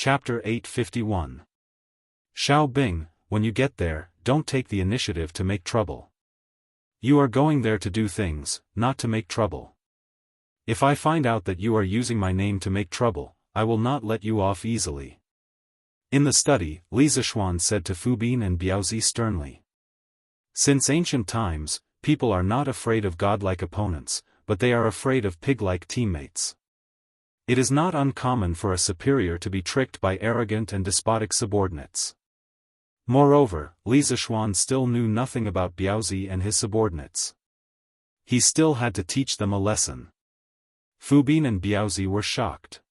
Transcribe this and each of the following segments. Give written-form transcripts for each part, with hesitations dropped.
Chapter 851. Xiao Bing, when you get there, don't take the initiative to make trouble. You are going there to do things, not to make trouble. If I find out that you are using my name to make trouble, I will not let you off easily. In the study, Li Zishuan said to Fu Bin and Biaozi sternly. Since ancient times, people are not afraid of godlike opponents, but they are afraid of pig-like teammates. It is not uncommon for a superior to be tricked by arrogant and despotic subordinates. Moreover, Li Zishuan still knew nothing about Biaozi and his subordinates. He still had to teach them a lesson. Fu Bin and Biaozi were shocked.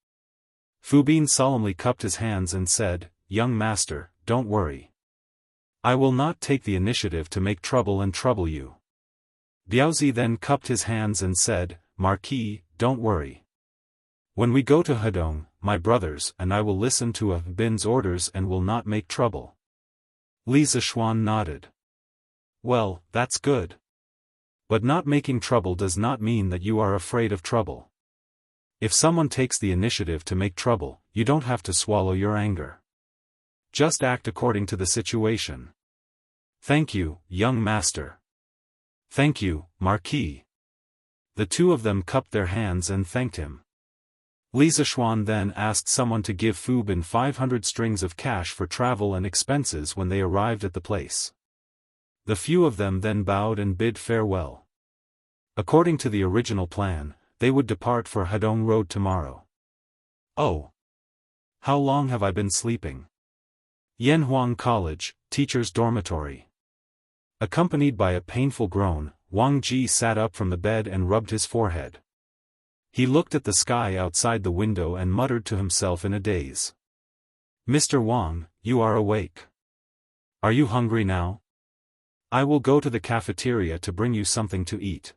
Fu Bin solemnly cupped his hands and said, "Young master, don't worry. I will not take the initiative to make trouble and trouble you." Biaozi then cupped his hands and said, "Marquis, don't worry. When we go to Hedong, my brothers and I will listen to Bin's orders and will not make trouble." Li Zishuan nodded. "Well, that's good. But not making trouble does not mean that you are afraid of trouble. If someone takes the initiative to make trouble, you don't have to swallow your anger. Just act according to the situation." "Thank you, young master." "Thank you, Marquis." The two of them cupped their hands and thanked him. Li Zishuan then asked someone to give Fu Bin 500 strings of cash for travel and expenses when they arrived at the place. The few of them then bowed and bid farewell. According to the original plan, they would depart for Hedong Road tomorrow. "Oh! How long have I been sleeping?" Yanhuang College, Teacher's Dormitory. Accompanied by a painful groan, Wang Ji sat up from the bed and rubbed his forehead. He looked at the sky outside the window and muttered to himself in a daze. "Mr. Wang, you are awake. Are you hungry now? I will go to the cafeteria to bring you something to eat."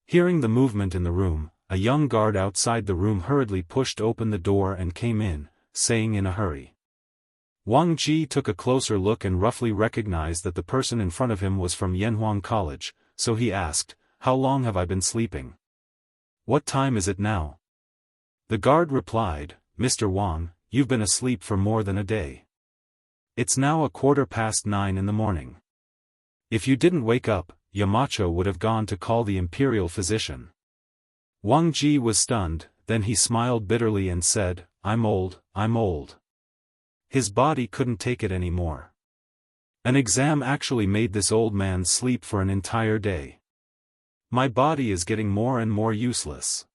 Hearing the movement in the room, a young guard outside the room hurriedly pushed open the door and came in, saying in a hurry. Wang Ji took a closer look and roughly recognized that the person in front of him was from Yanhuang College, so he asked, "How long have I been sleeping? What time is it now?" The guard replied, "Mr. Wang, you've been asleep for more than a day. It's now 9:15 in the morning. If you didn't wake up, Yamacho would have gone to call the imperial physician." Wang Ji was stunned, then he smiled bitterly and said, I'm old. His body couldn't take it anymore. An exam actually made this old man sleep for an entire day. My body is getting more and more useless.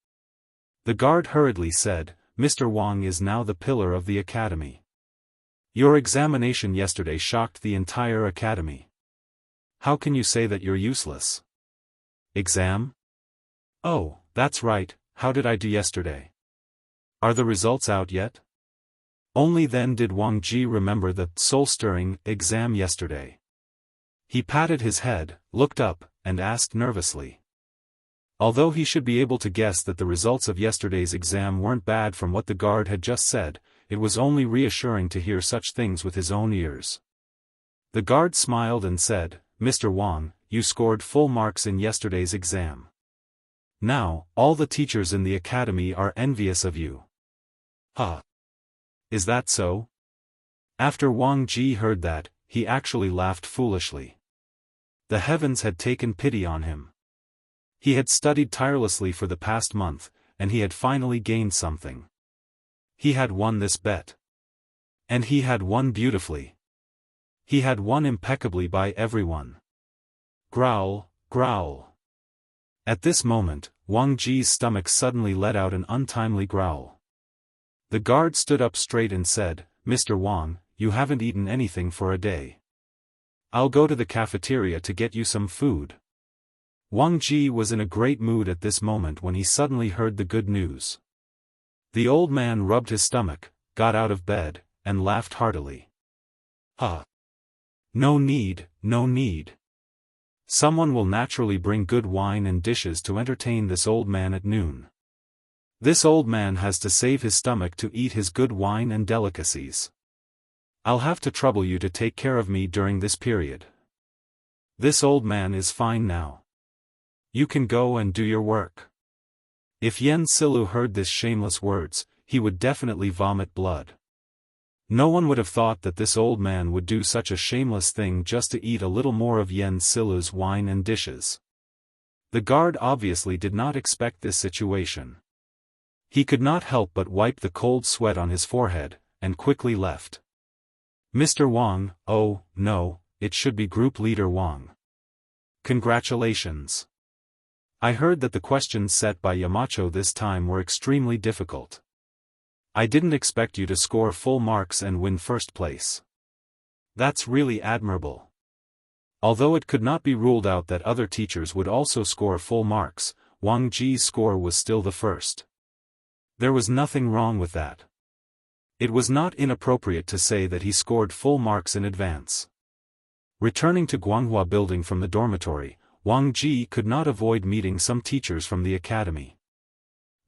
The guard hurriedly said, "Mr. Wang is now the pillar of the academy. Your examination yesterday shocked the entire academy. How can you say that you're useless?" "Exam? Oh, that's right, how did I do yesterday? Are the results out yet?" Only then did Wang Ji remember the soul-stirring exam yesterday. He patted his head, looked up, and asked nervously. Although he should be able to guess that the results of yesterday's exam weren't bad from what the guard had just said, it was only reassuring to hear such things with his own ears. The guard smiled and said, "Mr. Wang, you scored full marks in yesterday's exam. Now, all the teachers in the academy are envious of you." "Huh? Is that so?" After Wang Ji heard that, he actually laughed foolishly. The heavens had taken pity on him. He had studied tirelessly for the past month, and he had finally gained something. He had won this bet. And he had won beautifully. He had won impeccably by everyone. Growl, growl. At this moment, Wang Ji's stomach suddenly let out an untimely growl. The guard stood up straight and said, "Mr. Wang, you haven't eaten anything for a day. I'll go to the cafeteria to get you some food." Wang Ji was in a great mood at this moment when he suddenly heard the good news. The old man rubbed his stomach, got out of bed, and laughed heartily. "Huh! No need. Someone will naturally bring good wine and dishes to entertain this old man at noon. This old man has to save his stomach to eat his good wine and delicacies. I'll have to trouble you to take care of me during this period. This old man is fine now. You can go and do your work." If Yen Silu heard this shameless words, he would definitely vomit blood. No one would have thought that this old man would do such a shameless thing just to eat a little more of Yen Silu's wine and dishes. The guard obviously did not expect this situation. He could not help but wipe the cold sweat on his forehead, and quickly left. Mr. Wang, oh, no, it should be Group Leader Wang. Congratulations. I heard that the questions set by Yamacho this time were extremely difficult. I didn't expect you to score full marks and win first place. That's really admirable. Although it could not be ruled out that other teachers would also score full marks, Wang Ji's score was still the first. There was nothing wrong with that. It was not inappropriate to say that he scored full marks in advance. Returning to Guanghua Building from the dormitory, Wang Ji could not avoid meeting some teachers from the academy.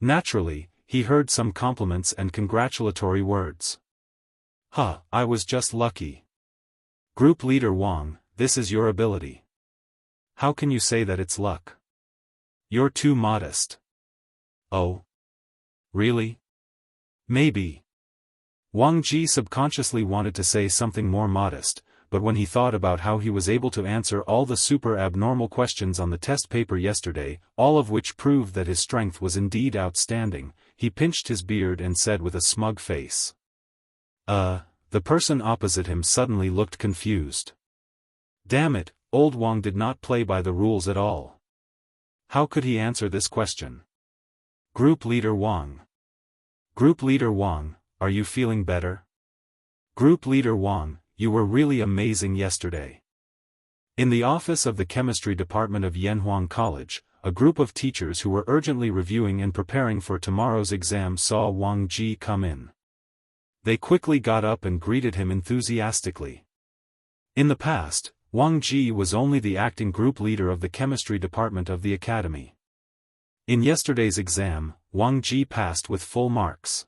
Naturally, he heard some compliments and congratulatory words. I was just lucky. Group Leader Wang, this is your ability. How can you say that it's luck? You're too modest. Oh? Really? Maybe. Wang Ji subconsciously wanted to say something more modest, but when he thought about how he was able to answer all the super abnormal questions on the test paper yesterday, all of which proved that his strength was indeed outstanding, he pinched his beard and said with a smug face. The person opposite him suddenly looked confused. Damn it, old Wang did not play by the rules at all. How could he answer this question? Group Leader Wang. Group Leader Wang, are you feeling better? Group Leader Wang, you were really amazing yesterday. In the office of the chemistry department of Yanhuang College, a group of teachers who were urgently reviewing and preparing for tomorrow's exam saw Wang Ji come in. They quickly got up and greeted him enthusiastically. In the past, Wang Ji was only the acting group leader of the chemistry department of the academy. In yesterday's exam, Wang Ji passed with full marks.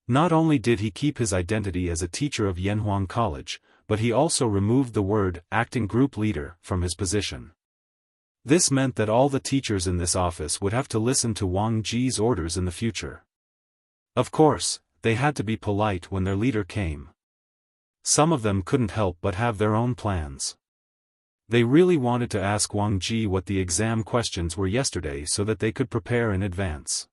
Not only did he keep his identity as a teacher of Yanhuang College, but he also removed the word acting group leader from his position. This meant that all the teachers in this office would have to listen to Wang Ji's orders in the future. Of course, they had to be polite when their leader came. Some of them couldn't help but have their own plans. They really wanted to ask Wang Ji what the exam questions were yesterday so that they could prepare in advance.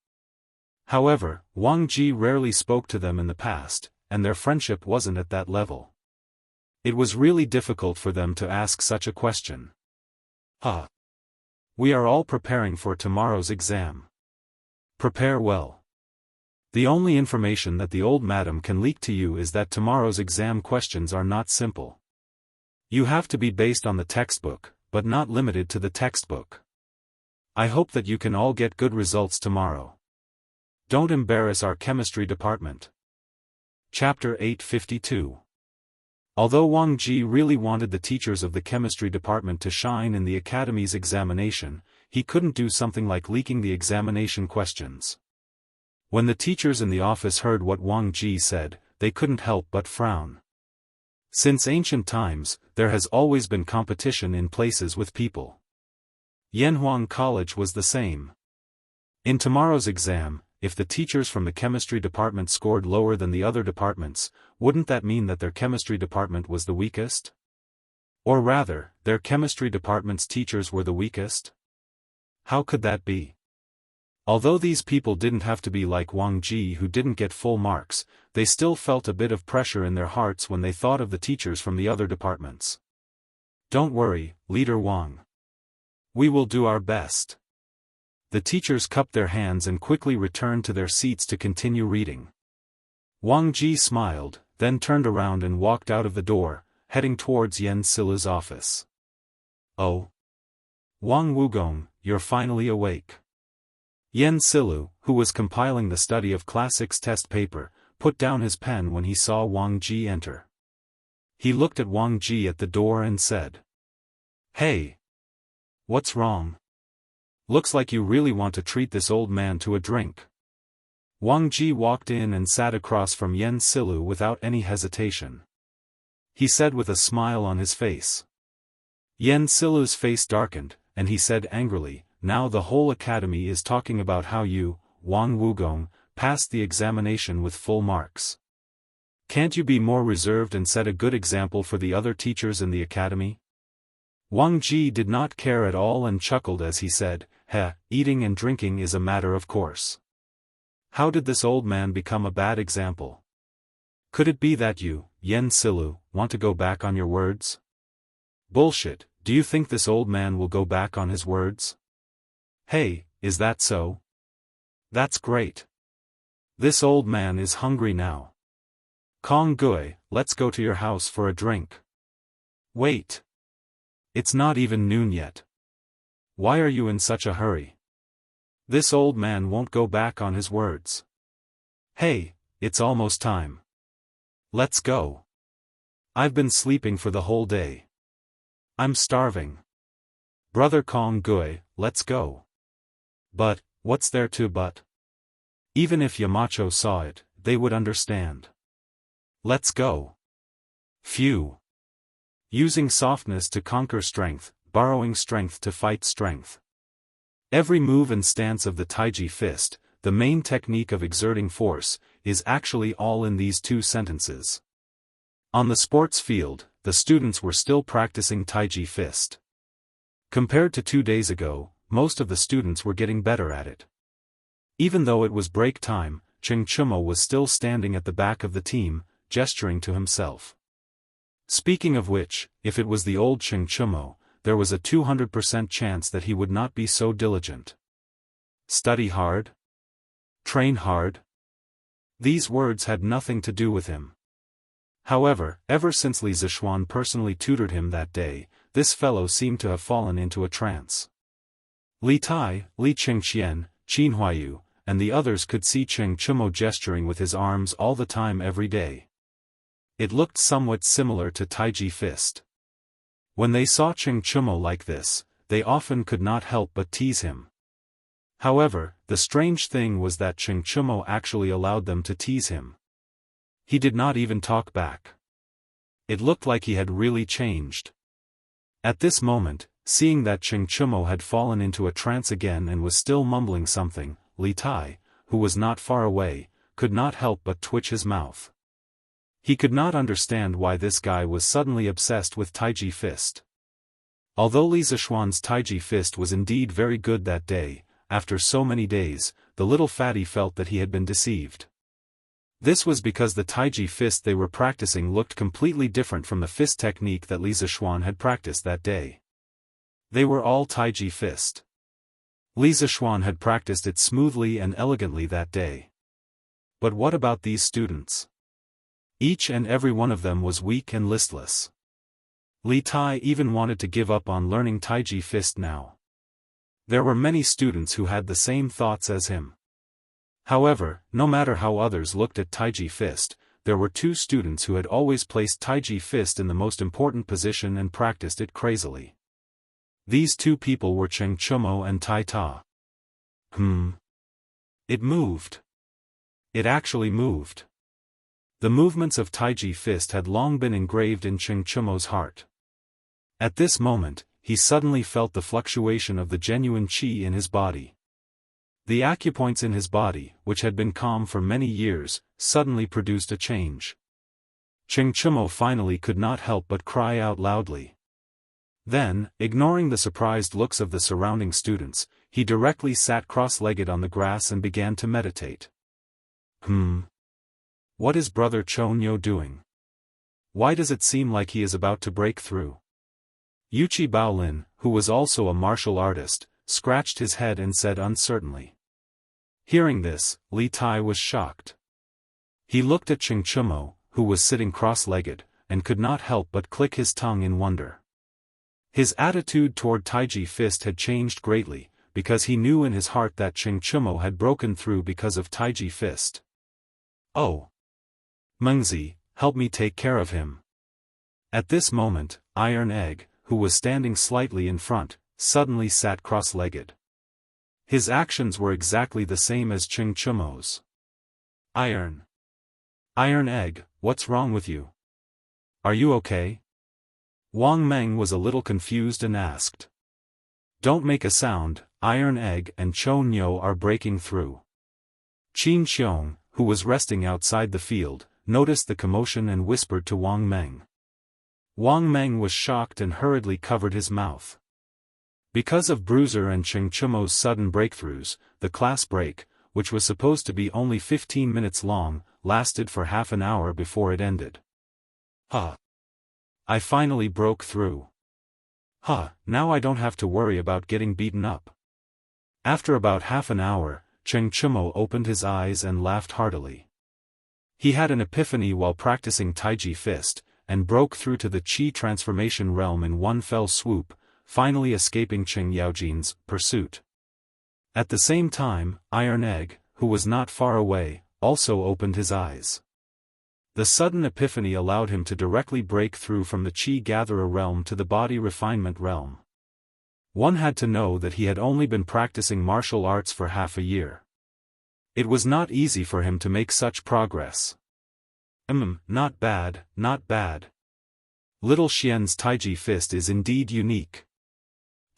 However, Wang Ji rarely spoke to them in the past, and their friendship wasn't at that level. It was really difficult for them to ask such a question. We are all preparing for tomorrow's exam. Prepare well. The only information that the old madam can leak to you is that tomorrow's exam questions are not simple. You have to be based on the textbook, but not limited to the textbook. I hope that you can all get good results tomorrow. Don't embarrass our chemistry department. Chapter 852. Although Wang Ji really wanted the teachers of the chemistry department to shine in the academy's examination, he couldn't do something like leaking the examination questions. When the teachers in the office heard what Wang Ji said, they couldn't help but frown. Since ancient times, there has always been competition in places with people. Yanhuang College was the same. In tomorrow's exam, if the teachers from the chemistry department scored lower than the other departments, wouldn't that mean that their chemistry department was the weakest? Or rather, their chemistry department's teachers were the weakest? How could that be? Although these people didn't have to be like Wang Ji who didn't get full marks, they still felt a bit of pressure in their hearts when they thought of the teachers from the other departments. Don't worry, Leader Wang. We will do our best. The teachers cupped their hands and quickly returned to their seats to continue reading. Wang Ji smiled, then turned around and walked out of the door, heading towards Yen Silu's office. Oh. Wang Wugong, you're finally awake. Yen Silu, who was compiling the study of classics test paper, put down his pen when he saw Wang Ji enter. He looked at Wang Ji at the door and said, "Hey! What's wrong? Looks like you really want to treat this old man to a drink." Wang Ji walked in and sat across from Yen Silu without any hesitation. He said with a smile on his face. Yen Silu's face darkened, and he said angrily, "Now the whole academy is talking about how you, Wang Wugong, passed the examination with full marks. Can't you be more reserved and set a good example for the other teachers in the academy? Wang Ji did not care at all and chuckled as he said, eating and drinking is a matter of course. How did this old man become a bad example? Could it be that you, Yen Silu, want to go back on your words? Bullshit, do you think this old man will go back on his words? Hey, is that so? That's great. This old man is hungry now. Kong Gui, let's go to your house for a drink. Wait. It's not even noon yet. Why are you in such a hurry? This old man won't go back on his words. Hey, it's almost time. Let's go. I've been sleeping for the whole day. I'm starving. Brother Kong Gui, let's go. But, what's there to but? Even if Yamacho saw it, they would understand. Let's go. Phew. Using softness to conquer strength, borrowing strength to fight strength. Every move and stance of the Taiji fist, the main technique of exerting force, is actually all in these two sentences. On the sports field, the students were still practicing Taiji fist. Compared to 2 days ago, most of the students were getting better at it. Even though it was break time, Cheng Chumo was still standing at the back of the team, gesturing to himself. Speaking of which, if it was the old Cheng Chumo, there was a 200% chance that he would not be so diligent. Study hard? Train hard? These words had nothing to do with him. However, ever since Li Zishuan personally tutored him that day, this fellow seemed to have fallen into a trance. Li Tai, Li Qingxian, Qin Huayu, and the others could see Cheng Chumo gesturing with his arms all the time every day. It looked somewhat similar to Taiji fist. When they saw Cheng Chumo like this, they often could not help but tease him. However, the strange thing was that Cheng Chumo actually allowed them to tease him. He did not even talk back. It looked like he had really changed. At this moment, seeing that Cheng Chumo had fallen into a trance again and was still mumbling something, Li Tai, who was not far away, could not help but twitch his mouth. He could not understand why this guy was suddenly obsessed with Taiji fist. Although Li Zishuan's Taiji fist was indeed very good that day, after so many days, the little fatty felt that he had been deceived. This was because the Taiji fist they were practicing looked completely different from the fist technique that Li Zishuan had practiced that day. They were all Taiji fist. Li Zishuan had practiced it smoothly and elegantly that day. But what about these students? Each and every one of them was weak and listless. Li Tai even wanted to give up on learning Taiji fist now. There were many students who had the same thoughts as him. However, no matter how others looked at Taiji fist, there were 2 students who had always placed Taiji fist in the most important position and practiced it crazily. These 2 people were Cheng Chumo and Tai Ta. It moved. It actually moved. The movements of Taiji fist had long been engraved in Cheng Chumo's heart. At this moment, he suddenly felt the fluctuation of the genuine qi in his body. The acupoints in his body, which had been calm for many years, suddenly produced a change. Cheng Chumo finally could not help but cry out loudly. Then, ignoring the surprised looks of the surrounding students, he directly sat cross-legged on the grass and began to meditate. What is Brother Chonyo doing? Why does it seem like he is about to break through? Yuchi Baolin, who was also a martial artist, scratched his head and said uncertainly. Hearing this, Li Tai was shocked. He looked at Cheng Chumo, who was sitting cross-legged, and could not help but click his tongue in wonder. His attitude toward Taiji fist had changed greatly, because he knew in his heart that Cheng Chumo had broken through because of Taiji fist. Oh! Mengzi, help me take care of him. At this moment, Iron Egg, who was standing slightly in front, suddenly sat cross-legged. His actions were exactly the same as Cheng Chumo's. Iron Egg, what's wrong with you? Are you okay? Wang Meng was a little confused and asked. Don't make a sound, Iron Egg and Chonyo are breaking through. Qin Xiong, who was resting outside the field, noticed the commotion and whispered to Wang Meng. Wang Meng was shocked and hurriedly covered his mouth. Because of Bruiser and Cheng Chumo's sudden breakthroughs, the class break, which was supposed to be only 15 minutes long, lasted for half an hour before it ended. I finally broke through. Now I don't have to worry about getting beaten up. After about half an hour, Cheng Chumo opened his eyes and laughed heartily. He had an epiphany while practicing Taiji Fist, and broke through to the Qi transformation realm in one fell swoop, finally escaping Cheng Yaojin's pursuit. At the same time, Iron Egg, who was not far away, also opened his eyes. The sudden epiphany allowed him to directly break through from the Qi Gatherer realm to the body refinement realm. One had to know that he had only been practicing martial arts for half a year. It was not easy for him to make such progress. Not bad, not bad. Little Xian's Taiji Fist is indeed unique.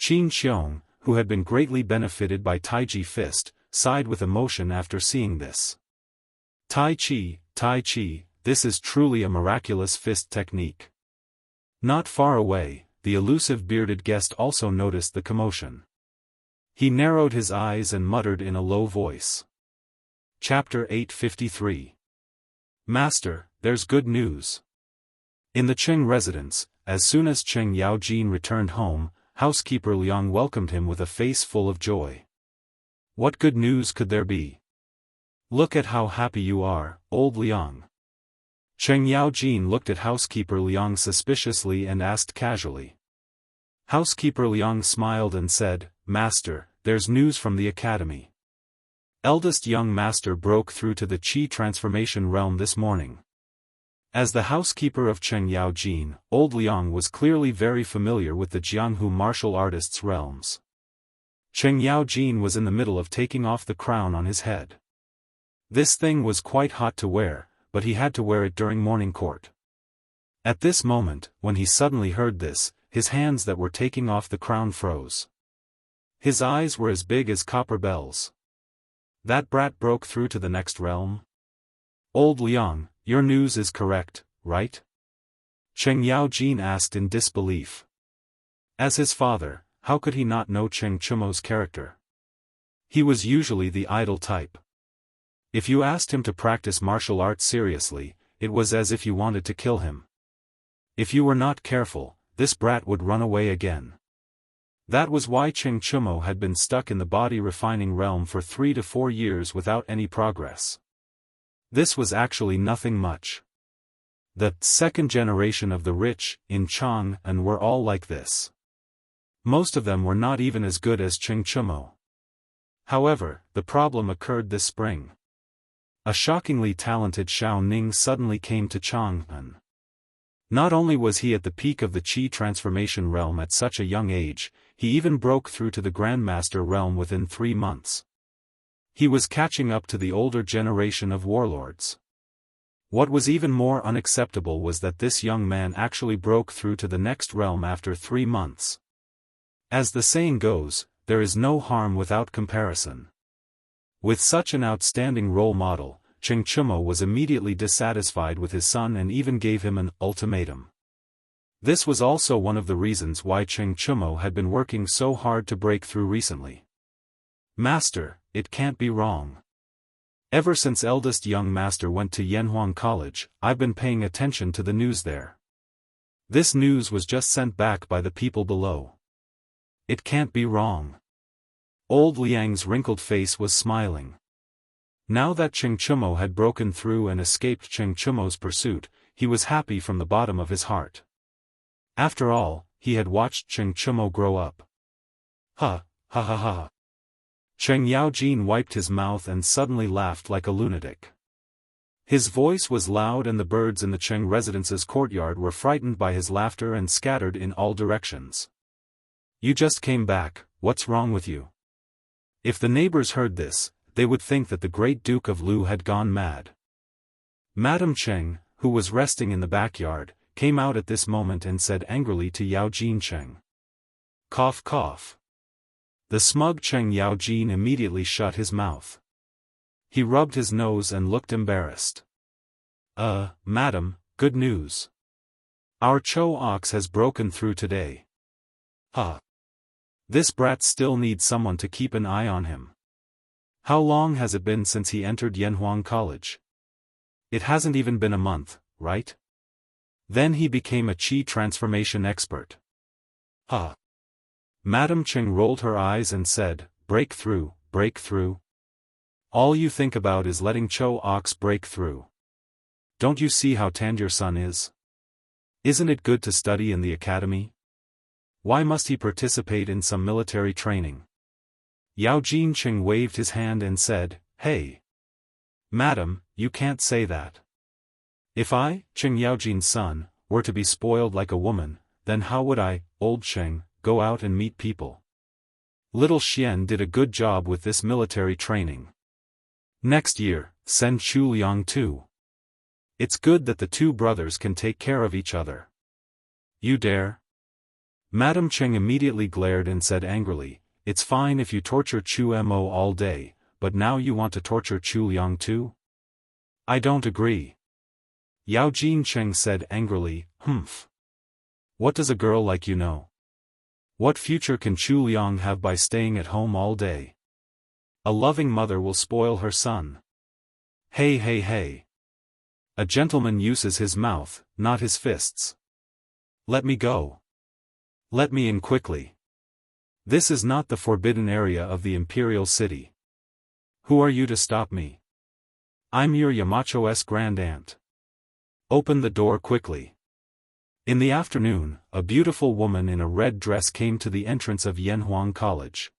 Qin Xiong, who had been greatly benefited by Taiji Fist, sighed with emotion after seeing this. Tai Chi, this is truly a miraculous fist technique. Not far away, the elusive bearded guest also noticed the commotion. He narrowed his eyes and muttered in a low voice. Chapter 853. Master, there's good news. In the Cheng residence, as soon as Cheng Yaojin returned home, housekeeper Liang welcomed him with a face full of joy. What good news could there be? Look at how happy you are, old Liang. Cheng Yaojin looked at housekeeper Liang suspiciously and asked casually. Housekeeper Liang smiled and said, Master, there's news from the academy. Eldest young master broke through to the Qi transformation realm this morning. As the housekeeper of Cheng Yaojin, old Liang was clearly very familiar with the Jianghu martial artists' realms. Cheng Yaojin was in the middle of taking off the crown on his head. This thing was quite hot to wear, but he had to wear it during morning court. At this moment, when he suddenly heard this, his hands that were taking off the crown froze. His eyes were as big as copper bells. That brat broke through to the next realm? Old Liang, your news is correct, right? Cheng Yaojin asked in disbelief. As his father, how could he not know Cheng Chumo's character? He was usually the idle type. If you asked him to practice martial arts seriously, it was as if you wanted to kill him. If you were not careful, this brat would run away again. That was why Cheng Chumo had been stuck in the body refining realm for 3 to 4 years without any progress. This was actually nothing much. The second generation of the rich, in Chang'an, were all like this. Most of them were not even as good as Cheng Chumo. However, the problem occurred this spring. A shockingly talented Xiao Ning suddenly came to Chang'an. Not only was he at the peak of the Qi transformation realm at such a young age, he even broke through to the Grandmaster realm within 3 months. He was catching up to the older generation of warlords. What was even more unacceptable was that this young man actually broke through to the next realm after 3 months. As the saying goes, there is no harm without comparison. With such an outstanding role model, Cheng Chumo was immediately dissatisfied with his son and even gave him an ultimatum. This was also one of the reasons why Cheng Chumo had been working so hard to break through recently. Master, it can't be wrong. Ever since eldest young master went to Yanhuang College, I've been paying attention to the news there. This news was just sent back by the people below. It can't be wrong. Old Liang's wrinkled face was smiling. Now that Cheng Chumo had broken through and escaped Cheng Chumo's pursuit, he was happy from the bottom of his heart. After all, he had watched Cheng Chumo grow up. Ha. Cheng Yaojin wiped his mouth and suddenly laughed like a lunatic. His voice was loud and the birds in the Cheng residence's courtyard were frightened by his laughter and scattered in all directions. You just came back, what's wrong with you? If the neighbors heard this, they would think that the great Duke of Lu had gone mad. Madame Cheng, who was resting in the backyard, came out at this moment and said angrily to Yaojin Cheng. Cough cough. The smug Cheng Yaojin immediately shut his mouth. He rubbed his nose and looked embarrassed. Madam, good news. Our Cho ox has broken through today. Huh. This brat still needs someone to keep an eye on him. How long has it been since he entered Yanhuang College? It hasn't even been a month, right? Then he became a chi transformation expert. Huh. Madam Ching rolled her eyes and said, breakthrough, breakthrough. All you think about is letting Cho ox break through. Don't you see how tanned your son is? Isn't it good to study in the academy? Why must he participate in some military training? Yao Jinqing waved his hand and said, Hey! Madam, you can't say that. If I, Qing Yaojin's son, were to be spoiled like a woman, then how would I, old Qing, go out and meet people? Little Xian did a good job with this military training. Next year, send Chu Liang too. It's good that the two brothers can take care of each other. You dare? Madam Cheng immediately glared and said angrily, It's fine if you torture Chu Mo all day, but now you want to torture Chu Liang too? I don't agree. Yao Jincheng said angrily, Humph. What does a girl like you know? What future can Chu Liang have by staying at home all day? A loving mother will spoil her son. Hey hey hey. A gentleman uses his mouth, not his fists. Let me go. Let me in quickly. This is not the forbidden area of the imperial city. Who are you to stop me? I'm your Yamacho's grand aunt. Open the door quickly. In the afternoon, a beautiful woman in a red dress came to the entrance of Yanhuang College.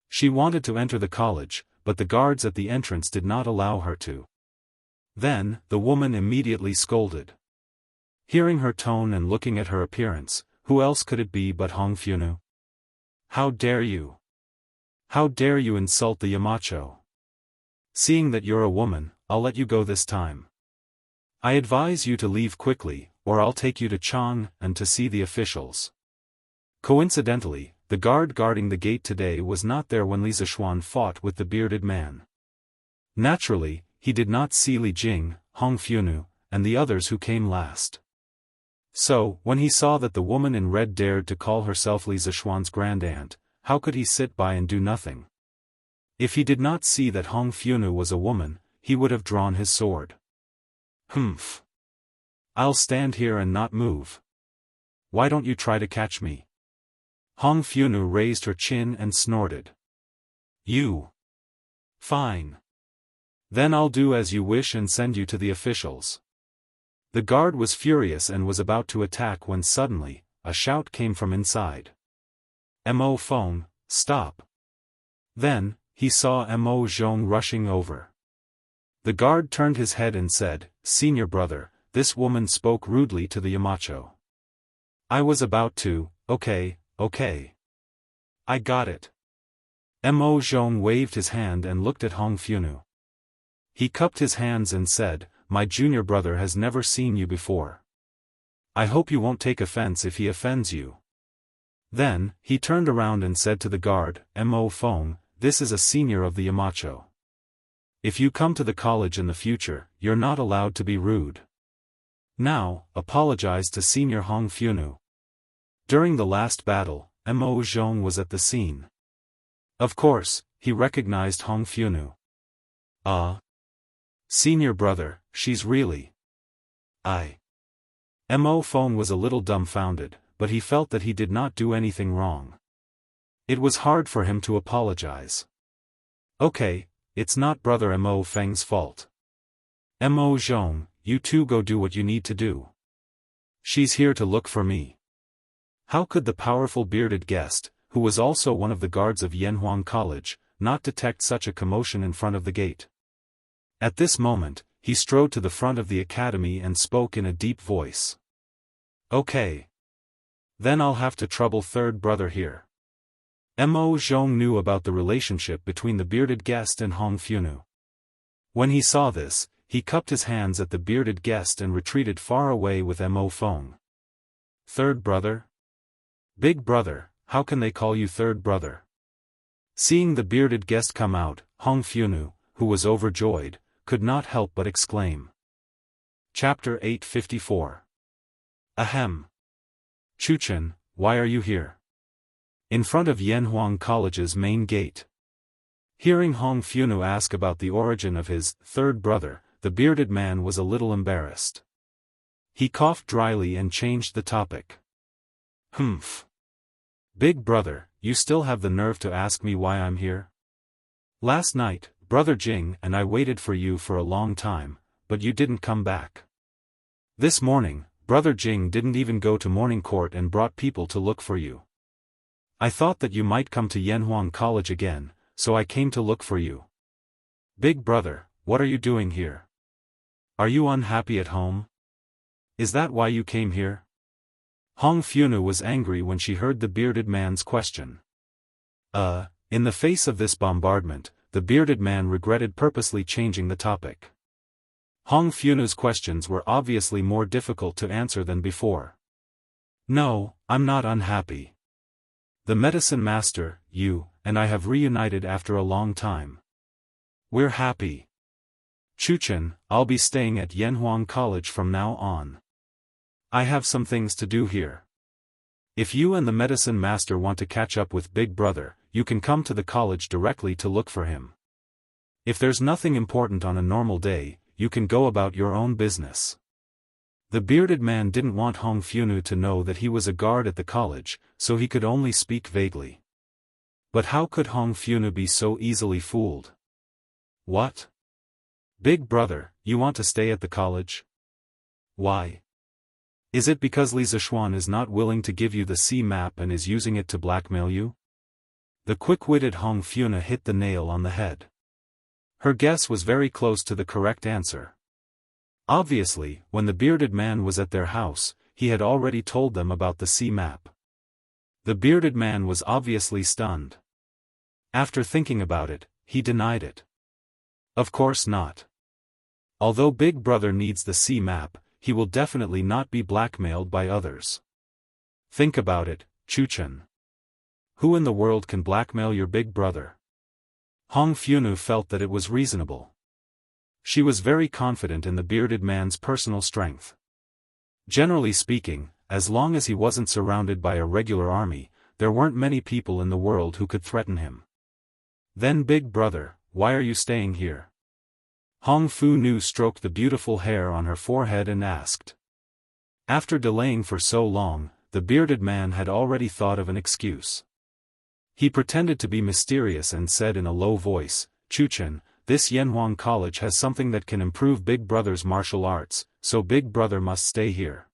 She wanted to enter the college, but the guards at the entrance did not allow her to. Then, the woman immediately scolded. Hearing her tone and looking at her appearance, who else could it be but Hong Funu? How dare you? How dare you insult the Yamacho? Seeing that you're a woman, I'll let you go this time. I advise you to leave quickly, or I'll take you to Chang and to see the officials. Coincidentally, the guard guarding the gate today was not there when Li Zishuan fought with the bearded man. Naturally, he did not see Li Jing, Hong Funu, and the others who came last. So, when he saw that the woman in red dared to call herself Li Zishuan's grand aunt, how could he sit by and do nothing? If he did not see that Hong Funu was a woman, he would have drawn his sword. Humph. I'll stand here and not move. Why don't you try to catch me? Hong Funu raised her chin and snorted. You. Fine. Then I'll do as you wish and send you to the officials. The guard was furious and was about to attack when suddenly, a shout came from inside. Mo Feng, stop. Then, he saw Mo Zhong rushing over. The guard turned his head and said, Senior brother, this woman spoke rudely to the Yamacho. I was about to, okay. I got it. Mo Zhong waved his hand and looked at Hong Funu. He cupped his hands and said, My junior brother has never seen you before. I hope you won't take offense if he offends you. Then, he turned around and said to the guard, Mo Feng, this is a senior of the Yamacho. If you come to the college in the future, you're not allowed to be rude. Now, apologize to Senior Hong Funu. During the last battle, Mo Zhong was at the scene. Of course, he recognized Hong Funu. Senior brother, she's really. Mo Feng was a little dumbfounded, but he felt that he did not do anything wrong. It was hard for him to apologize. Okay, it's not brother Mo Feng's fault. Mo Zhong, you two go do what you need to do. She's here to look for me. How could the powerful bearded guest, who was also one of the guards of Yanhuang College, not detect such a commotion in front of the gate? At this moment, he strode to the front of the academy and spoke in a deep voice. Okay. Then I'll have to trouble third brother here. Mo Zhong knew about the relationship between the bearded guest and Hong Funu. When he saw this, he cupped his hands at the bearded guest and retreated far away with Mo Feng. Third brother? Big brother, how can they call you third brother? Seeing the bearded guest come out, Hong Funu, who was overjoyed, could not help but exclaim. Chapter 854. Ahem. Chuchen, why are you here? In front of Yanhuang College's main gate. Hearing Hong Funu ask about the origin of his third brother, the bearded man was a little embarrassed. He coughed dryly and changed the topic. Humph. Big brother, you still have the nerve to ask me why I'm here? Last night, Brother Jing and I waited for you for a long time, but you didn't come back. This morning, Brother Jing didn't even go to morning court and brought people to look for you. I thought that you might come to Yanhuang College again, so I came to look for you. Big brother, what are you doing here? Are you unhappy at home? Is that why you came here? Hong Funu was angry when she heard the bearded man's question. In the face of this bombardment, the bearded man regretted purposely changing the topic. Hong Funu's questions were obviously more difficult to answer than before. No, I'm not unhappy. The medicine master, you, and I have reunited after a long time. We're happy. Chuchen, I'll be staying at Yanhuang College from now on. I have some things to do here. If you and the medicine master want to catch up with Big Brother, you can come to the college directly to look for him. If there's nothing important on a normal day, you can go about your own business. The bearded man didn't want Hong Funu to know that he was a guard at the college, so he could only speak vaguely. But how could Hong Funu be so easily fooled? What? Big brother, you want to stay at the college? Why? Is it because Li Zishuan is not willing to give you the sea map and is using it to blackmail you? The quick-witted Hong Funu hit the nail on the head. Her guess was very close to the correct answer. Obviously, when the bearded man was at their house, he had already told them about the sea map. The bearded man was obviously stunned. After thinking about it, he denied it. Of course not. Although Big Brother needs the sea map, he will definitely not be blackmailed by others. Think about it, Chuchen. Who in the world can blackmail your big brother? Hong Funu felt that it was reasonable. She was very confident in the bearded man's personal strength. Generally speaking, as long as he wasn't surrounded by a regular army, there weren't many people in the world who could threaten him. Then Big Brother, why are you staying here? Hong Funu stroked the beautiful hair on her forehead and asked. After delaying for so long, the bearded man had already thought of an excuse. He pretended to be mysterious and said in a low voice, Chuchen, this Yanhuang College has something that can improve Big Brother's martial arts, so Big Brother must stay here.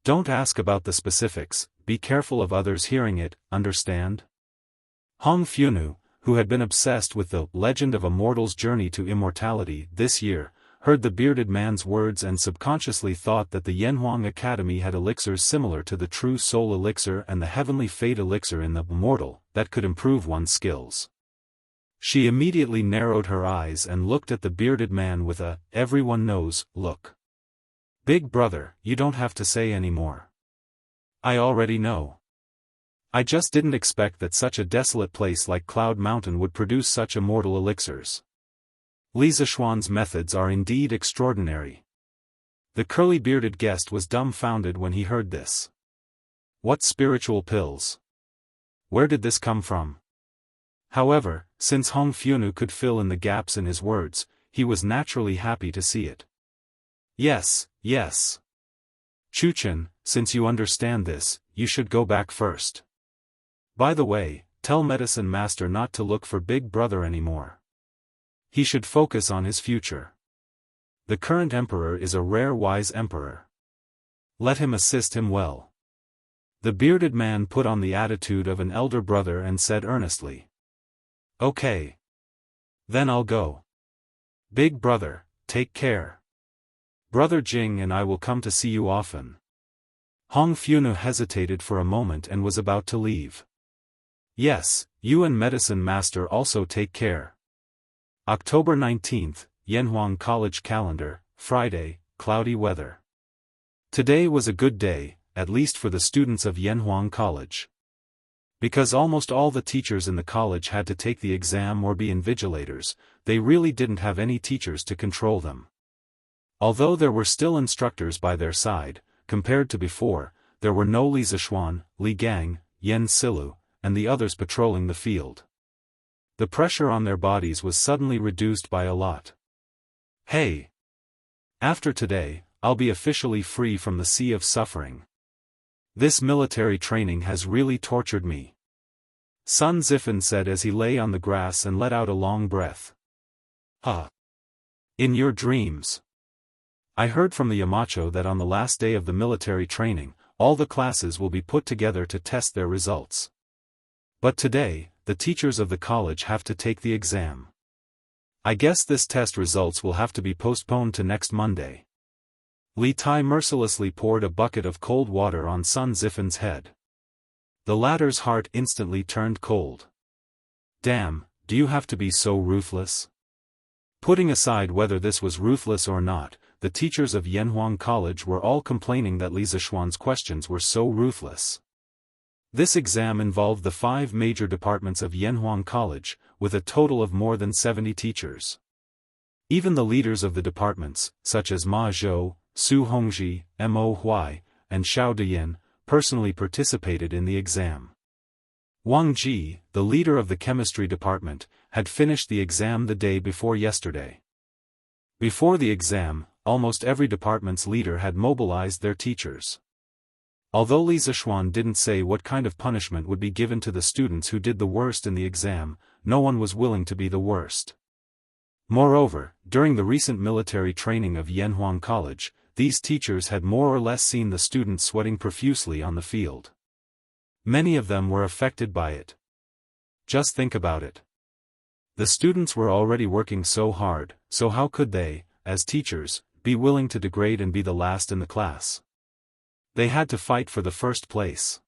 Don't ask about the specifics, be careful of others hearing it, understand? Hong Funu, who had been obsessed with the legend of a mortal's journey to immortality this year, heard the bearded man's words and subconsciously thought that the Yanhuang Academy had elixirs similar to the True Soul Elixir and the Heavenly Fate Elixir in the Immortal, that could improve one's skills. She immediately narrowed her eyes and looked at the bearded man with a, everyone knows, look. Big brother, you don't have to say any more. I already know. I just didn't expect that such a desolate place like Cloud Mountain would produce such immortal elixirs. Li Zishuan's methods are indeed extraordinary. The curly-bearded guest was dumbfounded when he heard this. What spiritual pills? Where did this come from? However, since Hong Funu could fill in the gaps in his words, he was naturally happy to see it. Yes, yes. Chuchen, since you understand this, you should go back first. By the way, tell Medicine Master not to look for Big Brother anymore. He should focus on his future. The current emperor is a rare wise emperor. Let him assist him well. The bearded man put on the attitude of an elder brother and said earnestly. Okay. Then I'll go. Big brother, take care. Brother Jing and I will come to see you often. Hong Funu hesitated for a moment and was about to leave. Yes, you and Medicine Master also take care. October 19th, Yanhuang College Calendar, Friday, cloudy weather. Today was a good day, at least for the students of Yanhuang College. Because almost all the teachers in the college had to take the exam or be invigilators, they really didn't have any teachers to control them. Although there were still instructors by their side, compared to before, there were no Li Zishuan, Li Gang, Yen Silu, and the others patrolling the field. The pressure on their bodies was suddenly reduced by a lot. Hey! After today, I'll be officially free from the sea of suffering. This military training has really tortured me. Sun Zifan said as he lay on the grass and let out a long breath. Huh. In your dreams. I heard from the Yamacho that on the last day of the military training, all the classes will be put together to test their results. But today, the teachers of the college have to take the exam. I guess this test results will have to be postponed to next Monday. Li Tai mercilessly poured a bucket of cold water on Sun Zifan's head. The latter's heart instantly turned cold. Damn, do you have to be so ruthless? Putting aside whether this was ruthless or not, the teachers of Yanhuang College were all complaining that Li Zishuan's questions were so ruthless. This exam involved the 5 major departments of Yanhuang College, with a total of more than 70 teachers. Even the leaders of the departments, such as Ma Zhou, Su Hongji, Mo Huai, and Xiao Deyin, personally participated in the exam. Wang Ji, the leader of the chemistry department, had finished the exam the day before yesterday. Before the exam, almost every department's leader had mobilized their teachers. Although Li Zishuan didn't say what kind of punishment would be given to the students who did the worst in the exam, no one was willing to be the worst. Moreover, during the recent military training of Yanhuang College, these teachers had more or less seen the students sweating profusely on the field. Many of them were affected by it. Just think about it. The students were already working so hard, so how could they, as teachers, be willing to degrade and be the last in the class? They had to fight for the first place.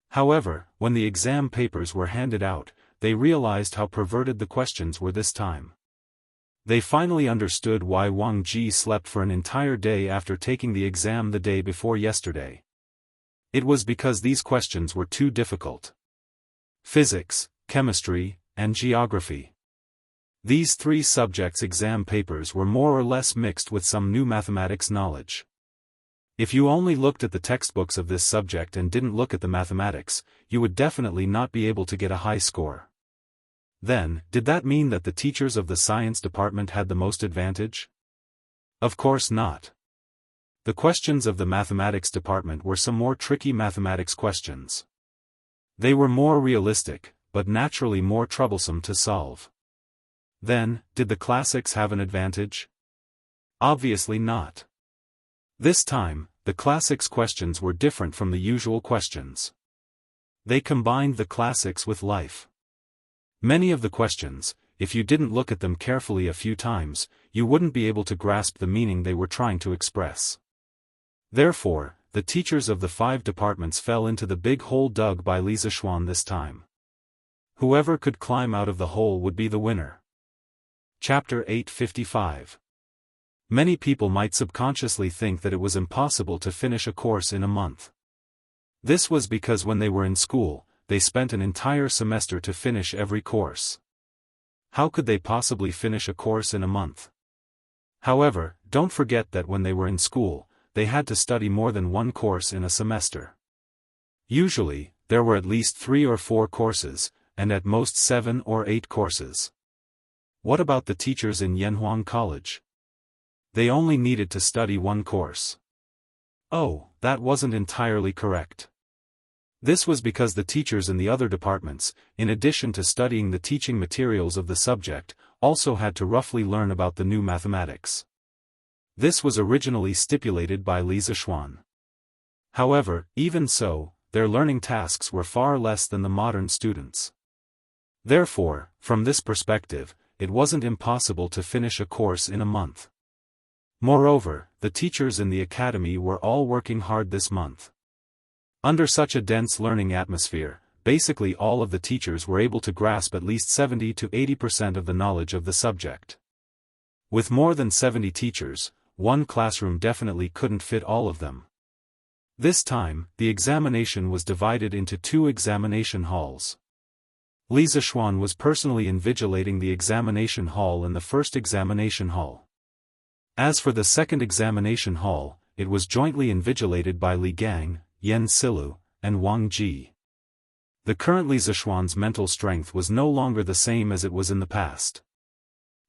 However, when the exam papers were handed out, they realized how perverted the questions were this time. They finally understood why Wang Ji slept for an entire day after taking the exam the day before yesterday. It was because these questions were too difficult. Physics, chemistry, and geography. These 3 subjects' exam papers were more or less mixed with some new mathematics knowledge. If you only looked at the textbooks of this subject and didn't look at the mathematics, you would definitely not be able to get a high score. Then, did that mean that the teachers of the science department had the most advantage? Of course not. The questions of the mathematics department were some more tricky mathematics questions. They were more realistic, but naturally more troublesome to solve. Then, did the classics have an advantage? Obviously not. This time, the classics questions were different from the usual questions. They combined the classics with life. Many of the questions, if you didn't look at them carefully a few times, you wouldn't be able to grasp the meaning they were trying to express. Therefore, the teachers of the 5 departments fell into the big hole dug by Li Zishuan this time. Whoever could climb out of the hole would be the winner. Chapter 855. Many people might subconsciously think that it was impossible to finish a course in a month. This was because when they were in school, they spent an entire semester to finish every course. How could they possibly finish a course in a month? However, don't forget that when they were in school, they had to study more than 1 course in a semester. Usually, there were at least 3 or 4 courses, and at most 7 or 8 courses. What about the teachers in Yanhuang College? They only needed to study 1 course. Oh, that wasn't entirely correct. This was because the teachers in the other departments, in addition to studying the teaching materials of the subject, also had to roughly learn about the new mathematics. This was originally stipulated by Li Zishuan. However, even so, their learning tasks were far less than the modern students. Therefore, from this perspective, it wasn't impossible to finish a course in a month. Moreover, the teachers in the academy were all working hard this month. Under such a dense learning atmosphere, basically all of the teachers were able to grasp at least 70 to 80% of the knowledge of the subject. With more than 70 teachers, 1 classroom definitely couldn't fit all of them. This time, the examination was divided into 2 examination halls. Li Zishuan was personally invigilating the examination hall in the first examination hall. As for the second examination hall, it was jointly invigilated by Li Gang, Yen Silu, and Wang Ji. The current Li Zishuan's mental strength was no longer the same as it was in the past.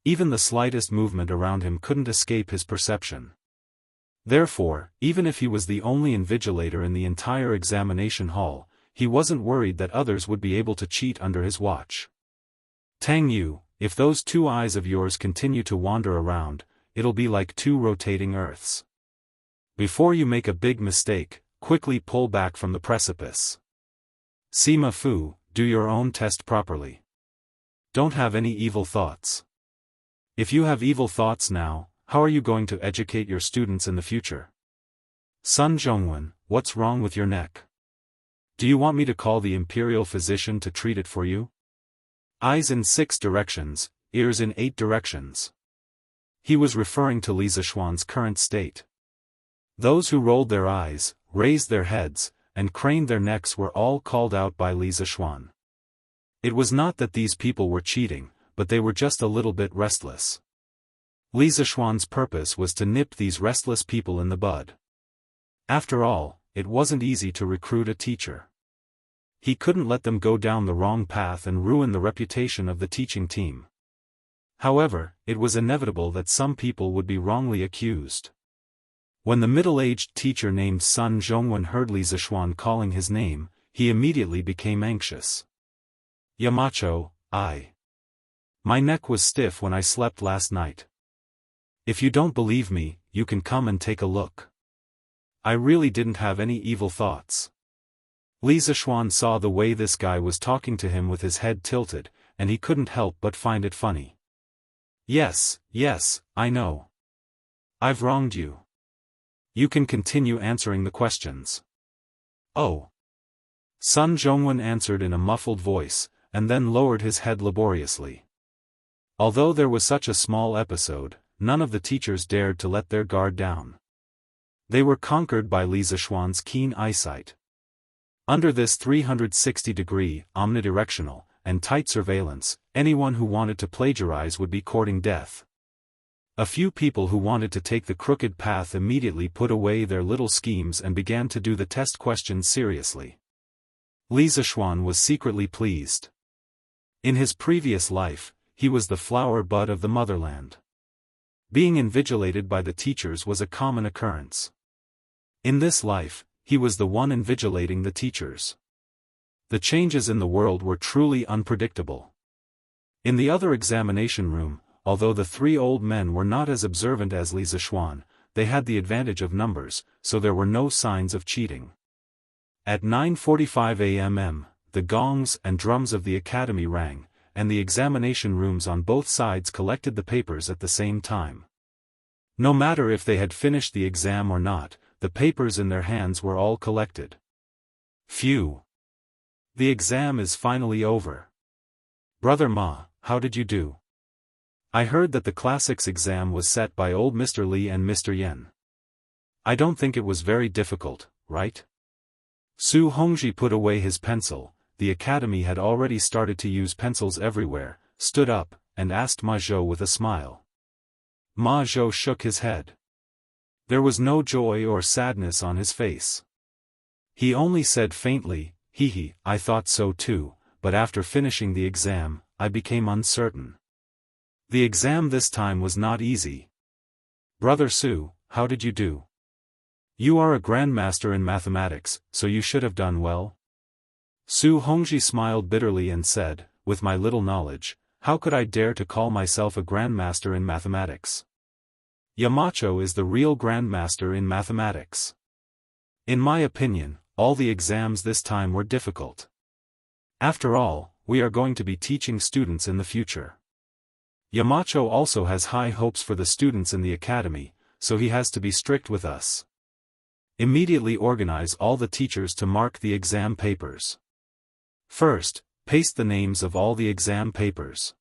Even the slightest movement around him couldn't escape his perception. Therefore, even if he was the only invigilator in the entire examination hall, he wasn't worried that others would be able to cheat under his watch. Tang Yu, if those two eyes of yours continue to wander around, it'll be like two rotating earths. Before you make a big mistake, quickly pull back from the precipice. Sima Fu, do your own test properly. Don't have any evil thoughts. If you have evil thoughts now, how are you going to educate your students in the future? Sun Zhongwen, what's wrong with your neck? Do you want me to call the imperial physician to treat it for you? Eyes in 6 directions, ears in 8 directions. He was referring to Li Zishuan's current state. Those who rolled their eyes, raised their heads, and craned their necks were all called out by Li Zishuan. It was not that these people were cheating, but they were just a little bit restless. Li Zishuan's purpose was to nip these restless people in the bud. After all, it wasn't easy to recruit a teacher. He couldn't let them go down the wrong path and ruin the reputation of the teaching team. However, it was inevitable that some people would be wrongly accused. When the middle-aged teacher named Sun Zhongwen heard Li Zishuan calling his name, he immediately became anxious. Yamacho, my neck was stiff when I slept last night. If you don't believe me, you can come and take a look. I really didn't have any evil thoughts. Li Zishuan saw the way this guy was talking to him with his head tilted, and he couldn't help but find it funny. Yes, I know. I've wronged you. You can continue answering the questions. Oh. Sun Zhongwen answered in a muffled voice, and then lowered his head laboriously. Although there was such a small episode, none of the teachers dared to let their guard down. They were conquered by Li Zishuan's keen eyesight. Under this 360-degree, omnidirectional, and tight surveillance, anyone who wanted to plagiarize would be courting death. A few people who wanted to take the crooked path immediately put away their little schemes and began to do the test questions seriously. Li Zishuan was secretly pleased. In his previous life, he was the flower bud of the motherland. Being invigilated by the teachers was a common occurrence. In this life, he was the one invigilating the teachers. The changes in the world were truly unpredictable. In the other examination room, although the 3 old men were not as observant as Li Zishuan, they had the advantage of numbers, so there were no signs of cheating. At 9:45 a.m., the gongs and drums of the academy rang, and the examination rooms on both sides collected the papers at the same time. No matter if they had finished the exam or not, the papers in their hands were all collected. Phew! The exam is finally over. Brother Ma, how did you do? I heard that the classics exam was set by old Mr. Li and Mr. Yen. I don't think it was very difficult, right? Su Hongji put away his pencil. The academy had already started to use pencils everywhere, stood up, and asked Ma Zhou with a smile. Ma Zhou shook his head. There was no joy or sadness on his face. He only said faintly, "Hee, I thought so too, but after finishing the exam, I became uncertain." The exam this time was not easy. Brother Su, how did you do? You are a grandmaster in mathematics, so you should have done well. Su Hongji smiled bitterly and said, with my little knowledge, how could I dare to call myself a grandmaster in mathematics? Yamacho is the real grandmaster in mathematics. In my opinion, all the exams this time were difficult. After all, we are going to be teaching students in the future. Yamacho also has high hopes for the students in the academy, so he has to be strict with us. Immediately organize all the teachers to mark the exam papers. First, paste the names of all the exam papers.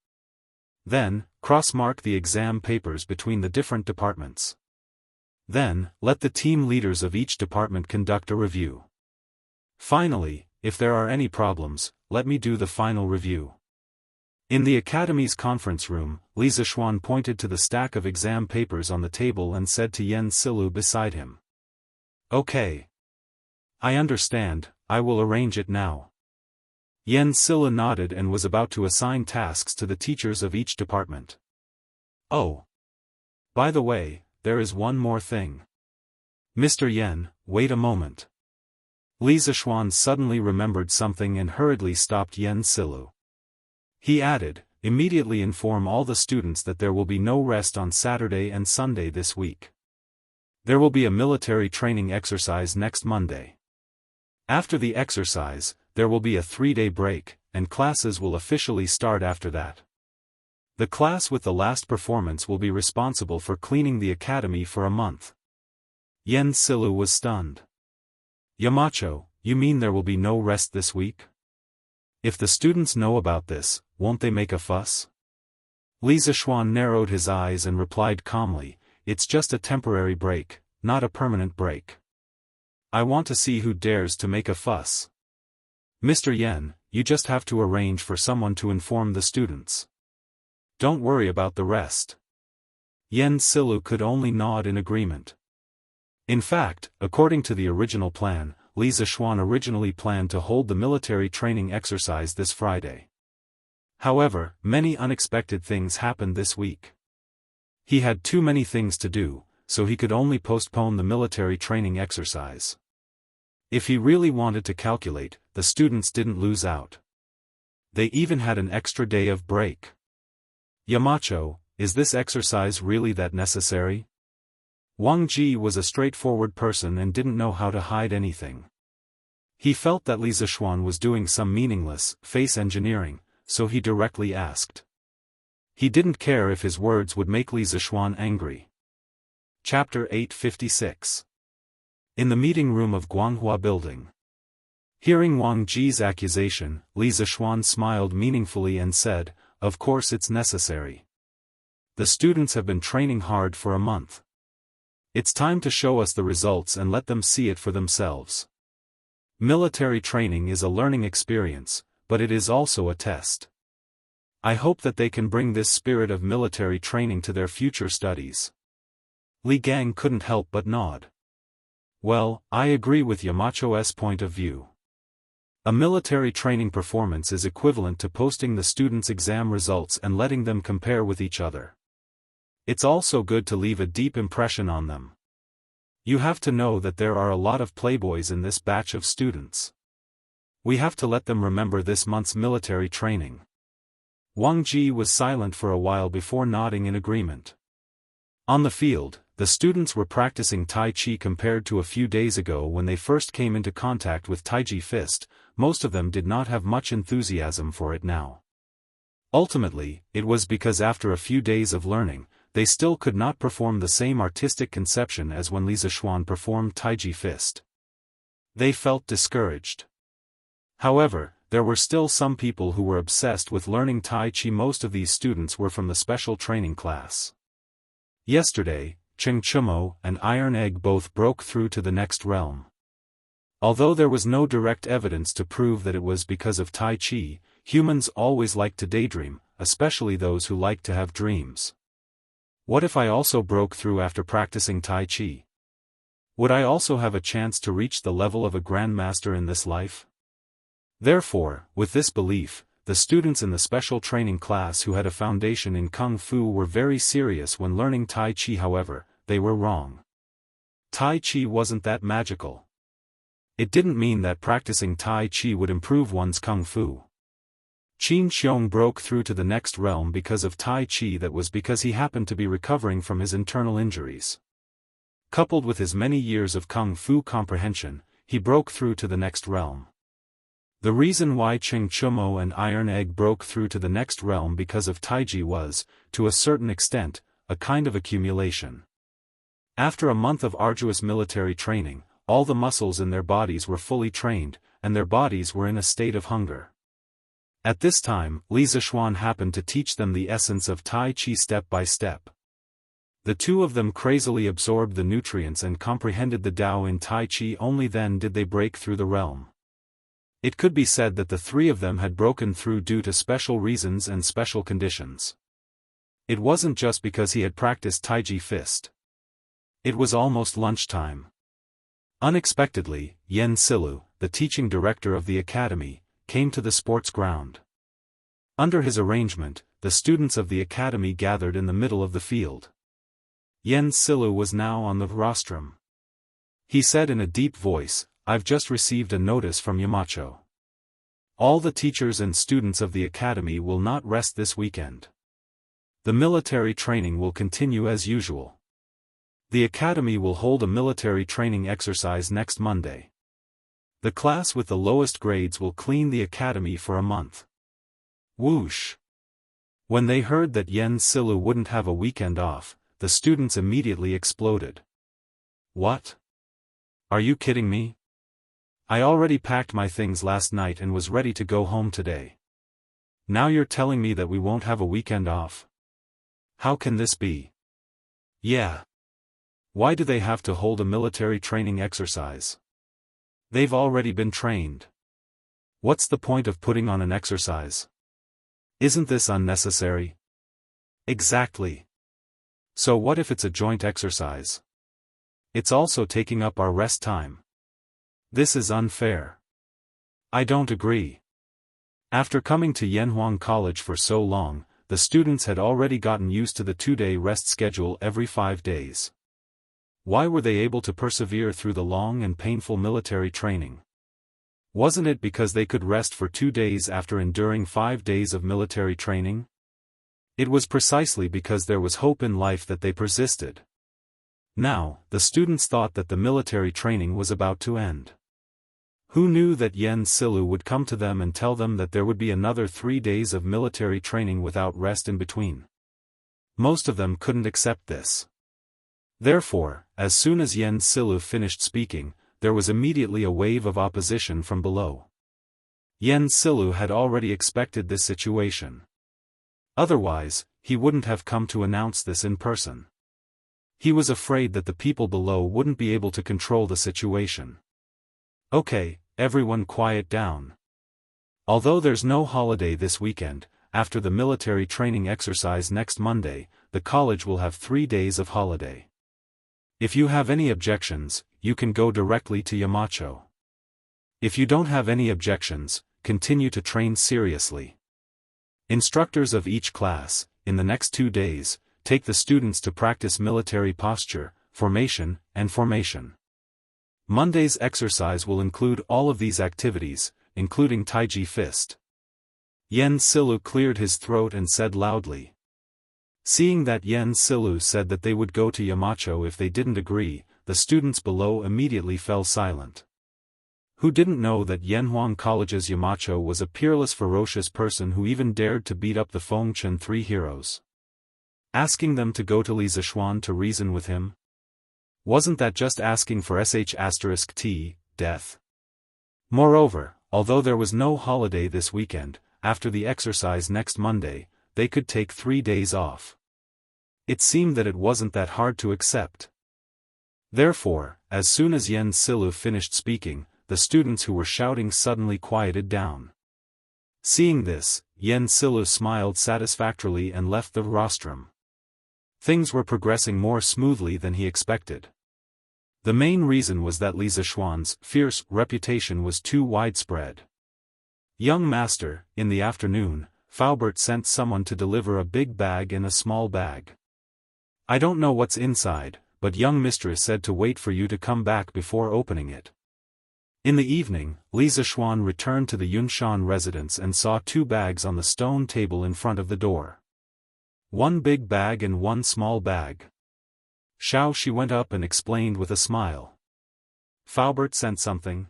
Then, cross-mark the exam papers between the different departments. Then, let the team leaders of each department conduct a review. Finally, if there are any problems, let me do the final review. In the academy's conference room, Li Zishuan pointed to the stack of exam papers on the table and said to Yen Silu beside him. Okay. I understand, I will arrange it now. Yen Silu nodded and was about to assign tasks to the teachers of each department. Oh. By the way, there is one more thing. Mr. Yen, wait a moment. Li Zishuan suddenly remembered something and hurriedly stopped Yen Silu. He added, immediately inform all the students that there will be no rest on Saturday and Sunday this week. There will be a military training exercise next Monday. After the exercise, there will be a 3-day break, and classes will officially start after that. The class with the last performance will be responsible for cleaning the academy for a month. Yen Silu was stunned. Yamacho, you mean there will be no rest this week? If the students know about this, won't they make a fuss? Li Zishuan narrowed his eyes and replied calmly, it's just a temporary break, not a permanent break. I want to see who dares to make a fuss. Mr. Yen, you just have to arrange for someone to inform the students. Don't worry about the rest. Yen Silu could only nod in agreement. In fact, according to the original plan, Li Zishuan originally planned to hold the military training exercise this Friday. However, many unexpected things happened this week. He had too many things to do, so he could only postpone the military training exercise. If he really wanted to calculate, the students didn't lose out. They even had an extra day of break. Yamacho, is this exercise really that necessary? Wang Ji was a straightforward person and didn't know how to hide anything. He felt that Li Zishuan was doing some meaningless, face engineering, so he directly asked. He didn't care if his words would make Li Zishuan angry. Chapter 856. In the meeting room of Guanghua Building. Hearing Wang Ji's accusation, Li Zishuan smiled meaningfully and said, of course it's necessary. The students have been training hard for a month. It's time to show us the results and let them see it for themselves. Military training is a learning experience, but it is also a test. I hope that they can bring this spirit of military training to their future studies. Li Gang couldn't help but nod. Well, I agree with Yamacho's point of view. A military training performance is equivalent to posting the students' exam results and letting them compare with each other. It's also good to leave a deep impression on them. You have to know that there are a lot of playboys in this batch of students. We have to let them remember this month's military training. Wang Ji was silent for a while before nodding in agreement. On the field, the students were practicing Tai Chi compared to a few days ago when they first came into contact with Taiji Fist. Most of them did not have much enthusiasm for it now. Ultimately, it was because after a few days of learning, they still could not perform the same artistic conception as when Li Zishuan performed Taiji Fist. They felt discouraged. However, there were still some people who were obsessed with learning Tai Chi. Most of these students were from the special training class. Yesterday, Cheng Chumo and Iron Egg both broke through to the next realm. Although there was no direct evidence to prove that it was because of Tai Chi, humans always like to daydream, especially those who like to have dreams. What if I also broke through after practicing Tai Chi? Would I also have a chance to reach the level of a grandmaster in this life? Therefore, with this belief, the students in the special training class who had a foundation in Kung Fu were very serious when learning Tai Chi. However, they were wrong. Tai Chi wasn't that magical. It didn't mean that practicing Tai Chi would improve one's Kung Fu. Qin Xiong broke through to the next realm because of Tai Chi. That was because he happened to be recovering from his internal injuries. Coupled with his many years of Kung Fu comprehension, he broke through to the next realm. The reason why Cheng Chumo and Iron Egg broke through to the next realm because of Taiji was, to a certain extent, a kind of accumulation. After a month of arduous military training, all the muscles in their bodies were fully trained, and their bodies were in a state of hunger. At this time, Li Zishuan happened to teach them the essence of Tai Chi step by step. The two of them crazily absorbed the nutrients and comprehended the Tao in Tai Chi. Only then did they break through the realm. It could be said that the three of them had broken through due to special reasons and special conditions. It wasn't just because he had practiced Taiji fist. It was almost lunchtime. Unexpectedly, Yen Silu, the teaching director of the academy, came to the sports ground. Under his arrangement, the students of the academy gathered in the middle of the field. Yen Silu was now on the rostrum. He said in a deep voice, "I've just received a notice from Yamacho. All the teachers and students of the academy will not rest this weekend. The military training will continue as usual. The academy will hold a military training exercise next Monday. The class with the lowest grades will clean the academy for a month." Whoosh! When they heard that Yen Silu wouldn't have a weekend off, the students immediately exploded. "What? Are you kidding me? I already packed my things last night and was ready to go home today. Now you're telling me that we won't have a weekend off? How can this be? Yeah. Why do they have to hold a military training exercise? They've already been trained. What's the point of putting on an exercise? Isn't this unnecessary?" Exactly. So what if it's a joint exercise? It's also taking up our rest time. This is unfair. I don't agree. After coming to Yanhuang College for so long, the students had already gotten used to the 2-day rest schedule every 5 days. Why were they able to persevere through the long and painful military training? Wasn't it because they could rest for 2 days after enduring 5 days of military training? It was precisely because there was hope in life that they persisted. Now, the students thought that the military training was about to end. Who knew that Yen Silu would come to them and tell them that there would be another 3 days of military training without rest in between? Most of them couldn't accept this. Therefore, as soon as Yen Silu finished speaking, there was immediately a wave of opposition from below. Yen Silu had already expected this situation. Otherwise, he wouldn't have come to announce this in person. He was afraid that the people below wouldn't be able to control the situation. "Okay, everyone quiet down. Although there's no holiday this weekend, after the military training exercise next Monday, the college will have 3 days of holiday. If you have any objections, you can go directly to Yamacho. If you don't have any objections, continue to train seriously. Instructors of each class, in the next 2 days, take the students to practice military posture, formation, and formation. Monday's exercise will include all of these activities, including Taiji fist." Yen Silu cleared his throat and said loudly. Seeing that Yen Silu said that they would go to Yamacho if they didn't agree, the students below immediately fell silent. Who didn't know that Yanhuang College's Yamacho was a peerless ferocious person who even dared to beat up the Fengchen 3 heroes? Asking them to go to Li Zishuan to reason with him? Wasn't that just asking for sh*t, death? Moreover, although there was no holiday this weekend, after the exercise next Monday, they could take 3 days off. It seemed that it wasn't that hard to accept. Therefore, as soon as Yen Silu finished speaking, the students who were shouting suddenly quieted down. Seeing this, Yen Silu smiled satisfactorily and left the rostrum. Things were progressing more smoothly than he expected. The main reason was that Li Zishuan's fierce reputation was too widespread. "Young master," in the afternoon, Faubert sent someone to deliver a big bag and a small bag. "I don't know what's inside, but young mistress said to wait for you to come back before opening it." In the evening, Li Zishuan returned to the Yunshan residence and saw 2 bags on the stone table in front of the door. 1 big bag and 1 small bag. She went up and explained with a smile. "Faubert sent something?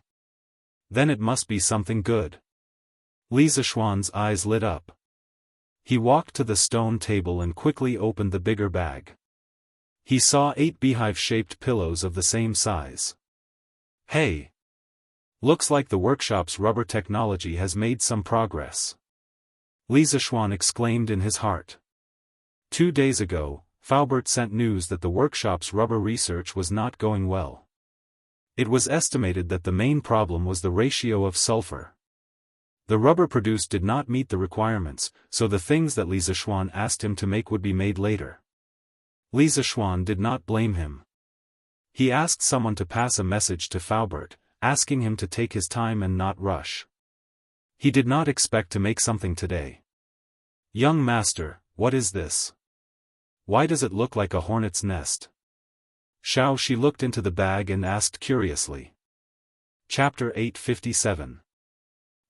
Then it must be something good." Li Zishuan's eyes lit up. He walked to the stone table and quickly opened the bigger bag. He saw 8 beehive-shaped pillows of the same size. "Hey! Looks like the workshop's rubber technology has made some progress." Li Zishuan exclaimed in his heart. 2 days ago, Faubert sent news that the workshop's rubber research was not going well. It was estimated that the main problem was the ratio of sulfur. The rubber produced did not meet the requirements, so the things that Li Zishuan asked him to make would be made later. Li Zishuan did not blame him. He asked someone to pass a message to Faubert, asking him to take his time and not rush. He did not expect to make something today. Young master, what is this? Why does it look like a hornet's nest? Xiaoxi looked into the bag and asked curiously. Chapter 857.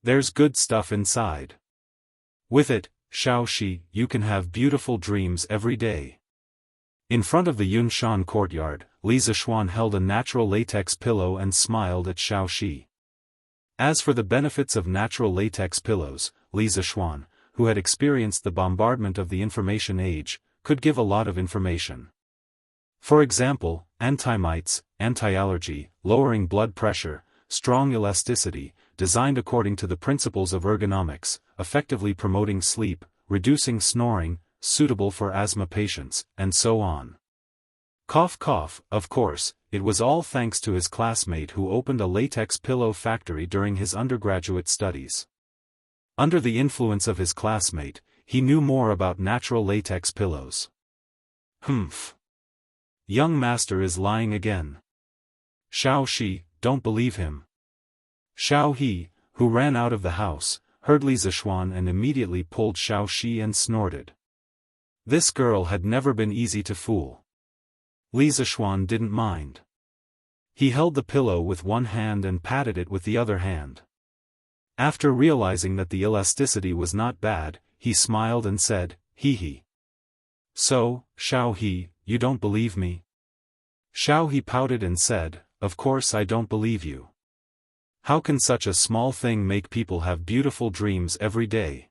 There's good stuff inside. With it, Xiaoxi, you can have beautiful dreams every day. In front of the Yunshan courtyard, Li Zishuan held a natural latex pillow and smiled at Xiaoxi. As for the benefits of natural latex pillows, Li Zishuan, who had experienced the bombardment of the information age, could give a lot of information. For example, anti-mites, anti-allergy, lowering blood pressure, strong elasticity, designed according to the principles of ergonomics, effectively promoting sleep, reducing snoring, suitable for asthma patients, and so on. Cough cough, of course, it was all thanks to his classmate who opened a latex pillow factory during his undergraduate studies. Under the influence of his classmate, he knew more about natural latex pillows. Humph. Young master is lying again. Xiaoxi, don't believe him. Xiaohe, who ran out of the house, heard Li Zishuan and immediately pulled Xiaoxi and snorted. This girl had never been easy to fool. Li Zishuan didn't mind. He held the pillow with one hand and patted it with the other hand. After realizing that the elasticity was not bad, he smiled and said, hee hee. So, Xiaohe, you don't believe me? Xiaohe pouted and said, of course I don't believe you. How can such a small thing make people have beautiful dreams every day?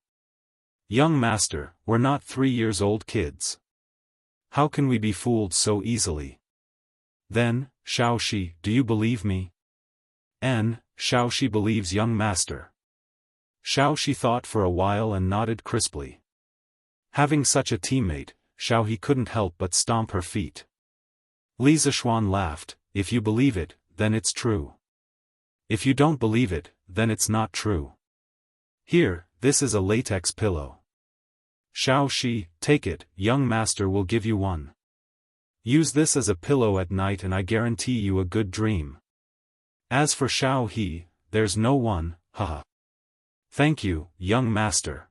Young master, we're not 3-year-old kids. How can we be fooled so easily? Then, Xiaoxi, do you believe me? Xiaoxi believes young master. Xiaoxi thought for a while and nodded crisply. Having such a teammate, Xiaohe couldn't help but stomp her feet. Li Zishuan laughed, if you believe it, then it's true. If you don't believe it, then it's not true. Here, this is a latex pillow. Xiaoxi, take it, young master will give you one. Use this as a pillow at night and I guarantee you a good dream. As for Xiaohe, there's no one, haha. Thank you, young master.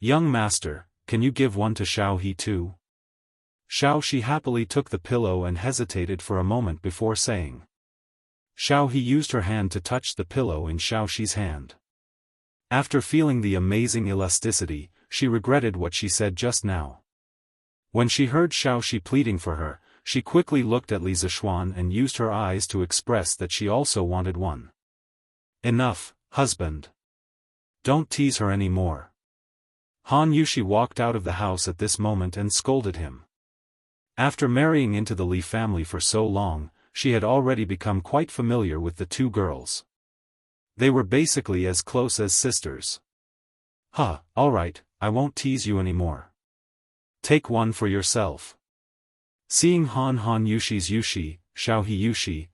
Young master, can you give one to Xiaohe too? Xiaoxi happily took the pillow and hesitated for a moment before saying. Xiaohe used her hand to touch the pillow in Xiaoxi's hand. After feeling the amazing elasticity, she regretted what she said just now. When she heard Xiaoxi pleading for her, she quickly looked at Li Zishuan and used her eyes to express that she also wanted one. Enough, husband. Don't tease her any more. Han Yushi walked out of the house at this moment and scolded him. After marrying into the Li family for so long, she had already become quite familiar with the two girls. They were basically as close as sisters. Alright, I won't tease you anymore. Take one for yourself. Seeing Han Yushi's Yushi, Xiaohe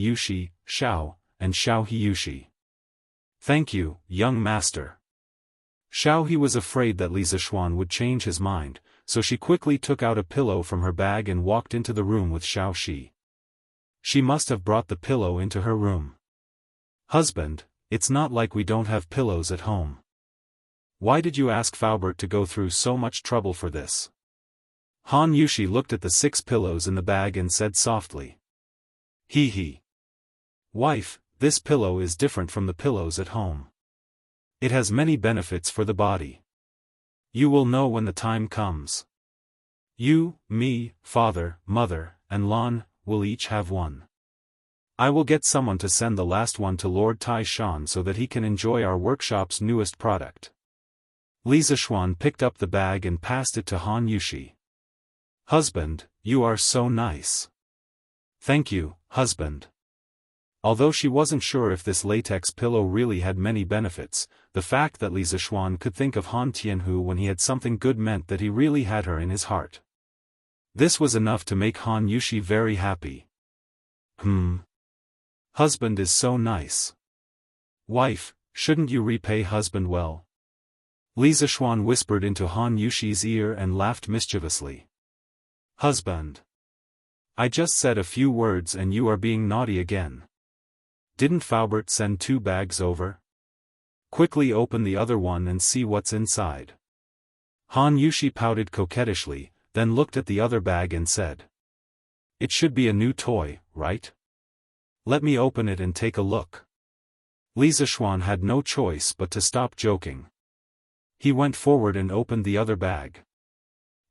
Yushi, Xiao, and Xiaohe Yushi. Thank you, young master. Xiaohe was afraid that Li Zishuan would change his mind, so she quickly took out a pillow from her bag and walked into the room with Xiaoxi. She must have brought the pillow into her room. Husband, it's not like we don't have pillows at home. Why did you ask Faubert to go through so much trouble for this? Han Yushi looked at the 6 pillows in the bag and said softly. Hee hee. Wife, this pillow is different from the pillows at home. It has many benefits for the body. You will know when the time comes. You, me, father, mother, and Lan, will each have one. I will get someone to send the last one to Lord Tai Shan so that he can enjoy our workshop's newest product. Li Zishuan picked up the bag and passed it to Han Yushi. Husband, you are so nice. Thank you, husband. Although she wasn't sure if this latex pillow really had many benefits, the fact that Li Zishuan could think of Han Tianhu when he had something good meant that he really had her in his heart. This was enough to make Han Yushi very happy. Husband is so nice. Wife, Shouldn't you repay husband well? Li Zishuan whispered into Han Yushi's ear and laughed mischievously. Husband. I just said a few words and you are being naughty again. Didn't Faubert send 2 bags over? Quickly open the other one and see what's inside. Han Yushi pouted coquettishly, then looked at the other bag and said. It should be a new toy, right? Let me open it and take a look. Li Zishuan had no choice but to stop joking. He went forward and opened the other bag.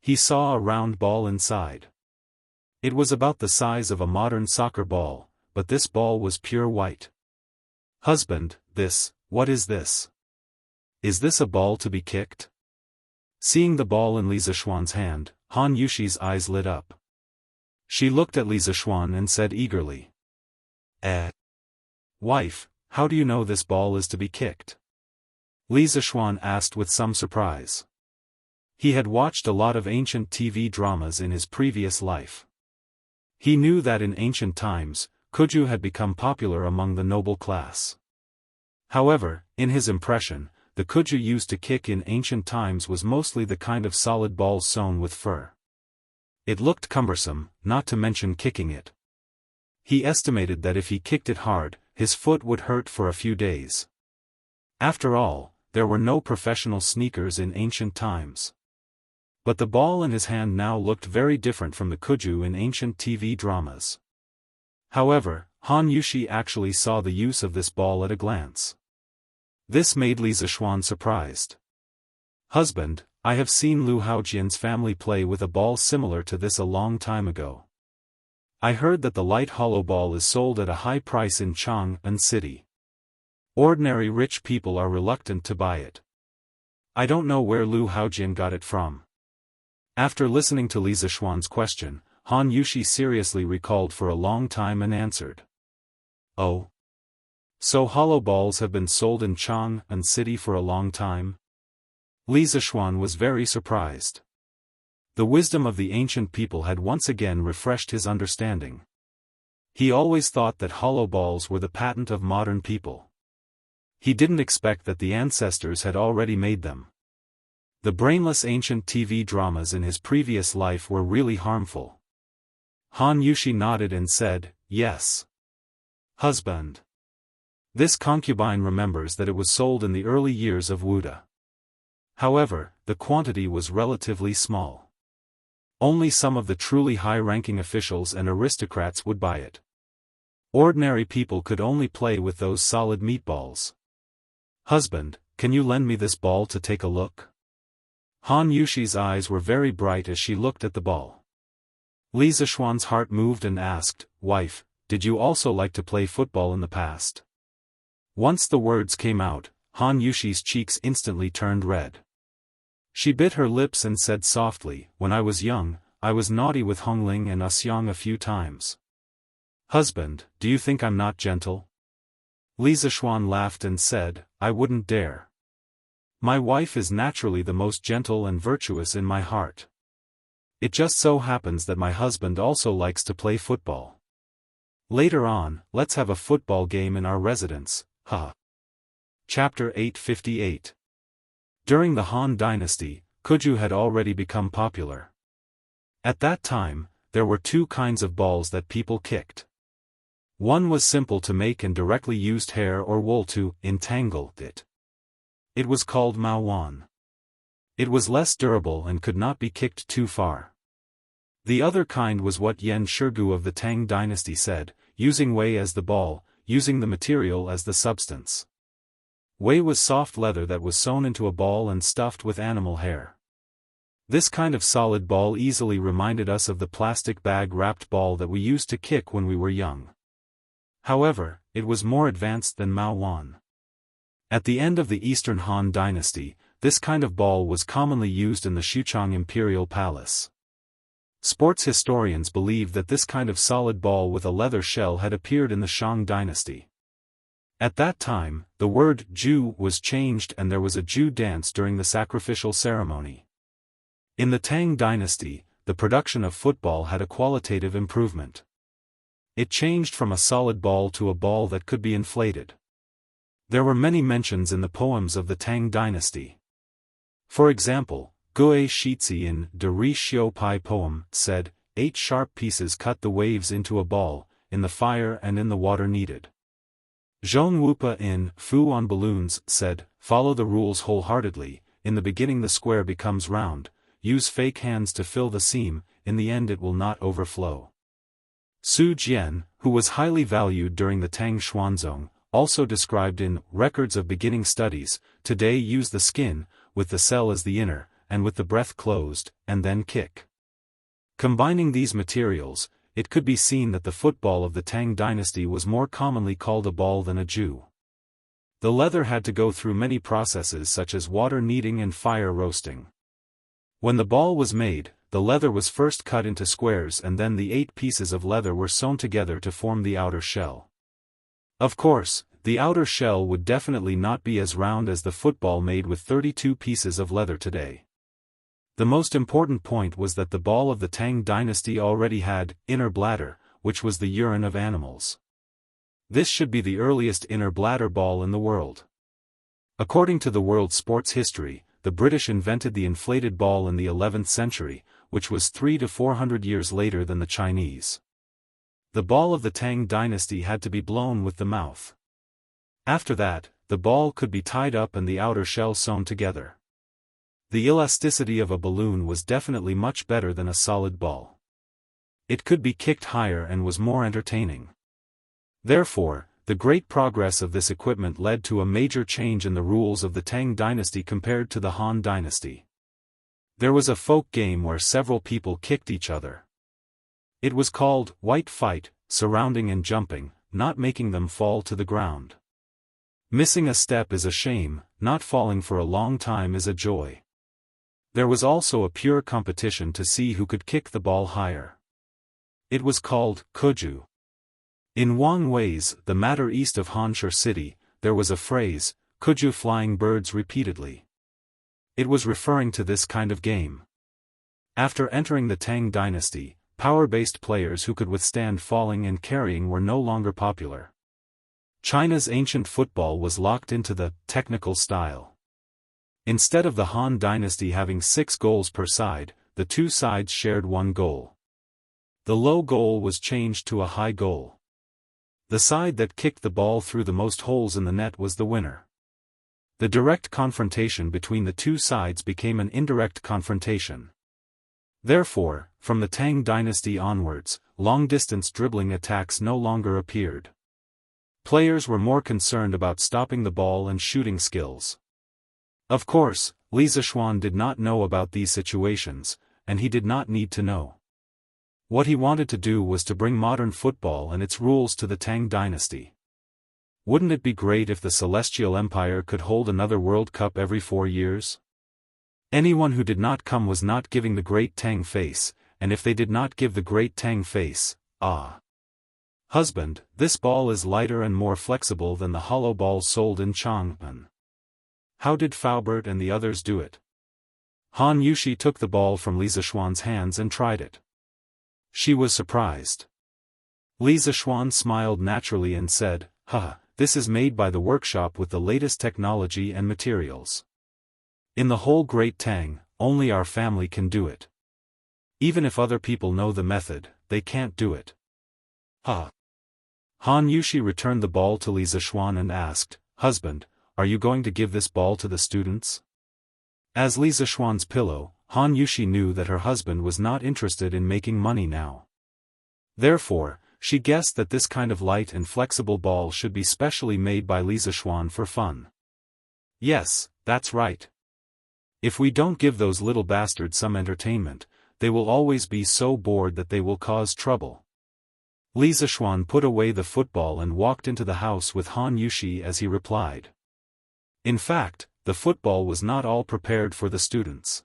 He saw a round ball inside. It was about the size of a modern soccer ball, but this ball was pure white. Husband, what is this? Is this a ball to be kicked? Seeing the ball in Li Zishuan's hand, Han Yushi's eyes lit up. She looked at Li Zishuan and said eagerly. Wife, how do you know this ball is to be kicked? Li Zishuan asked with some surprise. He had watched a lot of ancient TV dramas in his previous life. He knew that in ancient times, Kuju had become popular among the noble class. However, in his impression, the Kuju used to kick in ancient times was mostly the kind of solid balls sewn with fur. It looked cumbersome, not to mention kicking it. He estimated that if he kicked it hard, his foot would hurt for a few days. After all, there were no professional sneakers in ancient times. But the ball in his hand now looked very different from the Kuju in ancient TV dramas. However, Han Yushi actually saw the use of this ball at a glance. This made Li Zishuan surprised. Husband, I have seen Lu Haojian's family play with a ball similar to this a long time ago. I heard that the light hollow ball is sold at a high price in Jianghu city. Ordinary rich people are reluctant to buy it. I don't know where Lu Haojian got it from. After listening to Li Zishuan's question, Han Yushi seriously recalled for a long time and answered. Oh. So hollow balls have been sold in Jianghu city for a long time? Li Zishuan was very surprised. The wisdom of the ancient people had once again refreshed his understanding. He always thought that hollow balls were the patent of modern people. He didn't expect that the ancestors had already made them. The brainless ancient TV dramas in his previous life were really harmful. Han Yushi nodded and said, yes. Husband. This concubine remembers that it was sold in the early years of Wuda. However, the quantity was relatively small. Only some of the truly high-ranking officials and aristocrats would buy it. Ordinary people could only play with those solid meatballs. Husband, can you lend me this ball to take a look? Han Yushi's eyes were very bright as she looked at the ball. Li Zishuan's heart moved and asked, Wife, did you also like to play football in the past? Once the words came out, Han Yushi's cheeks instantly turned red. She bit her lips and said softly, when I was young, I was naughty with Hongling and Usyang a few times. Husband, do you think I'm not gentle? Li Zishuan laughed and said, I wouldn't dare. My wife is naturally the most gentle and virtuous in my heart. It just so happens that my husband also likes to play football. Later on, let's have a football game in our residence, huh? Chapter 858. During the Han Dynasty, Kuju had already become popular. At that time, there were 2 kinds of balls that people kicked. One was simple to make and directly used hair or wool to entangle it. It was called Maowan. It was less durable and could not be kicked too far. The other kind was what Yan Shirgu of the Tang dynasty said, using wei as the ball, using the material as the substance. Wei was soft leather that was sewn into a ball and stuffed with animal hair. This kind of solid ball easily reminded us of the plastic bag-wrapped ball that we used to kick when we were young. However, it was more advanced than Maowan. At the end of the Eastern Han Dynasty, this kind of ball was commonly used in the Xuchang Imperial Palace. Sports historians believe that this kind of solid ball with a leather shell had appeared in the Shang Dynasty. At that time, the word Ju was changed and there was a Ju dance during the sacrificial ceremony. In the Tang Dynasty, the production of football had a qualitative improvement. It changed from a solid ball to a ball that could be inflated. There were many mentions in the poems of the Tang dynasty. For example, Guo Shizi in De Ri Xiu Pai poem said, 8 sharp pieces cut the waves into a ball, in the fire and in the water needed. Zhong Wupa in Fu on Balloons said, follow the rules wholeheartedly, in the beginning the square becomes round, use fake hands to fill the seam, in the end it will not overflow. Su Jian, who was highly valued during the Tang Xuanzong, also described in Records of Beginning Studies, today use the skin, with the cell as the inner, and with the breath closed, and then kick. Combining these materials, it could be seen that the football of the Tang dynasty was more commonly called a ball than a ju. The leather had to go through many processes such as water kneading and fire roasting. When the ball was made, the leather was first cut into squares and then the 8 pieces of leather were sewn together to form the outer shell. Of course, the outer shell would definitely not be as round as the football made with 32 pieces of leather today. The most important point was that the ball of the Tang dynasty already had inner bladder, which was the urine of animals. This should be the earliest inner bladder ball in the world. According to the world sports history, the British invented the inflated ball in the 11th century, which was 300 to 400 years later than the Chinese. The ball of the Tang dynasty had to be blown with the mouth. After that, the ball could be tied up and the outer shell sewn together. The elasticity of a balloon was definitely much better than a solid ball. It could be kicked higher and was more entertaining. Therefore, the great progress of this equipment led to a major change in the rules of the Tang dynasty compared to the Han dynasty. There was a folk game where several people kicked each other. It was called white fight, surrounding and jumping, not making them fall to the ground. Missing a step is a shame, not falling for a long time is a joy. There was also a pure competition to see who could kick the ball higher. It was called Kuju. In Wang Wei's The Matter east of Hanshi City, there was a phrase, Kuju flying birds repeatedly. It was referring to this kind of game. After entering the Tang dynasty, power-based players who could withstand falling and carrying were no longer popular. China's ancient football was locked into the technical style. Instead of the Han dynasty having 6 goals per side, the 2 sides shared 1 goal. The low goal was changed to a high goal. The side that kicked the ball through the most holes in the net was the winner. The direct confrontation between the 2 sides became an indirect confrontation. Therefore, from the Tang dynasty onwards, long-distance dribbling attacks no longer appeared. Players were more concerned about stopping the ball and shooting skills. Of course, Li Zishuan did not know about these situations, and he did not need to know. What he wanted to do was to bring modern football and its rules to the Tang dynasty. Wouldn't it be great if the Celestial Empire could hold another World Cup every 4 years? Anyone who did not come was not giving the Great Tang face, and if they did not give the Great Tang face, husband, this ball is lighter and more flexible than the hollow ball sold in Chang'an. How did Faubert and the others do it? Han Yushi took the ball from Li Zishuan's hands and tried it. She was surprised. Li Zishuan smiled naturally and said, this is made by the workshop with the latest technology and materials. In the whole Great Tang, only our family can do it. Even if other people know the method, they can't do it. Han Yushi returned the ball to Li Zishuan and asked, husband, are you going to give this ball to the students? As Li Zishuan's pillow, Han Yushi knew that her husband was not interested in making money now. Therefore, she guessed that this kind of light and flexible ball should be specially made by Li Zishuan for fun. Yes, that's right. If we don't give those little bastards some entertainment, they will always be so bored that they will cause trouble. Li Zishuan put away the football and walked into the house with Han Yushi as he replied. In fact, the football was not all prepared for the students.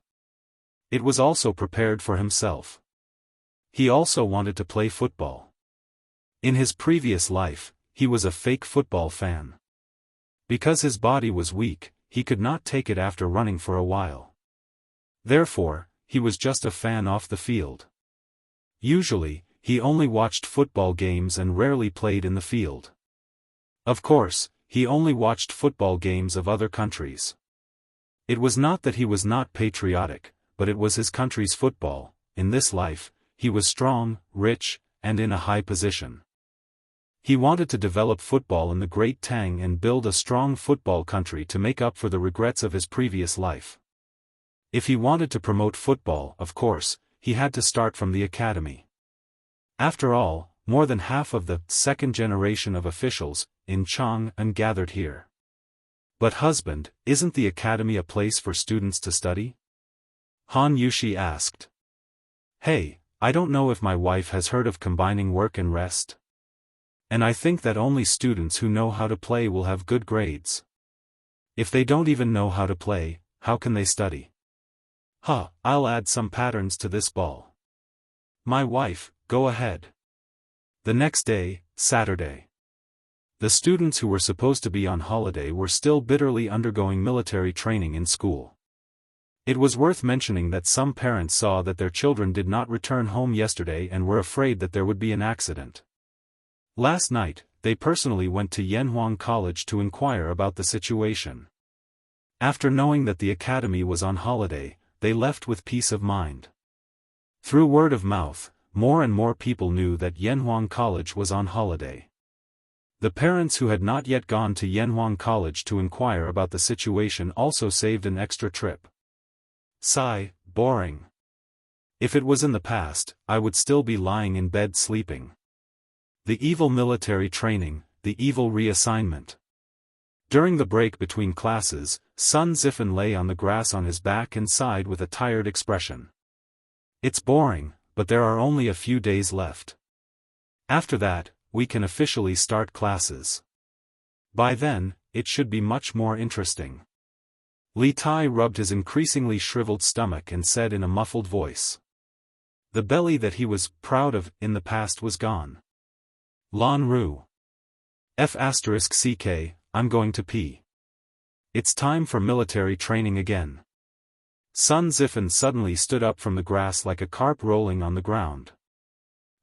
It was also prepared for himself. He also wanted to play football. In his previous life, he was a fake football fan. Because his body was weak, he could not take it after running for a while. Therefore, he was just a fan off the field. Usually, he only watched football games and rarely played in the field. Of course, he only watched football games of other countries. It was not that he was not patriotic, but it was his country's football. In this life, he was strong, rich, and in a high position. He wanted to develop football in the Great Tang and build a strong football country to make up for the regrets of his previous life. If he wanted to promote football, of course, he had to start from the academy. After all, more than half of the second generation of officials in Chang'an gathered here. But husband, isn't the academy a place for students to study? Han Yushi asked. Hey, I don't know if my wife has heard of combining work and rest. And I think that only students who know how to play will have good grades. If they don't even know how to play, how can they study? I'll add some patterns to this ball. My wife, go ahead. The next day, Saturday. The students who were supposed to be on holiday were still bitterly undergoing military training in school. It was worth mentioning that some parents saw that their children did not return home yesterday and were afraid that there would be an accident. Last night, they personally went to Yanhuang College to inquire about the situation. After knowing that the academy was on holiday, they left with peace of mind. Through word of mouth, more and more people knew that Yanhuang College was on holiday. The parents who had not yet gone to Yanhuang College to inquire about the situation also saved an extra trip. Sigh, boring. If it was in the past, I would still be lying in bed sleeping. The evil military training, the evil reassignment. During the break between classes, Sun Zifen lay on the grass on his back and sighed with a tired expression. It's boring, but there are only a few days left. After that, we can officially start classes. By then, it should be much more interesting. Li Tai rubbed his increasingly shriveled stomach and said in a muffled voice. The belly that he was proud of in the past was gone. Lan Ru. F***ck, I'm going to pee. It's time for military training again. Sun Zifen suddenly stood up from the grass like a carp rolling on the ground.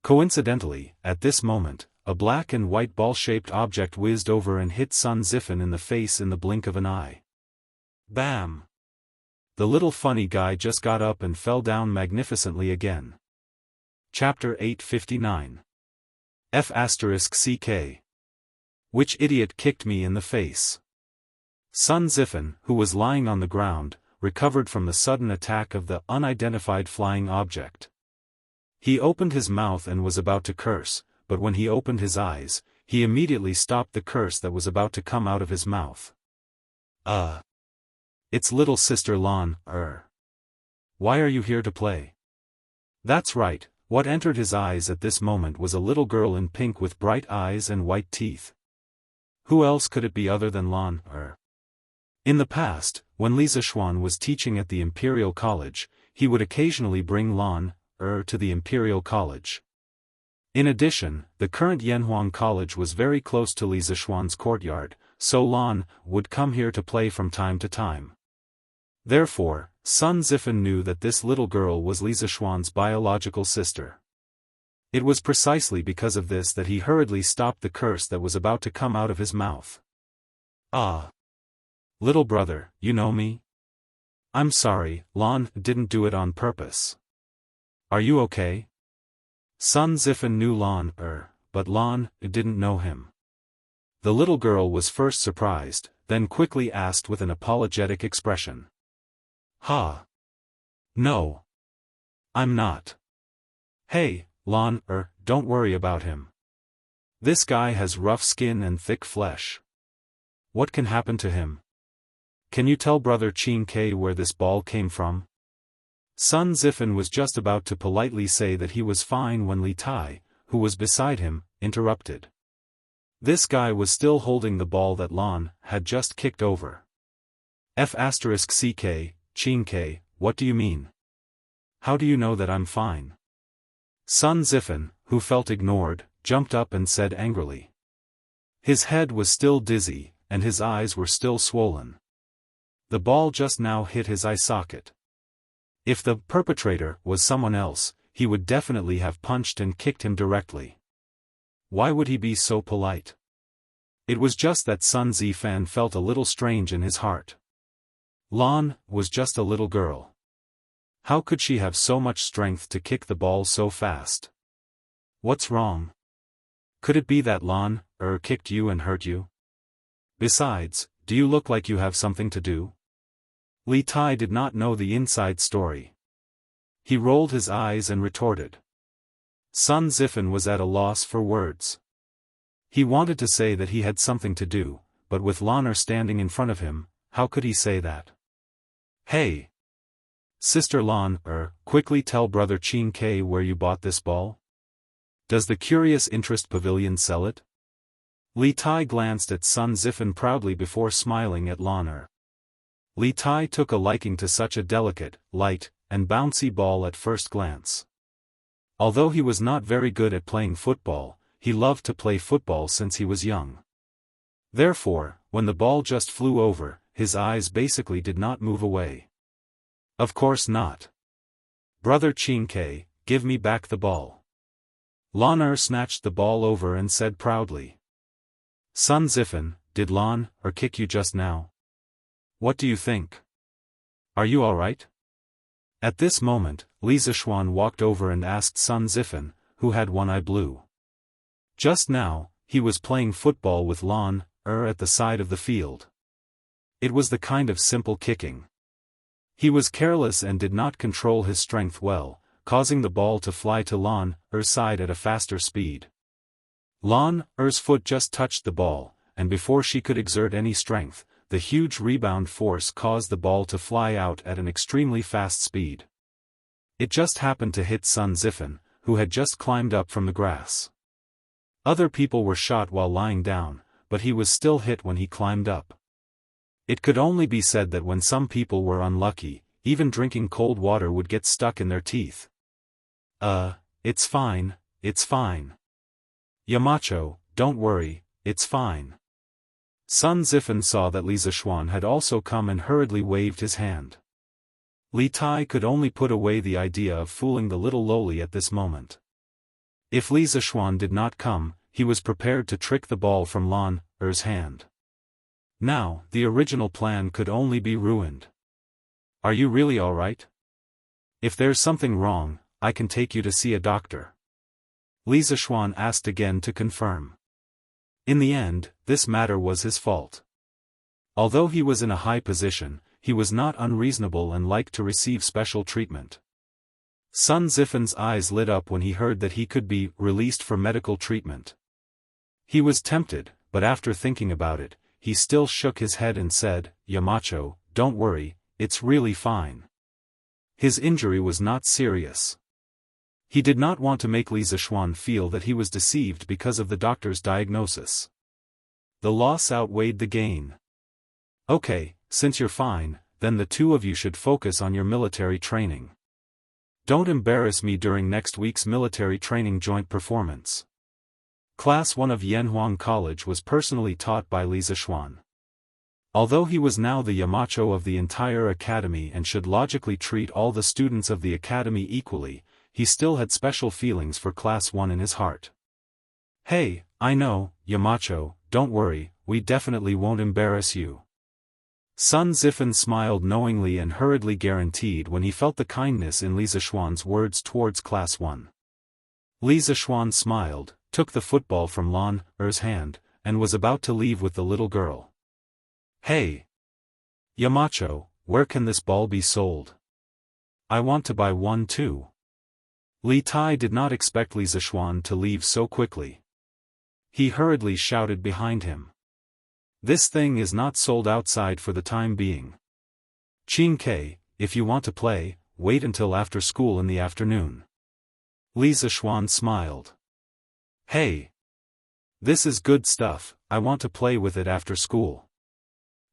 Coincidentally, at this moment, a black and white ball-shaped object whizzed over and hit Sun Zifen in the face in the blink of an eye. Bam! The little funny guy just got up and fell down magnificently again. Chapter 859. F***ck. Which idiot kicked me in the face? Sun Zifen, who was lying on the ground, recovered from the sudden attack of the unidentified flying object. He opened his mouth and was about to curse, but when he opened his eyes, he immediately stopped the curse that was about to come out of his mouth. It's little sister Lan, Why are you here to play? That's right, what entered his eyes at this moment was a little girl in pink with bright eyes and white teeth. Who else could it be other than Lan, In the past, when Li Zishuan was teaching at the Imperial College, he would occasionally bring Lan, to the Imperial College. In addition, the current Yanhuang College was very close to Li Zishuan's courtyard, so Lan would come here to play from time to time. Therefore, Sun Zifen knew that this little girl was Li Zishuan's biological sister. It was precisely because of this that he hurriedly stopped the curse that was about to come out of his mouth. Little brother, you know me? I'm sorry, Lan didn't do it on purpose. Are you okay? Sun Zifen knew Lan, but Lan didn't know him. The little girl was first surprised, then quickly asked with an apologetic expression. No. I'm not. Hey, Lan, don't worry about him. This guy has rough skin and thick flesh. What can happen to him? Can you tell Brother Qin Ke where this ball came from? Sun Zifen was just about to politely say that he was fine when Li Tai, who was beside him, interrupted. This guy was still holding the ball that Lan had just kicked over. F***ck, Qin Ke, what do you mean? How do you know that I'm fine? Sun Zifen, who felt ignored, jumped up and said angrily. His head was still dizzy, and his eyes were still swollen. The ball just now hit his eye socket. If the perpetrator was someone else, he would definitely have punched and kicked him directly. Why would he be so polite? It was just that Sun Zifan felt a little strange in his heart. Lan was just a little girl. How could she have so much strength to kick the ball so fast? What's wrong? Could it be that Lan kicked you and hurt you? Besides, do you look like you have something to do? Li Tai did not know the inside story. He rolled his eyes and retorted. Sun Zifan was at a loss for words. He wanted to say that he had something to do, but with Lan standing in front of him, how could he say that? Hey! Sister Lan, quickly tell brother Qin Ke where you bought this ball? Does the Curious Interest Pavilion sell it? Li Tai glanced at Sun Zifan proudly before smiling at Lan. Li Tai took a liking to such a delicate, light, and bouncy ball at first glance. Although he was not very good at playing football, he loved to play football since he was young. Therefore, when the ball just flew over, his eyes basically did not move away. Of course not. Brother Qin Ke, give me back the ball. Lan snatched the ball over and said proudly. Sun Zifan, did Lan kick you just now? What do you think? Are you alright? At this moment, Li Zishuan walked over and asked Sun Zifan, who had one eye blue. Just now, he was playing football with Lan at the side of the field. It was the kind of simple kicking. He was careless and did not control his strength well, causing the ball to fly to Lan's side at a faster speed. Lan's foot just touched the ball, and before she could exert any strength, the huge rebound force caused the ball to fly out at an extremely fast speed. It just happened to hit Sun Zifan, who had just climbed up from the grass. Other people were shot while lying down, but he was still hit when he climbed up. It could only be said that when some people were unlucky, even drinking cold water would get stuck in their teeth. It's fine, it's fine. Yamacho, don't worry, it's fine. Sun Zifan saw that Li Zishuan had also come and hurriedly waved his hand. Li Tai could only put away the idea of fooling the little lowly at this moment. If Li Zishuan did not come, he was prepared to trick the ball from Lan's hand. Now, the original plan could only be ruined. Are you really alright? If there's something wrong, I can take you to see a doctor. Li Zishuan asked again to confirm. In the end, this matter was his fault. Although he was in a high position, he was not unreasonable and liked to receive special treatment. Sun Zifan's eyes lit up when he heard that he could be released for medical treatment. He was tempted, but after thinking about it, he still shook his head and said, Yamacho, don't worry, it's really fine. His injury was not serious. He did not want to make Li Zishuan feel that he was deceived because of the doctor's diagnosis. The loss outweighed the gain. Okay, since you're fine, then the two of you should focus on your military training. Don't embarrass me during next week's military training joint performance. Class 1 of Yanhuang College was personally taught by Li Zishuan. Although he was now the Yamacho of the entire academy and should logically treat all the students of the academy equally, he still had special feelings for Class 1 in his heart. Hey, I know, Yamacho, don't worry, we definitely won't embarrass you. Sun Zifan smiled knowingly and hurriedly guaranteed when he felt the kindness in Li Zishuan's words towards Class 1. Li Zishuan smiled, took the football from Lan's hand, and was about to leave with the little girl. Hey! Yamacho, where can this ball be sold? I want to buy one too. Li Tai did not expect Li Zishuan to leave so quickly. He hurriedly shouted behind him. This thing is not sold outside for the time being. Qin Ke, if you want to play, wait until after school in the afternoon. Li Zishuan smiled. Hey! This is good stuff, I want to play with it after school.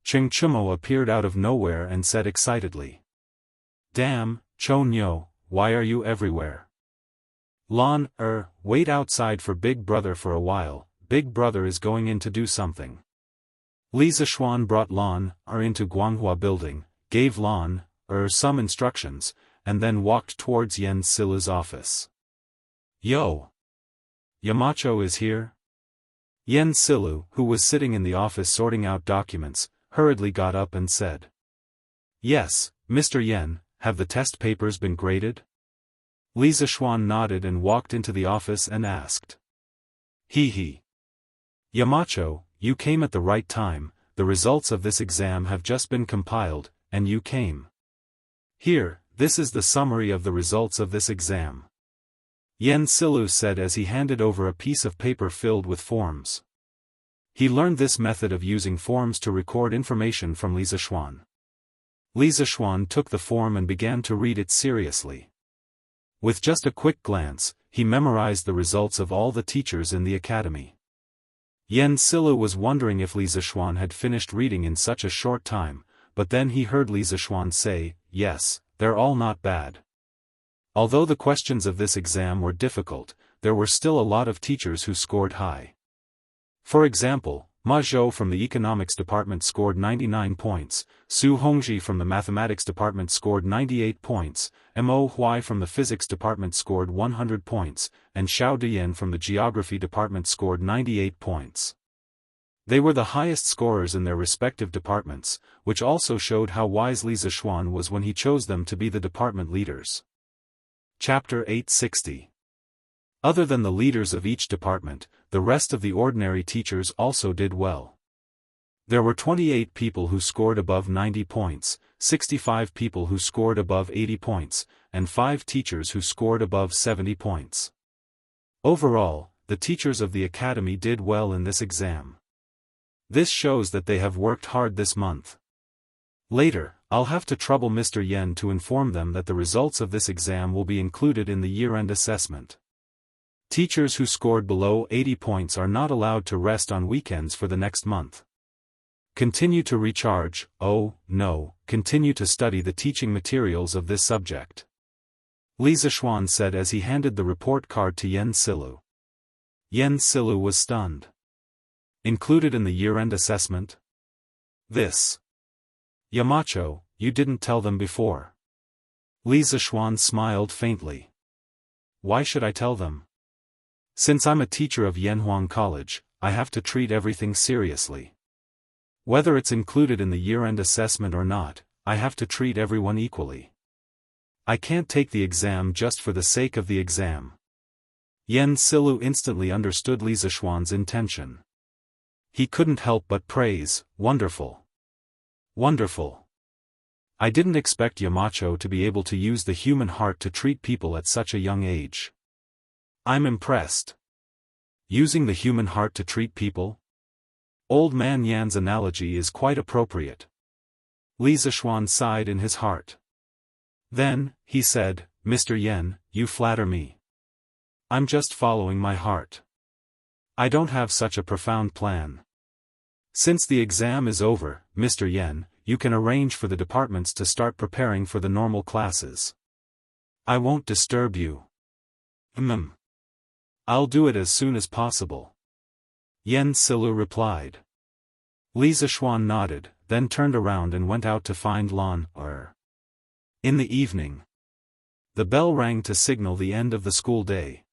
Cheng Chumo appeared out of nowhere and said excitedly. Damn, Cho Nyo, why are you everywhere? Lan, wait outside for Big Brother for a while, Big Brother is going in to do something. Li Zishuan brought Lan into Guanghua building, gave Lan some instructions, and then walked towards Yen Sila's office. Yo! Yamacho is here? Yen Silu, who was sitting in the office sorting out documents, hurriedly got up and said. Yes, Mr. Yen, have the test papers been graded? Li Zishuan nodded and walked into the office and asked. He. Yamacho, you came at the right time, the results of this exam have just been compiled, and you came. Here, this is the summary of the results of this exam. Yen Silu said as he handed over a piece of paper filled with forms. He learned this method of using forms to record information from Li Zishuan. Li Zishuan took the form and began to read it seriously. With just a quick glance, he memorized the results of all the teachers in the academy. Yen Silu was wondering if Li Zishuan had finished reading in such a short time, but then he heard Li Zishuan say, yes, they're all not bad. Although the questions of this exam were difficult, there were still a lot of teachers who scored high. For example, Ma Zhou from the economics department scored 99 points, Su Hongji from the mathematics department scored 98 points, Mo Huai from the physics department scored 100 points, and Xiao Diyan from the geography department scored 98 points. They were the highest scorers in their respective departments, which also showed how wise Li Zishuan was when he chose them to be the department leaders. Chapter 860. Other than the leaders of each department, the rest of the ordinary teachers also did well. There were 28 people who scored above 90 points, 65 people who scored above 80 points, and 5 teachers who scored above 70 points. Overall, the teachers of the academy did well in this exam. This shows that they have worked hard this month. Later, I'll have to trouble Mr. Yen to inform them that the results of this exam will be included in the year-end assessment. Teachers who scored below 80 points are not allowed to rest on weekends for the next month. Continue to recharge, continue to study the teaching materials of this subject. Li Zishuan said as he handed the report card to Yen Silu. Yen Silu was stunned. Included in the year-end assessment? This. Yamacho, you didn't tell them before. Li Zishuan smiled faintly. Why should I tell them? Since I'm a teacher of Yanhuang College, I have to treat everything seriously. Whether it's included in the year-end assessment or not, I have to treat everyone equally. I can't take the exam just for the sake of the exam. Yen Silu instantly understood Li Zishuan's intention. He couldn't help but praise, wonderful. Wonderful. I didn't expect Yamacho to be able to use the human heart to treat people at such a young age. I'm impressed. Using the human heart to treat people? Old Man Yan's analogy is quite appropriate. Li Zishuan sighed in his heart. Then, he said, Mr. Yen, you flatter me. I'm just following my heart. I don't have such a profound plan. Since the exam is over, Mr. Yen, you can arrange for the departments to start preparing for the normal classes. I won't disturb you. I'll do it as soon as possible. Yen Silu replied. Li Zishuan nodded, then turned around and went out to find Lan Er. In the evening, the bell rang to signal the end of the school day.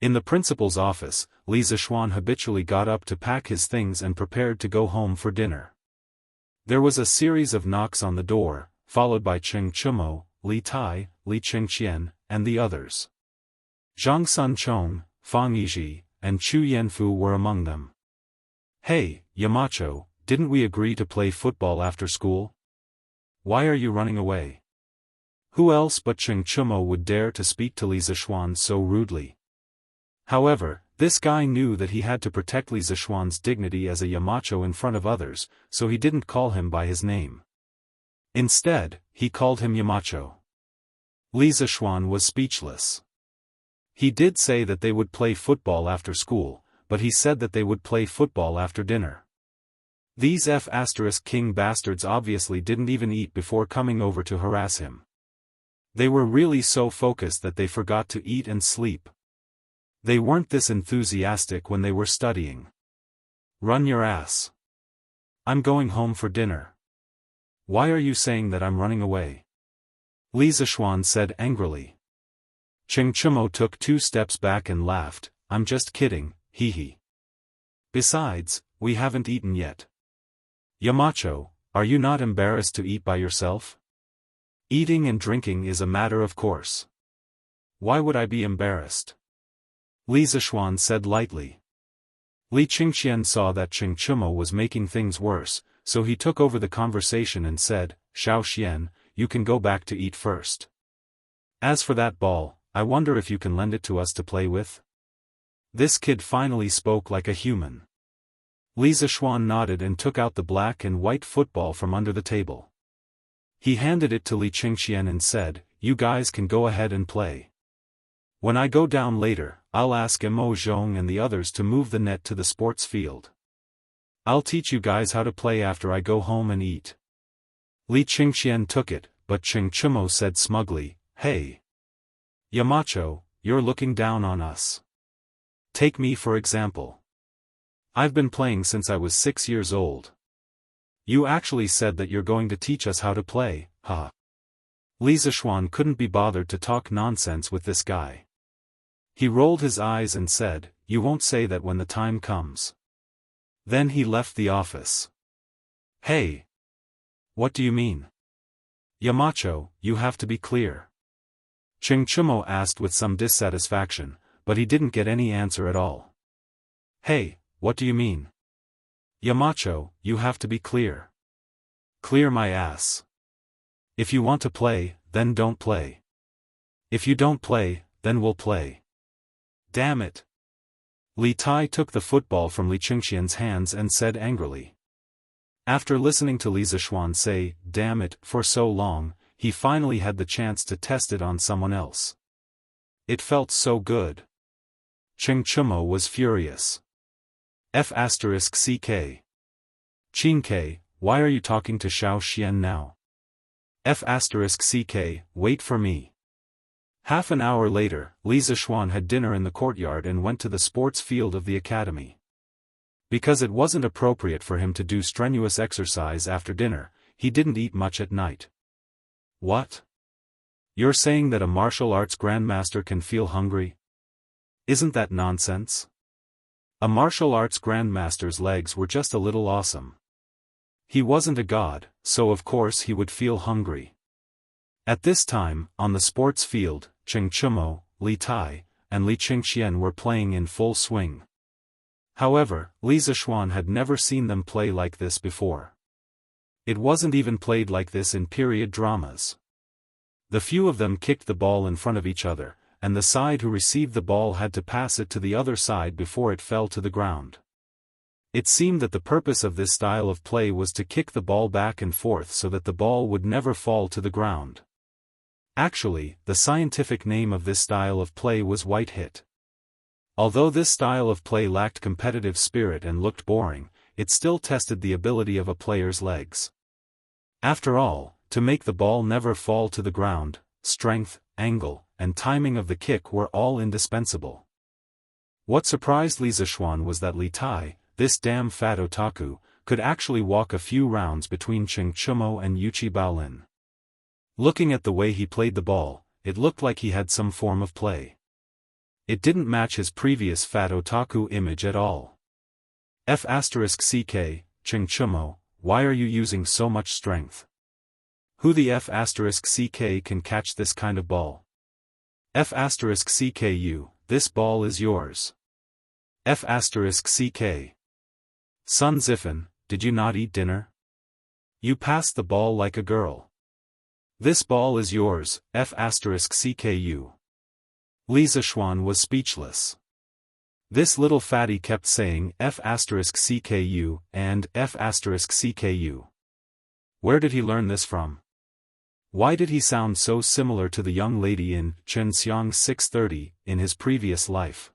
In the principal's office, Li Zishuan habitually got up to pack his things and prepared to go home for dinner. There was a series of knocks on the door, followed by Cheng Chumo, Li Tai, Li Chengqian, and the others. Zhang Sunchong, Fang Yizhi, and Chu Yanfu were among them. Hey, Yamacho, didn't we agree to play football after school? Why are you running away? Who else but Cheng Chumo would dare to speak to Li Zishuan so rudely? However, this guy knew that he had to protect Li Zishuan's dignity as a Yamacho in front of others, so he didn't call him by his name. Instead, he called him Yamacho. Li Zishuan was speechless. He did say that they would play football after school, but he said that they would play football after dinner. These F***king bastards obviously didn't even eat before coming over to harass him. They were really so focused that they forgot to eat and sleep. They weren't this enthusiastic when they were studying. Run your ass. I'm going home for dinner. Why are you saying that I'm running away? Li Zishuan said angrily. Cheng Chumo took 2 steps back and laughed, I'm just kidding, hee hee. Besides, we haven't eaten yet. Yamacho, are you not embarrassed to eat by yourself? Eating and drinking is a matter of course. Why would I be embarrassed? Li Zishuan said lightly. Li Qingxian saw that Cheng Chumo was making things worse, so he took over the conversation and said, Xiao Xian, you can go back to eat first. As for that ball, I wonder if you can lend it to us to play with? This kid finally spoke like a human. Li Zishuan nodded and took out the black and white football from under the table. He handed it to Li Qingxian and said, you guys can go ahead and play. When I go down later, I'll ask Mo Zhong and the others to move the net to the sports field. I'll teach you guys how to play after I go home and eat. Li Qingxian took it, but Cheng Chumo said smugly, hey. Yamacho, you're looking down on us. Take me for example. I've been playing since I was 6 years old. You actually said that you're going to teach us how to play, huh? Li Zishuan couldn't be bothered to talk nonsense with this guy. He rolled his eyes and said, you won't say that when the time comes. Then he left the office. Hey! What do you mean? Yamacho, you have to be clear. Cheng Chumo asked with some dissatisfaction, but he didn't get any answer at all. Hey, what do you mean? Yamacho, you have to be clear. Clear my ass. If you want to play, then don't play. If you don't play, then we'll play. Damn it. Li Tai took the football from Li Qingxian's hands and said angrily. After listening to Li Zishuan say, damn it, for so long, he finally had the chance to test it on someone else. It felt so good. Cheng Chumo was furious. F***CK. Qingke, why are you talking to Xiao Xian now? F***CK, wait for me. Half an hour later, Li Zishuan had dinner in the courtyard and went to the sports field of the academy. Because it wasn't appropriate for him to do strenuous exercise after dinner, he didn't eat much at night. What? You're saying that a martial arts grandmaster can feel hungry? Isn't that nonsense? A martial arts grandmaster's legs were just a little awesome. He wasn't a god, so of course he would feel hungry. At this time, on the sports field, Cheng Chumo, Li Tai, and Li Qingxian were playing in full swing. However, Li Zishuan had never seen them play like this before. It wasn't even played like this in period dramas. The few of them kicked the ball in front of each other, and the side who received the ball had to pass it to the other side before it fell to the ground. It seemed that the purpose of this style of play was to kick the ball back and forth so that the ball would never fall to the ground. Actually, the scientific name of this style of play was white hit. Although this style of play lacked competitive spirit and looked boring, it still tested the ability of a player's legs. After all, to make the ball never fall to the ground, strength, angle, and timing of the kick were all indispensable. What surprised Li Zishuan was that Li Tai, this damn fat otaku, could actually walk a few rounds between Cheng Chumo and Yuchi Baolin. Looking at the way he played the ball, it looked like he had some form of play. It didn't match his previous fat otaku image at all. F***CK, Cheng Chumo, why are you using so much strength? Who the F***CK can catch this kind of ball? F***CKU, this ball is yours. F***CK. Sun Zifen, did you not eat dinner? You passed the ball like a girl. This ball is yours, F***CKU. Li Zishuan was speechless. This little fatty kept saying F***CKU and F***CKU. Where did he learn this from? Why did he sound so similar to the young lady in Chenxiang 630 in his previous life?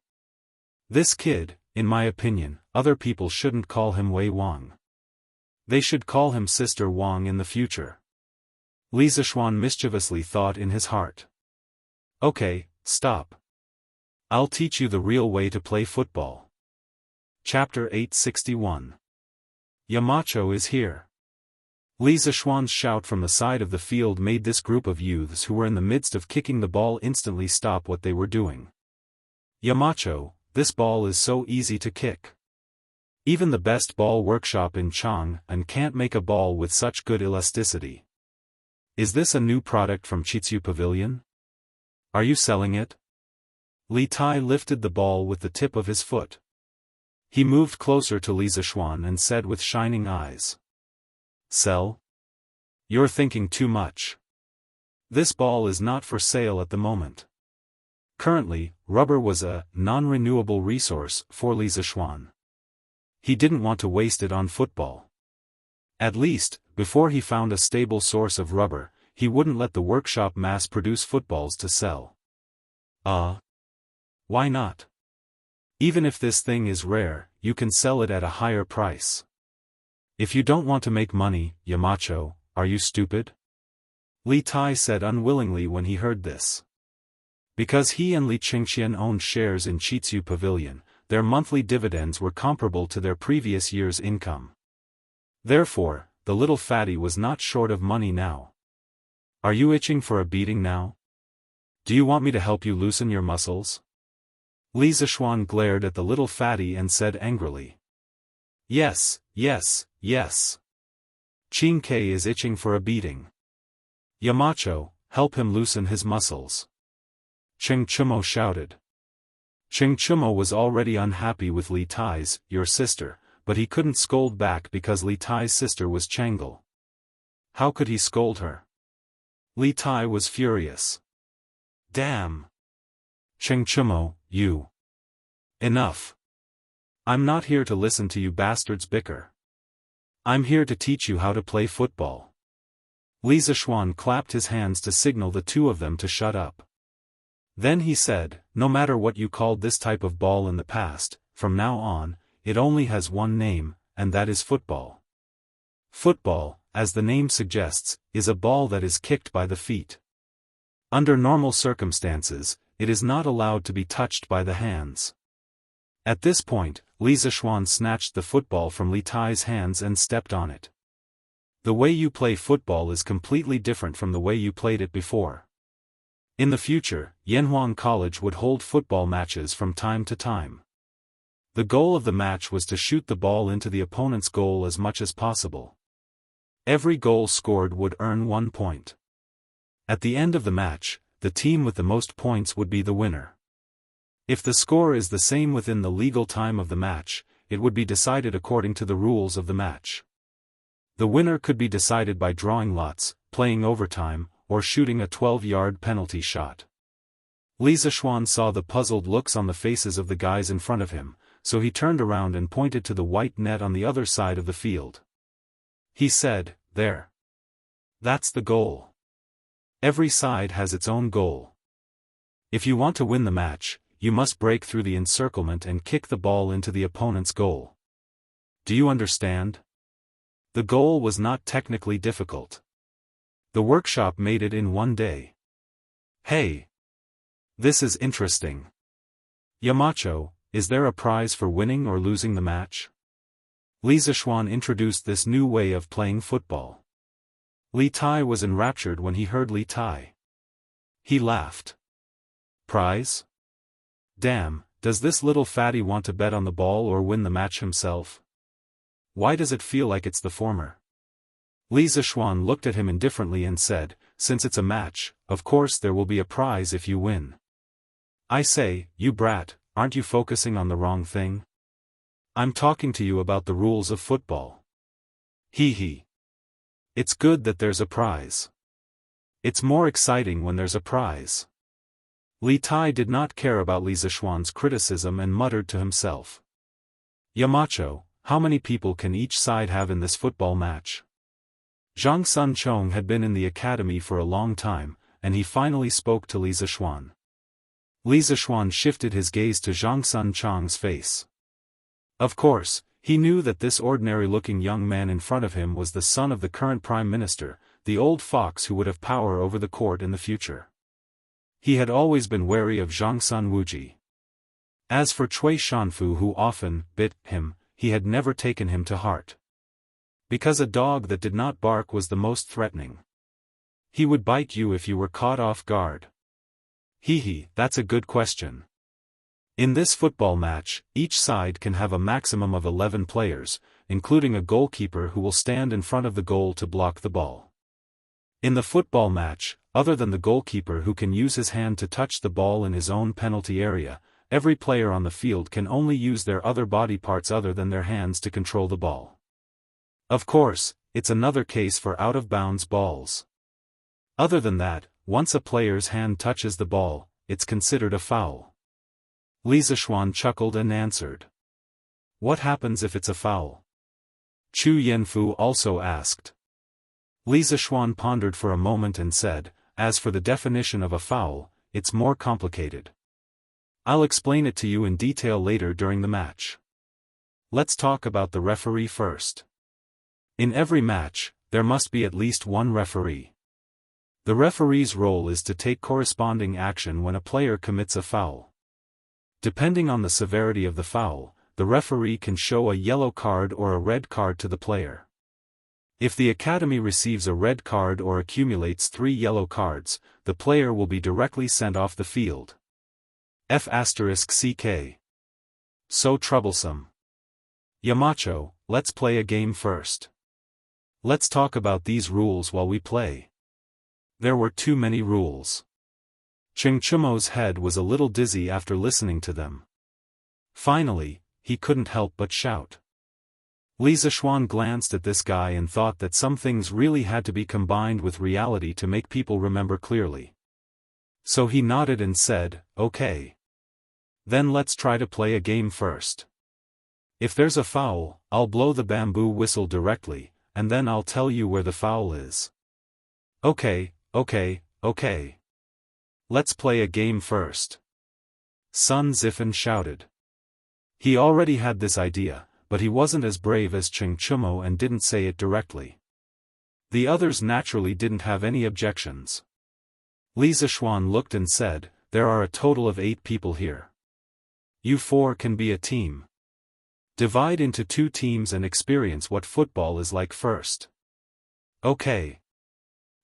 This kid, in my opinion, other people shouldn't call him Wei Wang. They should call him Sister Wang in the future. Li Zishuan mischievously thought in his heart. Okay, stop. I'll teach you the real way to play football. Chapter 861. Yamacho is here. Li Zishuan's shout from the side of the field made this group of youths who were in the midst of kicking the ball instantly stop what they were doing. Yamacho, this ball is so easy to kick. Even the best ball workshop in Chang'an can't make a ball with such good elasticity. Is this a new product from Chitsu Pavilion? Are you selling it? Li Tai lifted the ball with the tip of his foot. He moved closer to Li Zishuan and said with shining eyes. Sell? You're thinking too much. This ball is not for sale at the moment. Currently, rubber was a non-renewable resource for Li Zishuan. He didn't want to waste it on football. At least, before he found a stable source of rubber, he wouldn't let the workshop mass-produce footballs to sell. Why not? Even if this thing is rare, you can sell it at a higher price. If you don't want to make money, Yamacho, are you stupid? Li Tai said unwillingly when he heard this. Because he and Li Qingxian owned shares in Chitsu Pavilion, their monthly dividends were comparable to their previous year's income. Therefore, the little fatty was not short of money now. Are you itching for a beating now? Do you want me to help you loosen your muscles? Li Zishuan glared at the little fatty and said angrily. Yes, yes, yes. Qing Ke is itching for a beating. Yamacho, help him loosen his muscles. Cheng Chumo shouted. Cheng Chumo was already unhappy with Li Tai's, your sister, but he couldn't scold back because Li Tai's sister was Chang'e. How could he scold her? Li Tai was furious. Damn! Cheng Chumo, you. Enough. I'm not here to listen to you bastards bicker. I'm here to teach you how to play football. Li Zishuan clapped his hands to signal the two of them to shut up. Then he said, no matter what you called this type of ball in the past, from now on, it only has one name, and that is football. Football, as the name suggests, is a ball that is kicked by the feet. Under normal circumstances, it is not allowed to be touched by the hands. At this point, Li Zishuan snatched the football from Li Tai's hands and stepped on it. The way you play football is completely different from the way you played it before. In the future, Yanhuang College would hold football matches from time to time. The goal of the match was to shoot the ball into the opponent's goal as much as possible. Every goal scored would earn 1 point. At the end of the match, the team with the most points would be the winner. If the score is the same within the legal time of the match, it would be decided according to the rules of the match. The winner could be decided by drawing lots, playing overtime, or shooting a 12-yard penalty shot. Li Zishuan saw the puzzled looks on the faces of the guys in front of him, so he turned around and pointed to the white net on the other side of the field. He said, there. That's the goal. Every side has its own goal. If you want to win the match, you must break through the encirclement and kick the ball into the opponent's goal. Do you understand? The goal was not technically difficult. The workshop made it in 1 day. Hey! This is interesting. Yamacho, is there a prize for winning or losing the match? Li Zishuan introduced this new way of playing football. Li Tai was enraptured when he heard Li Tai. He laughed. Prize? Damn, does this little fatty want to bet on the ball or win the match himself? Why does it feel like it's the former? Li Zishuan looked at him indifferently and said, since it's a match, of course there will be a prize if you win. I say, you brat, aren't you focusing on the wrong thing? I'm talking to you about the rules of football. Hee hee. It's good that there's a prize. It's more exciting when there's a prize. Li Tai did not care about Li Zishuan's criticism and muttered to himself. Yamacho, how many people can each side have in this football match? Zhang Sun Chong had been in the academy for a long time, and he finally spoke to Li Zishuan. Li Zishuan shifted his gaze to Zhang Sun Chong's face. Of course, he knew that this ordinary-looking young man in front of him was the son of the current prime minister, the old fox who would have power over the court in the future. He had always been wary of Zhang Sun Wuji. As for Cui Shanfu, who often bit him, he had never taken him to heart. Because a dog that did not bark was the most threatening. He would bite you if you were caught off guard. Hee hee, that's a good question. In this football match, each side can have a maximum of 11 players, including a goalkeeper who will stand in front of the goal to block the ball. In the football match, other than the goalkeeper who can use his hand to touch the ball in his own penalty area, every player on the field can only use their other body parts other than their hands to control the ball. Of course, it's another case for out-of-bounds balls. Other than that, once a player's hand touches the ball, it's considered a foul. Li Zishuan chuckled and answered. What happens if it's a foul? Chu Yanfu also asked. Li Zishuan pondered for a moment and said, as for the definition of a foul, it's more complicated. I'll explain it to you in detail later during the match. Let's talk about the referee first. In every match, there must be at least one referee. The referee's role is to take corresponding action when a player commits a foul. Depending on the severity of the foul, the referee can show a yellow card or a red card to the player. If the academy receives a red card or accumulates 3 yellow cards, the player will be directly sent off the field. F***ck. So troublesome. Yamacho, let's play a game first. Let's talk about these rules while we play. There were too many rules. Cheng Chumo's head was a little dizzy after listening to them. Finally, he couldn't help but shout. Li Zishuan glanced at this guy and thought that some things really had to be combined with reality to make people remember clearly. So he nodded and said, okay. Then let's try to play a game first. If there's a foul, I'll blow the bamboo whistle directly, and then I'll tell you where the foul is. Okay. Let's play a game first. Sun Zifen shouted. He already had this idea, but he wasn't as brave as Cheng Chumo and didn't say it directly. The others naturally didn't have any objections. Li Zishuan looked and said, there are a total of 8 people here. You 4 can be a team. Divide into 2 teams and experience what football is like first. Okay.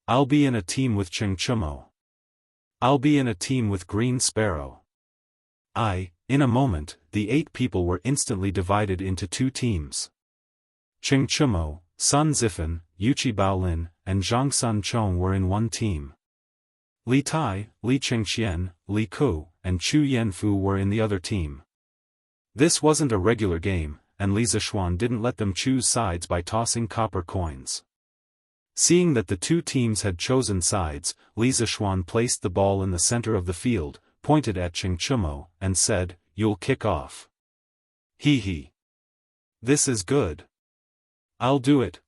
I'll be in a team with Cheng Chumo. I'll be in a team with Green Sparrow. In a moment, the 8 people were instantly divided into 2 teams. Cheng Chumo, Sun Zifen, Yuchi Baolin, and Zhang Sun Chong were in one team. Li Tai, Li Chengxian, Li Ku, and Chu Yanfu were in the other team. This wasn't a regular game, and Li Zishuan didn't let them choose sides by tossing copper coins. Seeing that the 2 teams had chosen sides, Li Zishuan placed the ball in the center of the field, pointed at Cheng Chumo, and said, you'll kick off. Hee. This is good. I'll do it.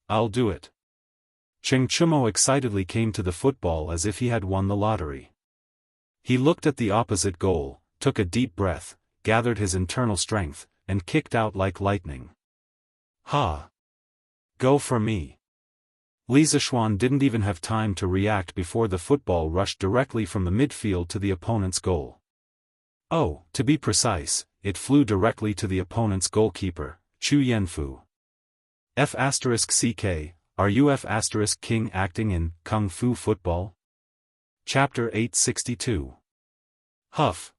Cheng Chumo excitedly came to the football as if he had won the lottery. He looked at the opposite goal, took a deep breath, gathered his internal strength, and kicked out like lightning. Ha! Go for me. Li Zishuan didn't even have time to react before the football rushed directly from the midfield to the opponent's goal. Oh, to be precise, it flew directly to the opponent's goalkeeper, Chu Yanfu. F***ck, are you F***king acting in Kung Fu Football? Chapter 862. Huff.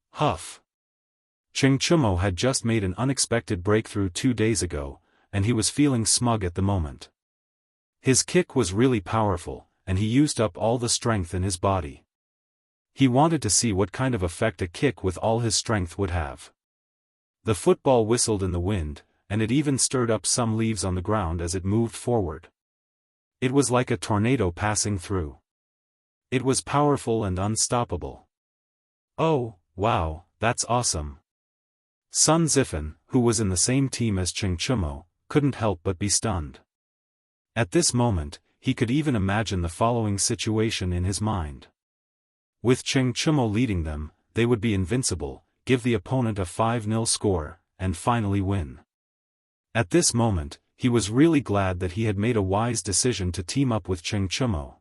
Cheng Chumo had just made an unexpected breakthrough 2 days ago, and he was feeling smug at the moment. His kick was really powerful, and he used up all the strength in his body. He wanted to see what kind of effect a kick with all his strength would have. The football whistled in the wind, and it even stirred up some leaves on the ground as it moved forward. It was like a tornado passing through. It was powerful and unstoppable. Oh, wow, that's awesome. Sun Zifen, who was in the same team as Cheng Chumo, couldn't help but be stunned. At this moment, he could even imagine the following situation in his mind. With Cheng Chumo leading them, they would be invincible, give the opponent a 5-0 score, and finally win. At this moment, he was really glad that he had made a wise decision to team up with Cheng Chumo.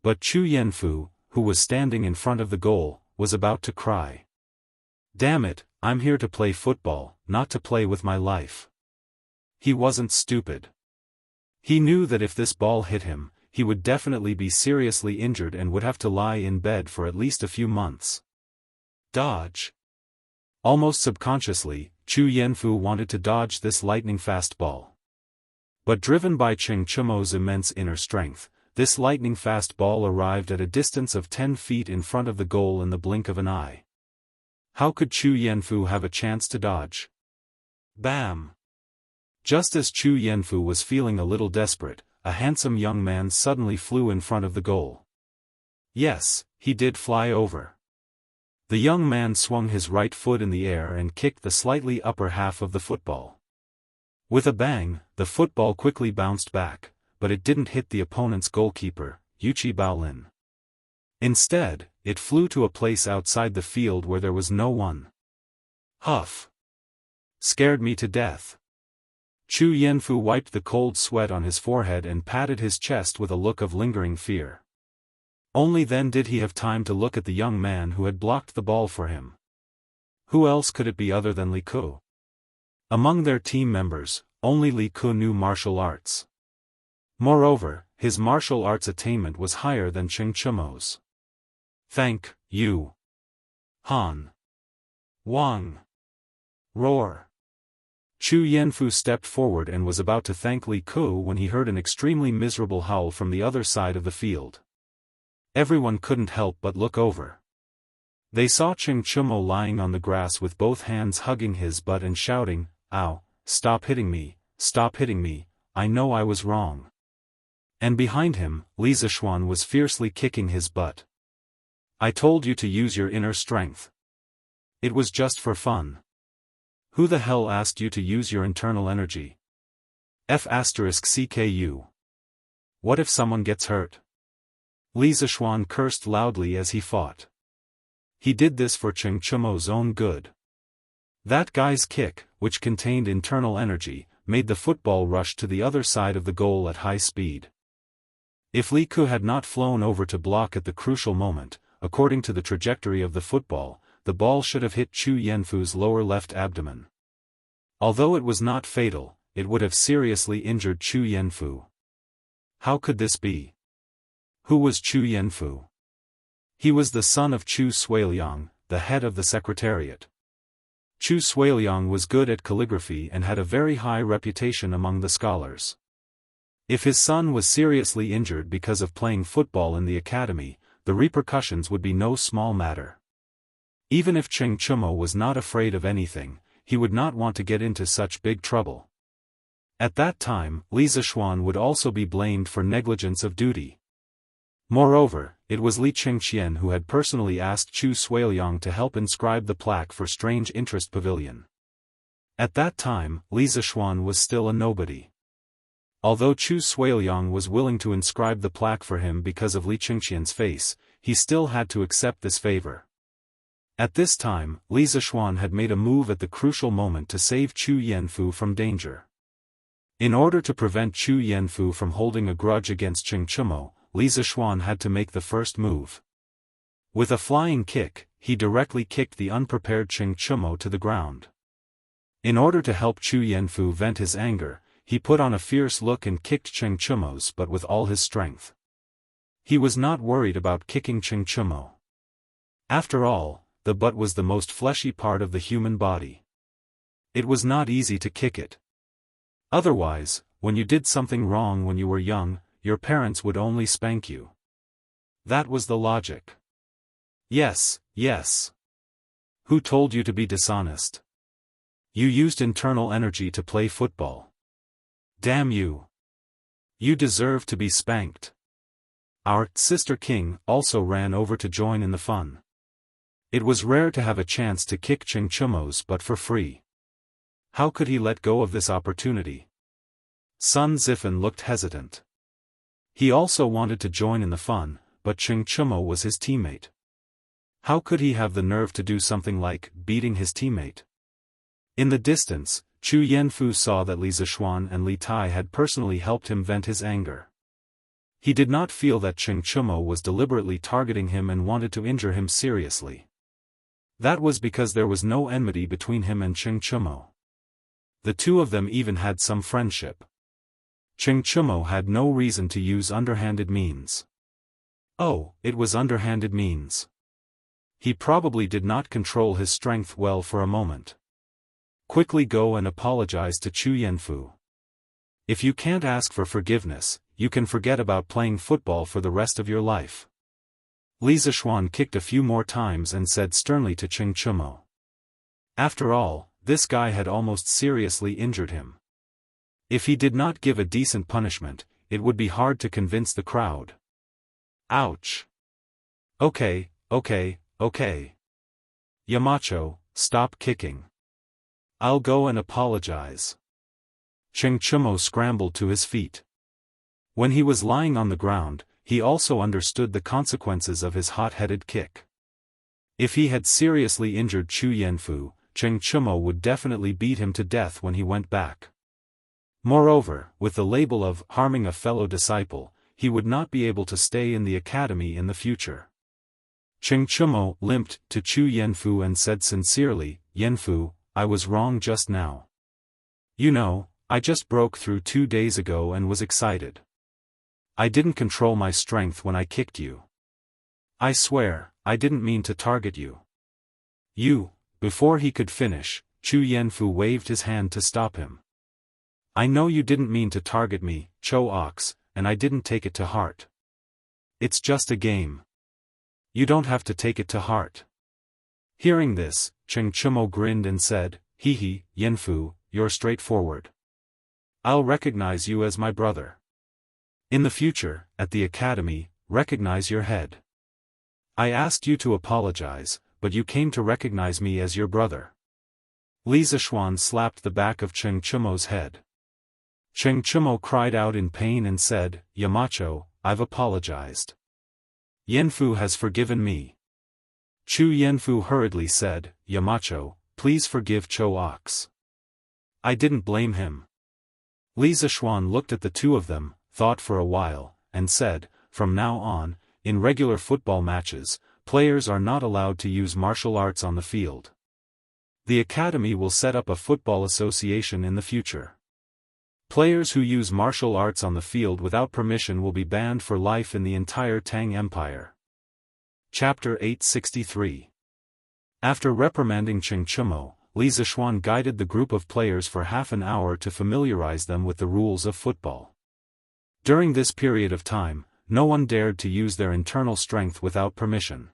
But Chu Yanfu, who was standing in front of the goal, was about to cry. Damn it, I'm here to play football, not to play with my life. He wasn't stupid. He knew that if this ball hit him, he would definitely be seriously injured and would have to lie in bed for at least a few months. Dodge. Almost subconsciously, Chu Yanfu wanted to dodge this lightning-fast ball. But driven by Cheng Chumo's immense inner strength, this lightning-fast ball arrived at a distance of 10 feet in front of the goal in the blink of an eye. How could Chu Yanfu have a chance to dodge? Bam! Just as Chu Yanfu was feeling a little desperate, a handsome young man suddenly flew in front of the goal. Yes, he did fly over. The young man swung his right foot in the air and kicked the slightly upper half of the football. With a bang, the football quickly bounced back, but it didn't hit the opponent's goalkeeper, Yuchi Baolin. Instead, it flew to a place outside the field where there was no one. Huff! Scared me to death. Chu Yanfu wiped the cold sweat on his forehead and patted his chest with a look of lingering fear. Only then did he have time to look at the young man who had blocked the ball for him. Who else could it be other than Li Ku? Among their team members, only Li Ku knew martial arts. Moreover, his martial arts attainment was higher than Cheng Chumo's. Thank you. Han. Wang. Roar. Chu Yanfu stepped forward and was about to thank Li Ku when he heard an extremely miserable howl from the other side of the field. Everyone couldn't help but look over. They saw Cheng Chumo lying on the grass with both hands hugging his butt and shouting, "Ow, stop hitting me, I know I was wrong." And behind him, Li Zishuan was fiercely kicking his butt. "I told you to use your inner strength. It was just for fun. Who the hell asked you to use your internal energy? F***CKU. What if someone gets hurt?" Li Zishuan cursed loudly as he fought. He did this for Cheng Chumo's own good. That guy's kick, which contained internal energy, made the football rush to the other side of the goal at high speed. If Li Ku had not flown over to block at the crucial moment, according to the trajectory of the football, the ball should have hit Chu Yanfu's lower left abdomen. Although it was not fatal, it would have seriously injured Chu Yanfu. How could this be? Who was Chu Yanfu? He was the son of Chu Suiliang, the head of the secretariat. Chu Suiliang was good at calligraphy and had a very high reputation among the scholars. If his son was seriously injured because of playing football in the academy, the repercussions would be no small matter. Even if Cheng Chumo was not afraid of anything, he would not want to get into such big trouble. At that time, Li Zishuan would also be blamed for negligence of duty. Moreover, it was Li Chengqian who had personally asked Chu Suiliang to help inscribe the plaque for Strange Interest Pavilion. At that time, Li Zishuan was still a nobody. Although Chu Suiliang was willing to inscribe the plaque for him because of Li Chengqian's face, he still had to accept this favor. At this time, Li Zishuan had made a move at the crucial moment to save Chu Yanfu from danger. In order to prevent Chu Yanfu from holding a grudge against Cheng Chumo, Li Zishuan had to make the first move. With a flying kick, he directly kicked the unprepared Cheng Chumo to the ground. In order to help Chu Yanfu vent his anger, he put on a fierce look and kicked Cheng Chumo's butt with all his strength. He was not worried about kicking Cheng Chumo. After all, the butt was the most fleshy part of the human body. It was not easy to kick it. Otherwise, when you did something wrong when you were young, your parents would only spank you. That was the logic. Yes. Who told you to be dishonest? You used internal energy to play football. Damn you. You deserve to be spanked. Our sister king also ran over to join in the fun. It was rare to have a chance to kick Cheng Chumo's butt for free. How could he let go of this opportunity? Sun Zifan looked hesitant. He also wanted to join in the fun, but Cheng Chumo was his teammate. How could he have the nerve to do something like beating his teammate? In the distance, Chu Yanfu saw that Li Zishuan and Li Tai had personally helped him vent his anger. He did not feel that Cheng Chumo was deliberately targeting him and wanted to injure him seriously. That was because there was no enmity between him and Cheng Chumo. The two of them even had some friendship. Cheng Chumo had no reason to use underhanded means. Oh, it was underhanded means. He probably did not control his strength well for a moment. Quickly go and apologize to Chu Yanfu. If you can't ask for forgiveness, you can forget about playing football for the rest of your life. Li Zishuan kicked a few more times and said sternly to Cheng Chumo. After all, this guy had almost seriously injured him. If he did not give a decent punishment, it would be hard to convince the crowd. Ouch. Okay. Yamacho, stop kicking. I'll go and apologize. Cheng Chumo scrambled to his feet. When he was lying on the ground, he also understood the consequences of his hot-headed kick. If he had seriously injured Chu Yanfu, Cheng Chumo would definitely beat him to death when he went back. Moreover, with the label of harming a fellow disciple, he would not be able to stay in the academy in the future. Cheng Chumo limped to Chu Yanfu and said sincerely, Yanfu, I was wrong just now. You know, I just broke through 2 days ago and was excited. I didn't control my strength when I kicked you. I swear, I didn't mean to target you. Before he could finish, Chu Yanfu waved his hand to stop him. I know you didn't mean to target me, Cho Ox, and I didn't take it to heart. It's just a game. You don't have to take it to heart. Hearing this, Cheng Chumo grinned and said, Hee, Yanfu, you're straightforward. I'll recognize you as my brother. In the future, at the academy, recognize your head. I asked you to apologize, but you came to recognize me as your brother. Li Zishuan slapped the back of Cheng Chumo's head. Cheng Chumo cried out in pain and said, Yamacho, I've apologized. Yanfu has forgiven me. Chu Yanfu hurriedly said, Yamacho, please forgive Cho Ox. I didn't blame him. Li Zishuan looked at the two of them, thought for a while, and said, from now on, in regular football matches, players are not allowed to use martial arts on the field. The academy will set up a football association in the future. Players who use martial arts on the field without permission will be banned for life in the entire Tang Empire. Chapter 863. After reprimanding Cheng Chumo, Li Zishuan guided the group of players for half an hour to familiarize them with the rules of football. During this period of time, no one dared to use their internal strength without permission.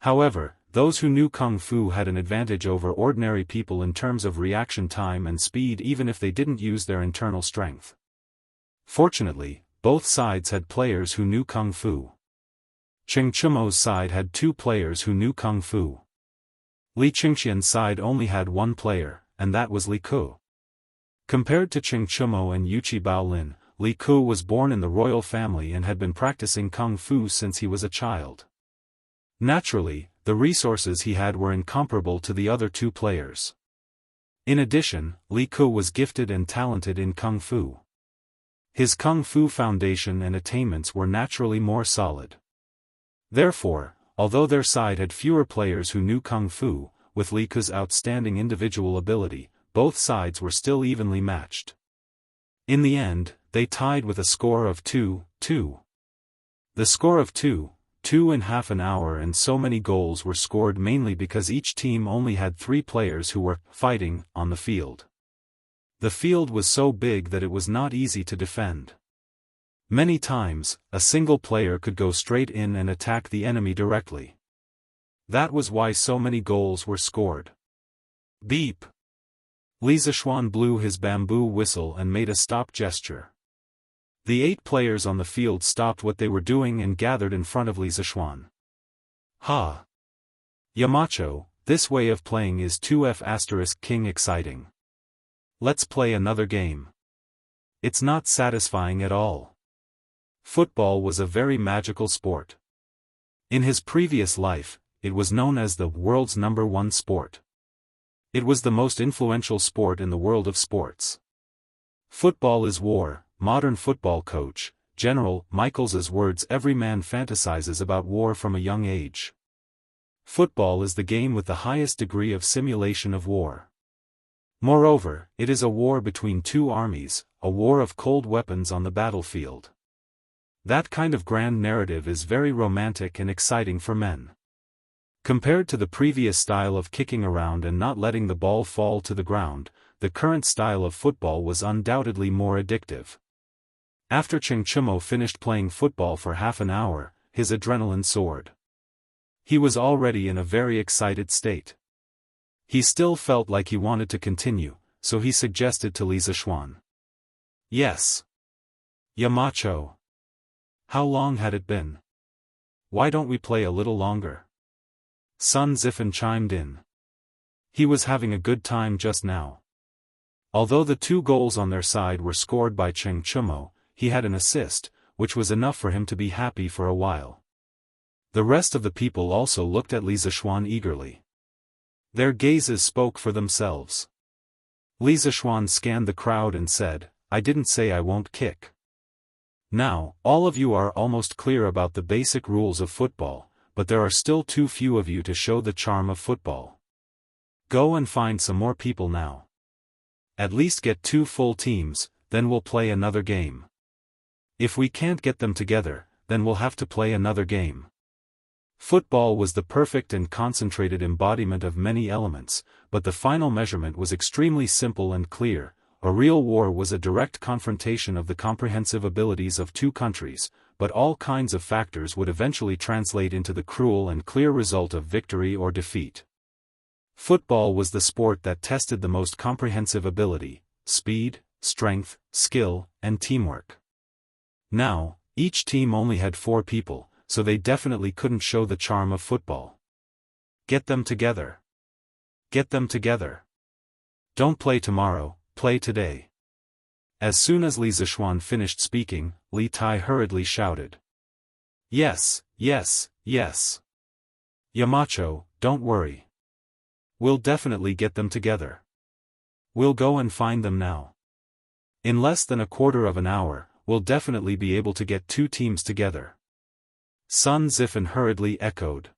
However, those who knew Kung Fu had an advantage over ordinary people in terms of reaction time and speed even if they didn't use their internal strength. Fortunately, both sides had players who knew Kung Fu. Cheng Chumo's side had 2 players who knew Kung Fu. Li Qingxian's side only had 1 player, and that was Li Ku. Compared to Cheng Chumo and Yuchi Baolin, Li Ku was born in the royal family and had been practicing Kung Fu since he was a child. Naturally, the resources he had were incomparable to the other 2 players. In addition, Li Ku was gifted and talented in Kung Fu. His Kung Fu foundation and attainments were naturally more solid. Therefore, although their side had fewer players who knew Kung Fu, with Li Ku's outstanding individual ability, both sides were still evenly matched. In the end, they tied with a score of 2-2. The score of 2 in half an hour and so many goals were scored mainly because each team only had 3 players who were fighting on the field. The field was so big that it was not easy to defend. Many times, a single player could go straight in and attack the enemy directly. That was why so many goals were scored. Beep! Li Zishuan blew his bamboo whistle and made a stop gesture. The 8 players on the field stopped what they were doing and gathered in front of Li Zishuan. Ha! Yamacho, this way of playing is 2F** king exciting. Let's play another game. It's not satisfying at all. Football was a very magical sport. In his previous life, it was known as the world's #1 sport. It was the most influential sport in the world of sports. Football is war, modern football coach, General Michaels's words. Every man fantasizes about war from a young age. Football is the game with the highest degree of simulation of war. Moreover, it is a war between 2 armies, a war of cold weapons on the battlefield. That kind of grand narrative is very romantic and exciting for men. Compared to the previous style of kicking around and not letting the ball fall to the ground, the current style of football was undoubtedly more addictive. After Cheng Chumo finished playing football for half an hour, his adrenaline soared. He was already in a very excited state. He still felt like he wanted to continue, so he suggested to Li Zishuan. Yes. Yamacho. How long had it been? Why don't we play a little longer? Sun Zifan chimed in. He was having a good time just now. Although the 2 goals on their side were scored by Cheng Chumo, he had an assist, which was enough for him to be happy for a while. The rest of the people also looked at Li Zishuan eagerly. Their gazes spoke for themselves. Li Zishuan scanned the crowd and said, "I didn't say I won't kick. Now, all of you are almost clear about the basic rules of football, but there are still too few of you to show the charm of football. Go and find some more people now. At least get 2 full teams, then we'll play another game. If we can't get them together, then we'll have to play another game." Football was the perfect and concentrated embodiment of many elements, but the final measurement was extremely simple and clear. A real war was a direct confrontation of the comprehensive abilities of 2 countries, but all kinds of factors would eventually translate into the cruel and clear result of victory or defeat. Football was the sport that tested the most comprehensive ability, speed, strength, skill, and teamwork. Now, each team only had 4 people, so they definitely couldn't show the charm of football. Get them together. Get them together. Don't play tomorrow, play today. As soon as Li Zishuan finished speaking, Li Tai hurriedly shouted. Yes, yes, yes. Yamacho, don't worry. We'll definitely get them together. We'll go and find them now. In less than a quarter of an hour, we'll definitely be able to get 2 teams together. Sun Zifan hurriedly echoed.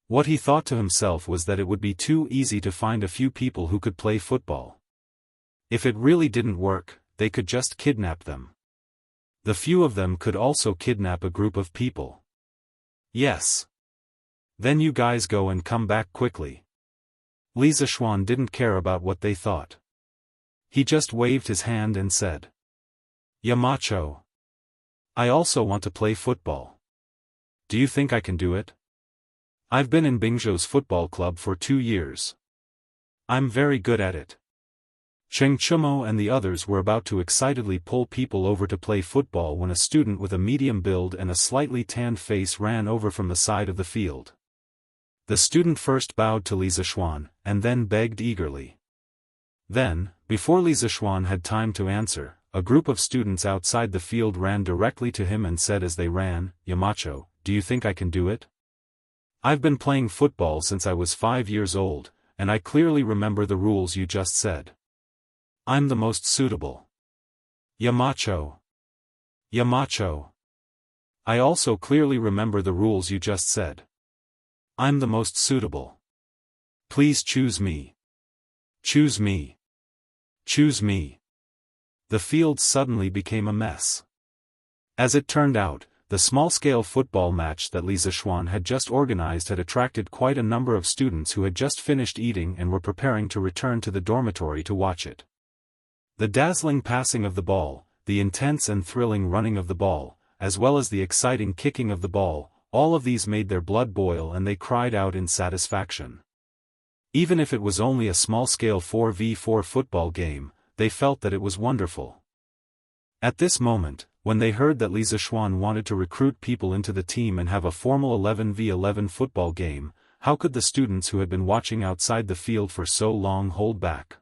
What he thought to himself was that it would be too easy to find a few people who could play football. If it really didn't work, they could just kidnap them. The few of them could also kidnap a group of people. Yes. Then you guys go and come back quickly. Li Zishuan didn't care about what they thought. He just waved his hand and said. Yamacho. I also want to play football. Do you think I can do it? I've been in Bingzhou's football club for 2 years. I'm very good at it. Cheng Chumo and the others were about to excitedly pull people over to play football when a student with a medium build and a slightly tanned face ran over from the side of the field. The student first bowed to Li Zishuan, and then begged eagerly. Then, before Li Zishuan had time to answer, a group of students outside the field ran directly to him and said as they ran, Yamacho, do you think I can do it? I've been playing football since I was 5 years old, and I clearly remember the rules you just said. I'm the most suitable. Yamacho. Yamacho. I also clearly remember the rules you just said. I'm the most suitable. Please choose me. Choose me. Choose me. The field suddenly became a mess. As it turned out, the small-scale football match that Li Zishuan had just organized had attracted quite a number of students who had just finished eating and were preparing to return to the dormitory to watch it. The dazzling passing of the ball, the intense and thrilling running of the ball, as well as the exciting kicking of the ball, all of these made their blood boil and they cried out in satisfaction. Even if it was only a small-scale 4v4 football game, they felt that it was wonderful. At this moment, when they heard that Li Zishuan wanted to recruit people into the team and have a formal 11v11 football game, how could the students who had been watching outside the field for so long hold back?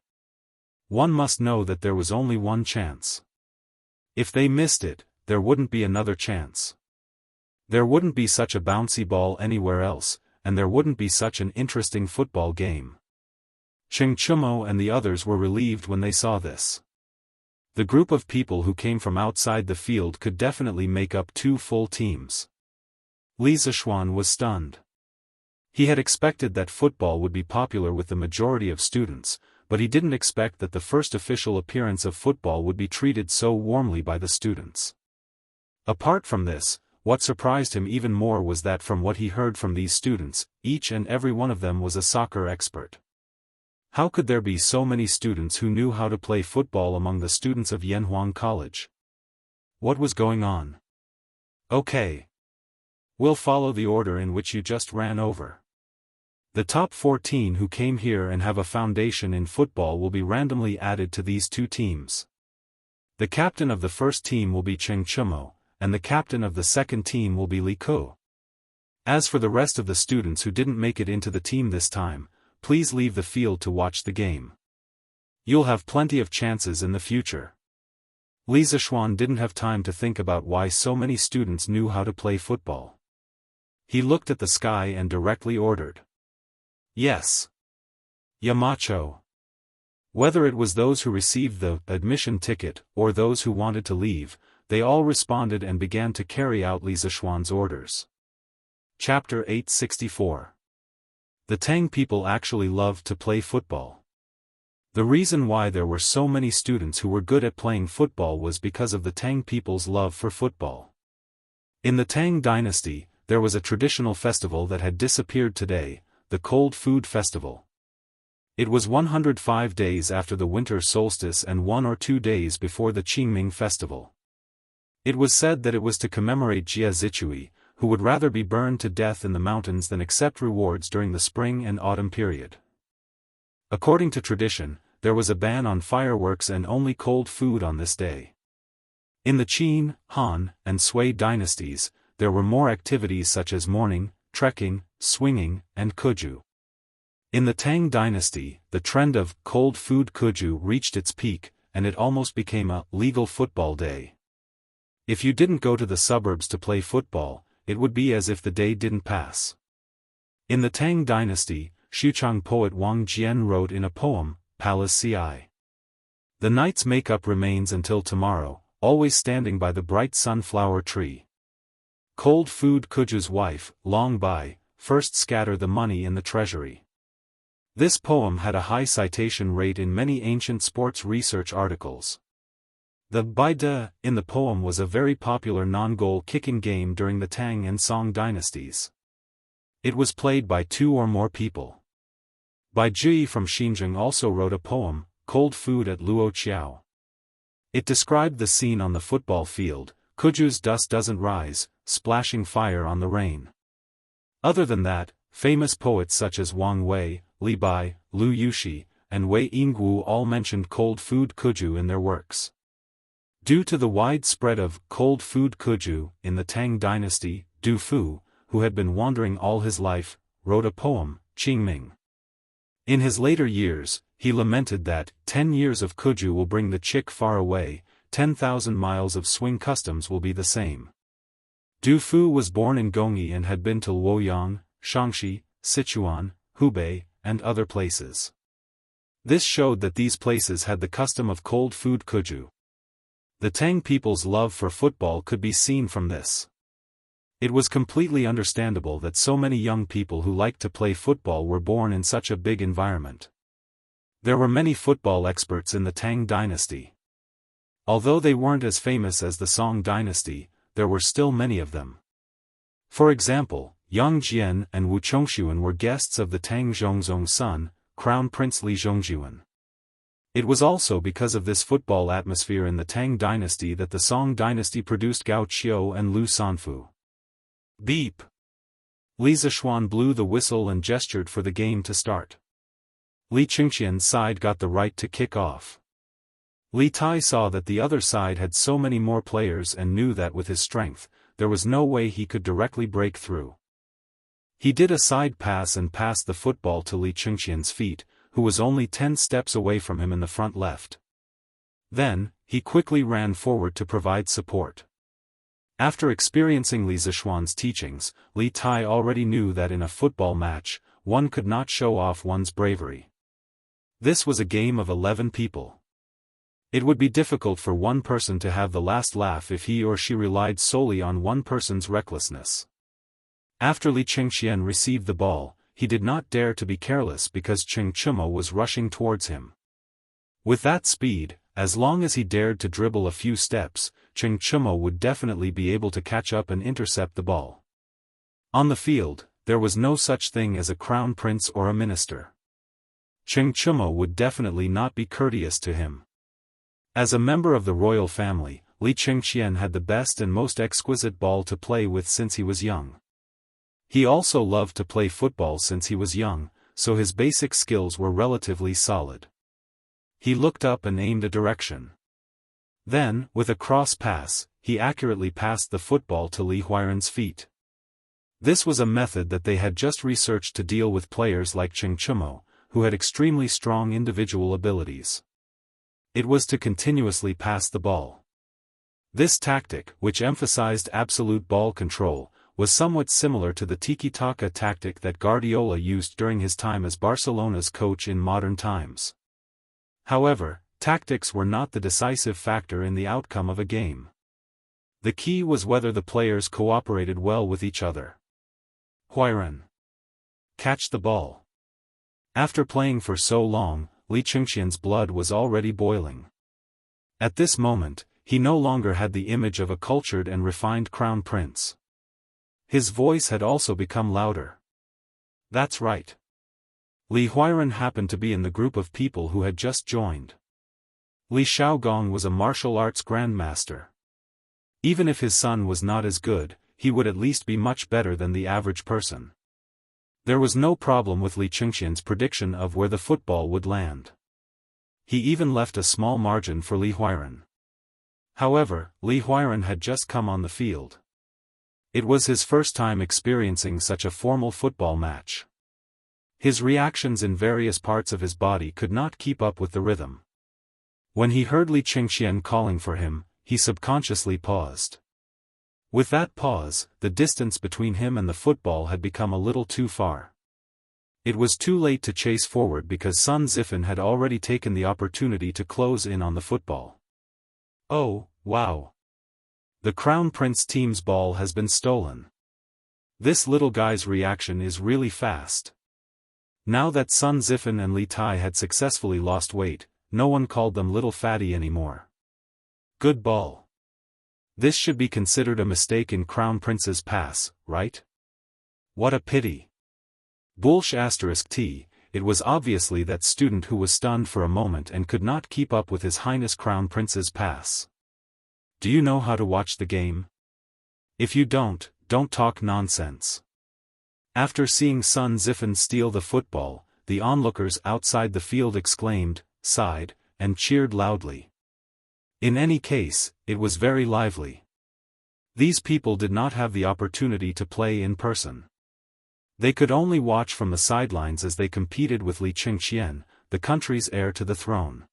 One must know that there was only one chance. If they missed it, there wouldn't be another chance. There wouldn't be such a bouncy ball anywhere else, and there wouldn't be such an interesting football game. Cheng Chumo and the others were relieved when they saw this. The group of people who came from outside the field could definitely make up 2 full teams. Li Zishuan was stunned. He had expected that football would be popular with the majority of students, but he didn't expect that the first official appearance of football would be treated so warmly by the students. Apart from this, what surprised him even more was that from what he heard from these students, each and every one of them was a soccer expert. How could there be so many students who knew how to play football among the students of Yanhuang College? What was going on? Okay. We'll follow the order in which you just ran over. The top 14 who came here and have a foundation in football will be randomly added to these two teams. The captain of the first team will be Cheng Chumo, and the captain of the second team will be Li Ko. As for the rest of the students who didn't make it into the team this time, please leave the field to watch the game. You'll have plenty of chances in the future. Li Zishuan didn't have time to think about why so many students knew how to play football. He looked at the sky and directly ordered. Yes. Yamacho. Whether it was those who received the admission ticket or those who wanted to leave, they all responded and began to carry out Li Zishuan's orders. Chapter 864. The Tang people actually loved to play football. The reason why there were so many students who were good at playing football was because of the Tang people's love for football. In the Tang dynasty, there was a traditional festival that had disappeared today, the Cold Food Festival. It was 105 days after the winter solstice and 1 or 2 days before the Qingming festival. It was said that it was to commemorate Jia Zichui, who would rather be burned to death in the mountains than accept rewards during the spring and autumn period. According to tradition, there was a ban on fireworks and only cold food on this day. In the Qin, Han, and Sui dynasties, there were more activities such as mourning, trekking, swinging, and kuju. In the Tang dynasty, the trend of cold food kuju reached its peak, and it almost became a legal football day. If you didn't go to the suburbs to play football, it would be as if the day didn't pass. In the Tang dynasty, Xuchang poet Wang Jian wrote in a poem, Palace Ci. The night's makeup remains until tomorrow, always standing by the bright sunflower tree. Cold food kuju's wife, long by, first scatter the money in the treasury. This poem had a high citation rate in many ancient sports research articles. The Bai De in the poem was a very popular non-goal kicking game during the Tang and Song dynasties. It was played by 2 or more people. Bai Jui from Xinjiang also wrote a poem, Cold Food at Luo Qiao. It described the scene on the football field, kuju's dust doesn't rise, splashing fire on the rain. Other than that, famous poets such as Wang Wei, Li Bai, Lu Yushi, and Wei Yingwu all mentioned cold food kuju in their works. Due to the wide spread of cold food kuju in the Tang dynasty, Du Fu, who had been wandering all his life, wrote a poem, Qingming. In his later years, he lamented that 10 years of kuju will bring the chick far away, 10,000 miles of swing customs will be the same. Du Fu was born in Gongyi and had been to Luoyang, Shaanxi, Sichuan, Hubei, and other places. This showed that these places had the custom of cold food kuju. The Tang people's love for football could be seen from this. It was completely understandable that so many young people who liked to play football were born in such a big environment. There were many football experts in the Tang dynasty. Although they weren't as famous as the Song dynasty, there were still many of them. For example, Yang Jian and Wu Chongshuan were guests of the Tang Zhongzong's son, Crown Prince Li Zhongjuan. It was also because of this football atmosphere in the Tang dynasty that the Song dynasty produced Gao Qiu and Lu Sanfu. Beep! Li Zishuan blew the whistle and gestured for the game to start. Li Qingqian's side got the right to kick off. Li Tai saw that the other side had so many more players and knew that with his strength, there was no way he could directly break through. He did a side pass and passed the football to Li Qingqian's feet, who was only 10 steps away from him in the front left. Then, he quickly ran forward to provide support. After experiencing Li Zishuan's teachings, Li Tai already knew that in a football match, one could not show off one's bravery. This was a game of 11 people. It would be difficult for one person to have the last laugh if he or she relied solely on one person's recklessness. After Li Qingqian received the ball, he did not dare to be careless because Cheng Chumo was rushing towards him. With that speed, as long as he dared to dribble a few steps, Cheng Chumo would definitely be able to catch up and intercept the ball. On the field, there was no such thing as a crown prince or a minister. Cheng Chumo would definitely not be courteous to him. As a member of the royal family, Li Chengqian had the best and most exquisite ball to play with since he was young. He also loved to play football since he was young, so his basic skills were relatively solid. He looked up and aimed a direction. Then, with a cross pass, he accurately passed the football to Li Huairen's feet. This was a method that they had just researched to deal with players like Cheng Chumo, who had extremely strong individual abilities. It was to continuously pass the ball. This tactic, which emphasized absolute ball control, was somewhat similar to the tiki-taka tactic that Guardiola used during his time as Barcelona's coach in modern times. However, tactics were not the decisive factor in the outcome of a game. The key was whether the players cooperated well with each other. Huairen. Catch the ball. After playing for so long, Li Chengqian's blood was already boiling. At this moment, he no longer had the image of a cultured and refined crown prince. His voice had also become louder. That's right. Li Huairen happened to be in the group of people who had just joined. Li Shaogong was a martial arts grandmaster. Even if his son was not as good, he would at least be much better than the average person. There was no problem with Li Chengqian's prediction of where the football would land. He even left a small margin for Li Huairen. However, Li Huairen had just come on the field. It was his first time experiencing such a formal football match. His reactions in various parts of his body could not keep up with the rhythm. When he heard Li Chengqian calling for him, he subconsciously paused. With that pause, the distance between him and the football had become a little too far. It was too late to chase forward because Sun Zifan had already taken the opportunity to close in on the football. Oh, wow! The Crown Prince team's ball has been stolen. This little guy's reaction is really fast. Now that Sun Zifan and Li Tai had successfully lost weight, no one called them little fatty anymore. Good ball. This should be considered a mistake in Crown Prince's pass, right? What a pity. **T, it was obviously that student who was stunned for a moment and could not keep up with His Highness Crown Prince's pass. Do you know how to watch the game? If you don't talk nonsense. After seeing Sun Zifan steal the football, the onlookers outside the field exclaimed, sighed, and cheered loudly. In any case, it was very lively. These people did not have the opportunity to play in person. They could only watch from the sidelines as they competed with Li Chengqian, the country's heir to the throne.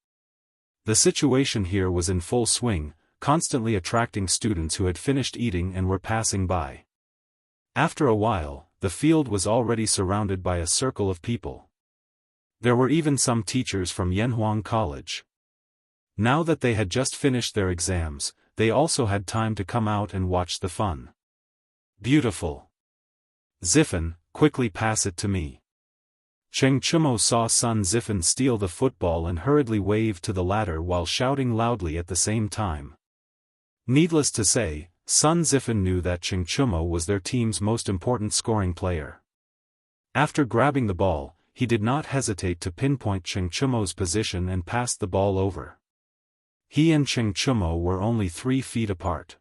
The situation here was in full swing, constantly attracting students who had finished eating and were passing by. After a while, the field was already surrounded by a circle of people. There were even some teachers from Yanhuang College. Now that they had just finished their exams, they also had time to come out and watch the fun. Beautiful. Zifan, quickly pass it to me. Cheng Chumo saw Sun Zifan steal the football and hurriedly waved to the latter while shouting loudly at the same time. Needless to say, Sun Zifan knew that Cheng Chumo was their team's most important scoring player. After grabbing the ball, he did not hesitate to pinpoint Cheng Chumo's position and passed the ball over. He and Cheng Chumo were only 3 feet apart.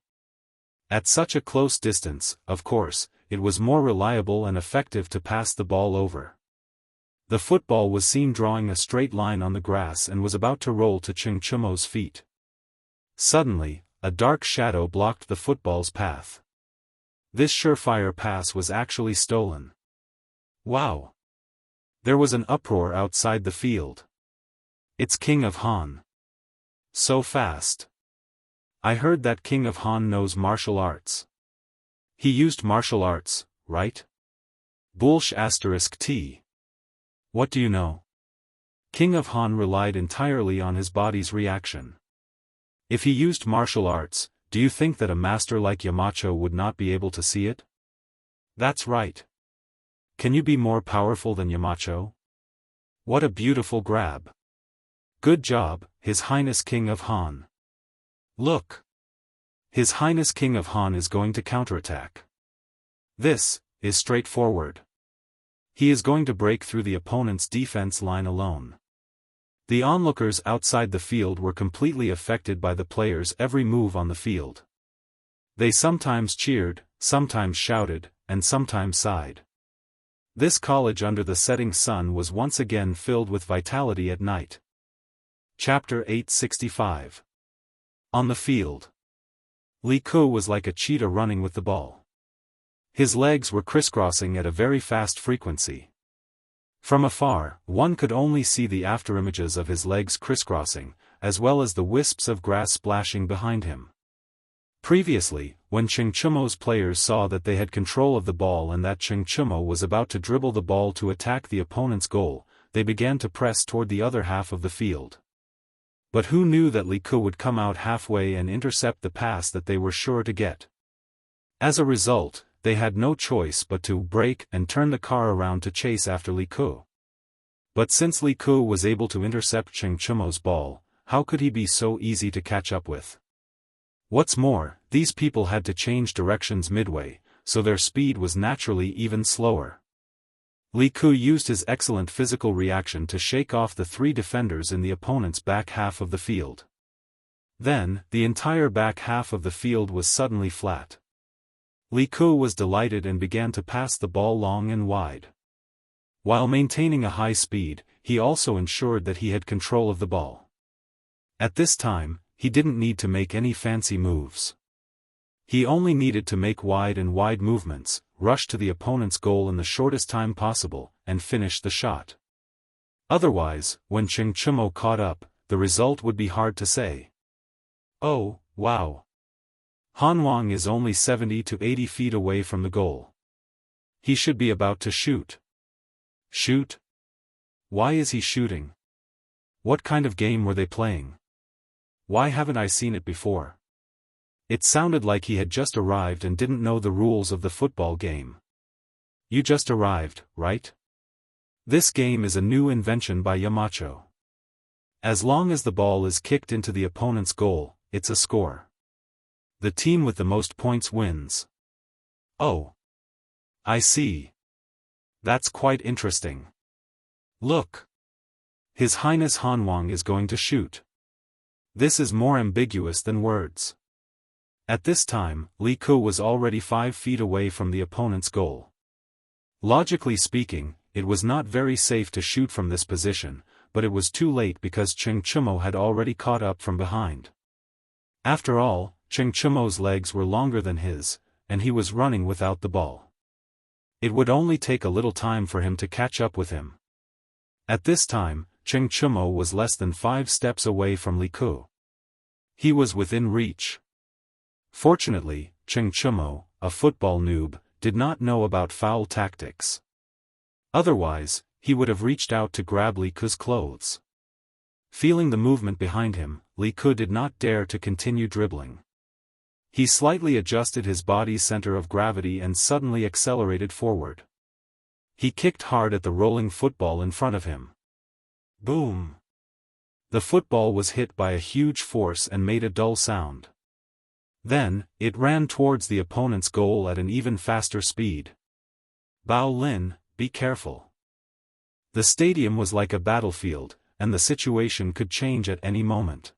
At such a close distance, of course, it was more reliable and effective to pass the ball over. The football was seen drawing a straight line on the grass and was about to roll to Cheng Chumo's feet. Suddenly, a dark shadow blocked the football's path. This surefire pass was actually stolen. Wow! There was an uproar outside the field. It's King of Han. So fast. I heard that King of Han knows martial arts. He used martial arts, right? **T. What do you know? King of Han relied entirely on his body's reaction. If he used martial arts, do you think that a master like Yamacho would not be able to see it? That's right. Can you be more powerful than Yamacho? What a beautiful grab. Good job, His Highness King of Han. Look. His Highness King of Han is going to counterattack. This is straightforward. He is going to break through the opponent's defense line alone. The onlookers outside the field were completely affected by the player's every move on the field. They sometimes cheered, sometimes shouted, and sometimes sighed. This college under the setting sun was once again filled with vitality at night. Chapter 865. On the field. Li Ku was like a cheetah running with the ball. His legs were crisscrossing at a very fast frequency. From afar, one could only see the afterimages of his legs crisscrossing, as well as the wisps of grass splashing behind him. Previously, when Cheng Chumo's players saw that they had control of the ball and that Cheng Chumo was about to dribble the ball to attack the opponent's goal, they began to press toward the other half of the field. But who knew that Li Ku would come out halfway and intercept the pass that they were sure to get? As a result, they had no choice but to brake and turn the car around to chase after Li Ku. But since Li Ku was able to intercept Cheng Chumo's ball, how could he be so easy to catch up with? What's more, these people had to change directions midway, so their speed was naturally even slower. Li Ku used his excellent physical reaction to shake off the three defenders in the opponent's back half of the field. Then, the entire back half of the field was suddenly flat. Li Ku was delighted and began to pass the ball long and wide. While maintaining a high speed, he also ensured that he had control of the ball. At this time, he didn't need to make any fancy moves. He only needed to make wide movements, rush to the opponent's goal in the shortest time possible, and finish the shot. Otherwise, when Cheng Chumo caught up, the result would be hard to say. Oh, wow! Han Wang is only 70 to 80 feet away from the goal. He should be about to shoot. Shoot? Why is he shooting? What kind of game were they playing? Why haven't I seen it before? It sounded like he had just arrived and didn't know the rules of the football game. You just arrived, right? This game is a new invention by Yamacho. As long as the ball is kicked into the opponent's goal, it's a score. The team with the most points wins. Oh. I see. That's quite interesting. Look. His Highness Han Wang is going to shoot. This is more ambiguous than words. At this time, Li Ku was already 5 feet away from the opponent's goal. Logically speaking, it was not very safe to shoot from this position, but it was too late because Cheng Chumo had already caught up from behind. After all, Cheng Chumo's legs were longer than his, and he was running without the ball. It would only take a little time for him to catch up with him. At this time, Cheng Chumo was less than 5 steps away from Li Ku. He was within reach. Fortunately, Cheng Chumo, a football noob, did not know about foul tactics. Otherwise, he would have reached out to grab Li Ku's clothes. Feeling the movement behind him, Li Ku did not dare to continue dribbling. He slightly adjusted his body's center of gravity and suddenly accelerated forward. He kicked hard at the rolling football in front of him. Boom! The football was hit by a huge force and made a dull sound. Then, it ran towards the opponent's goal at an even faster speed. Bao Lin, be careful. The stadium was like a battlefield, and the situation could change at any moment.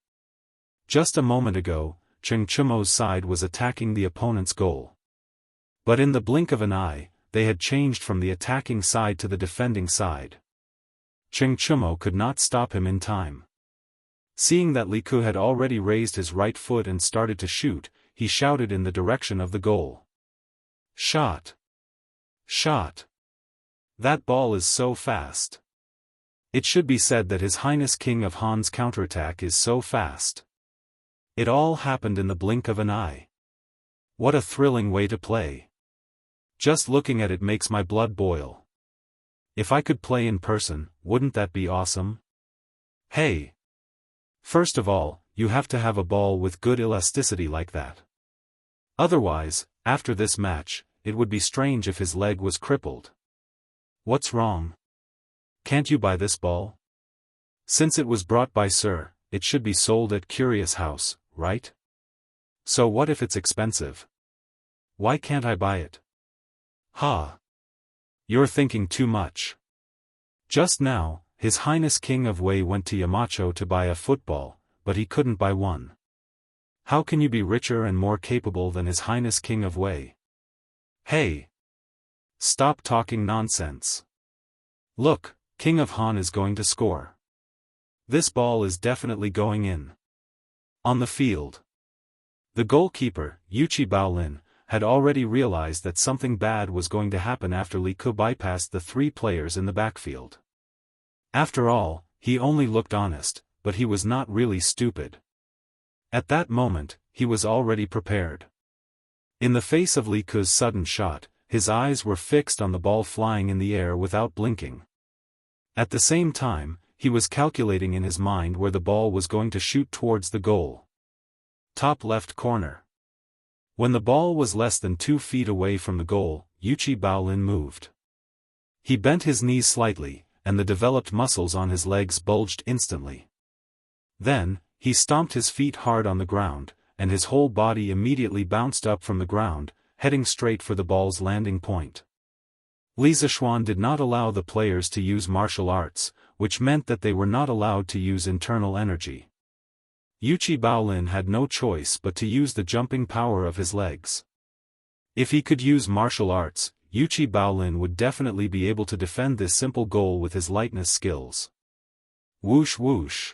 Just a moment ago, Cheng Chumo's side was attacking the opponent's goal. But in the blink of an eye, they had changed from the attacking side to the defending side. Cheng Chumo could not stop him in time. Seeing that Li Ku had already raised his right foot and started to shoot, he shouted in the direction of the goal. Shot! Shot! That ball is so fast. It should be said that His Highness King of Han's counterattack is so fast. It all happened in the blink of an eye. What a thrilling way to play. Just looking at it makes my blood boil. If I could play in person, wouldn't that be awesome? Hey! First of all, you have to have a ball with good elasticity like that. Otherwise, after this match, it would be strange if his leg was crippled. What's wrong? Can't you buy this ball? Since it was brought by Sir, it should be sold at Curious House, right? So what if it's expensive? Why can't I buy it? Ha! You're thinking too much. Just now, His Highness King of Wei went to Yamacho to buy a football, but he couldn't buy one. How can you be richer and more capable than His Highness King of Wei? Hey! Stop talking nonsense. Look, King of Han is going to score. This ball is definitely going in. On the field. The goalkeeper, Yuchi Baolin, had already realized that something bad was going to happen after Li Ku bypassed the 3 players in the backfield. After all, he only looked honest, but he was not really stupid. At that moment, he was already prepared. In the face of Li Ku's sudden shot, his eyes were fixed on the ball flying in the air without blinking. At the same time, he was calculating in his mind where the ball was going to shoot towards the goal. Top left corner. When the ball was less than 2 feet away from the goal, Yuchi Baolin moved. He bent his knees slightly, and the developed muscles on his legs bulged instantly. Then, he stomped his feet hard on the ground, and his whole body immediately bounced up from the ground, heading straight for the ball's landing point. Li Zishuan did not allow the players to use martial arts, which meant that they were not allowed to use internal energy. Yuchi Baolin had no choice but to use the jumping power of his legs. If he could use martial arts, Yuchi Baolin would definitely be able to defend this simple goal with his lightness skills. Whoosh whoosh.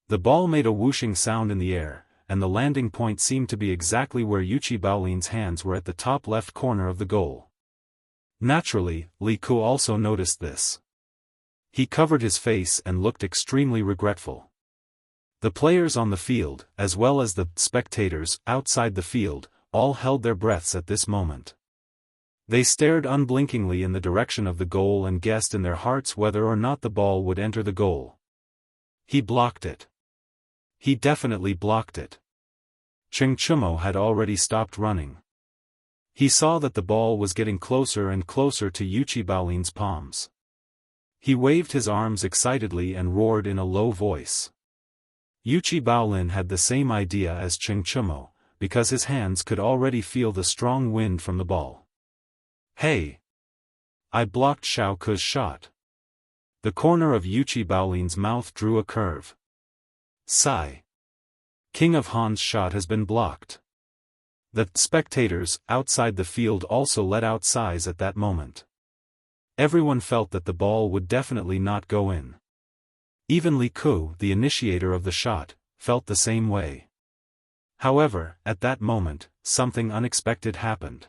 The ball made a whooshing sound in the air, and the landing point seemed to be exactly where Yuchi Baolin's hands were at the top left corner of the goal. Naturally, Li Ku also noticed this. He covered his face and looked extremely regretful. The players on the field, as well as the spectators outside the field, all held their breaths at this moment. They stared unblinkingly in the direction of the goal and guessed in their hearts whether or not the ball would enter the goal. He blocked it. He definitely blocked it. Cheng Chumo had already stopped running. He saw that the ball was getting closer and closer to Yuchi Baolin's palms. He waved his arms excitedly and roared in a low voice. Yuchi Baolin had the same idea as Cheng Chumo, because his hands could already feel the strong wind from the ball. Hey! I blocked Xiao Ku's shot. The corner of Yuchi Baolin's mouth drew a curve. Sigh. King of Han's shot has been blocked. The spectators outside the field also let out sighs at that moment. Everyone felt that the ball would definitely not go in. Even Li Ku, the initiator of the shot, felt the same way. However, at that moment, something unexpected happened.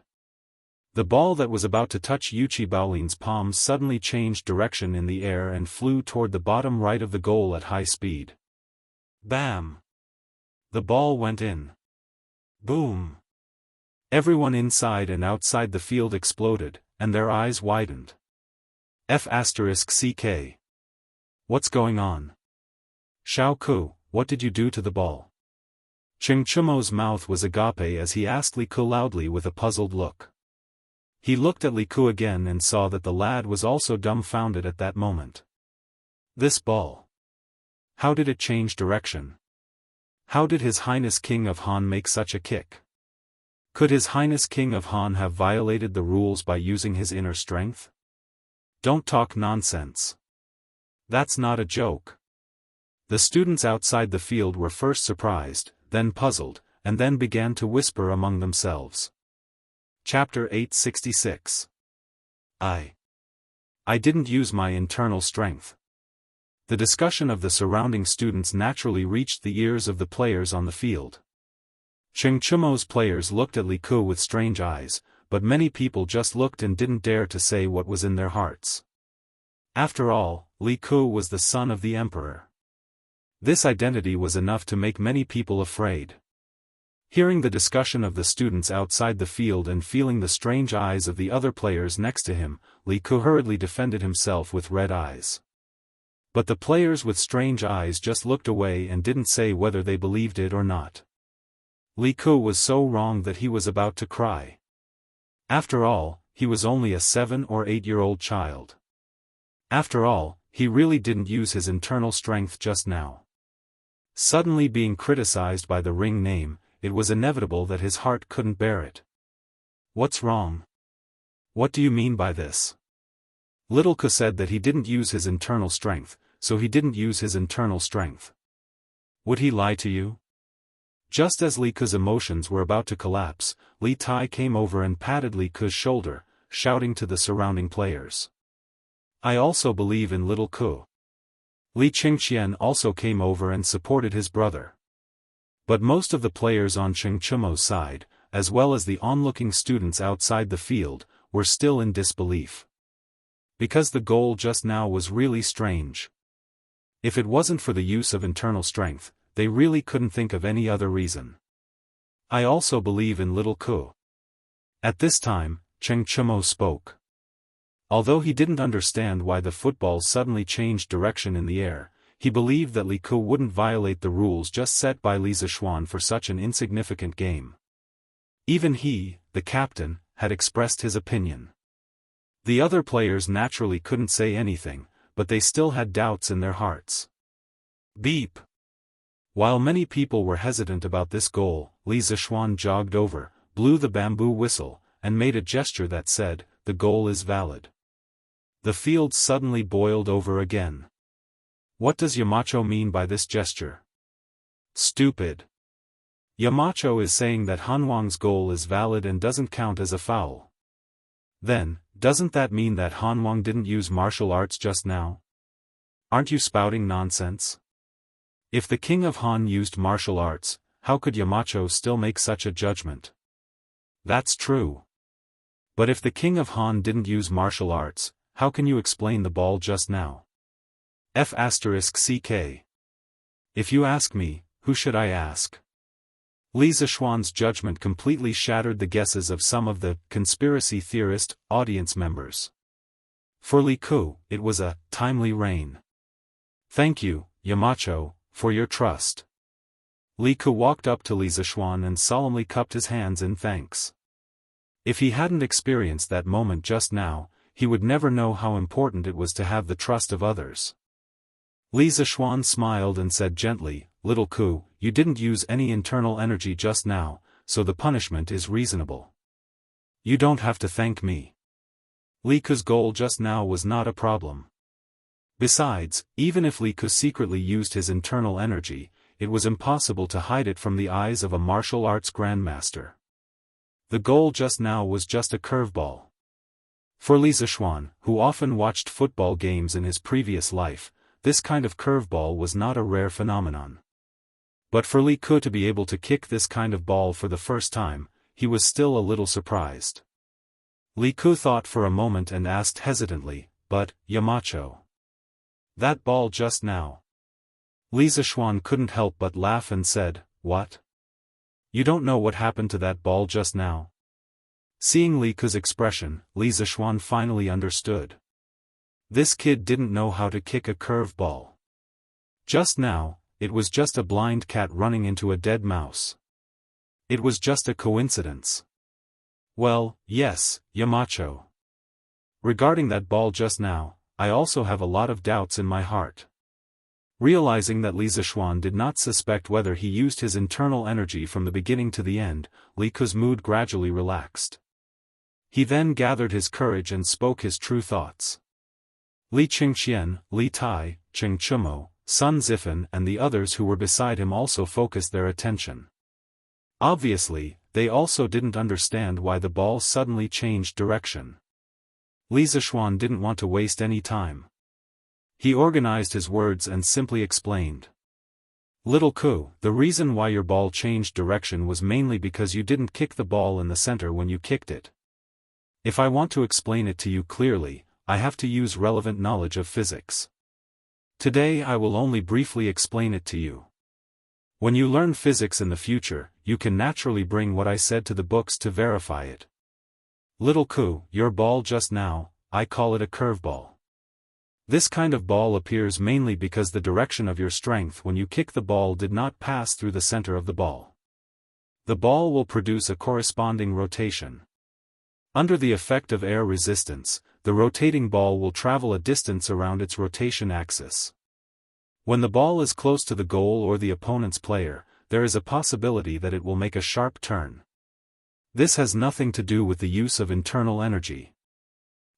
The ball that was about to touch Yuchi Baolin's palms suddenly changed direction in the air and flew toward the bottom right of the goal at high speed. Bam! The ball went in. Boom! Everyone inside and outside the field exploded, and their eyes widened. F***CK. What's going on? Xiao Ku, what did you do to the ball? Cheng Chumo's mouth was agape as he asked Li Ku loudly with a puzzled look. He looked at Li Ku again and saw that the lad was also dumbfounded at that moment. This ball. How did it change direction? How did His Highness King of Han make such a kick? Could His Highness King of Han have violated the rules by using his inner strength? Don't talk nonsense. That's not a joke. The students outside the field were first surprised, then puzzled, and then began to whisper among themselves. Chapter 866. I didn't use my internal strength. The discussion of the surrounding students naturally reached the ears of the players on the field. Cheng Chumo's players looked at Li Ku with strange eyes, but many people just looked and didn't dare to say what was in their hearts. After all, Li Ku was the son of the emperor. This identity was enough to make many people afraid. Hearing the discussion of the students outside the field and feeling the strange eyes of the other players next to him, Li Ku hurriedly defended himself with red eyes. But the players with strange eyes just looked away and didn't say whether they believed it or not. Li Ku was so wrong that he was about to cry. After all, he was only a 7 or 8-year-old child. After all, he really didn't use his internal strength just now. Suddenly being criticized by the ring name, it was inevitable that his heart couldn't bear it. What's wrong? What do you mean by this? Little Ku said that he didn't use his internal strength, so he didn't use his internal strength. Would he lie to you? Just as Li Ku's emotions were about to collapse, Li Tai came over and patted Li Ku's shoulder, shouting to the surrounding players. I also believe in Little Ku. Li Qingqian also came over and supported his brother. But most of the players on Cheng Chumo's side, as well as the onlooking students outside the field, were still in disbelief. Because the goal just now was really strange. If it wasn't for the use of internal strength, they really couldn't think of any other reason. I also believe in Little Ku. At this time, Cheng Chumo spoke. Although he didn't understand why the football suddenly changed direction in the air, he believed that Li Ku wouldn't violate the rules just set by Li Zishuan for such an insignificant game. Even he, the captain, had expressed his opinion. The other players naturally couldn't say anything, but they still had doubts in their hearts. Beep! While many people were hesitant about this goal, Li Zishuan jogged over, blew the bamboo whistle, and made a gesture that said, "The goal is valid." The field suddenly boiled over again. What does Yamacho mean by this gesture? Stupid. Yamacho is saying that Hanwang's goal is valid and doesn't count as a foul. Then, doesn't that mean that Hanwang didn't use martial arts just now? Aren't you spouting nonsense? If the king of Han used martial arts, how could Yamacho still make such a judgment? That's true. But if the king of Han didn't use martial arts, how can you explain the ball just now? F***ck. If you ask me, who should I ask? Li Zishuan's judgment completely shattered the guesses of some of the conspiracy theorist audience members. For Li Ku, it was a timely rain. Thank you, Yamacho, for your trust. Li Ku walked up to Li Zishuan and solemnly cupped his hands in thanks. If he hadn't experienced that moment just now, he would never know how important it was to have the trust of others. Li Zishuan smiled and said gently, "Little Ku, you didn't use any internal energy just now, so the punishment is reasonable. You don't have to thank me." Li Ku's goal just now was not a problem. Besides, even if Li Ku secretly used his internal energy, it was impossible to hide it from the eyes of a martial arts grandmaster. The goal just now was just a curveball. For Li Zishuan, who often watched football games in his previous life, this kind of curveball was not a rare phenomenon. But for Li Ku to be able to kick this kind of ball for the first time, he was still a little surprised. Li Ku thought for a moment and asked hesitantly, "But, Yamacho, that ball just now?" Li Zishuan couldn't help but laugh and said, "What? You don't know what happened to that ball just now?" Seeing Li Ku's expression, Li Zishuan finally understood. This kid didn't know how to kick a curve ball. Just now, it was just a blind cat running into a dead mouse. It was just a coincidence. Well, yes, Yamacho. Regarding that ball just now, I also have a lot of doubts in my heart. Realizing that Li Zishuan did not suspect whether he used his internal energy from the beginning to the end, Li Ku's mood gradually relaxed. He then gathered his courage and spoke his true thoughts. Li Qingqian, Li Tai, Cheng Chumo, Sun Zifan and the others who were beside him also focused their attention. Obviously, they also didn't understand why the ball suddenly changed direction. Li Zishuan didn't want to waste any time. He organized his words and simply explained. "Little Ku, the reason why your ball changed direction was mainly because you didn't kick the ball in the center when you kicked it. If I want to explain it to you clearly, I have to use relevant knowledge of physics. Today I will only briefly explain it to you. When you learn physics in the future, you can naturally bring what I said to the books to verify it. Little Ku, your ball just now, I call it a curveball. This kind of ball appears mainly because the direction of your strength when you kick the ball did not pass through the center of the ball. The ball will produce a corresponding rotation. Under the effect of air resistance, the rotating ball will travel a distance around its rotation axis. When the ball is close to the goal or the opponent's player, there is a possibility that it will make a sharp turn. This has nothing to do with the use of internal energy.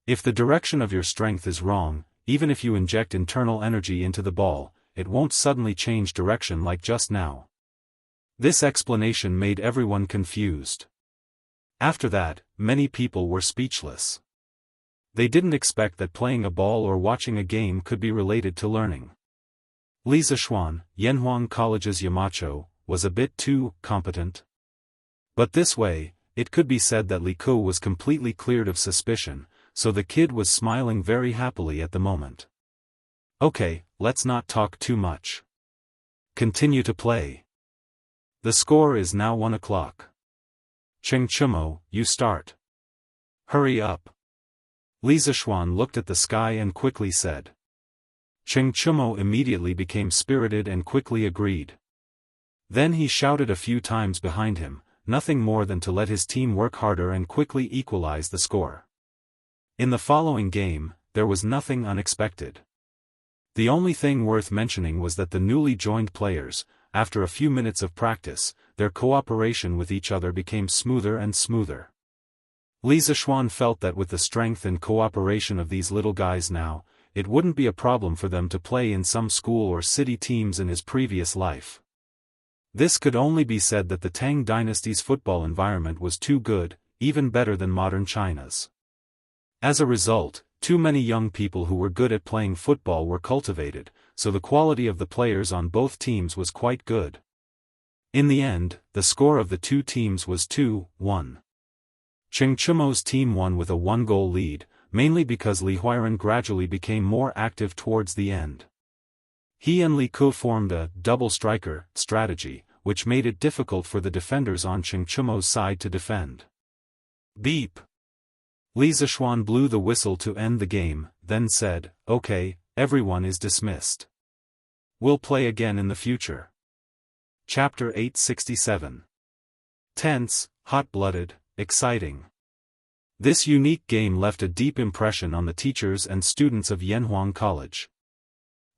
If the direction of your strength is wrong, even if you inject internal energy into the ball, it won't suddenly change direction like just now. This explanation made everyone confused. After that, many people were speechless. They didn't expect that playing a ball or watching a game could be related to learning. Li Zishuan, Yanhuang College's Yamacho, was a bit too competent. But this way, it could be said that Li Ku was completely cleared of suspicion, so the kid was smiling very happily at the moment. Okay, let's not talk too much. Continue to play. The score is now 1 o'clock. Cheng Chumo, you start. Hurry up. Li Zishuan looked at the sky and quickly said. Cheng Chumo immediately became spirited and quickly agreed. Then he shouted a few times behind him, nothing more than to let his team work harder and quickly equalize the score. In the following game, there was nothing unexpected. The only thing worth mentioning was that the newly joined players, after a few minutes of practice, their cooperation with each other became smoother and smoother. Li Zishuan felt that with the strength and cooperation of these little guys now, it wouldn't be a problem for them to play in some school or city teams in his previous life. This could only be said that the Tang dynasty's football environment was too good, even better than modern China's. As a result, too many young people who were good at playing football were cultivated, so the quality of the players on both teams was quite good. In the end, the score of the two teams was 2-1. Cheng Chumo's team won with a 1-goal lead, mainly because Li Huiran gradually became more active towards the end. He and Li Ku formed a double striker strategy, which made it difficult for the defenders on Cheng Chumo's side to defend. Beep! Li Zishuan blew the whistle to end the game, then said, "Okay, everyone is dismissed. We'll play again in the future." Chapter 867. Tense, hot-blooded, exciting. This unique game left a deep impression on the teachers and students of Yanhuang College.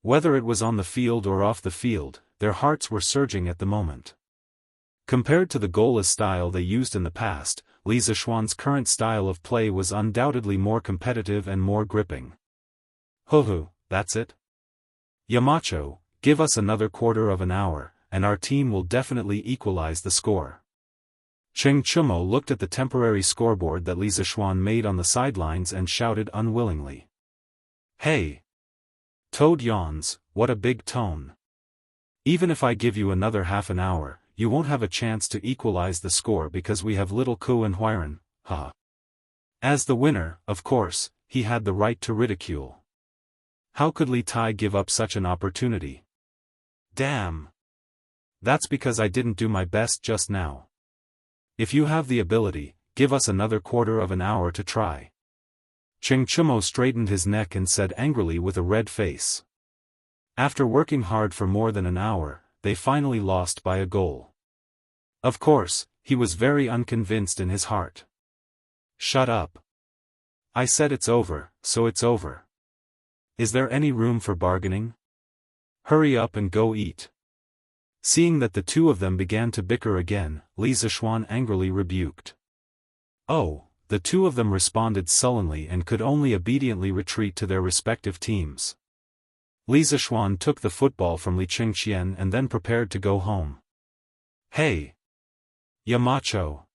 Whether it was on the field or off the field, their hearts were surging at the moment. Compared to the goalless style they used in the past, Li Zishuan's current style of play was undoubtedly more competitive and more gripping. Ho, that's it? Yamacho, give us another quarter of an hour, and our team will definitely equalize the score. Cheng Chumo looked at the temporary scoreboard that Li Zishuan made on the sidelines and shouted unwillingly. Hey! Toad yawns, what a big tone. Even if I give you another half an hour, you won't have a chance to equalize the score because we have little Ku and Huiran, haha. As the winner, of course, he had the right to ridicule. How could Li Tai give up such an opportunity? Damn! That's because I didn't do my best just now. If you have the ability, give us another quarter of an hour to try. Cheng Chumo straightened his neck and said angrily with a red face. After working hard for more than an hour, they finally lost by a goal. Of course, he was very unconvinced in his heart. Shut up. I said it's over, so it's over. Is there any room for bargaining? Hurry up and go eat. Seeing that the two of them began to bicker again, Li Zishuan angrily rebuked. Oh, the two of them responded sullenly and could only obediently retreat to their respective teams. Li Zishuan took the football from Li Qingqian and then prepared to go home. Hey! Yamacho!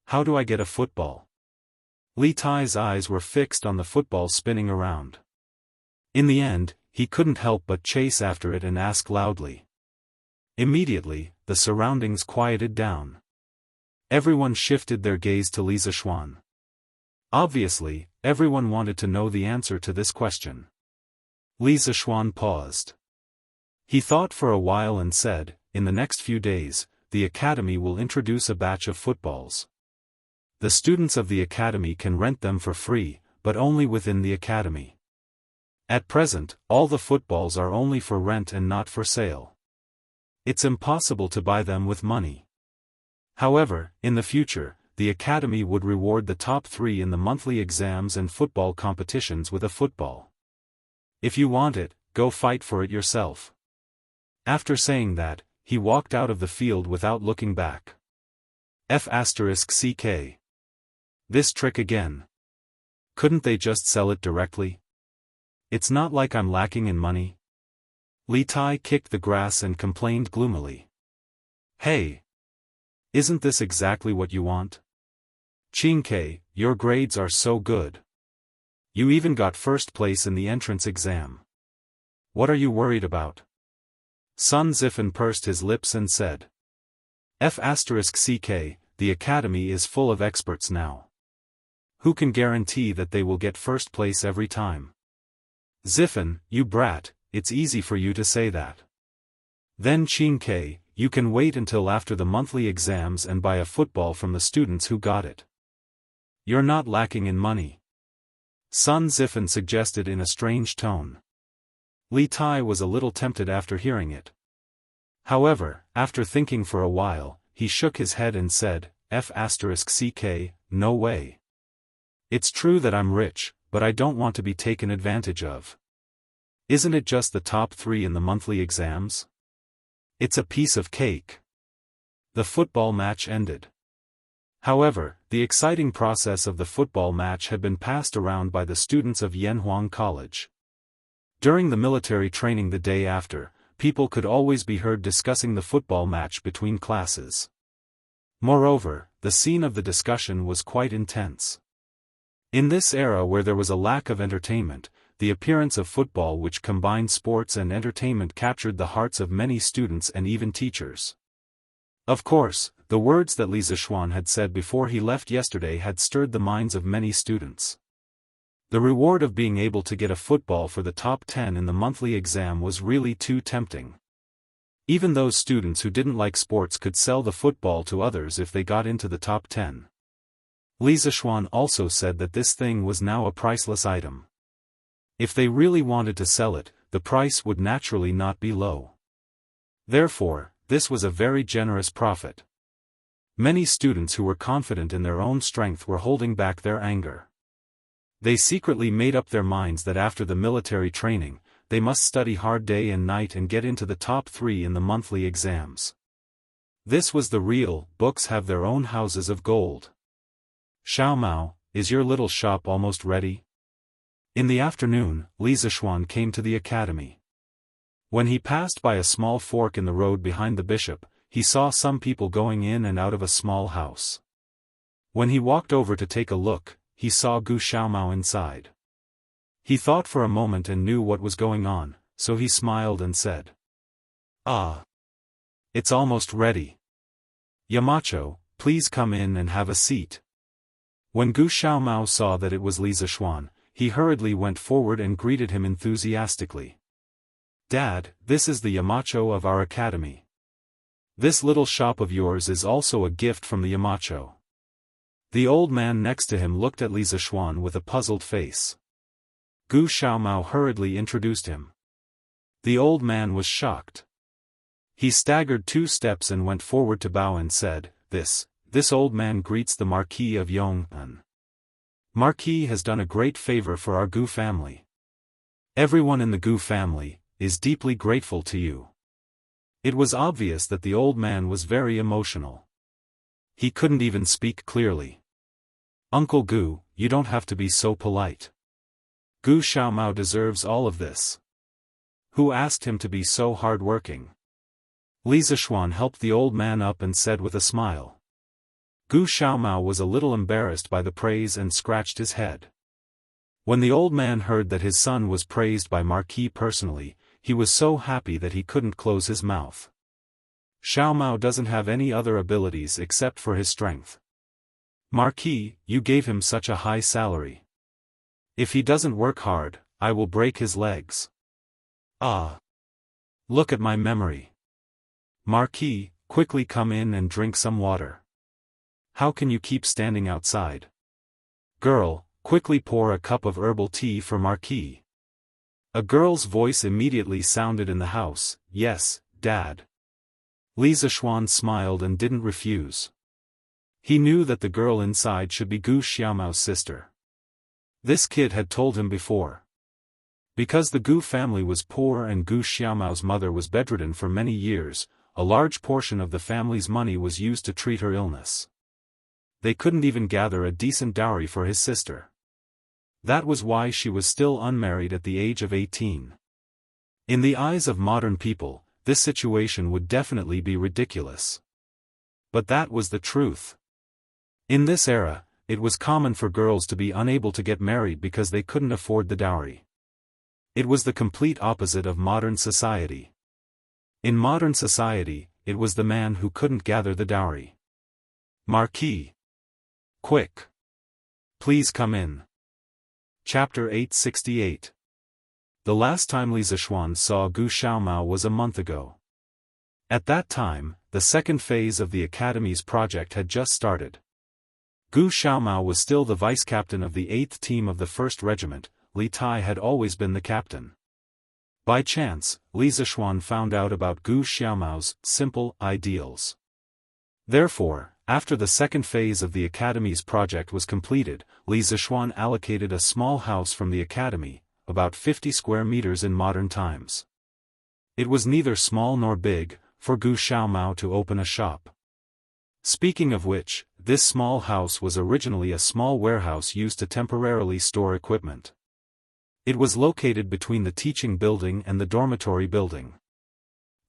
How do I get a football? Li Tai's eyes were fixed on the football spinning around. In the end, he couldn't help but chase after it and ask loudly. Immediately, the surroundings quieted down. Everyone shifted their gaze to Li Zishuan. Obviously, everyone wanted to know the answer to this question. Li Zishuan paused. He thought for a while and said, in the next few days, the academy will introduce a batch of footballs. The students of the academy can rent them for free, but only within the academy. At present, all the footballs are only for rent and not for sale. It's impossible to buy them with money. However, in the future, the academy would reward the top 3 in the monthly exams and football competitions with a football. If you want it, go fight for it yourself. After saying that, he walked out of the field without looking back. F***ck. This trick again. Couldn't they just sell it directly? It's not like I'm lacking in money. Li Tai kicked the grass and complained gloomily. Hey! Isn't this exactly what you want? Qingke, your grades are so good. You even got first place in the entrance exam. What are you worried about? Sun Zifen pursed his lips and said. F***ck, the academy is full of experts now. Who can guarantee that they will get first place every time? Zifen, you brat, it's easy for you to say that. Then Qingke, you can wait until after the monthly exams and buy a football from the students who got it. You're not lacking in money. Sun Zifen suggested in a strange tone. Li Tai was a little tempted after hearing it. However, after thinking for a while, he shook his head and said, F***ck, no way. It's true that I'm rich, but I don't want to be taken advantage of. Isn't it just the top 3 in the monthly exams? It's a piece of cake. The football match ended. However, the exciting process of the football match had been passed around by the students of Yanhuang College. During the military training the day after, people could always be heard discussing the football match between classes. Moreover, the scene of the discussion was quite intense. In this era where there was a lack of entertainment, the appearance of football which combined sports and entertainment captured the hearts of many students and even teachers. Of course, the words that Li Zishuan had said before he left yesterday had stirred the minds of many students. The reward of being able to get a football for the top 10 in the monthly exam was really too tempting. Even those students who didn't like sports could sell the football to others if they got into the top 10. Li Zishuan also said that this thing was now a priceless item. If they really wanted to sell it, the price would naturally not be low. Therefore, this was a very generous profit. Many students who were confident in their own strength were holding back their anger. They secretly made up their minds that after the military training, they must study hard day and night and get into the top 3 in the monthly exams. This was the real, books have their own houses of gold. Xiao Mao, is your little shop almost ready? In the afternoon, Li Zishuan came to the academy. When he passed by a small fork in the road behind the bishop, he saw some people going in and out of a small house. When he walked over to take a look, he saw Gu Xiaomao inside. He thought for a moment and knew what was going on, so he smiled and said. Ah! It's almost ready. Yamacho, please come in and have a seat. When Gu Xiaomao saw that it was Li Zishuan, he hurriedly went forward and greeted him enthusiastically. Dad, this is the Yamacho of our academy. This little shop of yours is also a gift from the Yamacho. The old man next to him looked at Li Zishuan with a puzzled face. Gu Xiaomao hurriedly introduced him. The old man was shocked. He staggered 2 steps and went forward to bow and said, This old man greets the Marquis of Yong'an. Marquis has done a great favor for our Gu family. Everyone in the Gu family is deeply grateful to you. It was obvious that the old man was very emotional. He couldn't even speak clearly. Uncle Gu, you don't have to be so polite. Gu Xiaomao deserves all of this. Who asked him to be so hard-working? Li Zishuan helped the old man up and said with a smile. Gu Xiaomao was a little embarrassed by the praise and scratched his head. When the old man heard that his son was praised by Marquis personally, he was so happy that he couldn't close his mouth. Xiaomao doesn't have any other abilities except for his strength. Marquis, you gave him such a high salary. If he doesn't work hard, I will break his legs. Ah! Look at my memory. Marquis, quickly come in and drink some water. How can you keep standing outside? Girl, quickly pour a cup of herbal tea for Marquis. A girl's voice immediately sounded in the house, Yes, Dad. Li Zishuan smiled and didn't refuse. He knew that the girl inside should be Gu Xiaomao's sister. This kid had told him before. Because the Gu family was poor and Gu Xiaomao's mother was bedridden for many years, a large portion of the family's money was used to treat her illness. They couldn't even gather a decent dowry for his sister. That was why she was still unmarried at the age of 18. In the eyes of modern people, this situation would definitely be ridiculous. But that was the truth. In this era, it was common for girls to be unable to get married because they couldn't afford the dowry. It was the complete opposite of modern society. In modern society, it was the man who couldn't gather the dowry. Marquis. Quick. Please come in. Chapter 868. The last time Li Zixuan saw Gu Xiaomao was a month ago. At that time, the second phase of the Academy's project had just started. Gu Xiaomao was still the vice-captain of the 8th team of the 1st Regiment. Li Tai had always been the captain. By chance, Li Zixuan found out about Gu Xiaomao's simple ideals. Therefore, after the second phase of the Academy's project was completed, Li Zixuan allocated a small house from the Academy, about 50 square meters in modern times. It was neither small nor big, for Gu Xiaomao to open a shop. Speaking of which, this small house was originally a small warehouse used to temporarily store equipment. It was located between the teaching building and the dormitory building.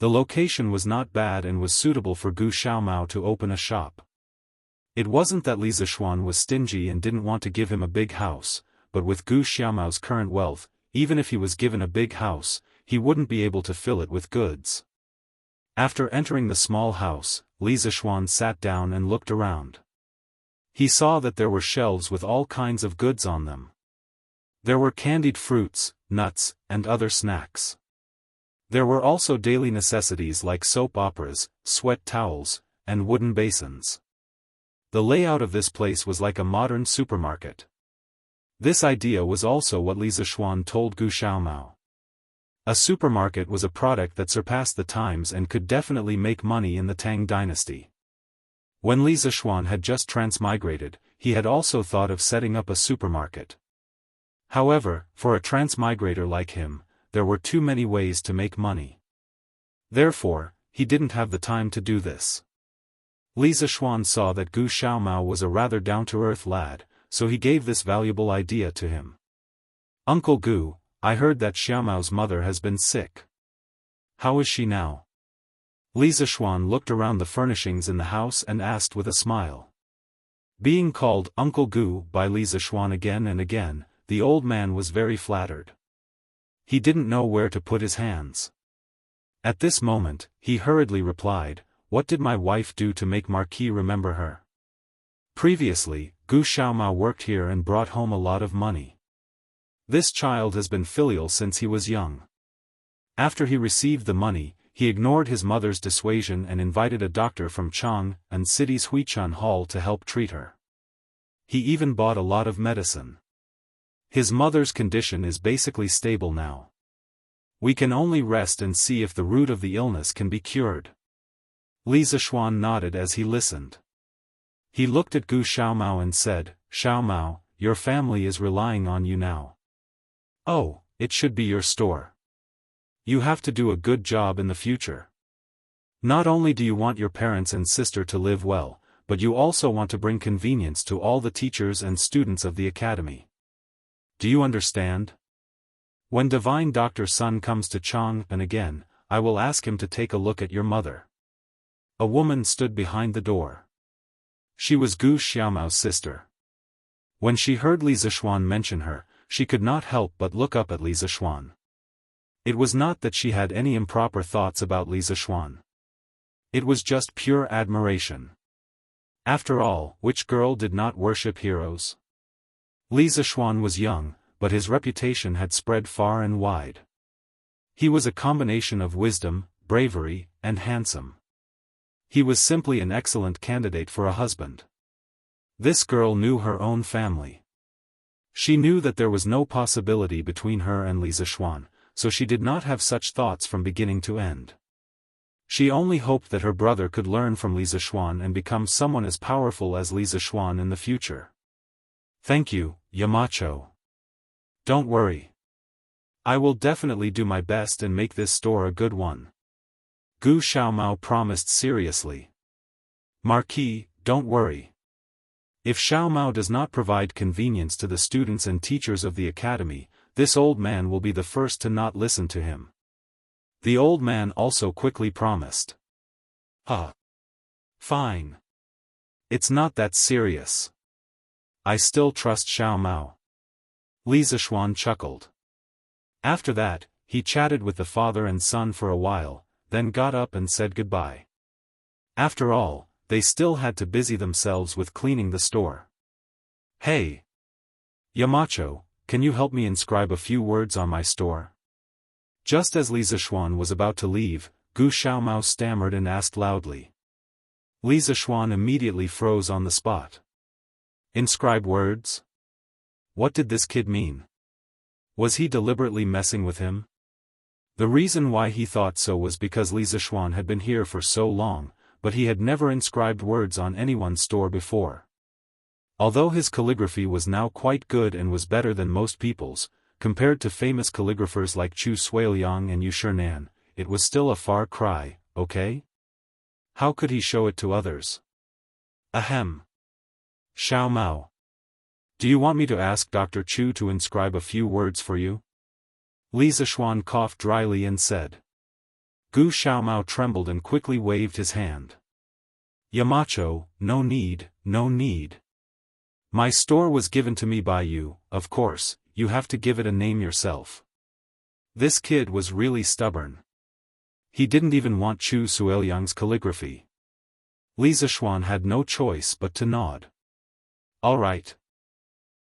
The location was not bad and was suitable for Gu Xiaomao to open a shop. It wasn't that Li Zixuan was stingy and didn't want to give him a big house, but with Gu Xiaomao's current wealth, even if he was given a big house, he wouldn't be able to fill it with goods. After entering the small house, Li Zixuan sat down and looked around. He saw that there were shelves with all kinds of goods on them. There were candied fruits, nuts, and other snacks. There were also daily necessities like soap operas, sweat towels, and wooden basins. The layout of this place was like a modern supermarket. This idea was also what Li Zixuan told Gu Xiaomao. A supermarket was a product that surpassed the times and could definitely make money in the Tang dynasty. When Li Zixuan had just transmigrated, he had also thought of setting up a supermarket. However, for a transmigrator like him, there were too many ways to make money. Therefore, he didn't have the time to do this. Li Zixuan saw that Gu Xiaomao was a rather down-to-earth lad, so he gave this valuable idea to him. Uncle Gu, I heard that Xiaomao's mother has been sick. How is she now? Li Zixuan looked around the furnishings in the house and asked with a smile. Being called Uncle Gu by Li Zixuan again and again, the old man was very flattered. He didn't know where to put his hands. At this moment, he hurriedly replied, "What did my wife do to make Marquis remember her?" Previously, Gu Xiaomao worked here and brought home a lot of money. This child has been filial since he was young. After he received the money, he ignored his mother's dissuasion and invited a doctor from Chang'an City's Huichun Hall to help treat her. He even bought a lot of medicine. His mother's condition is basically stable now. We can only rest and see if the root of the illness can be cured. Li Zixuan nodded as he listened. He looked at Gu Xiaomao and said, "Xiaomao, your family is relying on you now. Oh, it should be your store. You have to do a good job in the future. Not only do you want your parents and sister to live well, but you also want to bring convenience to all the teachers and students of the academy. Do you understand? When Divine Doctor Sun comes to Chang'an again, I will ask him to take a look at your mother." A woman stood behind the door. She was Gu Xiaomao's sister. When she heard Li Zixuan mention her, she could not help but look up at Li Zixuan. It was not that she had any improper thoughts about Li Zixuan. It was just pure admiration. After all, which girl did not worship heroes? Li Zixuan was young, but his reputation had spread far and wide. He was a combination of wisdom, bravery, and handsome. He was simply an excellent candidate for a husband. This girl knew her own family. She knew that there was no possibility between her and Li Zixuan, so she did not have such thoughts from beginning to end. She only hoped that her brother could learn from Li Zixuan and become someone as powerful as Li Zixuan in the future. "Thank you, Yamacho. Don't worry. I will definitely do my best and make this store a good one." Gu Xiaomao promised seriously. Marquis, don't worry. If Xiaomao does not provide convenience to the students and teachers of the academy, this old man will be the first to not listen to him. The old man also quickly promised. Fine. It's not that serious. I still trust Xiaomao. Li Zishuan chuckled. After that, he chatted with the father and son for a while, then got up and said goodbye. After all, they still had to busy themselves with cleaning the store. Hey! Yamacho, can you help me inscribe a few words on my store? Just as Li Zishuan was about to leave, Gu Xiaomao stammered and asked loudly. Li Zishuan immediately froze on the spot. Inscribe words? What did this kid mean? Was he deliberately messing with him? The reason why he thought so was because Li Zishuan had been here for so long, but he had never inscribed words on anyone's store before. Although his calligraphy was now quite good and was better than most people's, compared to famous calligraphers like Chu Suiliang and Yu Shinan, it was still a far cry, okay? How could he show it to others? Ahem. Xiaomao. Do you want me to ask Dr. Chu to inscribe a few words for you? Li Zishuan coughed dryly and said. Gu Xiaomao trembled and quickly waved his hand. Yamacho, no need, no need. My store was given to me by you, of course, you have to give it a name yourself. This kid was really stubborn. He didn't even want Chu Suiliang's calligraphy. Li Zishuan had no choice but to nod. All right.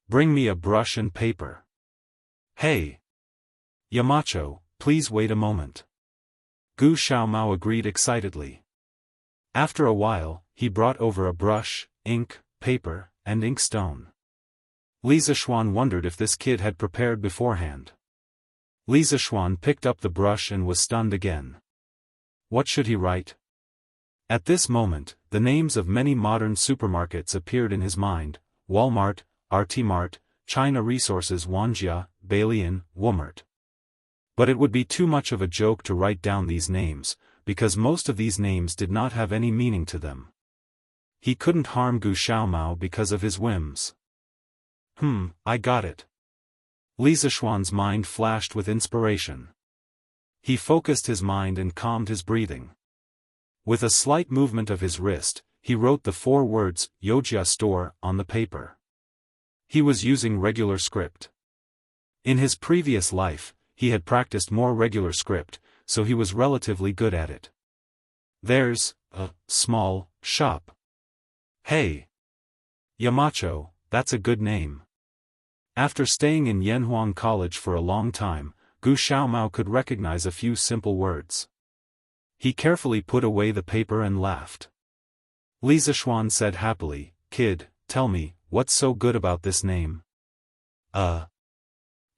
Bring me a brush and paper. Hey! Yamacho, please wait a moment. Gu Xiaomao agreed excitedly. After a while, he brought over a brush, ink, paper, and inkstone. Li Zishuan wondered if this kid had prepared beforehand. Li Zishuan picked up the brush and was stunned again. What should he write? At this moment, the names of many modern supermarkets appeared in his mind: Walmart, RT-Mart, China Resources, Wanjia, Bailian, Wumart. But it would be too much of a joke to write down these names, because most of these names did not have any meaning to them. He couldn't harm Gu Xiaomao because of his whims. I got it. Li Zishuan's mind flashed with inspiration. He focused his mind and calmed his breathing. With a slight movement of his wrist, he wrote the 4 words, Yojia Store, on the paper. He was using regular script. In his previous life, he had practiced more regular script, so he was relatively good at it. There's a small shop. Hey! Yamacho, that's a good name. After staying in Yanhuang College for a long time, Gu Xiaomao could recognize a few simple words. He carefully put away the paper and laughed. Li Zishuan said happily, Kid, tell me, what's so good about this name?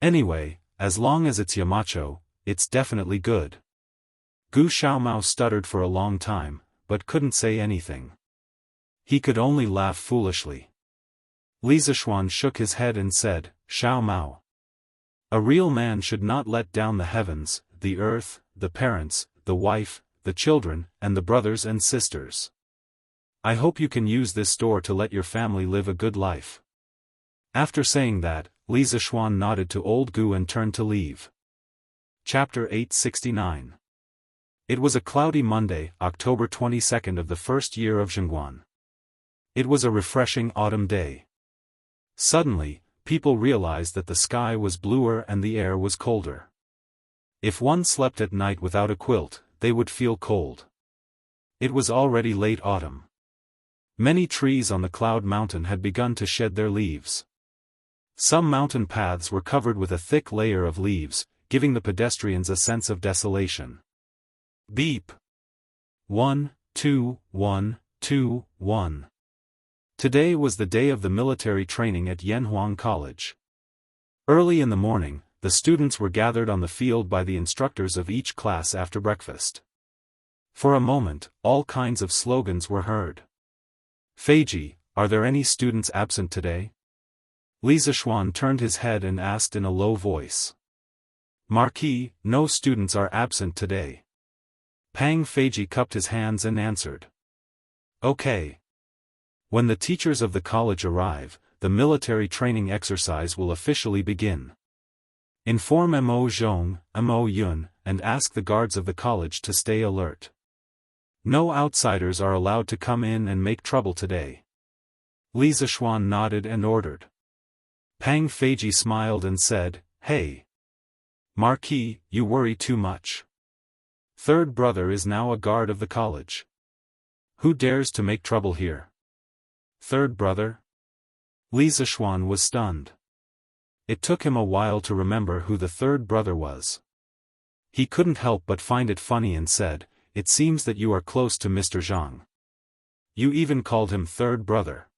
Anyway, as long as it's Yamacho, it's definitely good. Gu Xiaomao stuttered for a long time, but couldn't say anything. He could only laugh foolishly. Li Zishuan shook his head and said, Xiaomao. A real man should not let down the heavens, the earth, the parents, the wife, the children, and the brothers and sisters. I hope you can use this store to let your family live a good life. After saying that, Li Zishuan nodded to old Gu and turned to leave. Chapter 869. It was a cloudy Monday, October 22nd of the first year of Zhengguan. It was a refreshing autumn day. Suddenly, people realized that the sky was bluer and the air was colder. If one slept at night without a quilt, they would feel cold. It was already late autumn. Many trees on the Cloud Mountain had begun to shed their leaves. Some mountain paths were covered with a thick layer of leaves, giving the pedestrians a sense of desolation. Beep. 1, 2, 1, 2, 1. Today was the day of the military training at Yanhuang College. Early in the morning, the students were gathered on the field by the instructors of each class after breakfast. For a moment, all kinds of slogans were heard. Feiji, are there any students absent today? Li Zishuan turned his head and asked in a low voice. Marquis, no students are absent today. Pang Feiji cupped his hands and answered. Okay. When the teachers of the college arrive, the military training exercise will officially begin. Inform Mo Zhong, Mo Yun, and ask the guards of the college to stay alert. No outsiders are allowed to come in and make trouble today. Li Zishuan nodded and ordered. Pang Feiji smiled and said, Hey. Marquis, you worry too much. Third brother is now a guard of the college. Who dares to make trouble here? Third brother? Li Zishuan was stunned. It took him a while to remember who the third brother was. He couldn't help but find it funny and said, It seems that you are close to Mr. Zhang. You even called him third brother.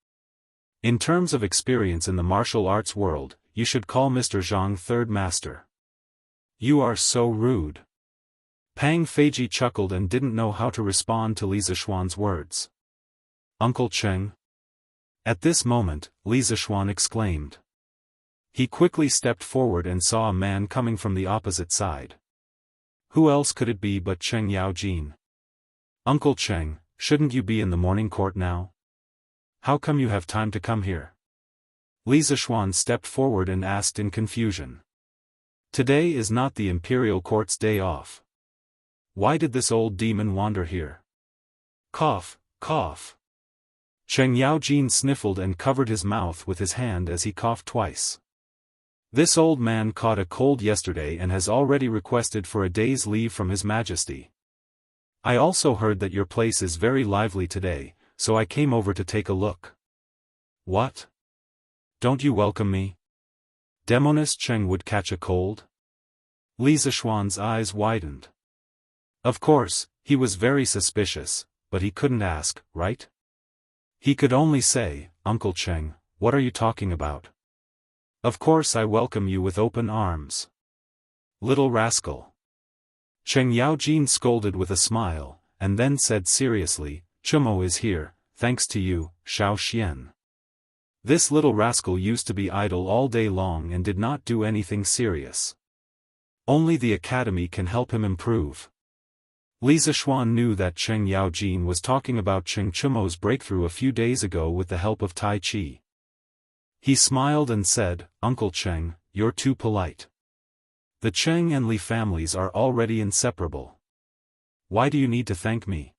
In terms of experience in the martial arts world, you should call Mr. Zhang third master. You are so rude. Pang Feiji chuckled and didn't know how to respond to Li Zishuan's words. Uncle Cheng? At this moment, Li Zishuan exclaimed. He quickly stepped forward and saw a man coming from the opposite side. Who else could it be but Cheng Yaojin? Uncle Cheng, shouldn't you be in the morning court now? How come you have time to come here? Li Zishuan stepped forward and asked in confusion. Today is not the imperial court's day off. Why did this old demon wander here? Cough, cough. Cheng Yaojin sniffled and covered his mouth with his hand as he coughed twice. This old man caught a cold yesterday and has already requested for a day's leave from His Majesty. I also heard that your place is very lively today, so I came over to take a look. What? Don't you welcome me? Demoness Cheng would catch a cold? Li Zishuan's eyes widened. Of course, he was very suspicious, but he couldn't ask, right? He could only say, Uncle Cheng, what are you talking about? Of course I welcome you with open arms. Little rascal. Cheng Yaojin scolded with a smile, and then said seriously, Chumo is here, thanks to you, Xiao Xian. This little rascal used to be idle all day long and did not do anything serious. Only the academy can help him improve. Li Zishuan knew that Cheng Yaojin was talking about Cheng Chumo's breakthrough a few days ago with the help of Tai Chi. He smiled and said, Uncle Cheng, you're too polite. The Cheng and Li families are already inseparable. Why do you need to thank me?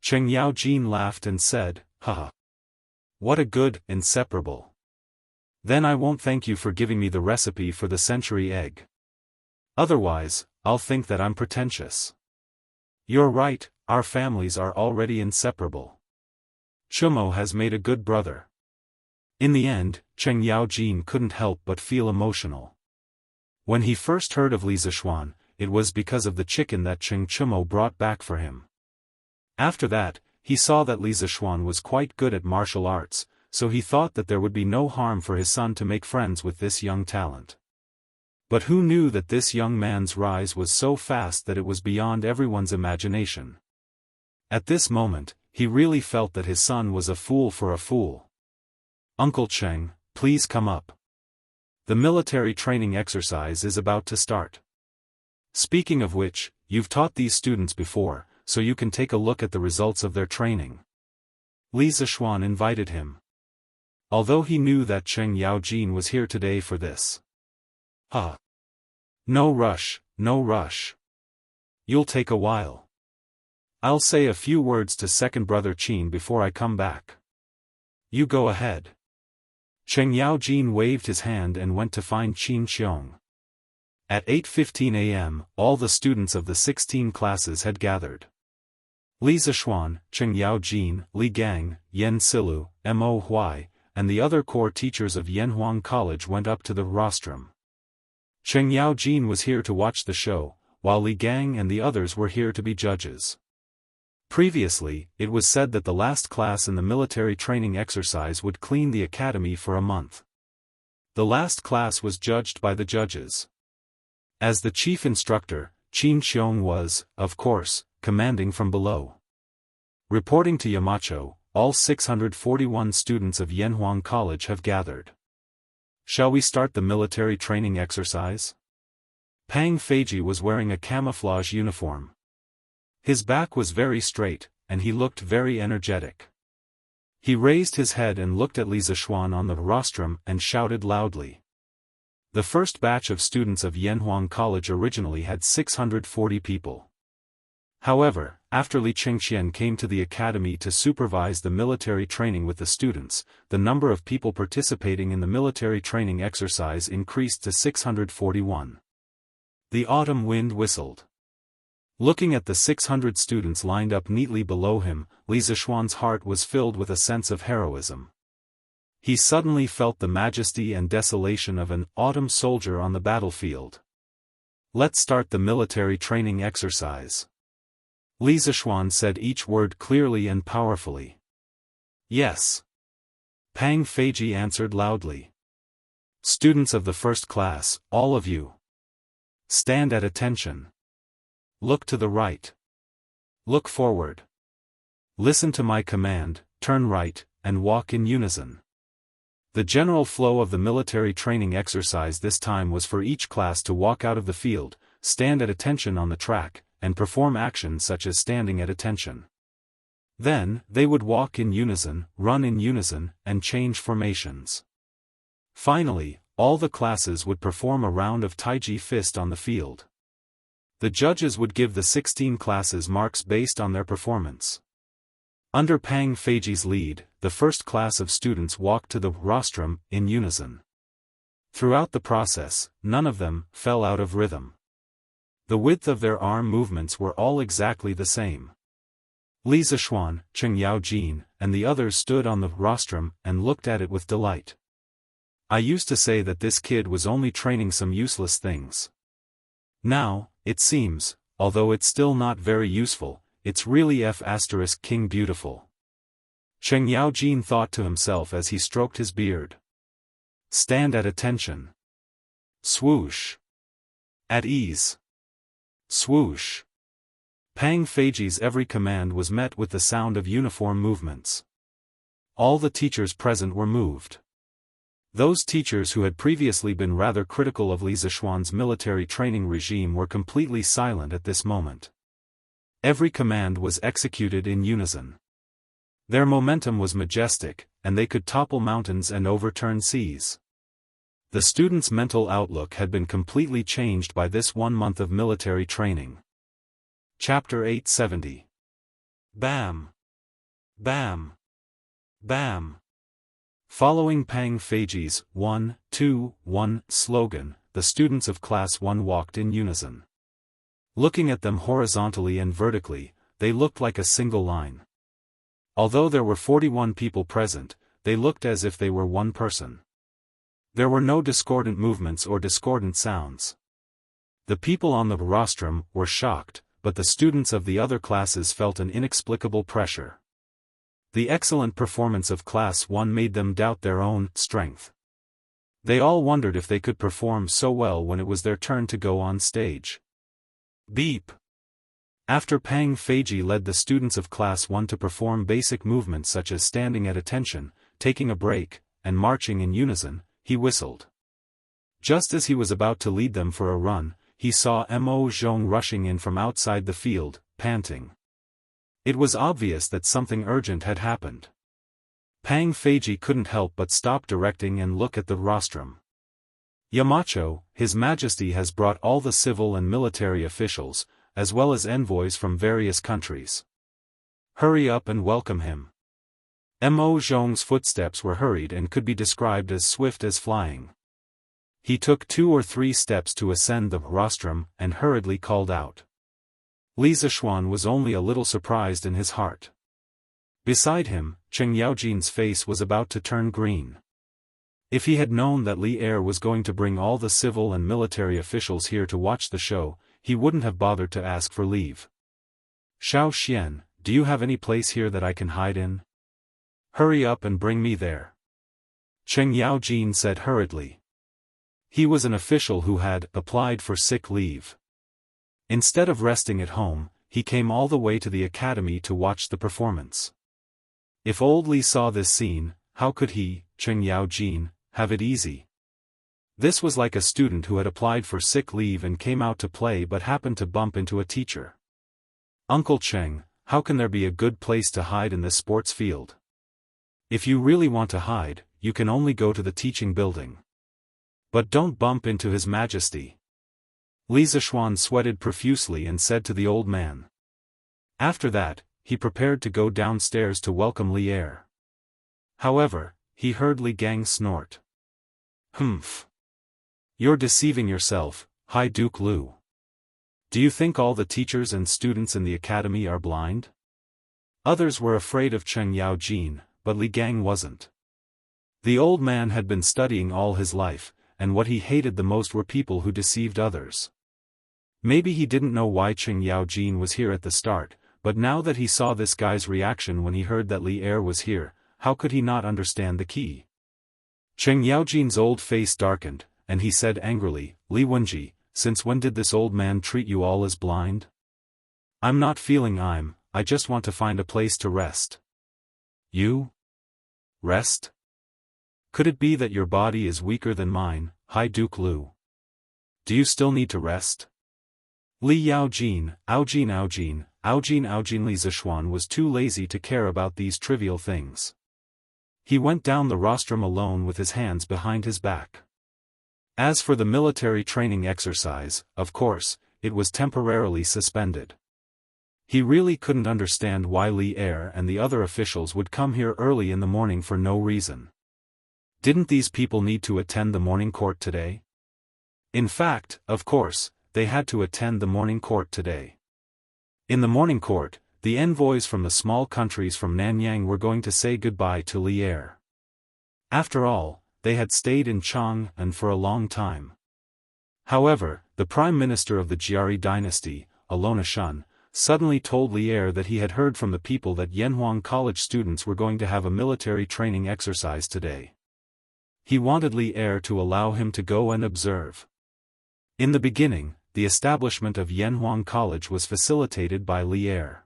Cheng Yaojin laughed and said, Haha. What a good, inseparable. Then I won't thank you for giving me the recipe for the century egg. Otherwise, I'll think that I'm pretentious. You're right, our families are already inseparable. Chumo has made a good brother. In the end, Cheng Yaojin couldn't help but feel emotional. When he first heard of Li Zishuan, it was because of the chicken that Cheng Chumo brought back for him. After that, he saw that Li Zishuan was quite good at martial arts, so he thought that there would be no harm for his son to make friends with this young talent. But who knew that this young man's rise was so fast that it was beyond everyone's imagination? At this moment, he really felt that his son was a fool for a fool. Uncle Cheng, please come up. The military training exercise is about to start. Speaking of which, you've taught these students before, so you can take a look at the results of their training. Li Zishuan invited him. Although he knew that Cheng Yaojin was here today for this. No rush, no rush. You'll take a while. I'll say a few words to second brother Qin before I come back. You go ahead. Cheng Yaojin waved his hand and went to find Qin Xiong. At 8:15 a.m., all the students of the 16 classes had gathered. Li Zishuan, Cheng Yaojin, Li Gang, Yen Silu, Mo Huai, and the other core teachers of Yanhuang College went up to the rostrum. Cheng Yaojin was here to watch the show, while Li Gang and the others were here to be judges. Previously, it was said that the last class in the military training exercise would clean the academy for a month. The last class was judged by the judges. As the chief instructor, Qin Xiong was, of course, commanding from below. Reporting to Yamacho, all 641 students of Yanhuang College have gathered. Shall we start the military training exercise? Pang Feiji was wearing a camouflage uniform. His back was very straight, and he looked very energetic. He raised his head and looked at Li Zishuan on the rostrum and shouted loudly. The first batch of students of Yanhuang College originally had 640 people. However, after Li Qingxian came to the academy to supervise the military training with the students, the number of people participating in the military training exercise increased to 641. The autumn wind whistled. Looking at the 600 students lined up neatly below him, Li Zishuan's heart was filled with a sense of heroism. He suddenly felt the majesty and desolation of an autumn soldier on the battlefield. Let's start the military training exercise. Li Zishuan said each word clearly and powerfully. Yes. Pang Feiji answered loudly. Students of the first class, all of you. Stand at attention. Look to the right. Look forward. Listen to my command, turn right, and walk in unison. The general flow of the military training exercise this time was for each class to walk out of the field, stand at attention on the track, and perform actions such as standing at attention. Then, they would walk in unison, run in unison, and change formations. Finally, all the classes would perform a round of Taiji fist on the field. The judges would give the 16 classes marks based on their performance. Under Pang Feiji's lead, the first class of students walked to the rostrum in unison. Throughout the process, none of them fell out of rhythm. The width of their arm movements were all exactly the same. Li Zishuan, Cheng Yaojin, and the others stood on the rostrum and looked at it with delight. I used to say that this kid was only training some useless things. Now, it seems, although it's still not very useful, it's really King beautiful. Cheng Yaojin thought to himself as he stroked his beard. Stand at attention. Swoosh. At ease. Swoosh. Pang Feiji's every command was met with the sound of uniform movements. All the teachers present were moved. Those teachers who had previously been rather critical of Li Zishuan's military training regime were completely silent at this moment. Every command was executed in unison. Their momentum was majestic, and they could topple mountains and overturn seas. The students' mental outlook had been completely changed by this 1 month of military training. Chapter 870. Bam! Bam! Bam! Following Pang Feiji's 1, 2, 1 slogan, the students of Class 1 walked in unison. Looking at them horizontally and vertically, they looked like a single line. Although there were 41 people present, they looked as if they were one person. There were no discordant movements or discordant sounds. The people on the rostrum were shocked, but the students of the other classes felt an inexplicable pressure. The excellent performance of Class 1 made them doubt their own strength. They all wondered if they could perform so well when it was their turn to go on stage. Beep! After Pang Feiji led the students of Class 1 to perform basic movements such as standing at attention, taking a break, and marching in unison, he whistled. Just as he was about to lead them for a run, he saw Mo Zhong rushing in from outside the field, panting. It was obvious that something urgent had happened. Pang Feiji couldn't help but stop directing and look at the rostrum. Yamacho, His Majesty has brought all the civil and military officials, as well as envoys from various countries. Hurry up and welcome him. Mo Zhong's footsteps were hurried and could be described as swift as flying. He took 2 or 3 steps to ascend the rostrum and hurriedly called out. Li Zishuan was only a little surprised in his heart. Beside him, Cheng Yaojin's face was about to turn green. If he had known that Li Er was going to bring all the civil and military officials here to watch the show, he wouldn't have bothered to ask for leave. Xiao Xian, do you have any place here that I can hide in? Hurry up and bring me there. Cheng Yaojin said hurriedly. He was an official who had applied for sick leave. Instead of resting at home, he came all the way to the academy to watch the performance. If old Li saw this scene, how could he, Cheng Yaojin, have it easy? This was like a student who had applied for sick leave and came out to play but happened to bump into a teacher. Uncle Cheng, how can there be a good place to hide in this sports field? If you really want to hide, you can only go to the teaching building. But don't bump into His Majesty. Li Zishuan sweated profusely and said to the old man. After that, he prepared to go downstairs to welcome Li Er. However, he heard Li Gang snort. Humph. You're deceiving yourself, High Duke Lu. Do you think all the teachers and students in the academy are blind? Others were afraid of Cheng Yaojin, but Li Gang wasn't. The old man had been studying all his life, and what he hated the most were people who deceived others. Maybe he didn't know why Cheng Yaojin was here at the start, but now that he saw this guy's reaction when he heard that Li Er was here, how could he not understand the key? Cheng Yaojin's old face darkened, and he said angrily, Li Wenji, since when did this old man treat you all as blind? I'm not feeling I just want to find a place to rest. You? Rest? Could it be that your body is weaker than mine, High Duke Lu? Do you still need to rest? Li Yaojin, Aojin Li Zishuan was too lazy to care about these trivial things. He went down the rostrum alone with his hands behind his back. As for the military training exercise, of course, it was temporarily suspended. He really couldn't understand why Li Er and the other officials would come here early in the morning for no reason. Didn't these people need to attend the morning court today? In fact, of course, they had to attend the morning court today. In the morning court, the envoys from the small countries from Nanyang were going to say goodbye to Li Er. After all, they had stayed in Chang'an for a long time. However, the prime minister of the Jiari dynasty, Alona Shun, suddenly told Li Er that he had heard from the people that Yanhuang College students were going to have a military training exercise today. He wanted Li Er to allow him to go and observe. In the beginning, the establishment of Yanhuang College was facilitated by Li Er.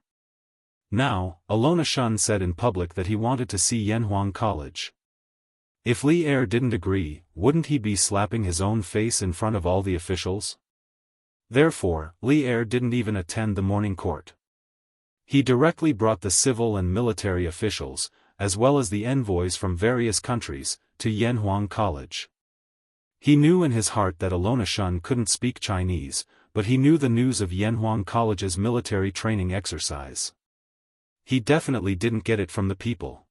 Now, Alona Shun said in public that he wanted to see Yanhuang College. If Li Er didn't agree, wouldn't he be slapping his own face in front of all the officials? Therefore, Li Er didn't even attend the morning court. He directly brought the civil and military officials, as well as the envoys from various countries, to Yanhuang College. He knew in his heart that Alona Shun couldn't speak Chinese, but he knew the news of Yanhuang College's military training exercise. He definitely didn't get it from the people.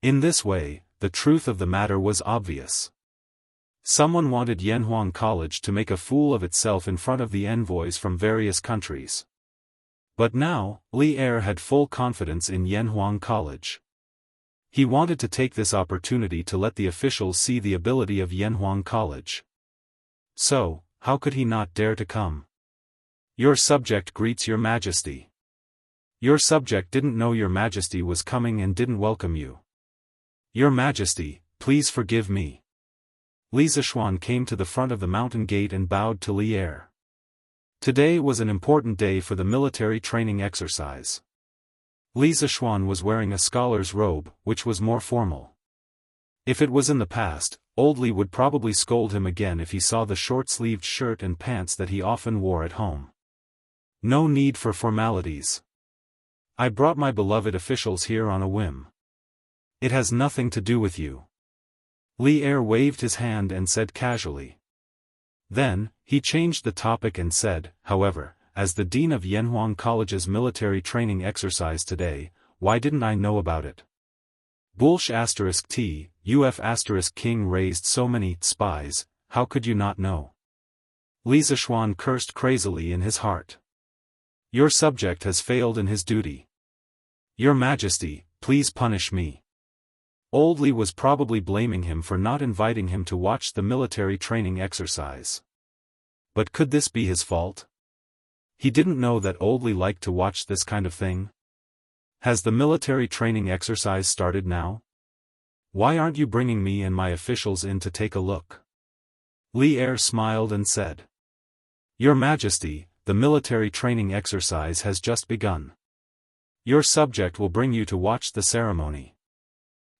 In this way, the truth of the matter was obvious. Someone wanted Yanhuang College to make a fool of itself in front of the envoys from various countries. But now, Li Er had full confidence in Yanhuang College. He wanted to take this opportunity to let the officials see the ability of Yanhuang College. So, how could he not dare to come? Your subject greets your majesty. Your subject didn't know your majesty was coming and didn't welcome you. Your majesty, please forgive me. Li Zishuan came to the front of the mountain gate and bowed to Li Er. Today was an important day for the military training exercise. Li Zishuan was wearing a scholar's robe, which was more formal. If it was in the past, old Li would probably scold him again if he saw the short-sleeved shirt and pants that he often wore at home. No need for formalities. I brought my beloved officials here on a whim. It has nothing to do with you. Li Er waved his hand and said casually. Then, he changed the topic and said, however, as the dean of Yanhuang College's military training exercise today, why didn't I know about it? Bulsh *T, UF *King raised so many spies, how could you not know? Li Zishuan cursed crazily in his heart. Your subject has failed in his duty. Your Majesty, please punish me. Old Li was probably blaming him for not inviting him to watch the military training exercise. But could this be his fault? He didn't know that Old Li liked to watch this kind of thing. Has the military training exercise started now? Why aren't you bringing me and my officials in to take a look? Li Er smiled and said. Your Majesty, the military training exercise has just begun. Your subject will bring you to watch the ceremony.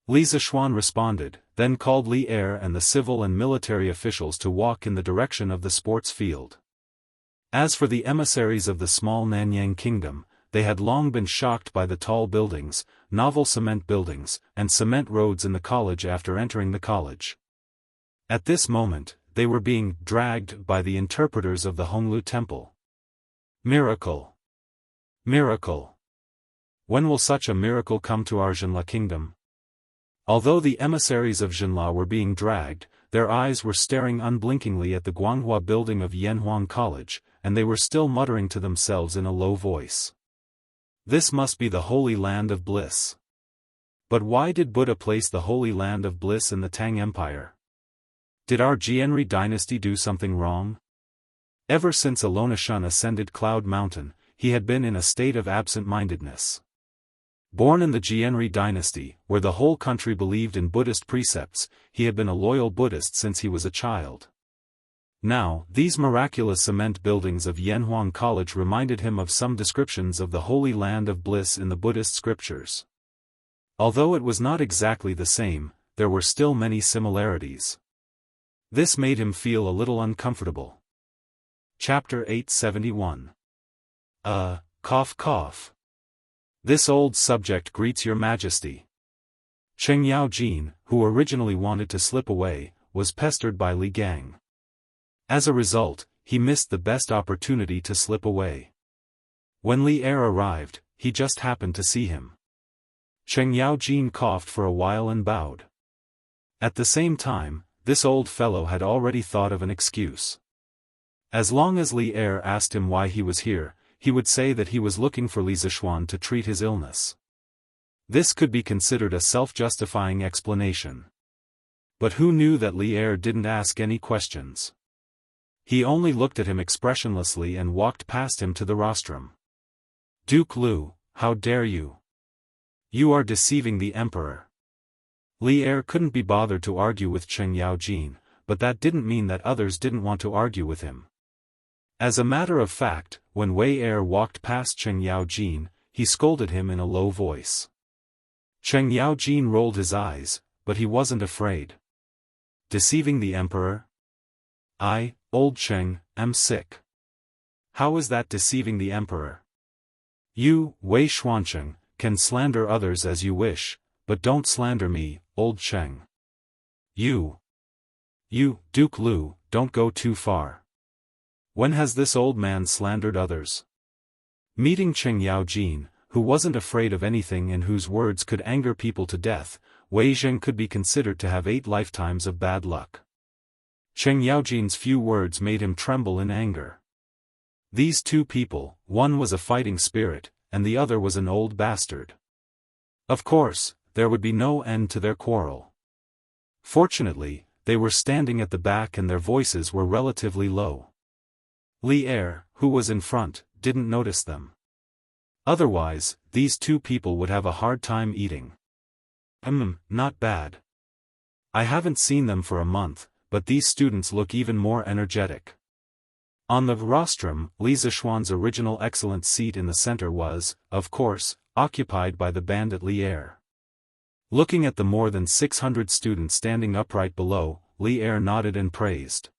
Li Zishuan responded, then called Li Er and the civil and military officials to walk in the direction of the sports field. As for the emissaries of the small Nanyang kingdom, they had long been shocked by the tall buildings, novel cement buildings, and cement roads in the college after entering the college. At this moment, they were being dragged by the interpreters of the Honglu Temple. Miracle! Miracle! When will such a miracle come to our Jinla kingdom? Although the emissaries of Jinla were being dragged, their eyes were staring unblinkingly at the Guanghua building of Yanhuang College, and they were still muttering to themselves in a low voice. This must be the Holy Land of Bliss. But why did Buddha place the Holy Land of Bliss in the Tang Empire? Did our Jianri dynasty do something wrong? Ever since Alonashun ascended Cloud Mountain, he had been in a state of absent-mindedness. Born in the Jianri dynasty, where the whole country believed in Buddhist precepts, he had been a loyal Buddhist since he was a child. Now, these miraculous cement buildings of Yanhuang College reminded him of some descriptions of the Holy Land of Bliss in the Buddhist scriptures. Although it was not exactly the same, there were still many similarities. This made him feel a little uncomfortable. Chapter 871. Cough cough. This old subject greets your majesty. Cheng Yaojin, who originally wanted to slip away, was pestered by Li Gang. As a result, he missed the best opportunity to slip away. When Li Er arrived, he just happened to see him. Cheng Yaojin coughed for a while and bowed. At the same time, this old fellow had already thought of an excuse. As long as Li Er asked him why he was here, he would say that he was looking for Li Zishuan to treat his illness. This could be considered a self-justifying explanation. But who knew that Li Er didn't ask any questions? He only looked at him expressionlessly and walked past him to the rostrum. Duke Lu, how dare you? You are deceiving the emperor. Li Er couldn't be bothered to argue with Cheng Yaojin, but that didn't mean that others didn't want to argue with him. As a matter of fact, when Wei Er walked past Cheng Yaojin, he scolded him in a low voice. Cheng Yaojin rolled his eyes, but he wasn't afraid. Deceiving the emperor? I, old Cheng, am sick. How is that deceiving the emperor? You, Wei Xuancheng, can slander others as you wish, but don't slander me, old Cheng. You, Duke Lu, don't go too far. When has this old man slandered others? Meeting Cheng Yaojin, who wasn't afraid of anything and whose words could anger people to death, Wei Zheng could be considered to have 8 lifetimes of bad luck. Cheng Yaojin's few words made him tremble in anger. These two people, one was a fighting spirit, and the other was an old bastard. Of course, there would be no end to their quarrel. Fortunately, they were standing at the back and their voices were relatively low. Li Er, who was in front, didn't notice them. Otherwise, these two people would have a hard time eating. Not bad. I haven't seen them for a month, but these students look even more energetic. On the rostrum, Li Zishuan's original excellent seat in the center was, of course, occupied by the bandit Li Er. Looking at the more than 600 students standing upright below, Li Er nodded and praised.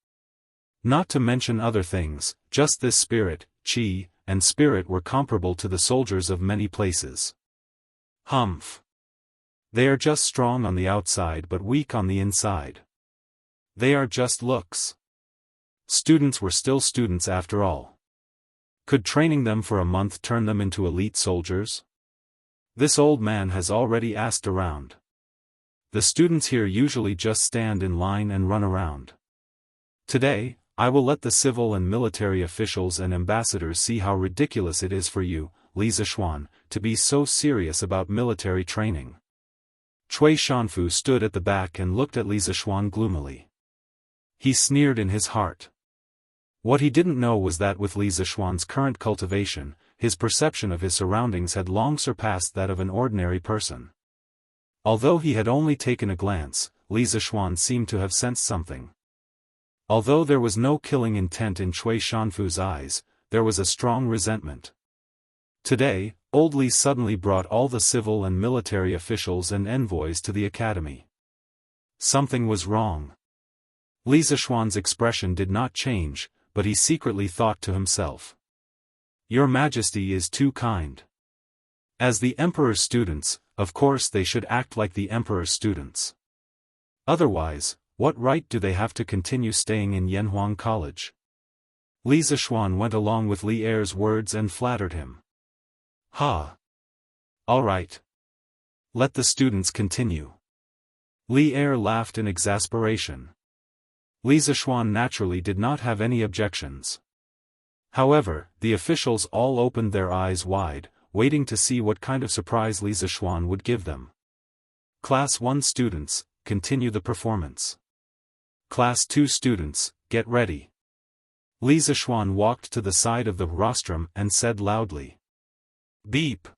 Not to mention other things, just this spirit, qi, and spirit were comparable to the soldiers of many places. Humph. They are just strong on the outside but weak on the inside. They are just looks. Students were still students after all. Could training them for a month turn them into elite soldiers? This old man has already asked around. The students here usually just stand in line and run around. Today, I will let the civil and military officials and ambassadors see how ridiculous it is for you, Li Zishuan, to be so serious about military training. Cui Shanfu stood at the back and looked at Li Zishuan gloomily. He sneered in his heart. What he didn't know was that with Li Zishuan's current cultivation, his perception of his surroundings had long surpassed that of an ordinary person. Although he had only taken a glance, Li Zishuan seemed to have sensed something. Although there was no killing intent in Cui Shanfu's eyes, there was a strong resentment. Today, old Li suddenly brought all the civil and military officials and envoys to the academy. Something was wrong. Li Zishuan's expression did not change, but he secretly thought to himself. Your Majesty is too kind. As the Emperor's students, of course they should act like the Emperor's students. Otherwise, what right do they have to continue staying in Yanhuang College? Li Zishuan went along with Li Er's words and flattered him. Ha! All right. Let the students continue. Li Er laughed in exasperation. Li Zishuan naturally did not have any objections. However, the officials all opened their eyes wide, waiting to see what kind of surprise Li Zishuan would give them. Class 1 students, continue the performance. Class 2 students, get ready. Li Zishuan walked to the side of the rostrum and said loudly. Beep!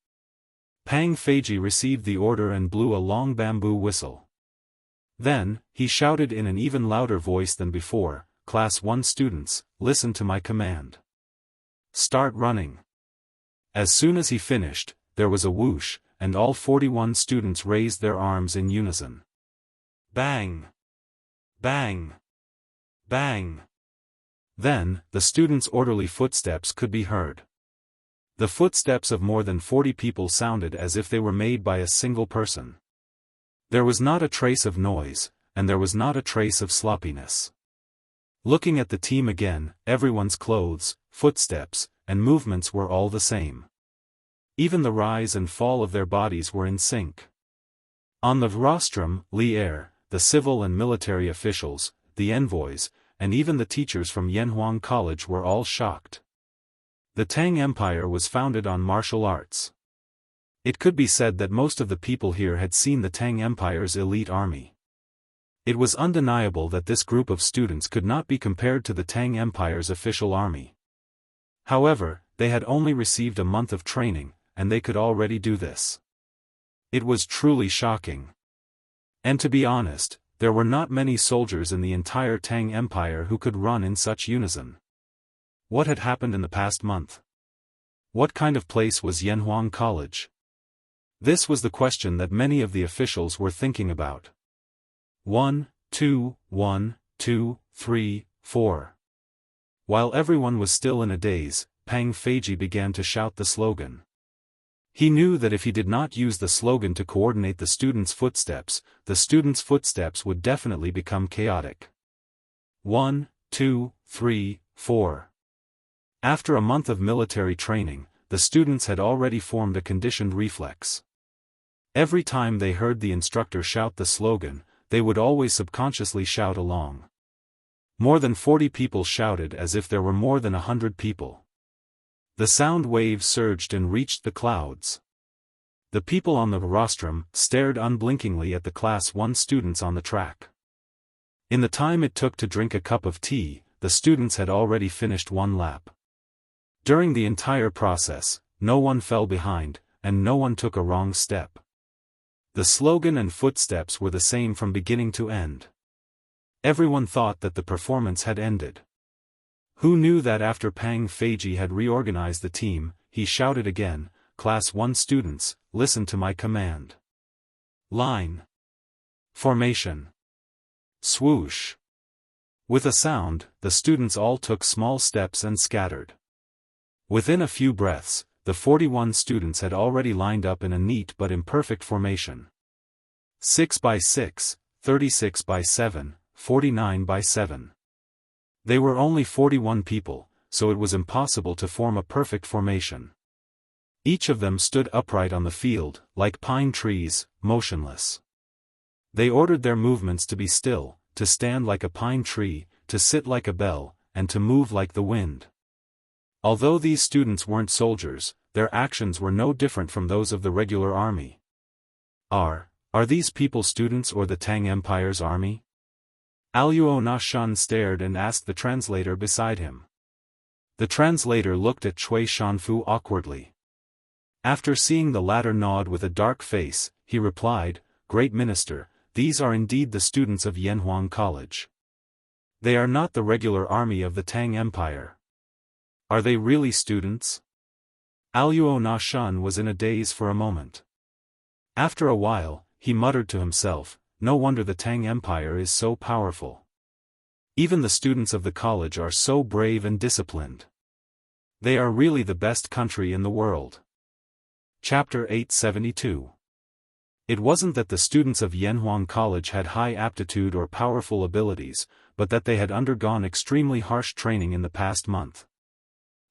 Pang Feiji received the order and blew a long bamboo whistle. Then, he shouted in an even louder voice than before, Class 1 students, listen to my command. Start running. As soon as he finished, there was a whoosh, and all 41 students raised their arms in unison. Bang! Bang! Bang! Then, the students' orderly footsteps could be heard. The footsteps of more than 40 people sounded as if they were made by a single person. There was not a trace of noise, and there was not a trace of sloppiness. Looking at the team again, everyone's clothes, footsteps, and movements were all the same. Even the rise and fall of their bodies were in sync. On the rostrum, Li Er, the civil and military officials, the envoys, and even the teachers from Yanhuang College were all shocked. The Tang Empire was founded on martial arts. It could be said that most of the people here had seen the Tang Empire's elite army. It was undeniable that this group of students could not be compared to the Tang Empire's official army. However, they had only received a month of training, and they could already do this. It was truly shocking. And to be honest, there were not many soldiers in the entire Tang Empire who could run in such unison. What had happened in the past month? What kind of place was Yanhuang College? This was the question that many of the officials were thinking about. 1, 2, 1, 2, 3, 4. While everyone was still in a daze, Pang Feiji began to shout the slogan. He knew that if he did not use the slogan to coordinate the students' footsteps would definitely become chaotic. 1, 2, 3, 4. After a month of military training, the students had already formed a conditioned reflex. Every time they heard the instructor shout the slogan, they would always subconsciously shout along. More than 40 people shouted as if there were more than 100 people. The sound waves surged and reached the clouds. The people on the rostrum stared unblinkingly at the Class 1 students on the track. In the time it took to drink a cup of tea, the students had already finished one lap. During the entire process, no one fell behind, and no one took a wrong step. The slogan and footsteps were the same from beginning to end. Everyone thought that the performance had ended. Who knew that after Pang Feiji had reorganized the team, he shouted again, Class 1 students, listen to my command. Line. Formation. Swoosh. With a sound, the students all took small steps and scattered. Within a few breaths, the 41 students had already lined up in a neat but imperfect formation. 6 by 6, 36 by 7, 49 by 7. They were only 41 people, so it was impossible to form a perfect formation. Each of them stood upright on the field, like pine trees, motionless. They ordered their movements to be still, to stand like a pine tree, to sit like a bell, and to move like the wind. Although these students weren't soldiers, their actions were no different from those of the regular army. Are these people students or the Tang Empire's army? Aluo Nashan stared and asked the translator beside him. The translator looked at Cui Shanfu awkwardly. After seeing the latter nod with a dark face, he replied, Great Minister, these are indeed the students of Yanhuang College. They are not the regular army of the Tang Empire. Are they really students? Aluo Nashan was in a daze for a moment. After a while, he muttered to himself, no wonder the Tang Empire is so powerful. Even the students of the college are so brave and disciplined. They are really the best country in the world. Chapter 872. It wasn't that the students of Yanhuang College had high aptitude or powerful abilities, but that they had undergone extremely harsh training in the past month.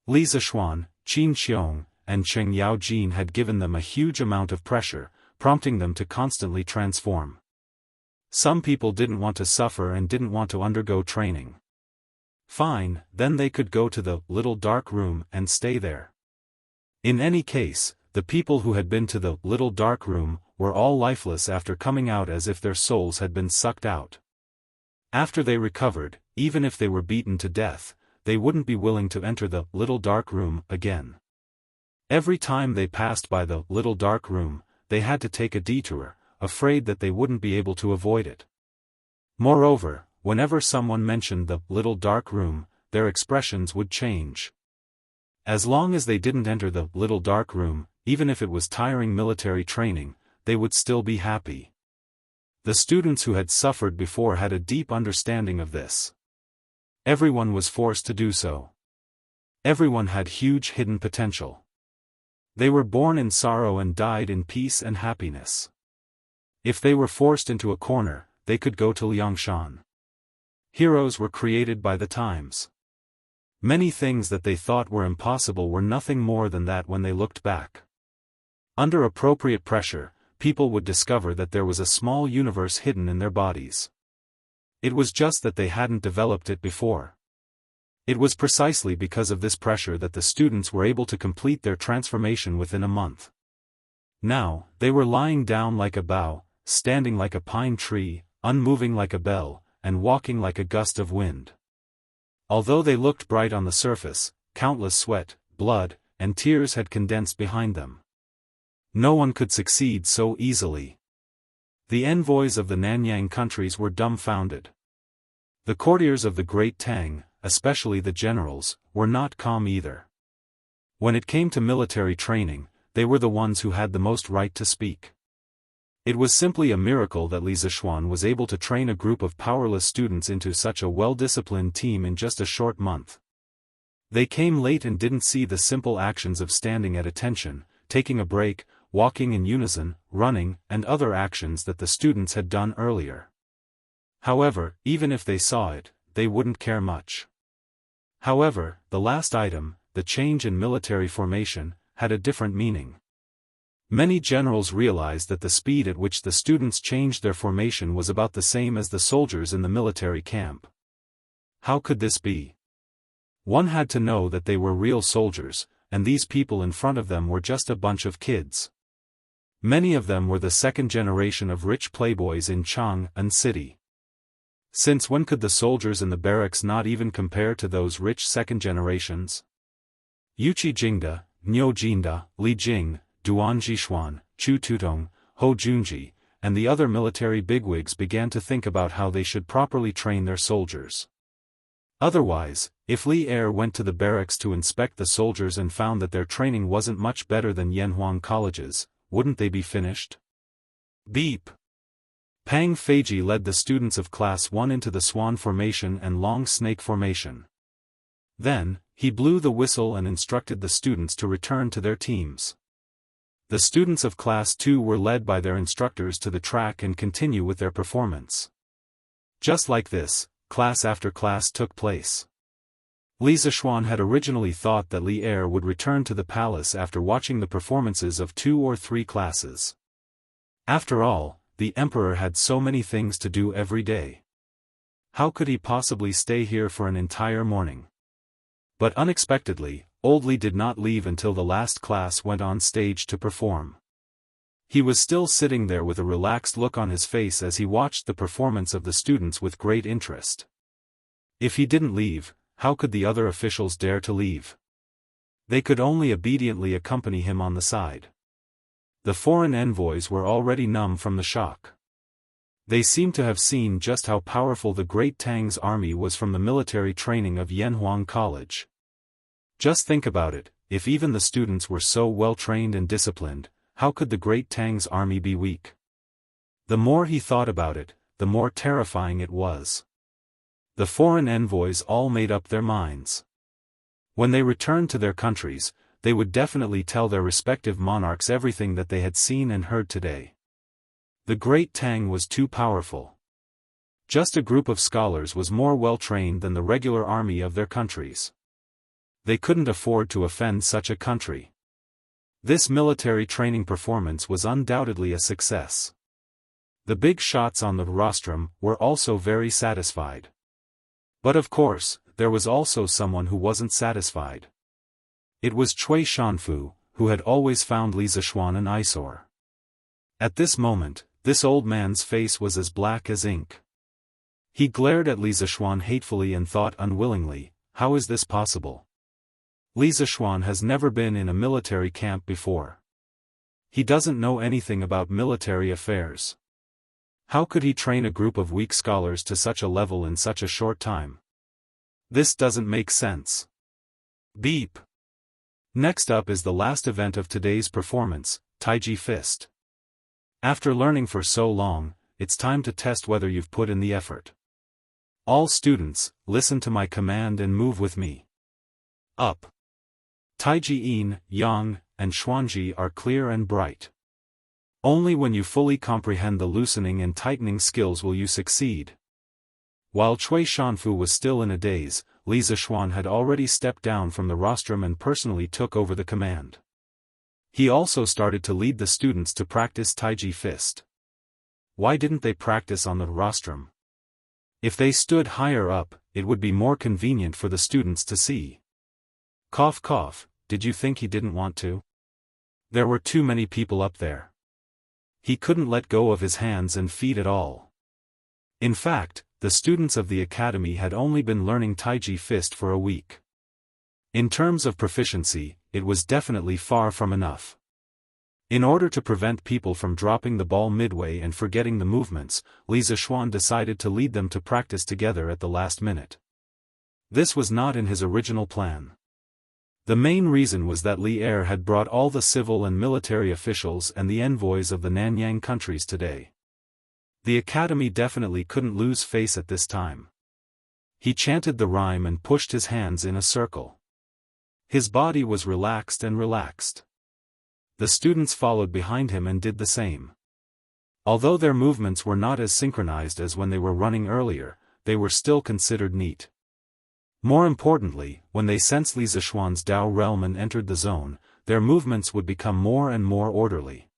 Li Zishuan, Qin Xiong, and Cheng Yaojin had given them a huge amount of pressure, prompting them to constantly transform. Some people didn't want to suffer and didn't want to undergo training. Fine, then they could go to the little dark room and stay there. In any case, the people who had been to the little dark room were all lifeless after coming out as if their souls had been sucked out. After they recovered, even if they were beaten to death, they wouldn't be willing to enter the little dark room again. Every time they passed by the little dark room, they had to take a detour, afraid that they wouldn't be able to avoid it. Moreover, whenever someone mentioned the little dark room, their expressions would change. As long as they didn't enter the little dark room, even if it was tiring military training, they would still be happy. The students who had suffered before had a deep understanding of this. Everyone was forced to do so. Everyone had huge hidden potential. They were born in sorrow and died in peace and happiness. If they were forced into a corner, they could go to Liangshan. Heroes were created by the times. Many things that they thought were impossible were nothing more than that when they looked back. Under appropriate pressure, people would discover that there was a small universe hidden in their bodies. It was just that they hadn't developed it before. It was precisely because of this pressure that the students were able to complete their transformation within a month. Now, they were lying down like a bough, standing like a pine tree, unmoving like a bell, and walking like a gust of wind. Although they looked bright on the surface, countless sweat, blood, and tears had condensed behind them. No one could succeed so easily. The envoys of the Nanyang countries were dumbfounded. The courtiers of the Great Tang, especially the generals, were not calm either. When it came to military training, they were the ones who had the most right to speak. It was simply a miracle that Li Zishuan was able to train a group of powerless students into such a well-disciplined team in just a short month. They came late and didn't see the simple actions of standing at attention, taking a break, walking in unison, running, and other actions that the students had done earlier. However, even if they saw it, they wouldn't care much. However, the last item, the change in military formation, had a different meaning. Many generals realized that the speed at which the students changed their formation was about the same as the soldiers in the military camp. How could this be? One had to know that they were real soldiers, and these people in front of them were just a bunch of kids. Many of them were the second generation of rich playboys in Chang'an City. Since when could the soldiers in the barracks not even compare to those rich second generations? Yuqi Jingda, Niu Jinda, Li Jing, Duan Jishuan, Chu Tutong, Ho Junji, and the other military bigwigs began to think about how they should properly train their soldiers. Otherwise, if Li Er went to the barracks to inspect the soldiers and found that their training wasn't much better than Yanhuang College's, wouldn't they be finished? Beep! Pang Feiji led the students of Class 1 into the Swan Formation and Long Snake Formation. Then, he blew the whistle and instructed the students to return to their teams. The students of Class 2 were led by their instructors to the track and continue with their performance. Just like this, class after class took place. Li Zishuan had originally thought that Li Er would return to the palace after watching the performances of 2 or 3 classes. After all, the emperor had so many things to do every day. How could he possibly stay here for an entire morning? But unexpectedly, old Li did not leave until the last class went on stage to perform. He was still sitting there with a relaxed look on his face as he watched the performance of the students with great interest. If he didn't leave, how could the other officials dare to leave? They could only obediently accompany him on the side. The foreign envoys were already numb from the shock. They seemed to have seen just how powerful the Great Tang's army was from the military training of Yanhuang College. Just think about it, if even the students were so well trained and disciplined, how could the Great Tang's army be weak? The more he thought about it, the more terrifying it was. The foreign envoys all made up their minds. When they returned to their countries, they would definitely tell their respective monarchs everything that they had seen and heard today. The Great Tang was too powerful. Just a group of scholars was more well-trained than the regular army of their countries. They couldn't afford to offend such a country. This military training performance was undoubtedly a success. The big shots on the rostrum were also very satisfied. But of course, there was also someone who wasn't satisfied. It was Cui Shanfu, who had always found Li Zixuan an eyesore. At this moment, this old man's face was as black as ink. He glared at Li Zixuan hatefully and thought unwillingly, how is this possible? Li Zixuan has never been in a military camp before. He doesn't know anything about military affairs. How could he train a group of weak scholars to such a level in such a short time? This doesn't make sense. Beep. Next up is the last event of today's performance, Taiji Fist. After learning for so long, it's time to test whether you've put in the effort. All students, listen to my command and move with me. Up. Taiji Yin, Yang, and Xuanji are clear and bright. Only when you fully comprehend the loosening and tightening skills will you succeed. While Cui Shanfu was still in a daze, Li Zixuan had already stepped down from the rostrum and personally took over the command. He also started to lead the students to practice Taiji Fist. Why didn't they practice on the rostrum? If they stood higher up, it would be more convenient for the students to see. Cough cough, did you think he didn't want to? There were too many people up there. He couldn't let go of his hands and feet at all. In fact, the students of the academy had only been learning Taiji Fist for a week. In terms of proficiency, it was definitely far from enough. In order to prevent people from dropping the ball midway and forgetting the movements, Li Zixuan decided to lead them to practice together at the last minute. This was not in his original plan. The main reason was that Li Er had brought all the civil and military officials and the envoys of the Nanyang countries today. The academy definitely couldn't lose face at this time. He chanted the rhyme and pushed his hands in a circle. His body was relaxed and relaxed. The students followed behind him and did the same. Although their movements were not as synchronized as when they were running earlier, they were still considered neat. More importantly, when they sensed Li Zixuan's Dao realm and entered the zone, their movements would become more and more orderly.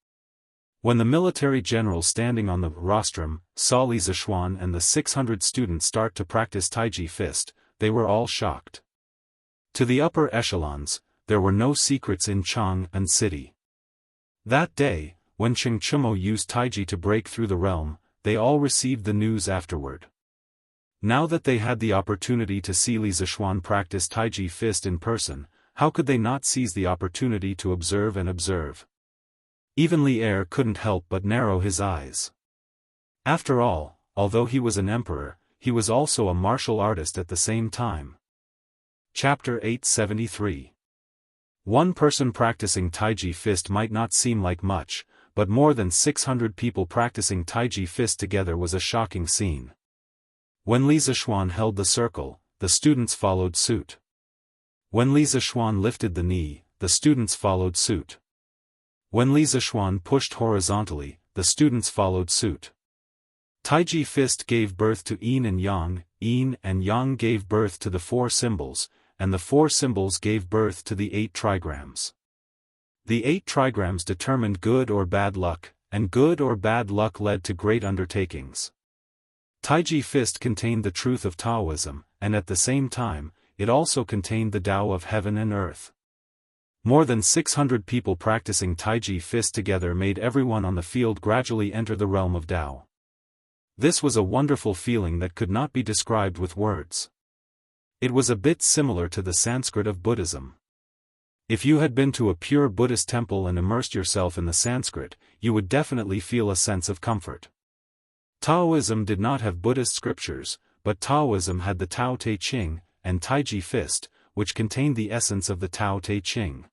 When the military general standing on the rostrum saw Li Zixuan and the 600 students start to practice Taiji Fist, they were all shocked. To the upper echelons, there were no secrets in Chang'an City. That day, when Cheng Chumo used Taiji to break through the realm, they all received the news afterward. Now that they had the opportunity to see Li Zixuan practice Taiji Fist in person, how could they not seize the opportunity to observe and observe? Even Li Er couldn't help but narrow his eyes. After all, although he was an emperor, he was also a martial artist at the same time. Chapter 873. One person practicing Taiji Fist might not seem like much, but more than 600 people practicing Taiji Fist together was a shocking scene. When Li Zixuan held the circle, the students followed suit. When Li Zixuan lifted the knee, the students followed suit. When Li Zixuan pushed horizontally, the students followed suit. Taiji Fist gave birth to Yin and Yang gave birth to the 4 symbols, and the 4 symbols gave birth to the 8 trigrams. The 8 trigrams determined good or bad luck, and good or bad luck led to great undertakings. Taiji Fist contained the truth of Taoism, and at the same time, it also contained the Tao of heaven and earth. More than 600 people practicing Taiji Fist together made everyone on the field gradually enter the realm of Tao. This was a wonderful feeling that could not be described with words. It was a bit similar to the Sanskrit of Buddhism. If you had been to a pure Buddhist temple and immersed yourself in the Sanskrit, you would definitely feel a sense of comfort. Taoism did not have Buddhist scriptures, but Taoism had the Tao Te Ching, and Taiji Fist, which contained the essence of the Tao Te Ching.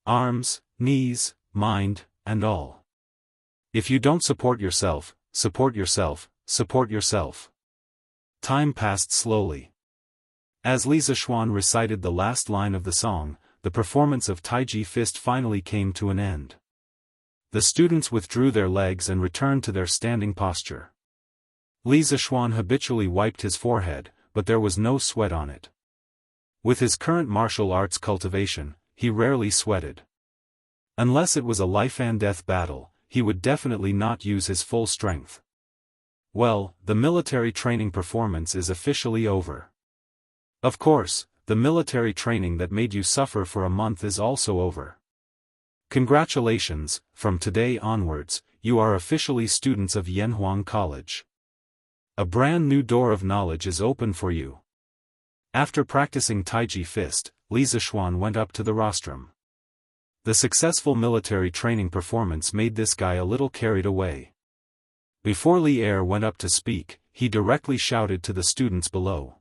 Arms, knees, mind, and all. If you don't support yourself, support yourself, support yourself. Time passed slowly. As Li Zishuan recited the last line of the song, the performance of Taiji Fist finally came to an end. The students withdrew their legs and returned to their standing posture. Li Zishuan habitually wiped his forehead, but there was no sweat on it. With his current martial arts cultivation, he rarely sweated. Unless it was a life-and-death battle, he would definitely not use his full strength. Well, the military training performance is officially over. Of course, the military training that made you suffer for a month is also over. Congratulations, from today onwards, you are officially students of Yanhuang College. A brand new door of knowledge is open for you. After practicing Taiji Fist, Li Zishuan went up to the rostrum. The successful military training performance made this guy a little carried away. Before Li Er went up to speak, he directly shouted to the students below.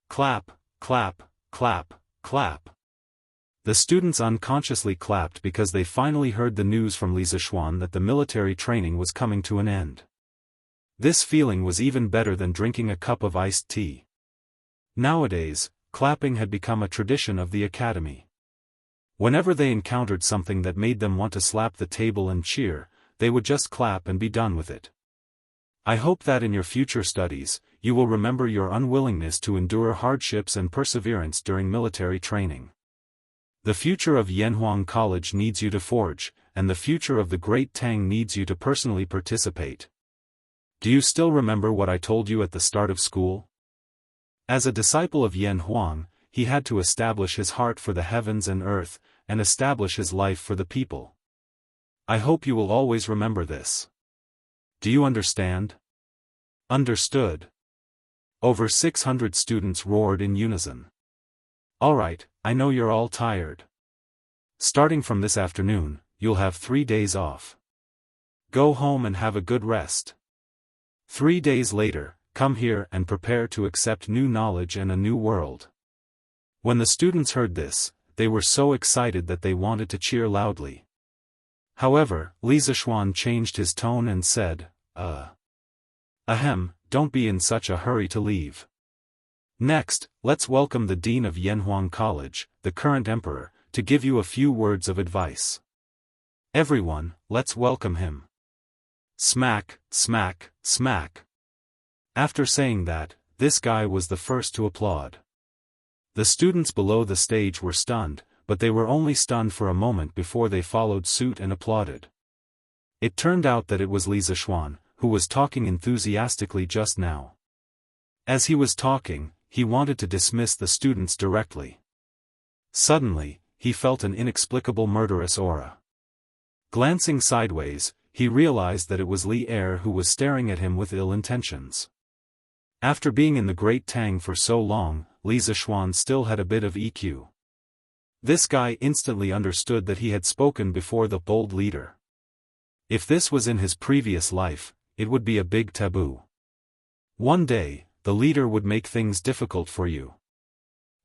Clap, clap, clap, clap. The students unconsciously clapped because they finally heard the news from Li Zishuan that the military training was coming to an end. This feeling was even better than drinking a cup of iced tea. Nowadays, clapping had become a tradition of the academy. Whenever they encountered something that made them want to slap the table and cheer, they would just clap and be done with it. I hope that in your future studies, you will remember your unwillingness to endure hardships and perseverance during military training. The future of Yanhuang College needs you to forge, and the future of the Great Tang needs you to personally participate. Do you still remember what I told you at the start of school? As a disciple of Yanhuang, he had to establish his heart for the heavens and earth, and establish his life for the people. I hope you will always remember this. Do you understand? Understood. Over 600 students roared in unison. Alright, I know you're all tired. Starting from this afternoon, you'll have 3 days off. Go home and have a good rest. 3 days later, come here and prepare to accept new knowledge and a new world. When the students heard this, they were so excited that they wanted to cheer loudly. However, Li Zishuan changed his tone and said, Ahem, don't be in such a hurry to leave. Next, let's welcome the Dean of Yanhuang College, the current emperor, to give you a few words of advice. Everyone, let's welcome him. Smack, smack, smack. After saying that, this guy was the first to applaud. The students below the stage were stunned, but they were only stunned for a moment before they followed suit and applauded. It turned out that it was Li Zishuan, who was talking enthusiastically just now. As he was talking, he wanted to dismiss the students directly. Suddenly, he felt an inexplicable murderous aura. Glancing sideways, he realized that it was Li Er who was staring at him with ill intentions. After being in the Great Tang for so long, Li Zishuan still had a bit of EQ. This guy instantly understood that he had spoken before the bold leader. If this was in his previous life, it would be a big taboo. One day, the leader would make things difficult for you.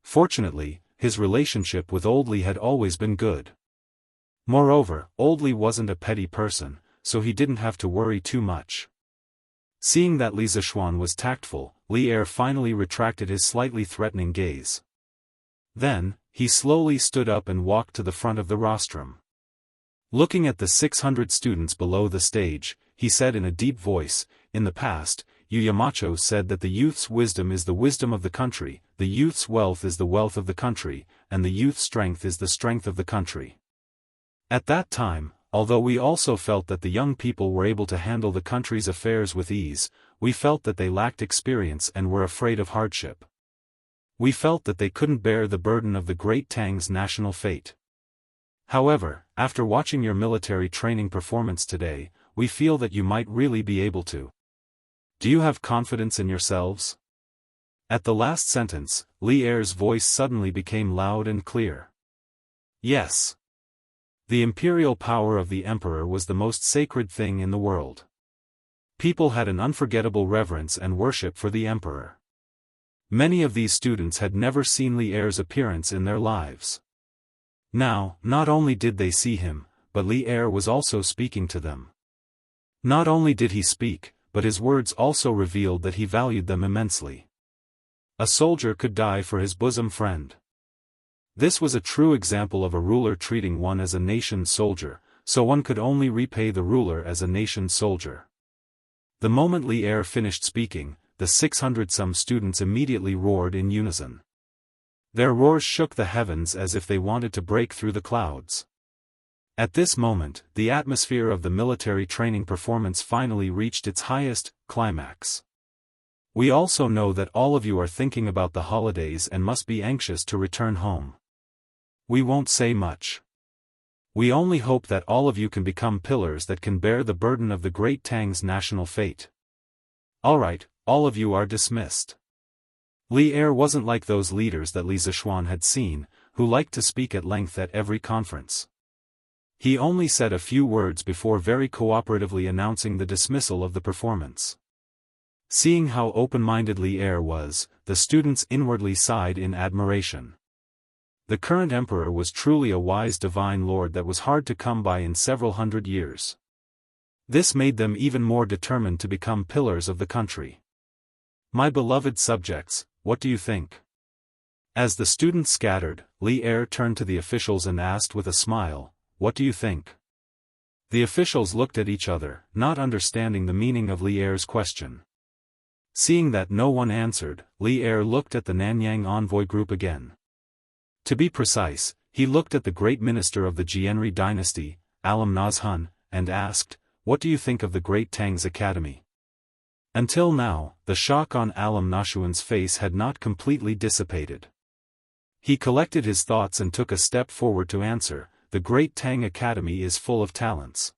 Fortunately, his relationship with Old Li had always been good. Moreover, Old Li wasn't a petty person, so he didn't have to worry too much. Seeing that Li Zishuan was tactful, Li Er finally retracted his slightly threatening gaze. Then, he slowly stood up and walked to the front of the rostrum. Looking at the 600 students below the stage, he said in a deep voice, "In the past, Yu Yamacho said that the youth's wisdom is the wisdom of the country, the youth's wealth is the wealth of the country, and the youth's strength is the strength of the country." At that time, although we also felt that the young people were able to handle the country's affairs with ease, we felt that they lacked experience and were afraid of hardship. We felt that they couldn't bear the burden of the Great Tang's national fate. However, after watching your military training performance today, we feel that you might really be able to. Do you have confidence in yourselves? At the last sentence, Li Er's voice suddenly became loud and clear. Yes. The imperial power of the emperor was the most sacred thing in the world. People had an unforgettable reverence and worship for the emperor. Many of these students had never seen Li Er's appearance in their lives. Now, not only did they see him, but Li Er was also speaking to them. Not only did he speak, but his words also revealed that he valued them immensely. A soldier could die for his bosom friend. This was a true example of a ruler treating one as a nation's soldier, so one could only repay the ruler as a nation's soldier. The moment Li Er finished speaking, the 600-some students immediately roared in unison. Their roars shook the heavens as if they wanted to break through the clouds. At this moment, the atmosphere of the military training performance finally reached its highest climax. We also know that all of you are thinking about the holidays and must be anxious to return home. We won't say much. We only hope that all of you can become pillars that can bear the burden of the Great Tang's national fate. Alright, all of you are dismissed. Li Er wasn't like those leaders that Li Zishuan had seen, who liked to speak at length at every conference. He only said a few words before very cooperatively announcing the dismissal of the performance. Seeing how open-minded Li Er was, the students inwardly sighed in admiration. The current emperor was truly a wise divine lord that was hard to come by in several hundred years. This made them even more determined to become pillars of the country. My beloved subjects, what do you think? As the students scattered, Li Er turned to the officials and asked with a smile, what do you think? The officials looked at each other, not understanding the meaning of Li Er's question. Seeing that no one answered, Li Er looked at the Nanyang envoy group again. To be precise, he looked at the great minister of the Jianri dynasty, Alam Nazhun, and asked, what do you think of the Great Tang's academy? Until now, the shock on Alam Nashuan's face had not completely dissipated. He collected his thoughts and took a step forward to answer, the Great Tang Academy is full of talents.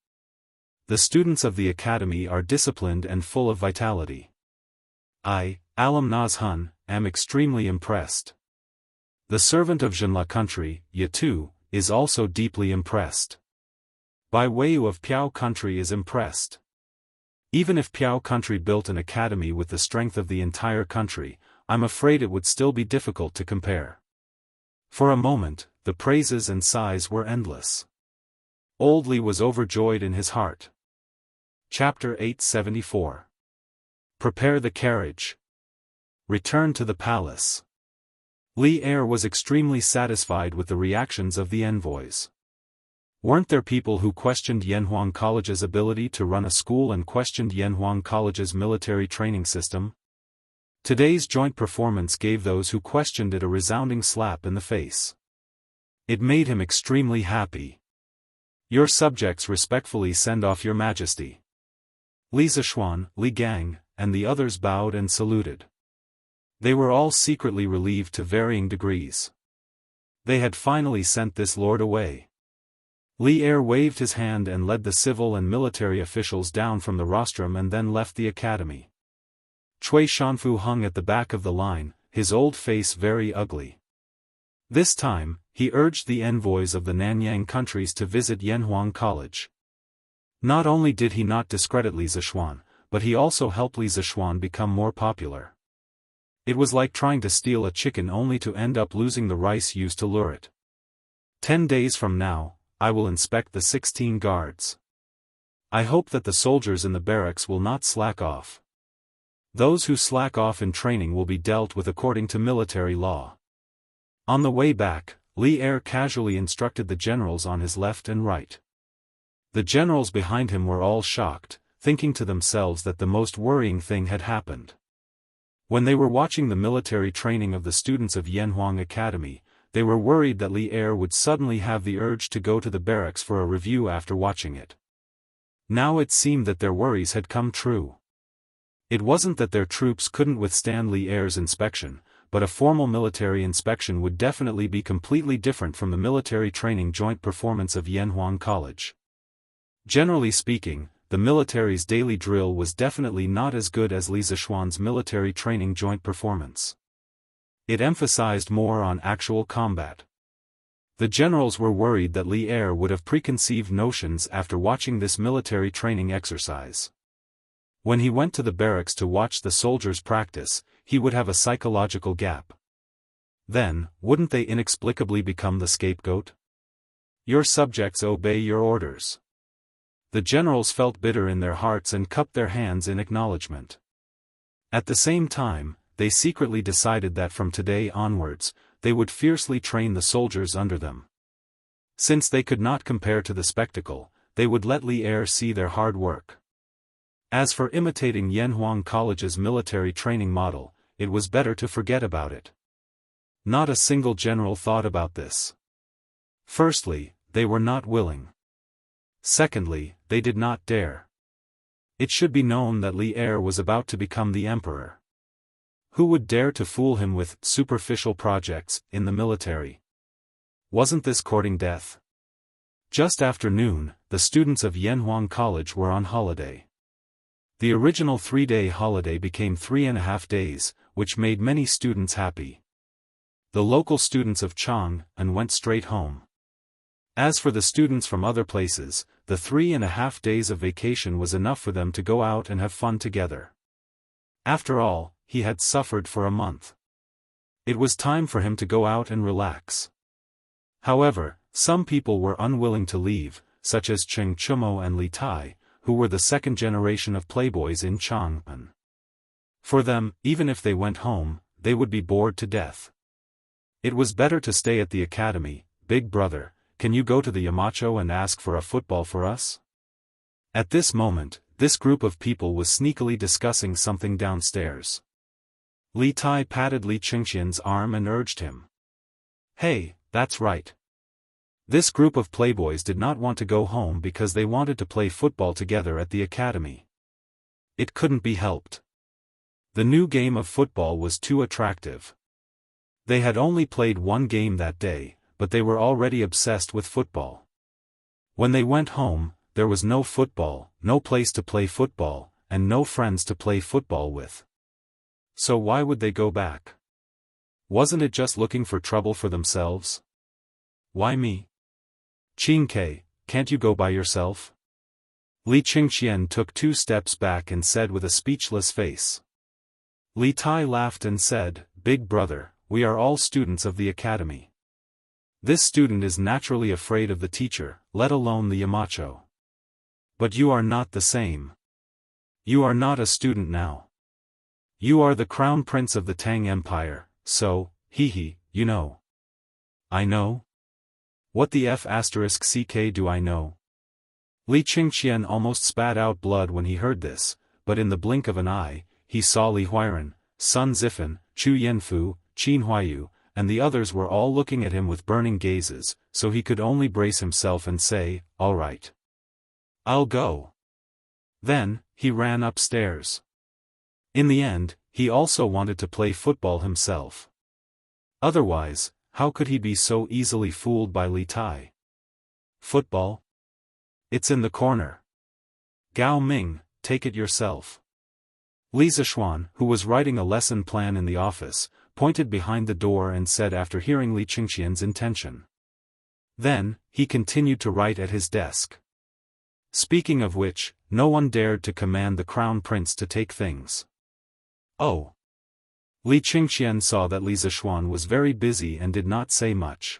The students of the academy are disciplined and full of vitality. I, Alam Nazhun, am extremely impressed. The servant of Zhenla country, Yatu, is also deeply impressed. Bai Weiyu of Piao country is impressed. Even if Piao country built an academy with the strength of the entire country, I'm afraid it would still be difficult to compare. For a moment, the praises and sighs were endless. Old Li was overjoyed in his heart. Chapter 874. Prepare the carriage. Return to the palace. Li Er was extremely satisfied with the reactions of the envoys. Weren't there people who questioned Yanhuang College's ability to run a school and questioned Yanhuang College's military training system? Today's joint performance gave those who questioned it a resounding slap in the face. It made him extremely happy. Your subjects respectfully send off your majesty. Li Zishuan, Li Gang, and the others bowed and saluted. They were all secretly relieved to varying degrees. They had finally sent this lord away. Li Er waved his hand and led the civil and military officials down from the rostrum and then left the academy. Cui Shanfu hung at the back of the line, his old face very ugly. This time, he urged the envoys of the Nanyang countries to visit Yanhuang College. Not only did he not discredit Li Zishuan, but he also helped Li Zishuan become more popular. It was like trying to steal a chicken only to end up losing the rice used to lure it. 10 days from now, I will inspect the 16 guards. I hope that the soldiers in the barracks will not slack off. Those who slack off in training will be dealt with according to military law. On the way back, Li Er casually instructed the generals on his left and right. The generals behind him were all shocked, thinking to themselves that the most worrying thing had happened. When they were watching the military training of the students of Yanhuang Academy, they were worried that Li Er would suddenly have the urge to go to the barracks for a review after watching it. Now it seemed that their worries had come true. It wasn't that their troops couldn't withstand Li Er's inspection, but a formal military inspection would definitely be completely different from the military training joint performance of Yanhuang College. Generally speaking, the military's daily drill was definitely not as good as Li Zishuan's military training joint performance. It emphasized more on actual combat. The generals were worried that Li Er would have preconceived notions after watching this military training exercise. When he went to the barracks to watch the soldiers practice, he would have a psychological gap. Then, wouldn't they inexplicably become the scapegoat? Your subjects obey your orders. The generals felt bitter in their hearts and cupped their hands in acknowledgement. At the same time, they secretly decided that from today onwards, they would fiercely train the soldiers under them. Since they could not compare to the spectacle, they would let Li Er see their hard work. As for imitating Yanhuang College's military training model, it was better to forget about it. Not a single general thought about this. Firstly, they were not willing. Secondly, they did not dare. It should be known that Li Er was about to become the emperor. Who would dare to fool him with superficial projects in the military? Wasn't this courting death? Just after noon, the students of Yanhuang College were on holiday. The original 3-day holiday became 3.5 days, which made many students happy. The local students of Chang'an went straight home. As for the students from other places, the 3.5 days of vacation was enough for them to go out and have fun together. After all, he had suffered for a month. It was time for him to go out and relax. However, some people were unwilling to leave, such as Cheng Chumo and Li Tai, who were the second generation of playboys in Chang'an. For them, even if they went home, they would be bored to death. It was better to stay at the academy. Big brother, can you go to the Yamacho and ask for a football for us? At this moment, this group of people was sneakily discussing something downstairs. Li Tai patted Li Qingxian's arm and urged him. Hey, that's right. This group of playboys did not want to go home because they wanted to play football together at the academy. It couldn't be helped. The new game of football was too attractive. They had only played one game that day, but they were already obsessed with football. When they went home, there was no football, no place to play football, and no friends to play football with. So why would they go back? Wasn't it just looking for trouble for themselves? Why me? Qingke, can't you go by yourself? Li Qingxian took 2 steps back and said with a speechless face. Li Tai laughed and said, Big brother, we are all students of the academy. This student is naturally afraid of the teacher, let alone the Yamacho. But you are not the same. You are not a student now. You are the crown prince of the Tang Empire, so, you know. I know? What the F***ck do I know? Li Qingxian almost spat out blood when he heard this, but in the blink of an eye, he saw Li Huiran, Sun Zifan, Chu Yanfu, Qin Huayu, and the others were all looking at him with burning gazes, so he could only brace himself and say, all right. I'll go. Then, he ran upstairs. In the end, he also wanted to play football himself. Otherwise, how could he be so easily fooled by Li Tai? Football? It's in the corner. Gao Ming, take it yourself. Li Zishuan, who was writing a lesson plan in the office, pointed behind the door and said after hearing Li Qingxian's intention. Then, he continued to write at his desk. Speaking of which, no one dared to command the crown prince to take things. Oh. Li Qingxian saw that Li Zishuan was very busy and did not say much.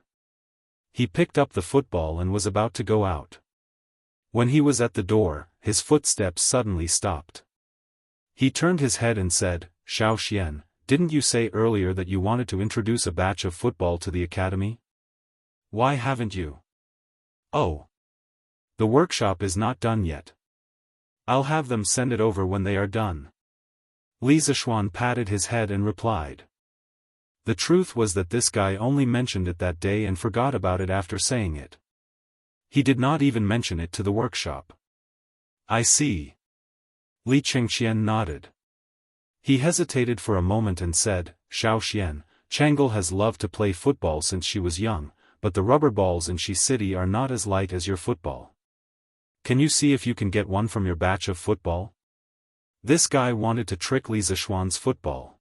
He picked up the football and was about to go out. When he was at the door, his footsteps suddenly stopped. He turned his head and said, Xiao Xian, didn't you say earlier that you wanted to introduce a batch of football to the academy? Why haven't you? Oh. The workshop is not done yet. I'll have them send it over when they are done. Li Zishuan patted his head and replied. The truth was that this guy only mentioned it that day and forgot about it after saying it. He did not even mention it to the workshop. I see. Li Qingxian nodded. He hesitated for a moment and said, Xiao Xian, Chang'e has loved to play football since she was young, but the rubber balls in Shi City are not as light as your football. Can you see if you can get one from your batch of football? This guy wanted to trick Li Zishuan's football.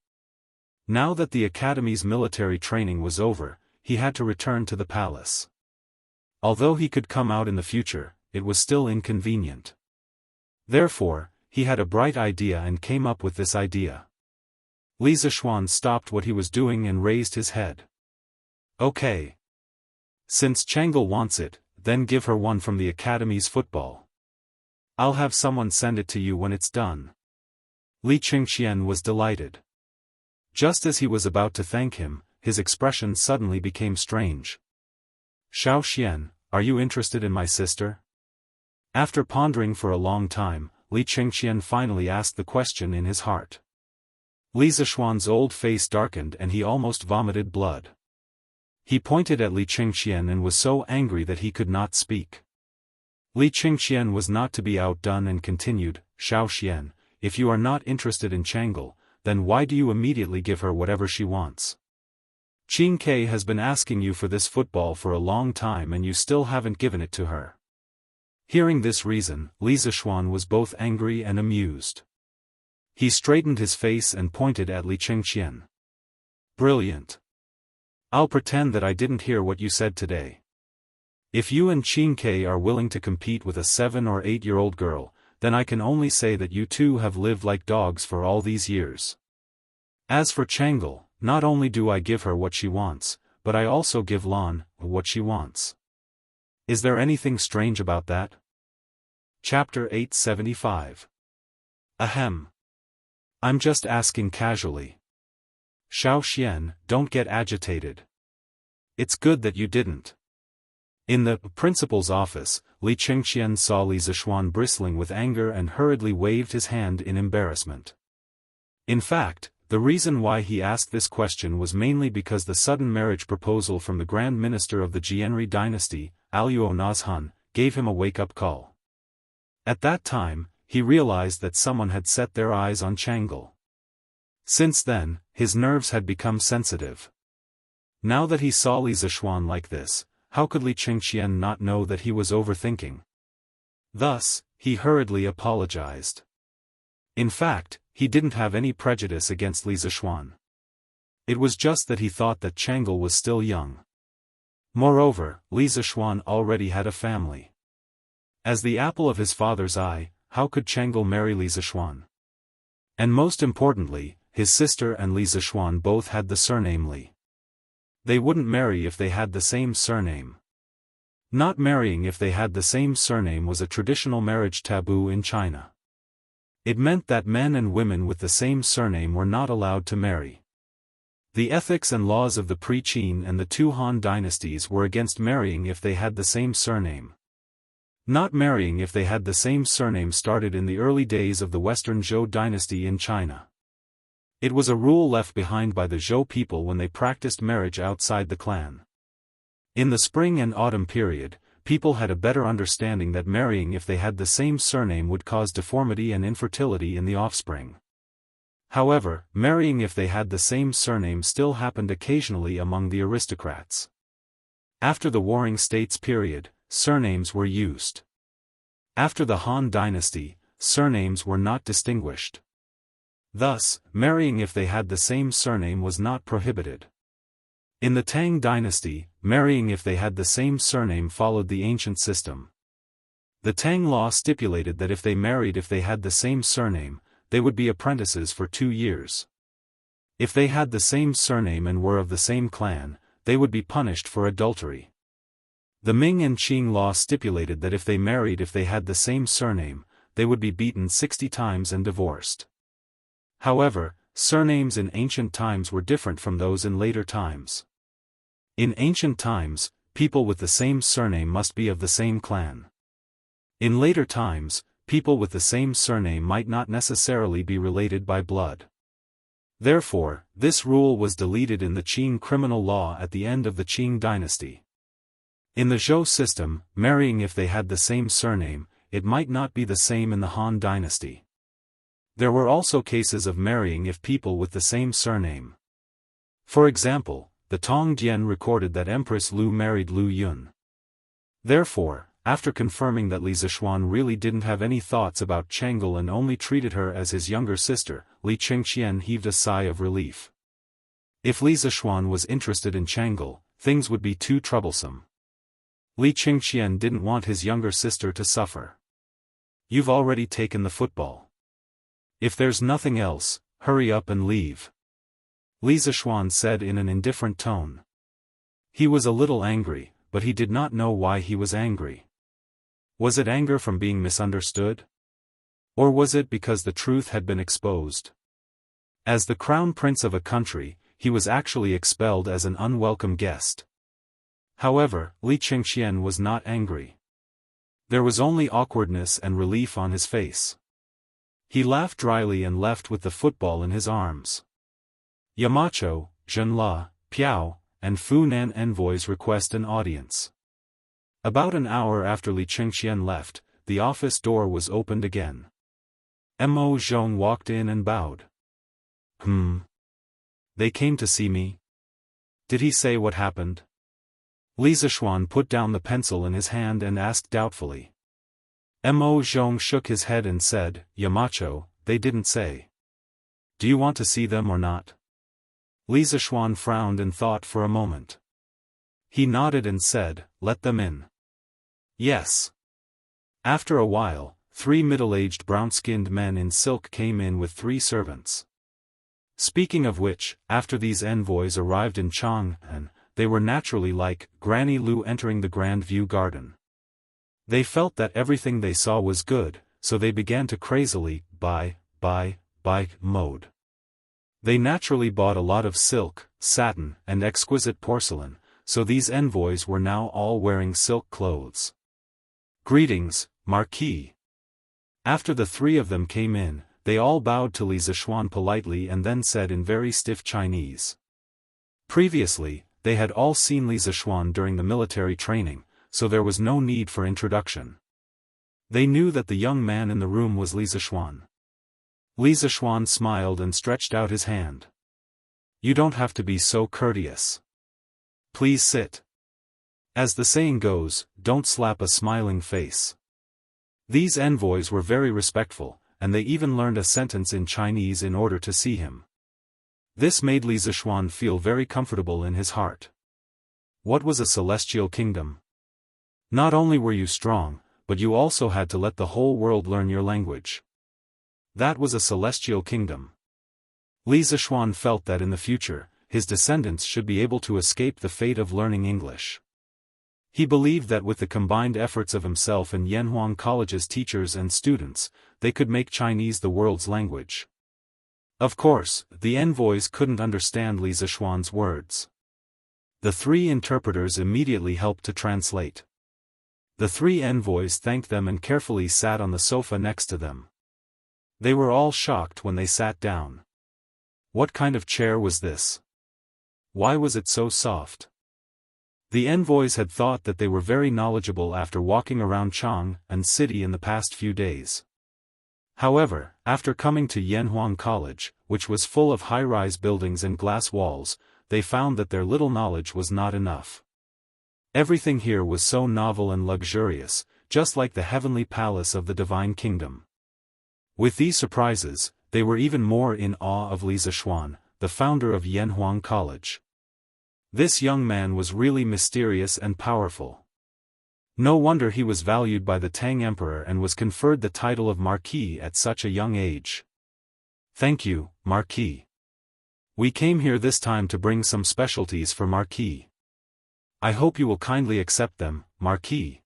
Now that the academy's military training was over, he had to return to the palace. Although he could come out in the future, it was still inconvenient. Therefore, he had a bright idea and came up with this idea. Li Zishuan stopped what he was doing and raised his head. Okay. Since Chang'e wants it, then give her one from the academy's football. I'll have someone send it to you when it's done. Li Qingxian was delighted. Just as he was about to thank him, his expression suddenly became strange. Xiao Xian, are you interested in my sister? After pondering for a long time, Li Qingqian finally asked the question in his heart. Li Zishuan's old face darkened and he almost vomited blood. He pointed at Li Qingqian and was so angry that he could not speak. Li Qingqian was not to be outdone and continued, Xiao Xian, if you are not interested in Chang'e, then why do you immediately give her whatever she wants? Qing Ke has been asking you for this football for a long time and you still haven't given it to her. Hearing this reason, Li Zishuan was both angry and amused. He straightened his face and pointed at Li Qingqian. Brilliant. I'll pretend that I didn't hear what you said today. If you and Qing Ke are willing to compete with a 7 or 8-year-old girl, then I can only say that you two have lived like dogs for all these years. As for Chang'e, not only do I give her what she wants, but I also give Lan what she wants. Is there anything strange about that? Chapter 875. Ahem. I'm just asking casually. Xiao Xian, don't get agitated. It's good that you didn't. In the principal's office, Li Qingqian saw Li Zishuan bristling with anger and hurriedly waved his hand in embarrassment. In fact, the reason why he asked this question was mainly because the sudden marriage proposal from the Grand Minister of the Jianri dynasty, Aluo Nazhan, gave him a wake-up call. At that time, he realized that someone had set their eyes on Chang'e. Since then, his nerves had become sensitive. Now that he saw Li Zishuan like this, how could Li Qingqian not know that he was overthinking? Thus, he hurriedly apologized. In fact, he didn't have any prejudice against Li Zishuan. It was just that he thought that Chang'e was still young. Moreover, Li Zishuan already had a family. As the apple of his father's eye, how could Chang'e marry Li Zishuan? And most importantly, his sister and Li Zishuan both had the surname Li. They wouldn't marry if they had the same surname. Not marrying if they had the same surname was a traditional marriage taboo in China. It meant that men and women with the same surname were not allowed to marry. The ethics and laws of the pre-Qin and the two Han dynasties were against marrying if they had the same surname. Not marrying if they had the same surname started in the early days of the Western Zhou dynasty in China. It was a rule left behind by the Zhou people when they practiced marriage outside the clan. In the spring and autumn period, people had a better understanding that marrying if they had the same surname would cause deformity and infertility in the offspring. However, marrying if they had the same surname still happened occasionally among the aristocrats. After the Warring States period, surnames were used. After the Han dynasty, surnames were not distinguished. Thus, marrying if they had the same surname was not prohibited. In the Tang dynasty, marrying if they had the same surname followed the ancient system. The Tang law stipulated that if they married if they had the same surname, they would be apprentices for 2 years. If they had the same surname and were of the same clan, they would be punished for adultery. The Ming and Qing law stipulated that if they married if they had the same surname, they would be beaten 60 times and divorced. However, surnames in ancient times were different from those in later times. In ancient times, people with the same surname must be of the same clan. In later times, people with the same surname might not necessarily be related by blood. Therefore, this rule was deleted in the Qing criminal law at the end of the Qing dynasty. In the Zhou system, marrying if they had the same surname, it might not be the same in the Han dynasty. There were also cases of marrying if people with the same surname. For example, the Tong Jian recorded that Empress Lu married Lu Yun. Therefore, after confirming that Li Zishuan really didn't have any thoughts about Chang'e and only treated her as his younger sister, Li Qingqian heaved a sigh of relief. If Li Zishuan was interested in Chang'e, things would be too troublesome. Li Qingqian didn't want his younger sister to suffer. You've already taken the football. If there's nothing else, hurry up and leave. Li Zishuan said in an indifferent tone. He was a little angry, but he did not know why he was angry. Was it anger from being misunderstood? Or was it because the truth had been exposed? As the crown prince of a country, he was actually expelled as an unwelcome guest. However, Li Qingxian was not angry. There was only awkwardness and relief on his face. He laughed dryly and left with the football in his arms. Yamacho, Zhenla, Piao, and Fu Nan envoys request an audience. About an hour after Li Qingxian left, the office door was opened again. Mo Zhong walked in and bowed. They came to see me? Did he say what happened? Li Zishuan put down the pencil in his hand and asked doubtfully. Mo Zhong shook his head and said, Yamacho, they didn't say. Do you want to see them or not? Li Zishuan frowned and thought for a moment. He nodded and said, let them in. Yes. After a while, 3 middle-aged brown-skinned men in silk came in with 3 servants. Speaking of which, after these envoys arrived in Chang'an, they were naturally like Granny Lu entering the Grand View Garden. They felt that everything they saw was good, so they began to crazily buy mode. They naturally bought a lot of silk, satin, and exquisite porcelain, so these envoys were now all wearing silk clothes. Greetings, Marquis. After the 3 of them came in, they all bowed to Li Zishuan politely and then said in very stiff Chinese. Previously, they had all seen Li Zishuan during the military training, so there was no need for introduction. They knew that the young man in the room was Li Zishuan. Li Zishuan smiled and stretched out his hand. You don't have to be so courteous. Please sit. As the saying goes, don't slap a smiling face. These envoys were very respectful, and they even learned a sentence in Chinese in order to see him. This made Li Zishuan feel very comfortable in his heart. What was a celestial kingdom? Not only were you strong, but you also had to let the whole world learn your language. That was a celestial kingdom. Li Zishuan felt that in the future, his descendants should be able to escape the fate of learning English. He believed that with the combined efforts of himself and Yanhuang College's teachers and students, they could make Chinese the world's language. Of course, the envoys couldn't understand Li Zishuan's words. The 3 interpreters immediately helped to translate. The 3 envoys thanked them and carefully sat on the sofa next to them. They were all shocked when they sat down. What kind of chair was this? Why was it so soft? The envoys had thought that they were very knowledgeable after walking around Chang'an city in the past few days. However, after coming to Yanhuang College, which was full of high-rise buildings and glass walls, they found that their little knowledge was not enough. Everything here was so novel and luxurious, just like the heavenly palace of the divine kingdom. With these surprises, they were even more in awe of Li Zishuan, the founder of Yanhuang College. This young man was really mysterious and powerful. No wonder he was valued by the Tang Emperor and was conferred the title of Marquis at such a young age. Thank you, Marquis. We came here this time to bring some specialties for Marquis. I hope you will kindly accept them, Marquis.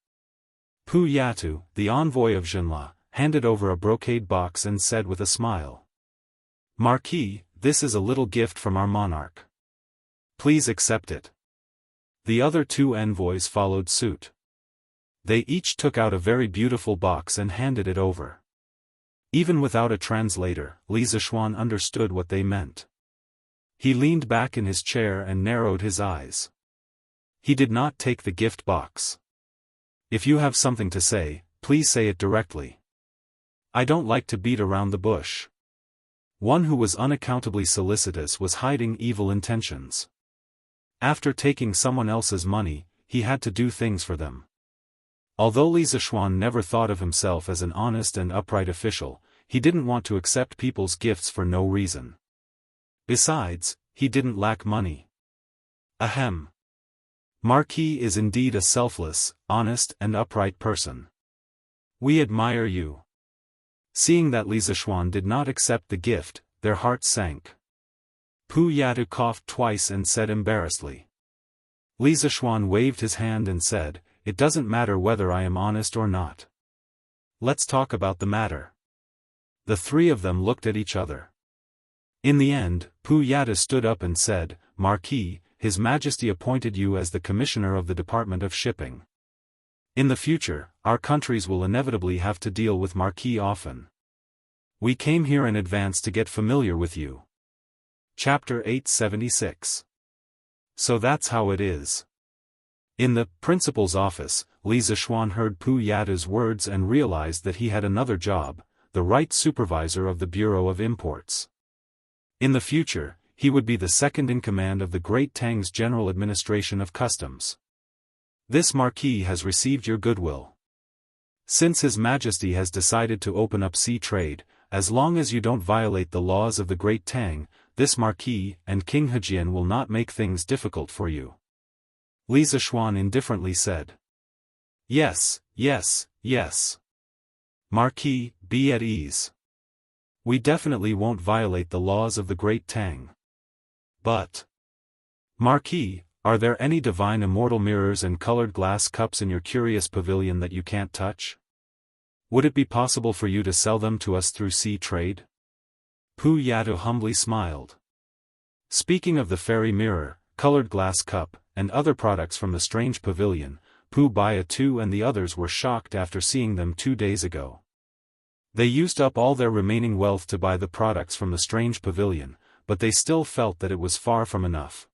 Pu Yatu, the envoy of Zhenla, handed over a brocade box and said with a smile. Marquis, this is a little gift from our monarch. Please accept it. The other 2 envoys followed suit. They each took out a very beautiful box and handed it over. Even without a translator, Li Zishuan understood what they meant. He leaned back in his chair and narrowed his eyes. He did not take the gift box. If you have something to say, please say it directly. I don't like to beat around the bush. One who was unaccountably solicitous was hiding evil intentions. After taking someone else's money, he had to do things for them. Although Li Zishuan never thought of himself as an honest and upright official, he didn't want to accept people's gifts for no reason. Besides, he didn't lack money. Ahem. Marquis is indeed a selfless, honest and upright person. We admire you. Seeing that Li Zishuan did not accept the gift, their hearts sank. Pu Yatu coughed twice and said embarrassedly. Li Zishuan waved his hand and said, It doesn't matter whether I am honest or not. Let's talk about the matter. The 3 of them looked at each other. In the end, Pu Yada stood up and said, "Marquis, His Majesty appointed you as the Commissioner of the Department of Shipping. In the future, our countries will inevitably have to deal with Marquis often. We came here in advance to get familiar with you." Chapter 876. So that's how it is. In the principal's office, Li Zixuan heard Pu Yada's words and realized that he had another job, the right supervisor of the Bureau of Imports. In the future, he would be the second in command of the Great Tang's General Administration of Customs. This marquis has received your goodwill. Since His Majesty has decided to open up sea trade, as long as you don't violate the laws of the Great Tang, this marquis and King Hejian will not make things difficult for you. Li Zixuan indifferently said. Yes, yes, yes. Marquis, be at ease. We definitely won't violate the laws of the Great Tang. But, Marquis, are there any divine immortal mirrors and colored glass cups in your curious pavilion that you can't touch? Would it be possible for you to sell them to us through sea trade? Pu Yada humbly smiled. Speaking of the fairy mirror, colored glass cup, and other products from the strange pavilion, Pu Baya too and the others were shocked after seeing them 2 days ago. They used up all their remaining wealth to buy the products from the strange pavilion, but they still felt that it was far from enough.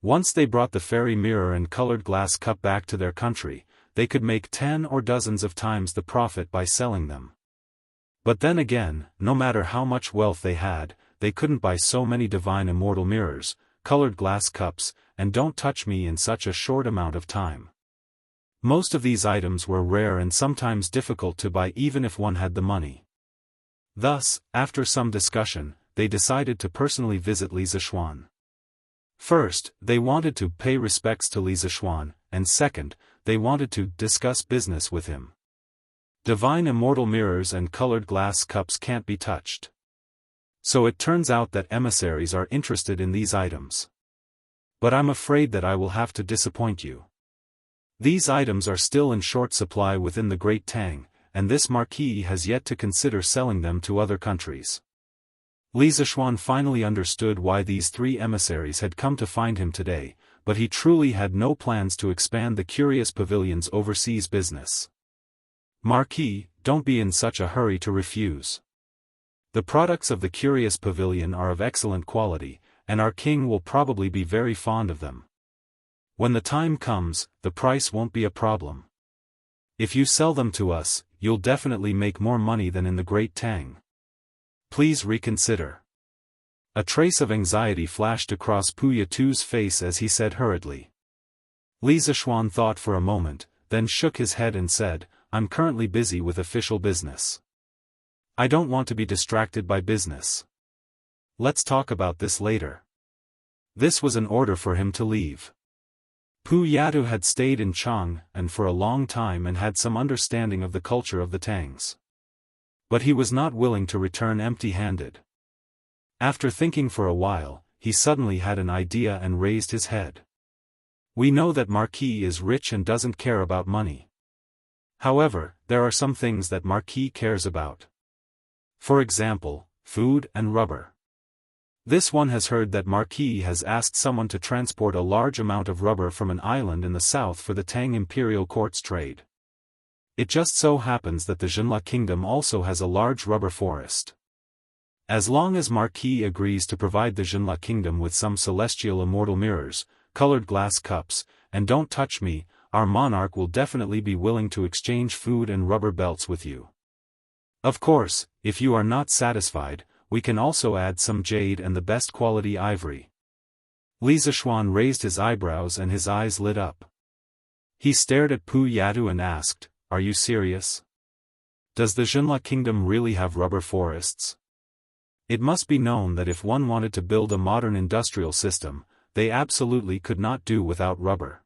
Once they brought the fairy mirror and colored glass cup back to their country, they could make 10 or dozens of times the profit by selling them. But then again, no matter how much wealth they had, they couldn't buy so many divine immortal mirrors, colored glass cups, and don't touch me in such a short amount of time. Most of these items were rare and sometimes difficult to buy even if one had the money. Thus, after some discussion, they decided to personally visit Li Zixuan. First, they wanted to pay respects to Li Zixuan, and second, they wanted to discuss business with him. Divine immortal mirrors and colored glass cups can't be touched. So it turns out that emissaries are interested in these items. But I'm afraid that I will have to disappoint you. These items are still in short supply within the Great Tang, and this marquis has yet to consider selling them to other countries. Li Zixuan finally understood why these 3 emissaries had come to find him today, but he truly had no plans to expand the curious pavilion's overseas business. Marquis, don't be in such a hurry to refuse. The products of the curious pavilion are of excellent quality, and our king will probably be very fond of them. When the time comes, the price won't be a problem. If you sell them to us, you'll definitely make more money than in the Great Tang. Please reconsider. A trace of anxiety flashed across Pu Yatu's face as he said hurriedly. Li Zixuan thought for a moment, then shook his head and said, I'm currently busy with official business. I don't want to be distracted by business. Let's talk about this later. This was an order for him to leave. Pu Yatu had stayed in Chang and for a long time and had some understanding of the culture of the Tangs. But he was not willing to return empty-handed. After thinking for a while, he suddenly had an idea and raised his head. We know that Marquis is rich and doesn't care about money. However, there are some things that Marquis cares about. For example, food and rubber. This one has heard that Marquis has asked someone to transport a large amount of rubber from an island in the south for the Tang imperial court's trade. It just so happens that the Jianghu kingdom also has a large rubber forest. As long as Marquis agrees to provide the Jianghu kingdom with some celestial immortal mirrors, colored glass cups, and don't touch me, our monarch will definitely be willing to exchange food and rubber belts with you. Of course, if you are not satisfied, we can also add some jade and the best quality ivory. Li Zixuan raised his eyebrows and his eyes lit up. He stared at Pu Yatu and asked, Are you serious? Does the Jianghu kingdom really have rubber forests? It must be known that if one wanted to build a modern industrial system, they absolutely could not do without rubber.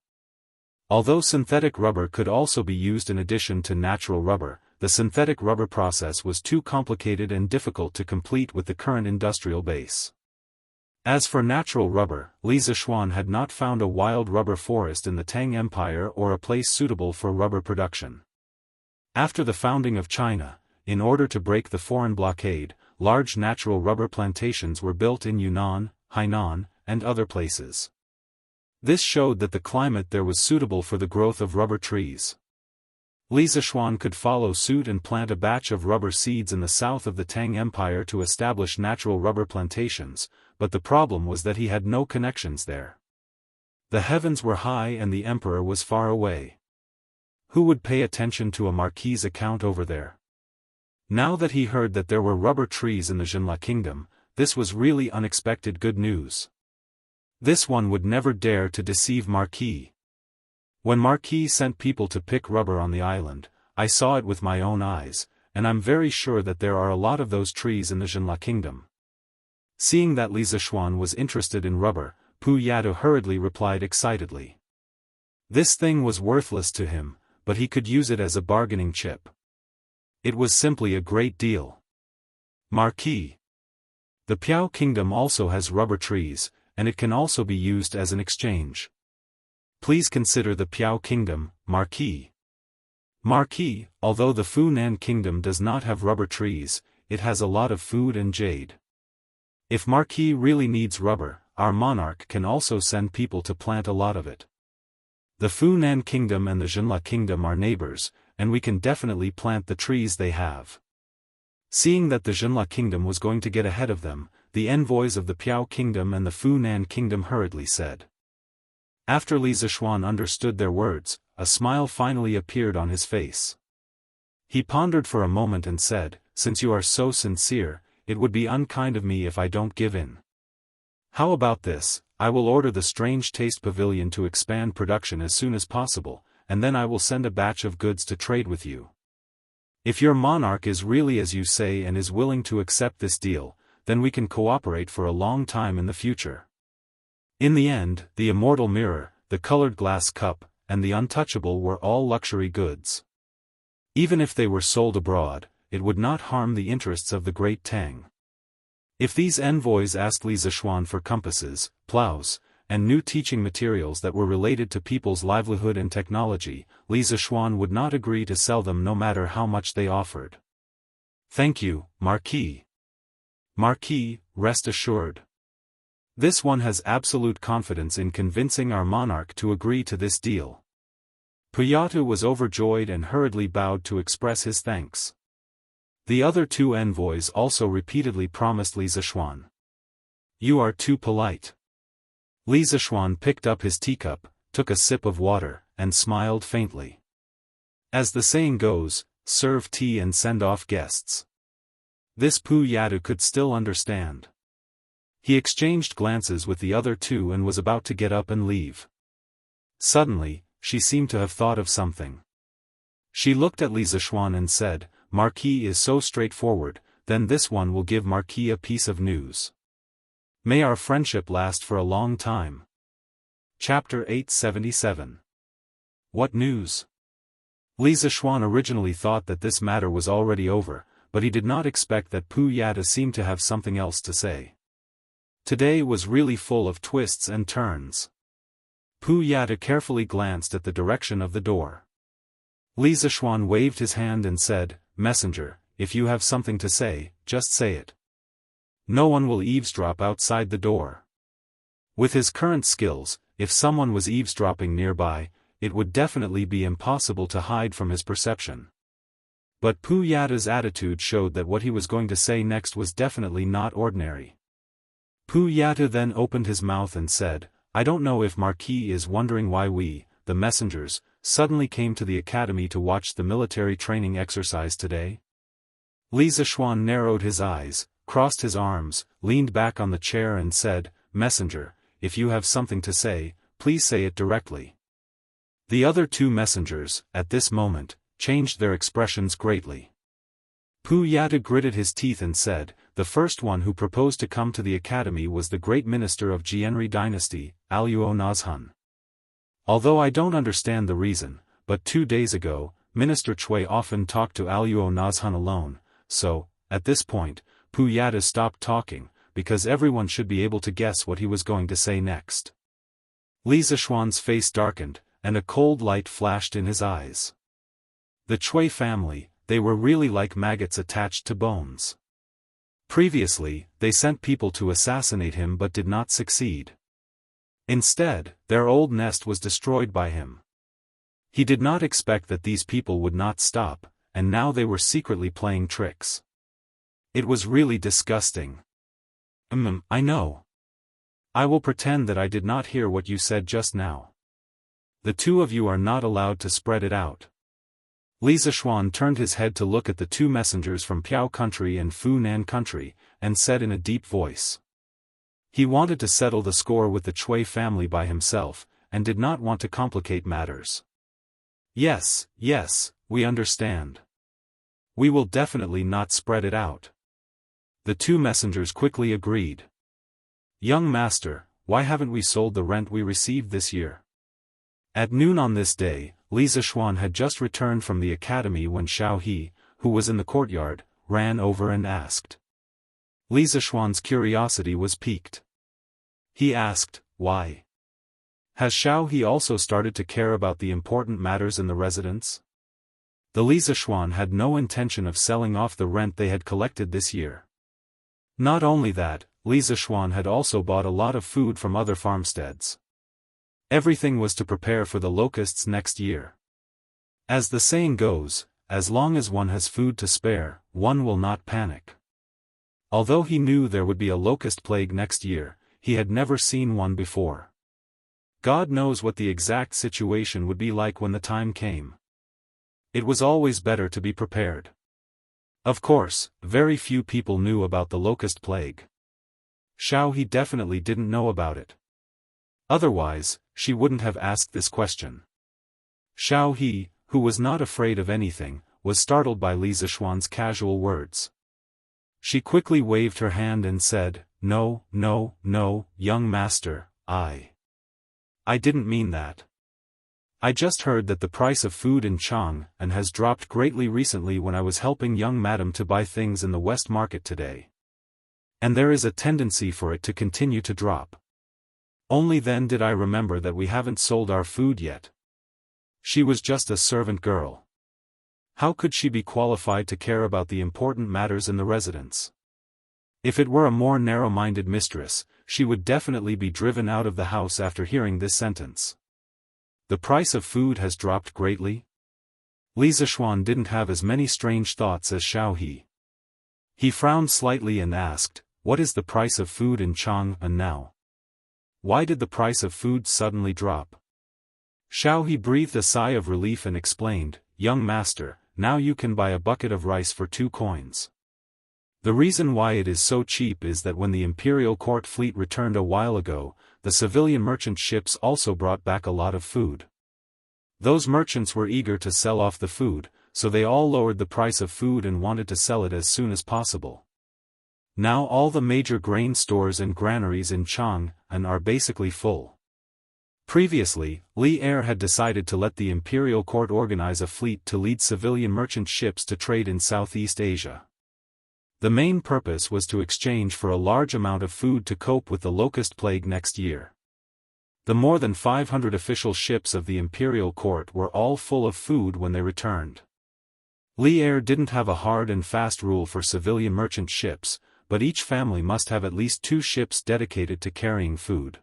Although synthetic rubber could also be used in addition to natural rubber, the synthetic rubber process was too complicated and difficult to complete with the current industrial base. As for natural rubber, Li Zixuan had not found a wild rubber forest in the Tang Empire or a place suitable for rubber production. After the founding of China, in order to break the foreign blockade, large natural rubber plantations were built in Yunnan, Hainan, and other places. This showed that the climate there was suitable for the growth of rubber trees. Li Zishuan could follow suit and plant a batch of rubber seeds in the south of the Tang Empire to establish natural rubber plantations, but the problem was that he had no connections there. The heavens were high and the emperor was far away. Who would pay attention to a marquis's account over there? Now that he heard that there were rubber trees in the Jinla kingdom, this was really unexpected good news. This one would never dare to deceive Marquis. When Marquis sent people to pick rubber on the island, I saw it with my own eyes, and I'm very sure that there are a lot of those trees in the Jinla kingdom. Seeing that Li Zishuan was interested in rubber, Pu Yatu hurriedly replied excitedly. This thing was worthless to him, but he could use it as a bargaining chip. It was simply a great deal. Marquis. The Piao kingdom also has rubber trees, and it can also be used as an exchange. Please consider the Piao kingdom, Marquis. Marquis, although the Funan kingdom does not have rubber trees, it has a lot of food and jade. If Marquis really needs rubber, our monarch can also send people to plant a lot of it. The Funan kingdom and the Jinla kingdom are neighbors, and we can definitely plant the trees they have. Seeing that the Jinla kingdom was going to get ahead of them, the envoys of the Piao kingdom and the Funan kingdom hurriedly said. After Li Zishuan understood their words, a smile finally appeared on his face. He pondered for a moment and said, "Since you are so sincere, it would be unkind of me if I don't give in. How about this? I will order the Strange Taste Pavilion to expand production as soon as possible, and then I will send a batch of goods to trade with you. If your monarch is really as you say and is willing to accept this deal, then we can cooperate for a long time in the future." In the end, the immortal mirror, the colored glass cup, and the untouchable were all luxury goods. Even if they were sold abroad, it would not harm the interests of the great Tang. If these envoys asked Li Zishuan for compasses, plows, and new teaching materials that were related to people's livelihood and technology, Li Zishuan would not agree to sell them no matter how much they offered. "Thank you, Marquis. Marquis, rest assured. This one has absolute confidence in convincing our monarch to agree to this deal." Puyatu was overjoyed and hurriedly bowed to express his thanks. The other two envoys also repeatedly promised Li Zishuan. "You are too polite." Li Zishuan picked up his teacup, took a sip of water, and smiled faintly. As the saying goes, serve tea and send off guests. This Pu Yatu could still understand. He exchanged glances with the other two and was about to get up and leave. Suddenly, she seemed to have thought of something. She looked at Li Zishuan and said, "Marquis is so straightforward, then this one will give Marquis a piece of news. May our friendship last for a long time." Chapter 877. What news? Li Zishuan originally thought that this matter was already over, but he did not expect that Pu Yatu seemed to have something else to say. Today was really full of twists and turns. Pu Yatu carefully glanced at the direction of the door. Li Zishuan waved his hand and said, "Messenger, if you have something to say, just say it. No one will eavesdrop outside the door." With his current skills, if someone was eavesdropping nearby, it would definitely be impossible to hide from his perception. But Pu Yatu's attitude showed that what he was going to say next was definitely not ordinary. Pu Yatu then opened his mouth and said, "I don't know if Marquis is wondering why we, the messengers, suddenly came to the academy to watch the military training exercise today?" Li Zishuan narrowed his eyes, crossed his arms, leaned back on the chair and said, "Messenger, if you have something to say, please say it directly." The other two messengers, at this moment, changed their expressions greatly. Pu Yatu gritted his teeth and said, "The first one who proposed to come to the academy was the great minister of Jianri dynasty, Aluo Nazhun. Although I don't understand the reason, but 2 days ago, Minister Chui often talked to Aluo Nazhun alone, so, at this point, Pu Yatu stopped talking, because everyone should be able to guess what he was going to say next." Li Zishuan's face darkened, and a cold light flashed in his eyes. The Chui family, they were really like maggots attached to bones. Previously, they sent people to assassinate him but did not succeed. Instead, their old nest was destroyed by him. He did not expect that these people would not stop, and now they were secretly playing tricks. It was really disgusting. I know. I will pretend that I did not hear what you said just now. The two of you are not allowed to spread it out. Li Zishuan turned his head to look at the two messengers from Piao country and Funan country, and said in a deep voice. He wanted to settle the score with the Cui family by himself, and did not want to complicate matters. Yes, we understand. We will definitely not spread it out. The two messengers quickly agreed. Young master, why haven't we sold the rent we received this year? At noon on this day, Li Zishuan had just returned from the academy when Xiao He, who was in the courtyard, ran over and asked. Li Zishuan's curiosity was piqued. He asked, why? Has Xiao He also started to care about the important matters in the residence? The Li Zishuan had no intention of selling off the rent they had collected this year. Not only that, Li Zishuan had also bought a lot of food from other farmsteads. Everything was to prepare for the locusts next year. As the saying goes, as long as one has food to spare, one will not panic. Although he knew there would be a locust plague next year, he had never seen one before. God knows what the exact situation would be like when the time came. It was always better to be prepared. Of course, very few people knew about the locust plague. Xiao He definitely didn't know about it. Otherwise, she wouldn't have asked this question. Xiao He, who was not afraid of anything, was startled by Li Zishuan's casual words. She quickly waved her hand and said, No, young master, I didn't mean that. I just heard that the price of food in Chang'an has dropped greatly recently when I was helping young madam to buy things in the West Market today. And there is a tendency for it to continue to drop. Only then did I remember that we haven't sold our food yet. She was just a servant girl. How could she be qualified to care about the important matters in the residence? If it were a more narrow-minded mistress, she would definitely be driven out of the house after hearing this sentence. The price of food has dropped greatly? Li Zishuan didn't have as many strange thoughts as Xiao He. He frowned slightly and asked, What is the price of food in Chang'an now? Why did the price of food suddenly drop? Xiao He breathed a sigh of relief and explained, Young master, now you can buy a bucket of rice for 2 coins. The reason why it is so cheap is that when the imperial court fleet returned a while ago, the civilian merchant ships also brought back a lot of food. Those merchants were eager to sell off the food, so they all lowered the price of food and wanted to sell it as soon as possible. Now all the major grain stores and granaries in Chang'an are basically full. Previously, Li Er had decided to let the imperial court organize a fleet to lead civilian merchant ships to trade in Southeast Asia. The main purpose was to exchange for a large amount of food to cope with the locust plague next year. The more than 500 official ships of the imperial court were all full of food when they returned. Li Er didn't have a hard and fast rule for civilian merchant ships, but each family must have at least 2 ships dedicated to carrying food.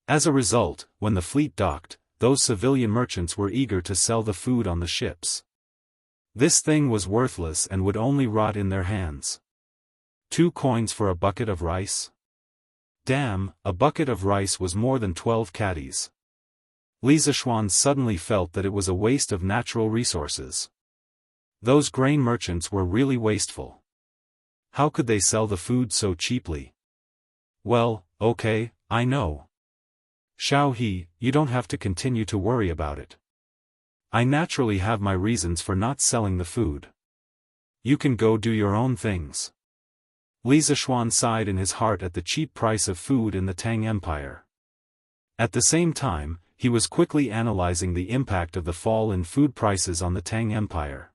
As a result, when the fleet docked, those civilian merchants were eager to sell the food on the ships. This thing was worthless and would only rot in their hands. 2 coins for a bucket of rice? Damn, a bucket of rice was more than 12 caddies. Li Zishuan suddenly felt that it was a waste of natural resources. Those grain merchants were really wasteful. How could they sell the food so cheaply? Well, okay, I know. Xiao He, you don't have to continue to worry about it. I naturally have my reasons for not selling the food. You can go do your own things. Li Zishuan sighed in his heart at the cheap price of food in the Tang Empire. At the same time, he was quickly analyzing the impact of the fall in food prices on the Tang Empire.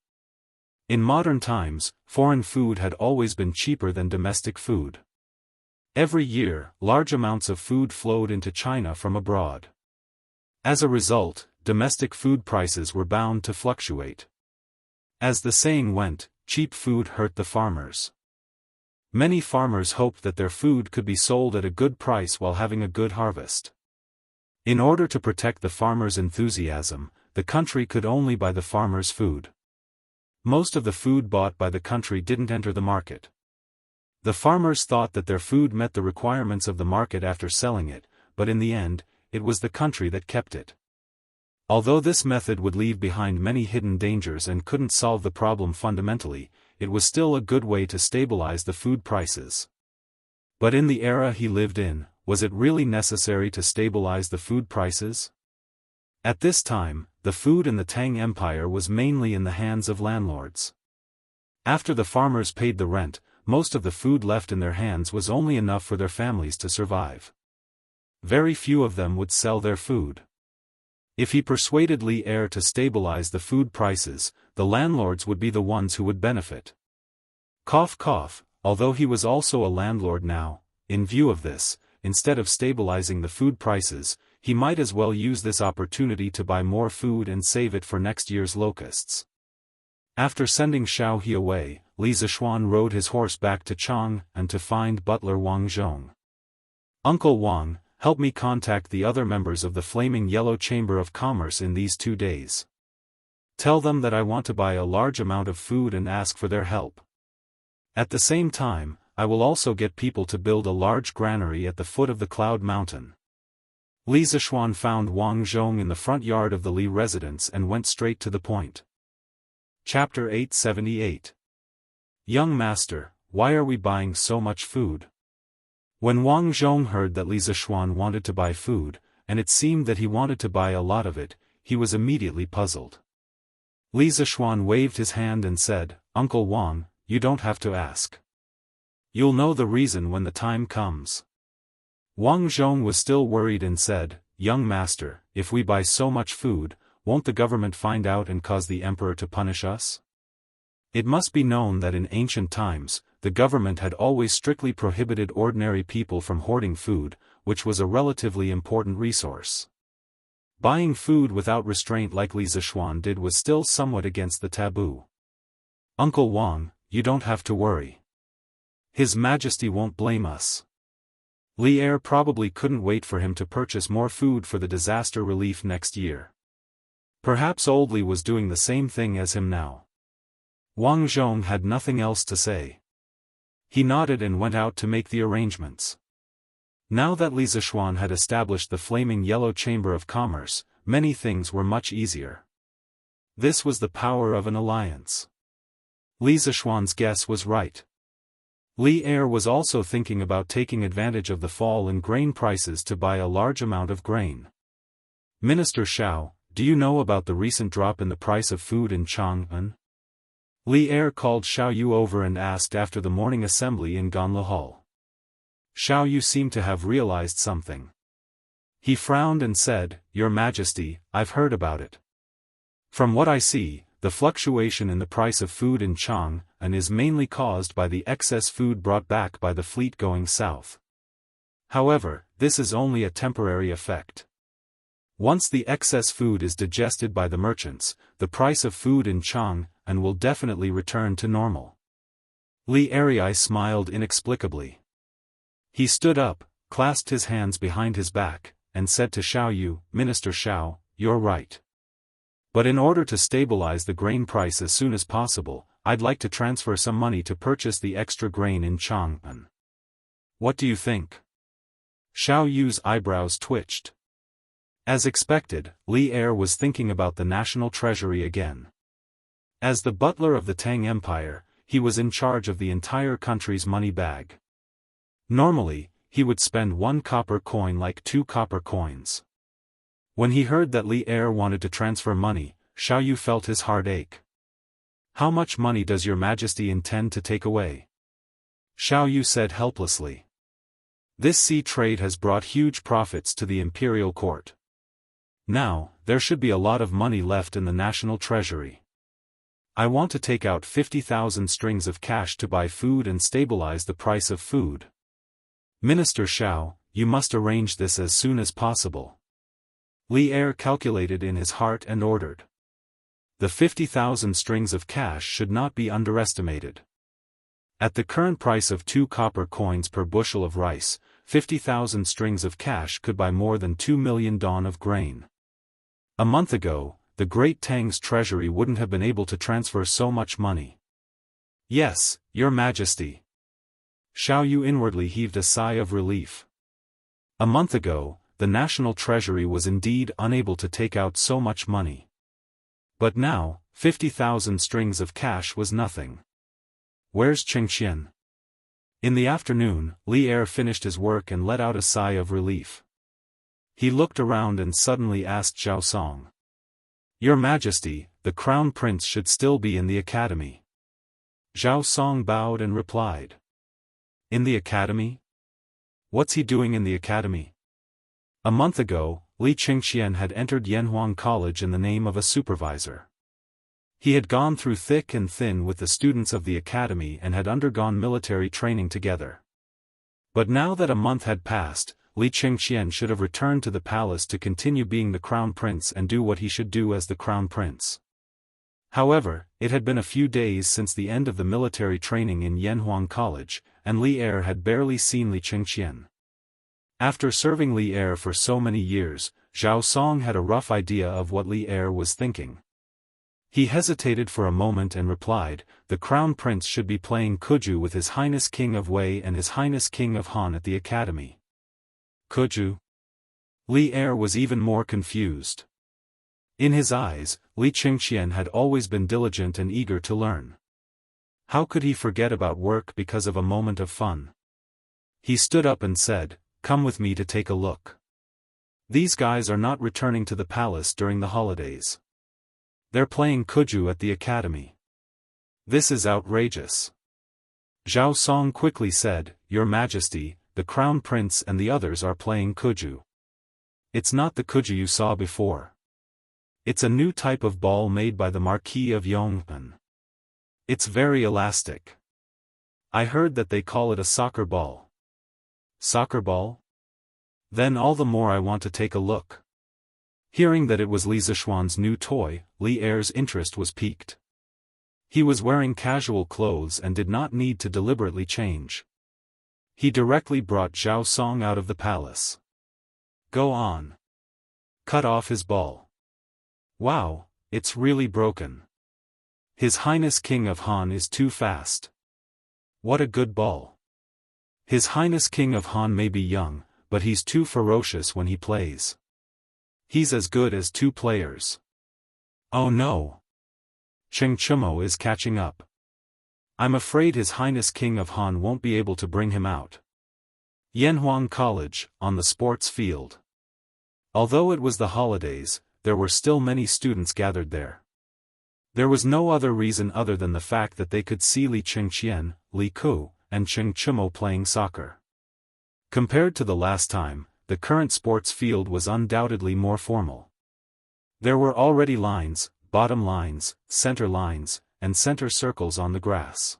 In modern times, foreign food had always been cheaper than domestic food. Every year, large amounts of food flowed into China from abroad. As a result, domestic food prices were bound to fluctuate. As the saying went, cheap food hurt the farmers. Many farmers hoped that their food could be sold at a good price while having a good harvest. In order to protect the farmers' enthusiasm, the country could only buy the farmers' food. Most of the food bought by the country didn't enter the market. The farmers thought that their food met the requirements of the market after selling it, but in the end, it was the country that kept it. Although this method would leave behind many hidden dangers and couldn't solve the problem fundamentally, it was still a good way to stabilize the food prices. But in the era he lived in, was it really necessary to stabilize the food prices? At this time, the food in the Tang Empire was mainly in the hands of landlords. After the farmers paid the rent, most of the food left in their hands was only enough for their families to survive. Very few of them would sell their food. If he persuaded Li Er to stabilize the food prices, the landlords would be the ones who would benefit. Cough cough, although he was also a landlord now, in view of this, instead of stabilizing the food prices, he might as well use this opportunity to buy more food and save it for next year's locusts. After sending Xiao He away, Li Zishuan rode his horse back to Chang and to find butler Wang Zhong. "Uncle Wang, help me contact the other members of the Flaming Yellow Chamber of Commerce in these 2 days. Tell them that I want to buy a large amount of food and ask for their help. At the same time, I will also get people to build a large granary at the foot of the Cloud Mountain." Li Zishuan found Wang Zhong in the front yard of the Li residence and went straight to the point. Chapter 878. Young Master, why are we buying so much food? When Wang Zhong heard that Li Zishuan wanted to buy food, and it seemed that he wanted to buy a lot of it, he was immediately puzzled. Li Zishuan waved his hand and said, "Uncle Wang, you don't have to ask. You'll know the reason when the time comes." Wang Zhong was still worried and said, "Young master, if we buy so much food, won't the government find out and cause the emperor to punish us?" It must be known that in ancient times, the government had always strictly prohibited ordinary people from hoarding food, which was a relatively important resource. Buying food without restraint like Li Zishuan did was still somewhat against the taboo. "Uncle Wang, you don't have to worry. His Majesty won't blame us." Li Er probably couldn't wait for him to purchase more food for the disaster relief next year. Perhaps old Li was doing the same thing as him now. Wang Zhong had nothing else to say. He nodded and went out to make the arrangements. Now that Li Zishuan had established the Flaming Yellow Chamber of Commerce, many things were much easier. This was the power of an alliance. Li Zishuan's guess was right. Li Er was also thinking about taking advantage of the fall in grain prices to buy a large amount of grain. "Minister Xiao, do you know about the recent drop in the price of food in Chang'an?" Li Er called Xiao Yu over and asked after the morning assembly in Ganle Hall. Xiao Yu seemed to have realized something. He frowned and said, "Your Majesty, I've heard about it. From what I see, the fluctuation in the price of food in Chang'an is mainly caused by the excess food brought back by the fleet going south. However, this is only a temporary effect. Once the excess food is digested by the merchants, the price of food in Chang'an will definitely return to normal." Li Erei smiled inexplicably. He stood up, clasped his hands behind his back, and said to Xiao Yu, "Minister Xiao, you're right. But in order to stabilize the grain price as soon as possible, I'd like to transfer some money to purchase the extra grain in Chang'an. What do you think?" Xiao Yu's eyebrows twitched. As expected, Li Er was thinking about the national treasury again. As the butler of the Tang Empire, he was in charge of the entire country's money bag. Normally, he would spend 1 copper coin like 2 copper coins. When he heard that Li Er wanted to transfer money, Xiao Yu felt his heart ache. "How much money does your Majesty intend to take away?" Xiao Yu said helplessly. "This sea trade has brought huge profits to the imperial court. Now, there should be a lot of money left in the national treasury. I want to take out 50,000 strings of cash to buy food and stabilize the price of food. Minister Xiao, you must arrange this as soon as possible." Li Er calculated in his heart and ordered. The 50,000 strings of cash should not be underestimated. At the current price of 2 copper coins per bushel of rice, 50,000 strings of cash could buy more than 2 million don of grain. A month ago, the Great Tang's treasury wouldn't have been able to transfer so much money. Yes, Your Majesty. Xiao Yu inwardly heaved a sigh of relief. A month ago, the national treasury was indeed unable to take out so much money. But now, 50,000 strings of cash was nothing. Where's Chengxian? In the afternoon, Li Er finished his work and let out a sigh of relief. He looked around and suddenly asked Zhao Song. Your Majesty, the Crown Prince should still be in the academy. Zhao Song bowed and replied. In the academy? What's he doing in the academy? A month ago, Li Chengxian had entered Yanhuang College in the name of a supervisor. He had gone through thick and thin with the students of the academy and had undergone military training together. But now that a month had passed, Li Chengxian should have returned to the palace to continue being the crown prince and do what he should do as the crown prince. However, it had been a few days since the end of the military training in Yanhuang College, and Li Er had barely seen Li Chengxian. After serving Li Er for so many years, Zhao Song had a rough idea of what Li Er was thinking. He hesitated for a moment and replied, the Crown Prince should be playing Kuju with His Highness King of Wei and His Highness King of Han at the academy. Kuju? Li Er was even more confused. In his eyes, Li Chengxian had always been diligent and eager to learn. How could he forget about work because of a moment of fun? He stood up and said, come with me to take a look. These guys are not returning to the palace during the holidays. They're playing Kuju at the academy. This is outrageous. Zhao Song quickly said, Your Majesty, the Crown Prince and the others are playing Kuju. It's not the Kuju you saw before. It's a new type of ball made by the Marquis of Yongpan. It's very elastic. I heard that they call it a soccer ball. Soccer ball? Then all the more I want to take a look. Hearing that it was Li Zishuan's new toy, Li Er's interest was piqued. He was wearing casual clothes and did not need to deliberately change. He directly brought Zhao Song out of the palace. Go on. Cut off his ball. Wow, it's really broken. His Highness King of Han is too fast. What a good ball. His Highness King of Han may be young, but he's too ferocious when he plays. He's as good as 2 players. Oh no. Cheng Chumo is catching up. I'm afraid His Highness King of Han won't be able to bring him out. Yanhuang College, on the sports field. Although it was the holidays, there were still many students gathered there. There was no other reason other than the fact that they could see Li Chengxian, Li Ku, and Cheng Chumo playing soccer. Compared to the last time, the current sports field was undoubtedly more formal. There were already lines, bottom lines, center lines, and center circles on the grass.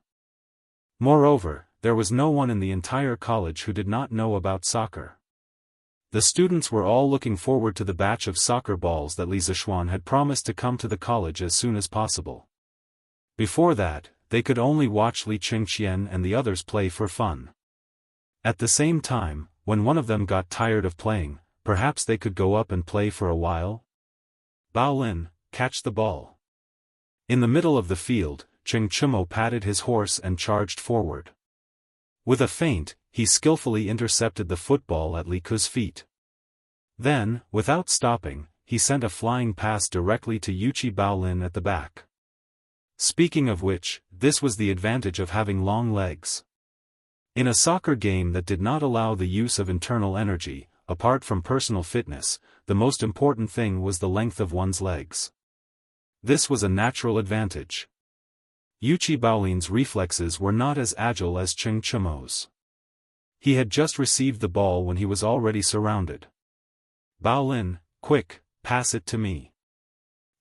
Moreover, there was no one in the entire college who did not know about soccer. The students were all looking forward to the batch of soccer balls that Li Zishuan had promised to come to the college as soon as possible. Before that, they could only watch Li Chengxian and the others play for fun. At the same time, when one of them got tired of playing, perhaps they could go up and play for a while? Bao Lin, catch the ball. In the middle of the field, Cheng Chumo patted his horse and charged forward. With a feint, he skillfully intercepted the football at Li Ku's feet. Then, without stopping, he sent a flying pass directly to Yuchi Baolin at the back. Speaking of which, this was the advantage of having long legs. In a soccer game that did not allow the use of internal energy, apart from personal fitness, the most important thing was the length of one's legs. This was a natural advantage. Yuchi Baolin's reflexes were not as agile as Cheng Chumo's. He had just received the ball when he was already surrounded. Baolin, quick, pass it to me.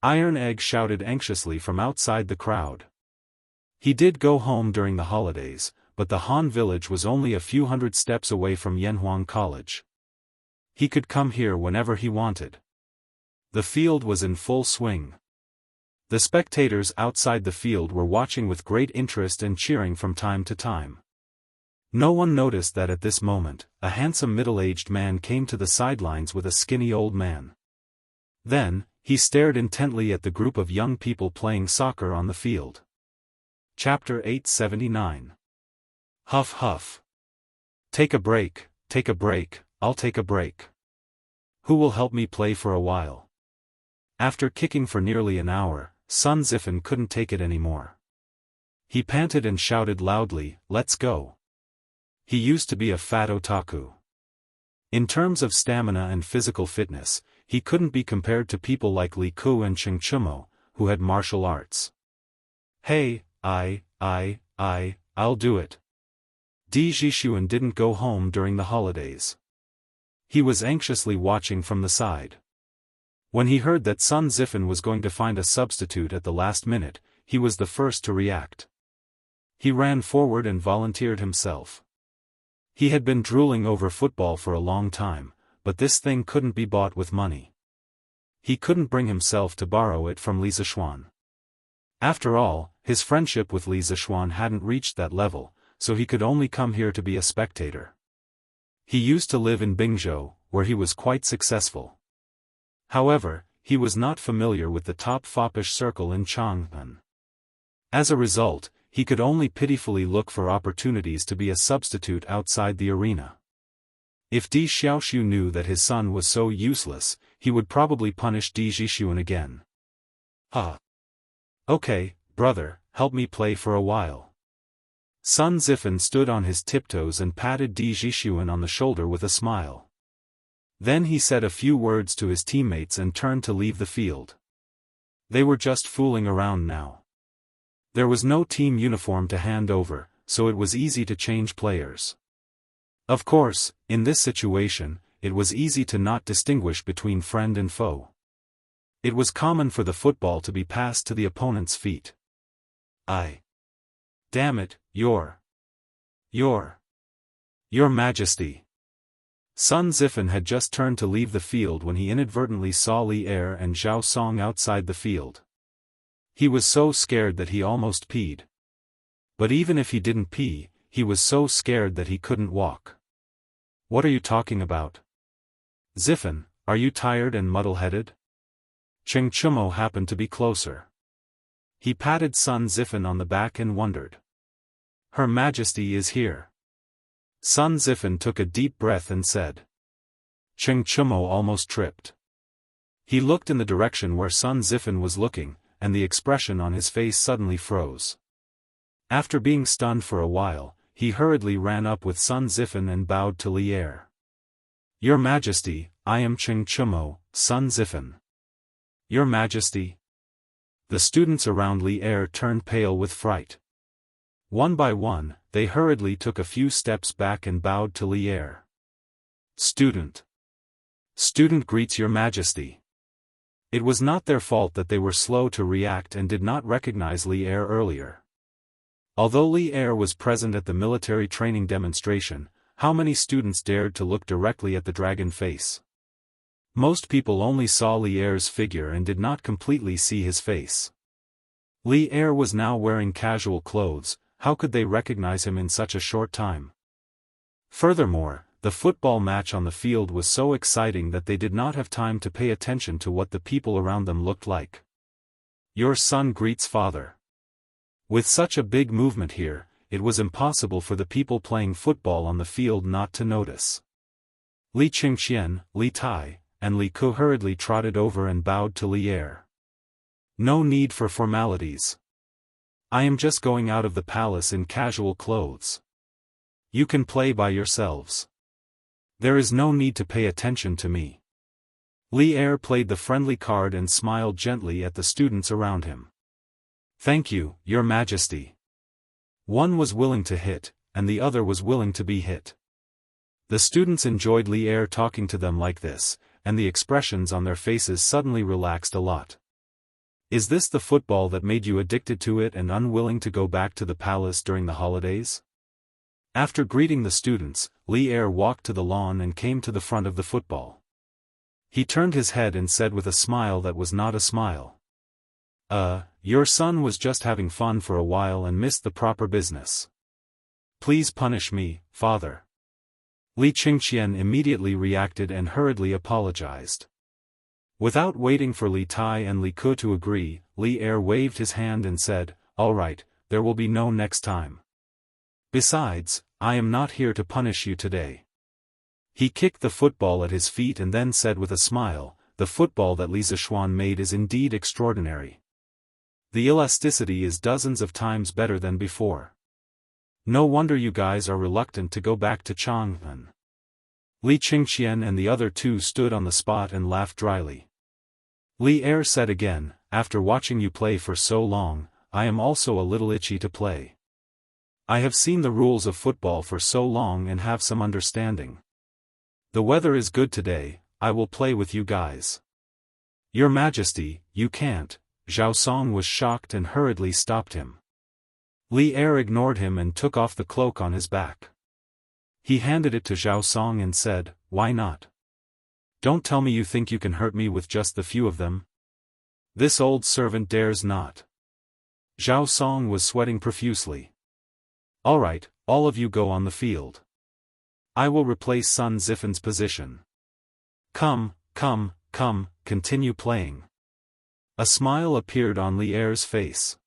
Iron Egg shouted anxiously from outside the crowd. He did go home during the holidays, but the Han village was only a few hundred steps away from Yanhuang College. He could come here whenever he wanted. The field was in full swing. The spectators outside the field were watching with great interest and cheering from time to time. No one noticed that at this moment, a handsome middle-aged man came to the sidelines with a skinny old man. Then, he stared intently at the group of young people playing soccer on the field. Chapter 879. Huff huff. Take a break, I'll take a break. Who will help me play for a while? After kicking for nearly an hour, Sun Zifen couldn't take it anymore. He panted and shouted loudly, "Let's go." He used to be a fat otaku. In terms of stamina and physical fitness, he couldn't be compared to people like Li Ku and Cheng Chumo, who had martial arts. Hey, I'll do it. Di Jixuan didn't go home during the holidays. He was anxiously watching from the side. When he heard that Sun Zifen was going to find a substitute at the last minute, he was the first to react. He ran forward and volunteered himself. He had been drooling over football for a long time, but this thing couldn't be bought with money. He couldn't bring himself to borrow it from Li Zixuan. After all, his friendship with Li Zixuan hadn't reached that level, so he could only come here to be a spectator. He used to live in Bingzhou, where he was quite successful. However, he was not familiar with the top foppish circle in Chang'an. As a result, he could only pitifully look for opportunities to be a substitute outside the arena. If Di Xiaoxiu knew that his son was so useless, he would probably punish Di Jixuan again. Okay, brother, help me play for a while. Sun Zifen stood on his tiptoes and patted Di Jixuan on the shoulder with a smile. Then he said a few words to his teammates and turned to leave the field. They were just fooling around now. There was no team uniform to hand over, so it was easy to change players. Of course, in this situation, it was easy to not distinguish between friend and foe. It was common for the football to be passed to the opponent's feet. Damn it, Your Majesty. Sun Zifen had just turned to leave the field when he inadvertently saw Li Er and Zhao Song outside the field. He was so scared that he almost peed. But even if he didn't pee, he was so scared that he couldn't walk. What are you talking about? Zifen, are you tired and muddle-headed? Cheng Chumo happened to be closer. He patted Sun Zifen on the back and wondered. Her Majesty is here. Sun Zifen took a deep breath and said. Cheng Chumo almost tripped. He looked in the direction where Sun Zifen was looking, and the expression on his face suddenly froze. After being stunned for a while, he hurriedly ran up with Sun Zifen and bowed to Li Er. Your Majesty, I am Cheng Chumo, Sun Zifen. Your Majesty. The students around Li Er turned pale with fright. One by one, they hurriedly took a few steps back and bowed to Li Er. Student greets Your Majesty. It was not their fault that they were slow to react and did not recognize Li Er earlier. Although Li Er was present at the military training demonstration, how many students dared to look directly at the dragon face? Most people only saw Li Er's figure and did not completely see his face. Li Er was now wearing casual clothes. How could they recognize him in such a short time? Furthermore, the football match on the field was so exciting that they did not have time to pay attention to what the people around them looked like. Your son greets father. With such a big movement here, it was impossible for the people playing football on the field not to notice. Li Qingxian, Li Tai, and Li Ku hurriedly trotted over and bowed to Li Er. No need for formalities. I am just going out of the palace in casual clothes. You can play by yourselves. There is no need to pay attention to me. Li Er played the friendly card and smiled gently at the students around him. Thank you, Your Majesty. One was willing to hit, and the other was willing to be hit. The students enjoyed Li Er talking to them like this, and the expressions on their faces suddenly relaxed a lot. Is this the football that made you addicted to it and unwilling to go back to the palace during the holidays? After greeting the students, Li Er walked to the lawn and came to the front of the football. He turned his head and said with a smile that was not a smile. Your son was just having fun for a while and missed the proper business. Please punish me, father. Li Qingqian immediately reacted and hurriedly apologized. Without waiting for Li Tai and Li Ke to agree, Li Er waved his hand and said, "All right, there will be no next time. Besides, I am not here to punish you today." He kicked the football at his feet and then said with a smile, "The football that Li Zishuan made is indeed extraordinary. The elasticity is dozens of times better than before. No wonder you guys are reluctant to go back to Chang'an." Li Qingqian and the other two stood on the spot and laughed dryly. Li Er said again, "After watching you play for so long, I am also a little itchy to play. I have seen the rules of football for so long and have some understanding. The weather is good today, I will play with you guys." "Your Majesty, you can't." Zhao Song was shocked and hurriedly stopped him. Li Er ignored him and took off the cloak on his back. He handed it to Zhao Song and said, "Why not? Don't tell me you think you can hurt me with just the few of them. This old servant dares not." Zhao Song was sweating profusely. "All right, all of you go on the field. I will replace Sun Zifen's position. Come, continue playing." A smile appeared on Li Er's face.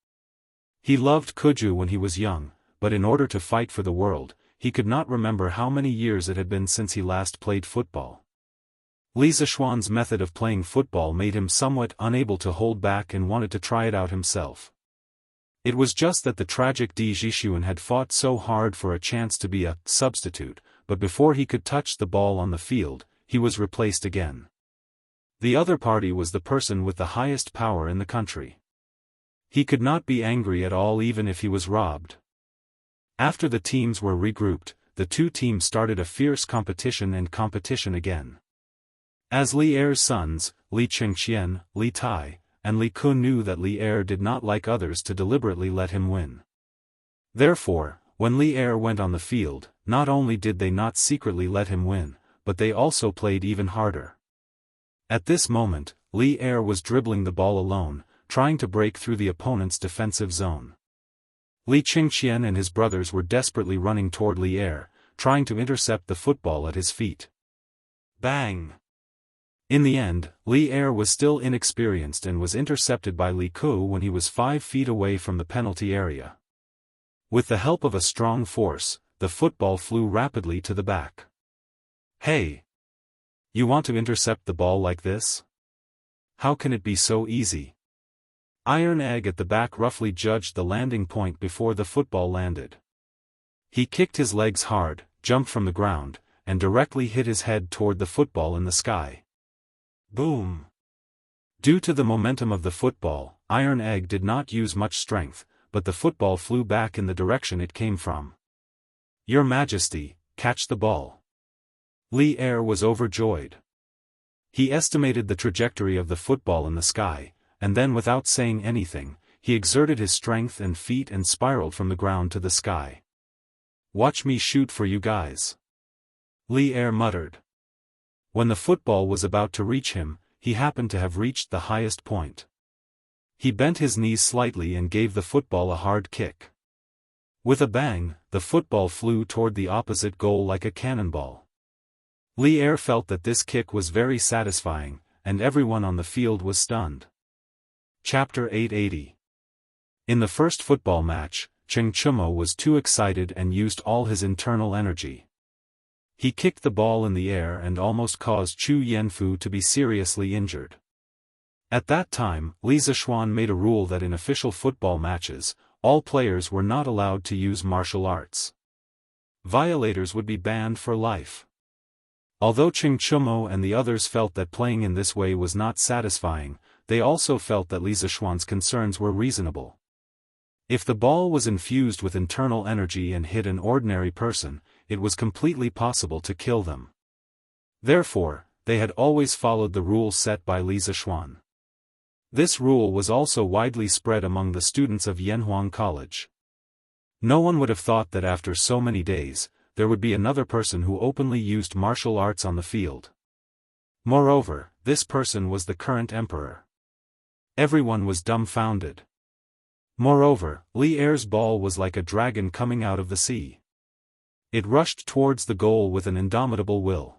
He loved Kuju when he was young, but in order to fight for the world, he could not remember how many years it had been since he last played football. Li Zishuan's method of playing football made him somewhat unable to hold back and wanted to try it out himself. It was just that the tragic Di Zhishuan had fought so hard for a chance to be a substitute, but before he could touch the ball on the field, he was replaced again. The other party was the person with the highest power in the country. He could not be angry at all even if he was robbed. After the teams were regrouped, the two teams started a fierce competition again. As Li Er's sons, Li Qingqian, Li Tai, and Li Ke knew that Li Er did not like others to deliberately let him win. Therefore, when Li Er went on the field, not only did they not secretly let him win, but they also played even harder. At this moment, Li Er was dribbling the ball alone, trying to break through the opponent's defensive zone. Li Qingqian and his brothers were desperately running toward Li Er, trying to intercept the football at his feet. Bang! In the end, Li Er was still inexperienced and was intercepted by Li Ke when he was 5 feet away from the penalty area. With the help of a strong force, the football flew rapidly to the back. "Hey! You want to intercept the ball like this? How can it be so easy?" Iron Egg at the back roughly judged the landing point before the football landed. He kicked his legs hard, jumped from the ground, and directly hit his head toward the football in the sky. Boom! Due to the momentum of the football, Iron Egg did not use much strength, but the football flew back in the direction it came from. "Your Majesty, catch the ball." Li Er was overjoyed. He estimated the trajectory of the football in the sky, and then without saying anything, he exerted his strength and feet and spiraled from the ground to the sky. "Watch me shoot for you guys," Li Er muttered. When the football was about to reach him, he happened to have reached the highest point. He bent his knees slightly and gave the football a hard kick. With a bang, the football flew toward the opposite goal like a cannonball. Li Er felt that this kick was very satisfying, and everyone on the field was stunned. Chapter 880. In the first football match, Cheng Chumo was too excited and used all his internal energy. He kicked the ball in the air and almost caused Chu Yanfu to be seriously injured. At that time, Li Zishuan made a rule that in official football matches, all players were not allowed to use martial arts. Violators would be banned for life. Although Cheng Chumo and the others felt that playing in this way was not satisfying, they also felt that Li Zishuan's concerns were reasonable. If the ball was infused with internal energy and hit an ordinary person, it was completely possible to kill them. Therefore, they had always followed the rule set by Li Zishuan. This rule was also widely spread among the students of Yanhuang College. No one would have thought that after so many days, there would be another person who openly used martial arts on the field. Moreover, this person was the current emperor. Everyone was dumbfounded. Moreover, Li Er's ball was like a dragon coming out of the sea. It rushed towards the goal with an indomitable will.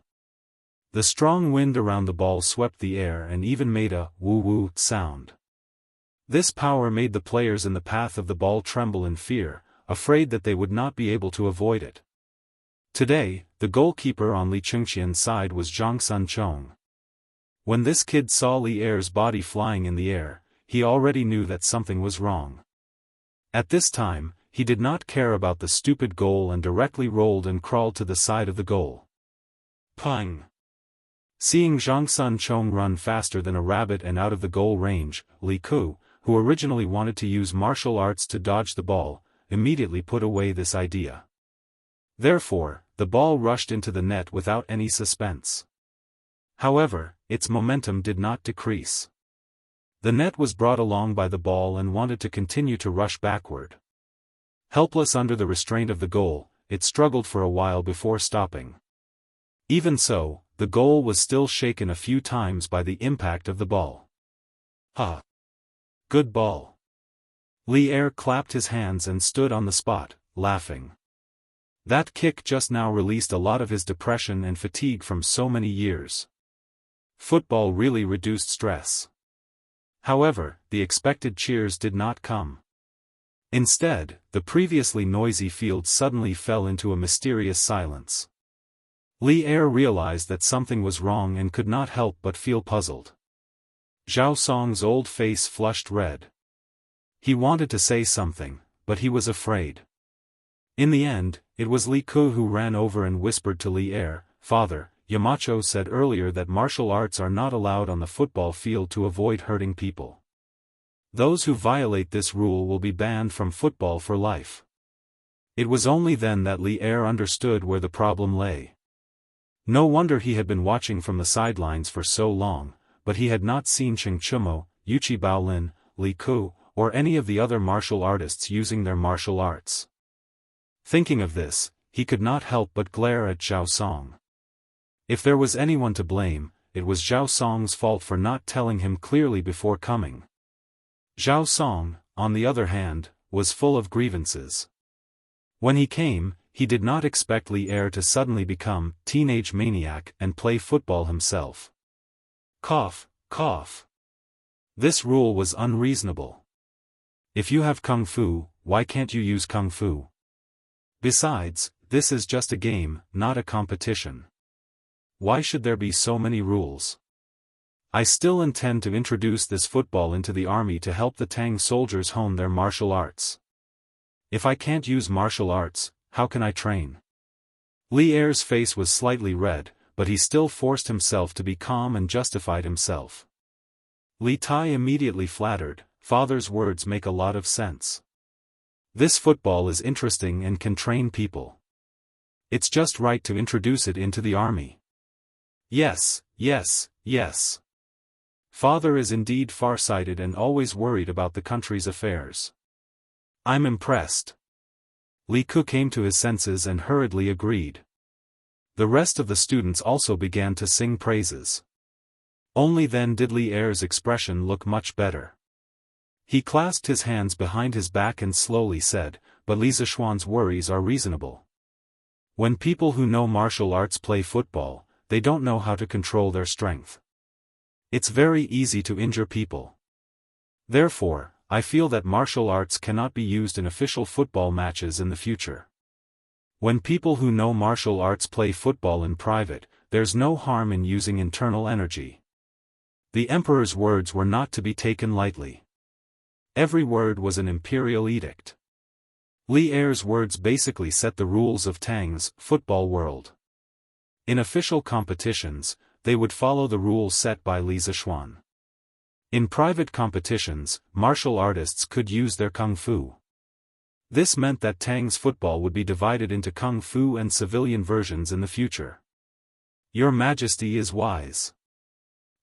The strong wind around the ball swept the air and even made a woo-woo sound. This power made the players in the path of the ball tremble in fear, afraid that they would not be able to avoid it. Today, the goalkeeper on Li Chengqian's side was Zhang Sunchong. When this kid saw Li Er's body flying in the air, he already knew that something was wrong. At this time, he did not care about the stupid goal and directly rolled and crawled to the side of the goal. Pang! Seeing Zhang Sunchong run faster than a rabbit and out of the goal range, Li Ku, who originally wanted to use martial arts to dodge the ball, immediately put away this idea. Therefore, the ball rushed into the net without any suspense. However, its momentum did not decrease. The net was brought along by the ball and wanted to continue to rush backward. Helpless under the restraint of the goal, it struggled for a while before stopping. Even so, the goal was still shaken a few times by the impact of the ball. Ha! Good ball! Li Er clapped his hands and stood on the spot, laughing. That kick just now released a lot of his depression and fatigue from so many years. Football really reduced stress. However, the expected cheers did not come. Instead, the previously noisy field suddenly fell into a mysterious silence. Li Er realized that something was wrong and could not help but feel puzzled. Zhao Song's old face flushed red. He wanted to say something, but he was afraid. In the end, it was Li Ku who ran over and whispered to Li Er, "Father, Yamacho said earlier that martial arts are not allowed on the football field to avoid hurting people. Those who violate this rule will be banned from football for life." It was only then that Li Er understood where the problem lay. No wonder he had been watching from the sidelines for so long, but he had not seen Cheng Chumo, Yuchi Baolin, Li Ku, or any of the other martial artists using their martial arts. Thinking of this, he could not help but glare at Zhao Song. If there was anyone to blame, it was Zhao Song's fault for not telling him clearly before coming. Zhao Song, on the other hand, was full of grievances. When he came, he did not expect Li Er to suddenly become teenage maniac and play football himself. Cough, cough. This rule was unreasonable. If you have kung fu, why can't you use kung fu? Besides, this is just a game, not a competition. Why should there be so many rules? I still intend to introduce this football into the army to help the Tang soldiers hone their martial arts. If I can't use martial arts, how can I train? Li Er's face was slightly red, but he still forced himself to be calm and justified himself. Li Tai immediately flattered, "Father's words make a lot of sense. This football is interesting and can train people. It's just right to introduce it into the army." Yes, yes, yes. Father is indeed far-sighted and always worried about the country's affairs. I'm impressed. Li Ku came to his senses and hurriedly agreed. The rest of the students also began to sing praises. Only then did Li Er's expression look much better. He clasped his hands behind his back and slowly said, "But Li Zishuan's worries are reasonable. When people who know martial arts play football, they don't know how to control their strength. It's very easy to injure people. Therefore, I feel that martial arts cannot be used in official football matches in the future. When people who know martial arts play football in private, there's no harm in using internal energy." The emperor's words were not to be taken lightly. Every word was an imperial edict. Li Er's words basically set the rules of Tang's football world. In official competitions, they would follow the rules set by Li Zishuan. In private competitions, martial artists could use their kung fu. This meant that Tang's football would be divided into kung fu and civilian versions in the future. Your Majesty is wise.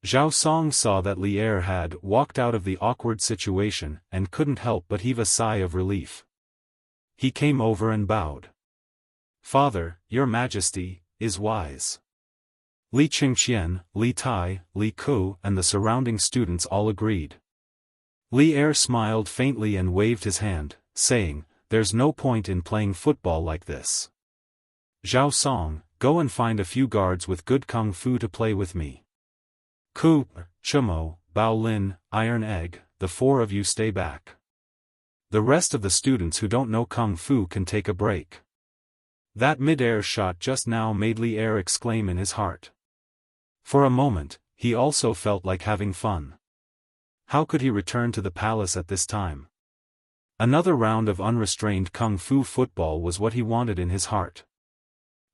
Zhao Song saw that Li Er had walked out of the awkward situation and couldn't help but heave a sigh of relief. He came over and bowed. "Father, Your Majesty is wise." Li Chengqian, Li Tai, Li Ku and the surrounding students all agreed. Li Er smiled faintly and waved his hand, saying, "There's no point in playing football like this. Zhao Song, go and find a few guards with good kung fu to play with me. Ku, Chumo, Bao Lin, Iron Egg, the four of you stay back. The rest of the students who don't know kung fu can take a break." That mid-air shot just now made Li Er exclaim in his heart. For a moment, he also felt like having fun. How could he return to the palace at this time? Another round of unrestrained kung fu football was what he wanted in his heart.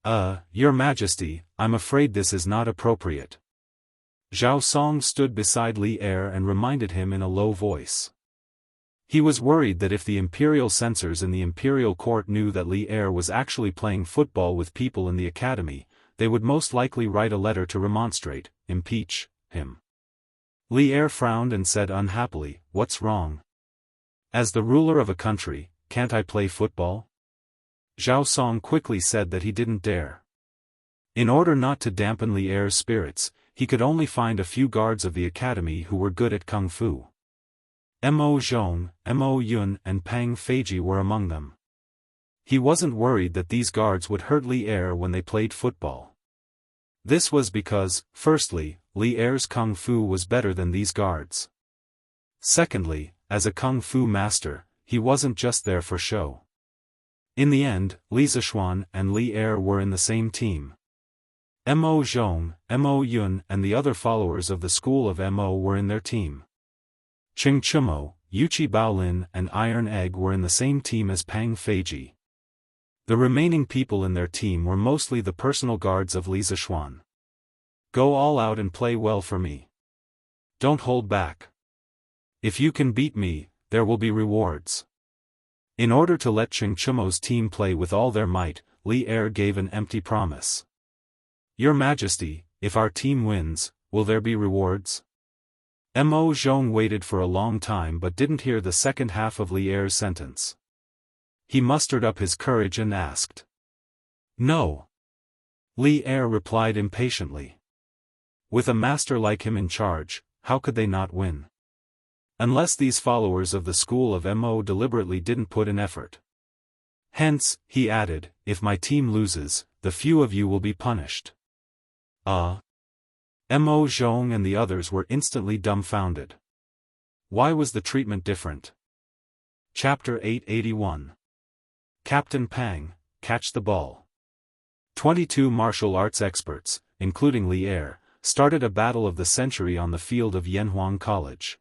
Your Majesty, I'm afraid this is not appropriate." Zhao Song stood beside Li Er and reminded him in a low voice. He was worried that if the imperial censors in the imperial court knew that Li Er was actually playing football with people in the academy, they would most likely write a letter to remonstrate, impeach him. Li Er frowned and said unhappily, "What's wrong? As the ruler of a country, can't I play football?" Zhao Song quickly said that he didn't dare. In order not to dampen Li Er's spirits, he could only find a few guards of the academy who were good at kung fu. Mo Zhong, Mo Yun and Pang Feiji were among them. He wasn't worried that these guards would hurt Li Er when they played football. This was because, firstly, Li Er's kung fu was better than these guards. Secondly, as a kung fu master, he wasn't just there for show. In the end, Li Zishuan and Li Er were in the same team. Mo Zhong, Mo Yun and the other followers of the school of Mo were in their team. Qing Chumo, Yuchi Baolin and Iron Egg were in the same team as Pang Feiji. The remaining people in their team were mostly the personal guards of Li Zishuan. Go all out and play well for me. Don't hold back. If you can beat me, there will be rewards. In order to let Qing Chumo's team play with all their might, Li Er gave an empty promise. Your Majesty, if our team wins, will there be rewards? Mo Zhong waited for a long time but didn't hear the second half of Li Er's sentence. He mustered up his courage and asked. No. Li Er replied impatiently. With a master like him in charge, how could they not win? Unless these followers of the school of Mo deliberately didn't put in effort. Hence, he added, if my team loses, the few of you will be punished. Mo Zhong and the others were instantly dumbfounded. Why was the treatment different? Chapter 881. Captain Pang, catch the ball. 22 martial arts experts, including Li Er, started a battle of the century on the field of Yanhuang College.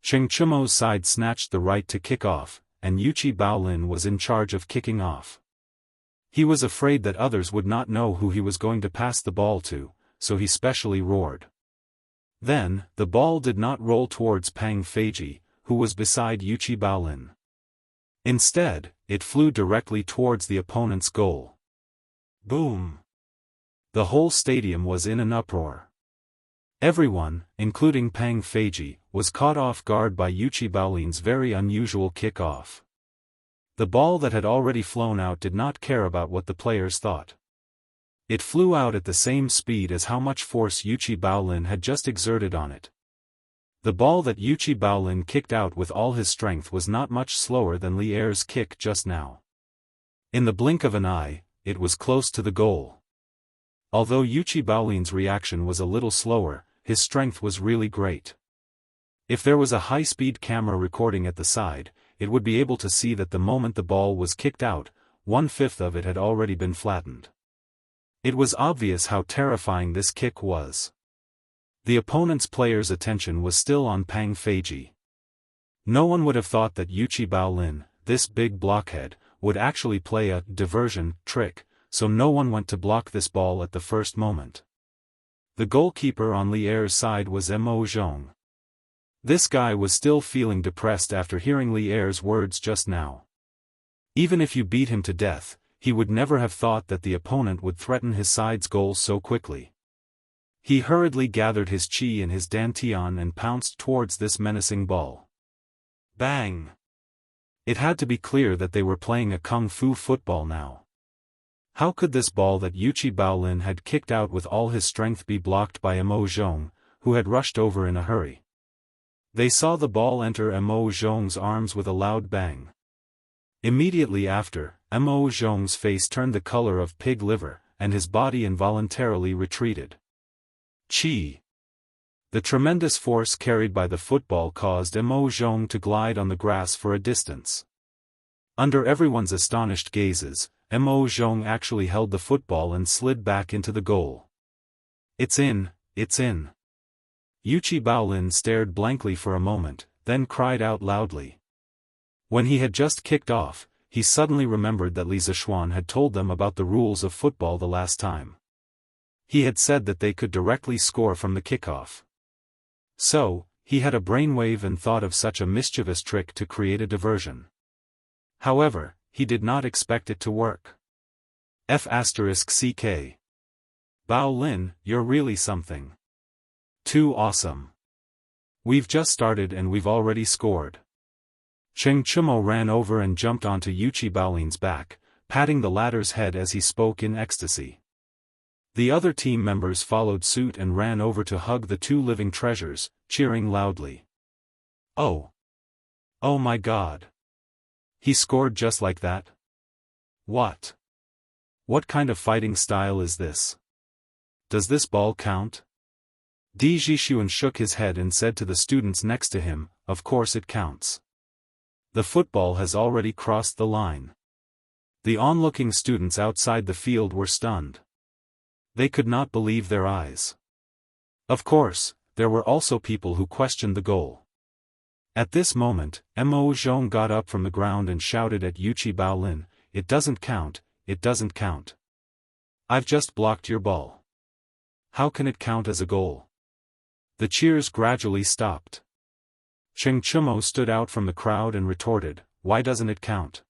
Qing Chumo's side snatched the right to kick off, and Yuchi Baolin was in charge of kicking off. He was afraid that others would not know who he was going to pass the ball to, so he specially roared. Then, the ball did not roll towards Pang Feiji, who was beside Yuchi Baolin. Instead, it flew directly towards the opponent's goal. Boom! The whole stadium was in an uproar. Everyone, including Pang Feiji, was caught off guard by Yuchi Baolin's very unusual kick-off. The ball that had already flown out did not care about what the players thought. It flew out at the same speed as how much force Yuchi Baolin had just exerted on it. The ball that Yuchi Baolin kicked out with all his strength was not much slower than Li Er's kick just now. In the blink of an eye, it was close to the goal. Although Yuchi Baolin's reaction was a little slower, his strength was really great. If there was a high-speed camera recording at the side, it would be able to see that the moment the ball was kicked out, 1/5 of it had already been flattened. It was obvious how terrifying this kick was. The opponent's player's attention was still on Pang Feiji. No one would have thought that Yuchi Baolin, this big blockhead, would actually play a diversion trick, so no one went to block this ball at the first moment. The goalkeeper on Li Er's side was Mo Zhong. This guy was still feeling depressed after hearing Li Er's words just now. Even if you beat him to death, he would never have thought that the opponent would threaten his side's goal so quickly. He hurriedly gathered his chi in his dantian and pounced towards this menacing ball. Bang! It had to be clear that they were playing a kung fu football now. How could this ball that Yuchi Baolin had kicked out with all his strength be blocked by Mo Zhong, who had rushed over in a hurry? They saw the ball enter Mo Zhong's arms with a loud bang. Immediately after, Mo Zhong's face turned the color of pig liver, and his body involuntarily retreated. Chi! The tremendous force carried by the football caused Mo Zhong to glide on the grass for a distance. Under everyone's astonished gazes, Mo Zhong actually held the football and slid back into the goal. It's in, it's in. Yuchi Baolin stared blankly for a moment, then cried out loudly. When he had just kicked off, he suddenly remembered that Li Zishuan had told them about the rules of football the last time. He had said that they could directly score from the kickoff. So, he had a brainwave and thought of such a mischievous trick to create a diversion. However, he did not expect it to work. F***CK. Bao Lin, you're really something. Too awesome. We've just started and we've already scored. Cheng Chumo ran over and jumped onto Yuchi Baolin's back, patting the latter's head as he spoke in ecstasy. The other team members followed suit and ran over to hug the two living treasures, cheering loudly. Oh! Oh my God! He scored just like that? What? What kind of fighting style is this? Does this ball count? Di Zhishuan shook his head and said to the students next to him, of course it counts. The football has already crossed the line. The onlooking students outside the field were stunned. They could not believe their eyes. Of course, there were also people who questioned the goal. At this moment, Mo Zhong got up from the ground and shouted at Yuchi Baolin, "It doesn't count, it doesn't count. I've just blocked your ball. How can it count as a goal?" The cheers gradually stopped. Cheng Chumo stood out from the crowd and retorted, "Why doesn't it count?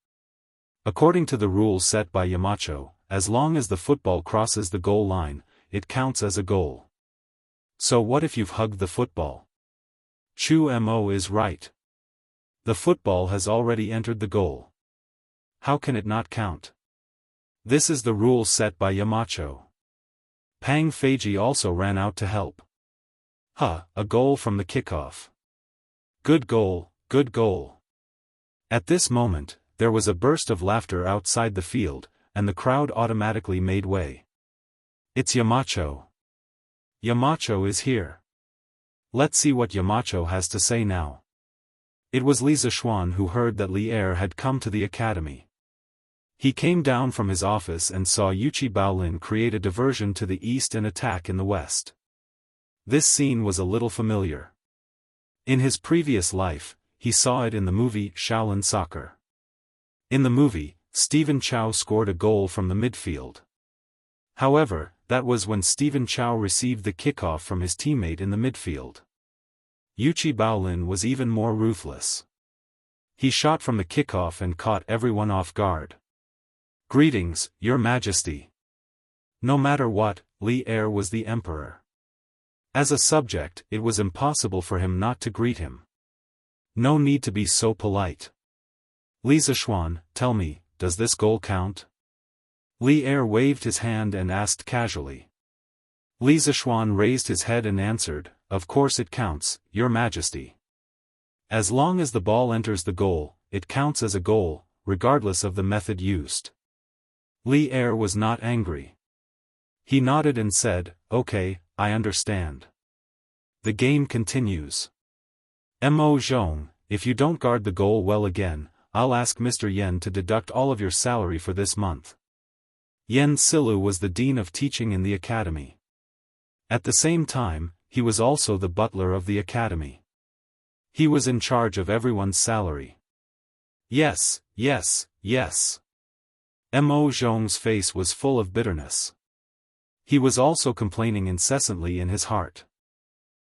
According to the rules set by Yamacho, as long as the football crosses the goal line, it counts as a goal. So what if you've hugged the football? Chu Mo is right. The football has already entered the goal. How can it not count? This is the rule set by Yamacho." Pang Feiji also ran out to help. A goal from the kickoff. Good goal, good goal. At this moment, there was a burst of laughter outside the field, and the crowd automatically made way. It's Yamacho. Yamacho is here. Let's see what Yamacho has to say now. It was Li Zishuan who heard that Li Er had come to the academy. He came down from his office and saw Yuchi Baolin create a diversion to the east and attack in the west. This scene was a little familiar. In his previous life, he saw it in the movie Shaolin Soccer. In the movie, Stephen Chow scored a goal from the midfield. However, that was when Stephen Chow received the kickoff from his teammate in the midfield. Yuchi Baolin was even more ruthless. He shot from the kickoff and caught everyone off guard. "Greetings, Your Majesty." No matter what, Li Er was the emperor. As a subject, it was impossible for him not to greet him. No need to be so polite. "Li Zishuan, tell me, does this goal count?" Li Er waved his hand and asked casually. Li Zishuan raised his head and answered, "Of course it counts, Your Majesty. As long as the ball enters the goal, it counts as a goal, regardless of the method used." Li Er was not angry. He nodded and said, "Okay, I understand. The game continues. Mo Zhong, if you don't guard the goal well again, I'll ask Mr. Yen to deduct all of your salary for this month." Yen Silu was the dean of teaching in the academy. At the same time, he was also the butler of the academy. He was in charge of everyone's salary. Yes, yes, yes. Mo Zhong's face was full of bitterness. He was also complaining incessantly in his heart.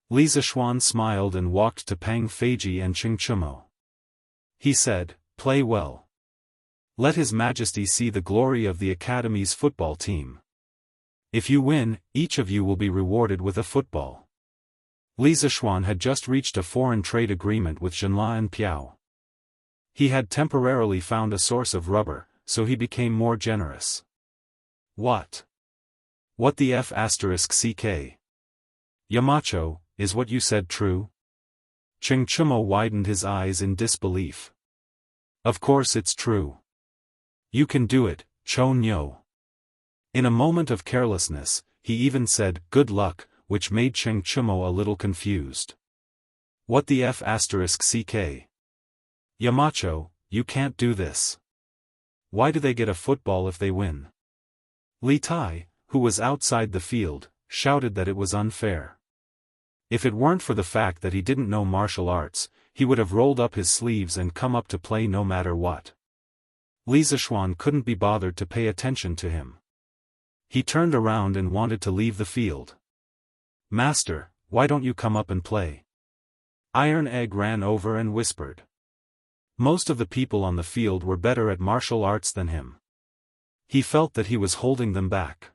Li Zishuan smiled and walked to Pang Feiji and Cheng Chumo. He said, "Play well. Let His Majesty see the glory of the Academy's football team. If you win, each of you will be rewarded with a football." Li Zishuan had just reached a foreign trade agreement with Zhenla and Piao. He had temporarily found a source of rubber, so he became more generous. What the F***CK? Yamacho, is what you said true? Cheng Chumo widened his eyes in disbelief. Of course it's true. You can do it, Cho Nyo. In a moment of carelessness, he even said, good luck, which made Cheng Chumo a little confused. What the F***ck? Yamacho, you can't do this. Why do they get a football if they win? Li Tai, who was outside the field, shouted that it was unfair. If it weren't for the fact that he didn't know martial arts, he would have rolled up his sleeves and come up to play no matter what. Li Zishuan couldn't be bothered to pay attention to him. He turned around and wanted to leave the field. Master, why don't you come up and play? Iron Egg ran over and whispered. Most of the people on the field were better at martial arts than him. He felt that he was holding them back.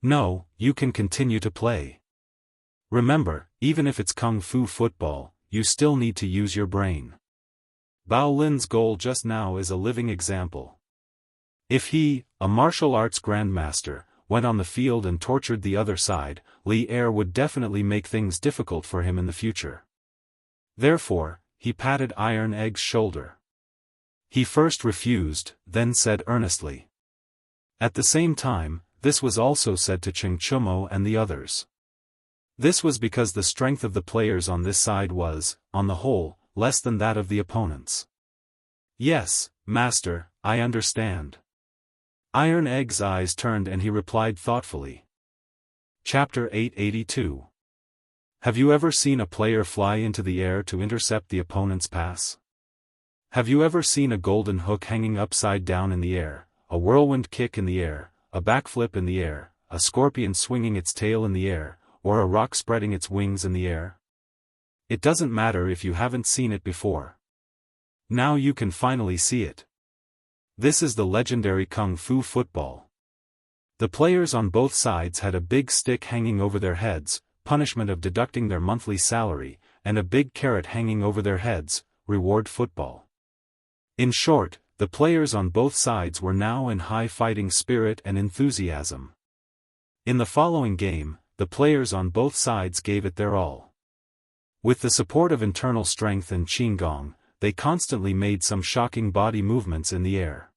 No, you can continue to play. Remember, even if it's kung fu football, you still need to use your brain. Bao Lin's goal just now is a living example. If he, a martial arts grandmaster, went on the field and tortured the other side, Li Er would definitely make things difficult for him in the future. Therefore, he patted Iron Egg's shoulder. He first refused, then said earnestly. At the same time, this was also said to Cheng Chumo and the others. This was because the strength of the players on this side was, on the whole, less than that of the opponents. Yes, Master, I understand. Iron Egg's eyes turned and he replied thoughtfully. Chapter 882. Have you ever seen a player fly into the air to intercept the opponent's pass? Have you ever seen a golden hook hanging upside down in the air, a whirlwind kick in the air, a backflip in the air, a scorpion swinging its tail in the air, or a rock spreading its wings in the air? It doesn't matter if you haven't seen it before. Now you can finally see it. This is the legendary Kung Fu football. The players on both sides had a big stick hanging over their heads, punishment of deducting their monthly salary, and a big carrot hanging over their heads, reward football. In short, the players on both sides were now in high fighting spirit and enthusiasm. In the following game, the players on both sides gave it their all. With the support of internal strength and qigong, they constantly made some shocking body movements in the air.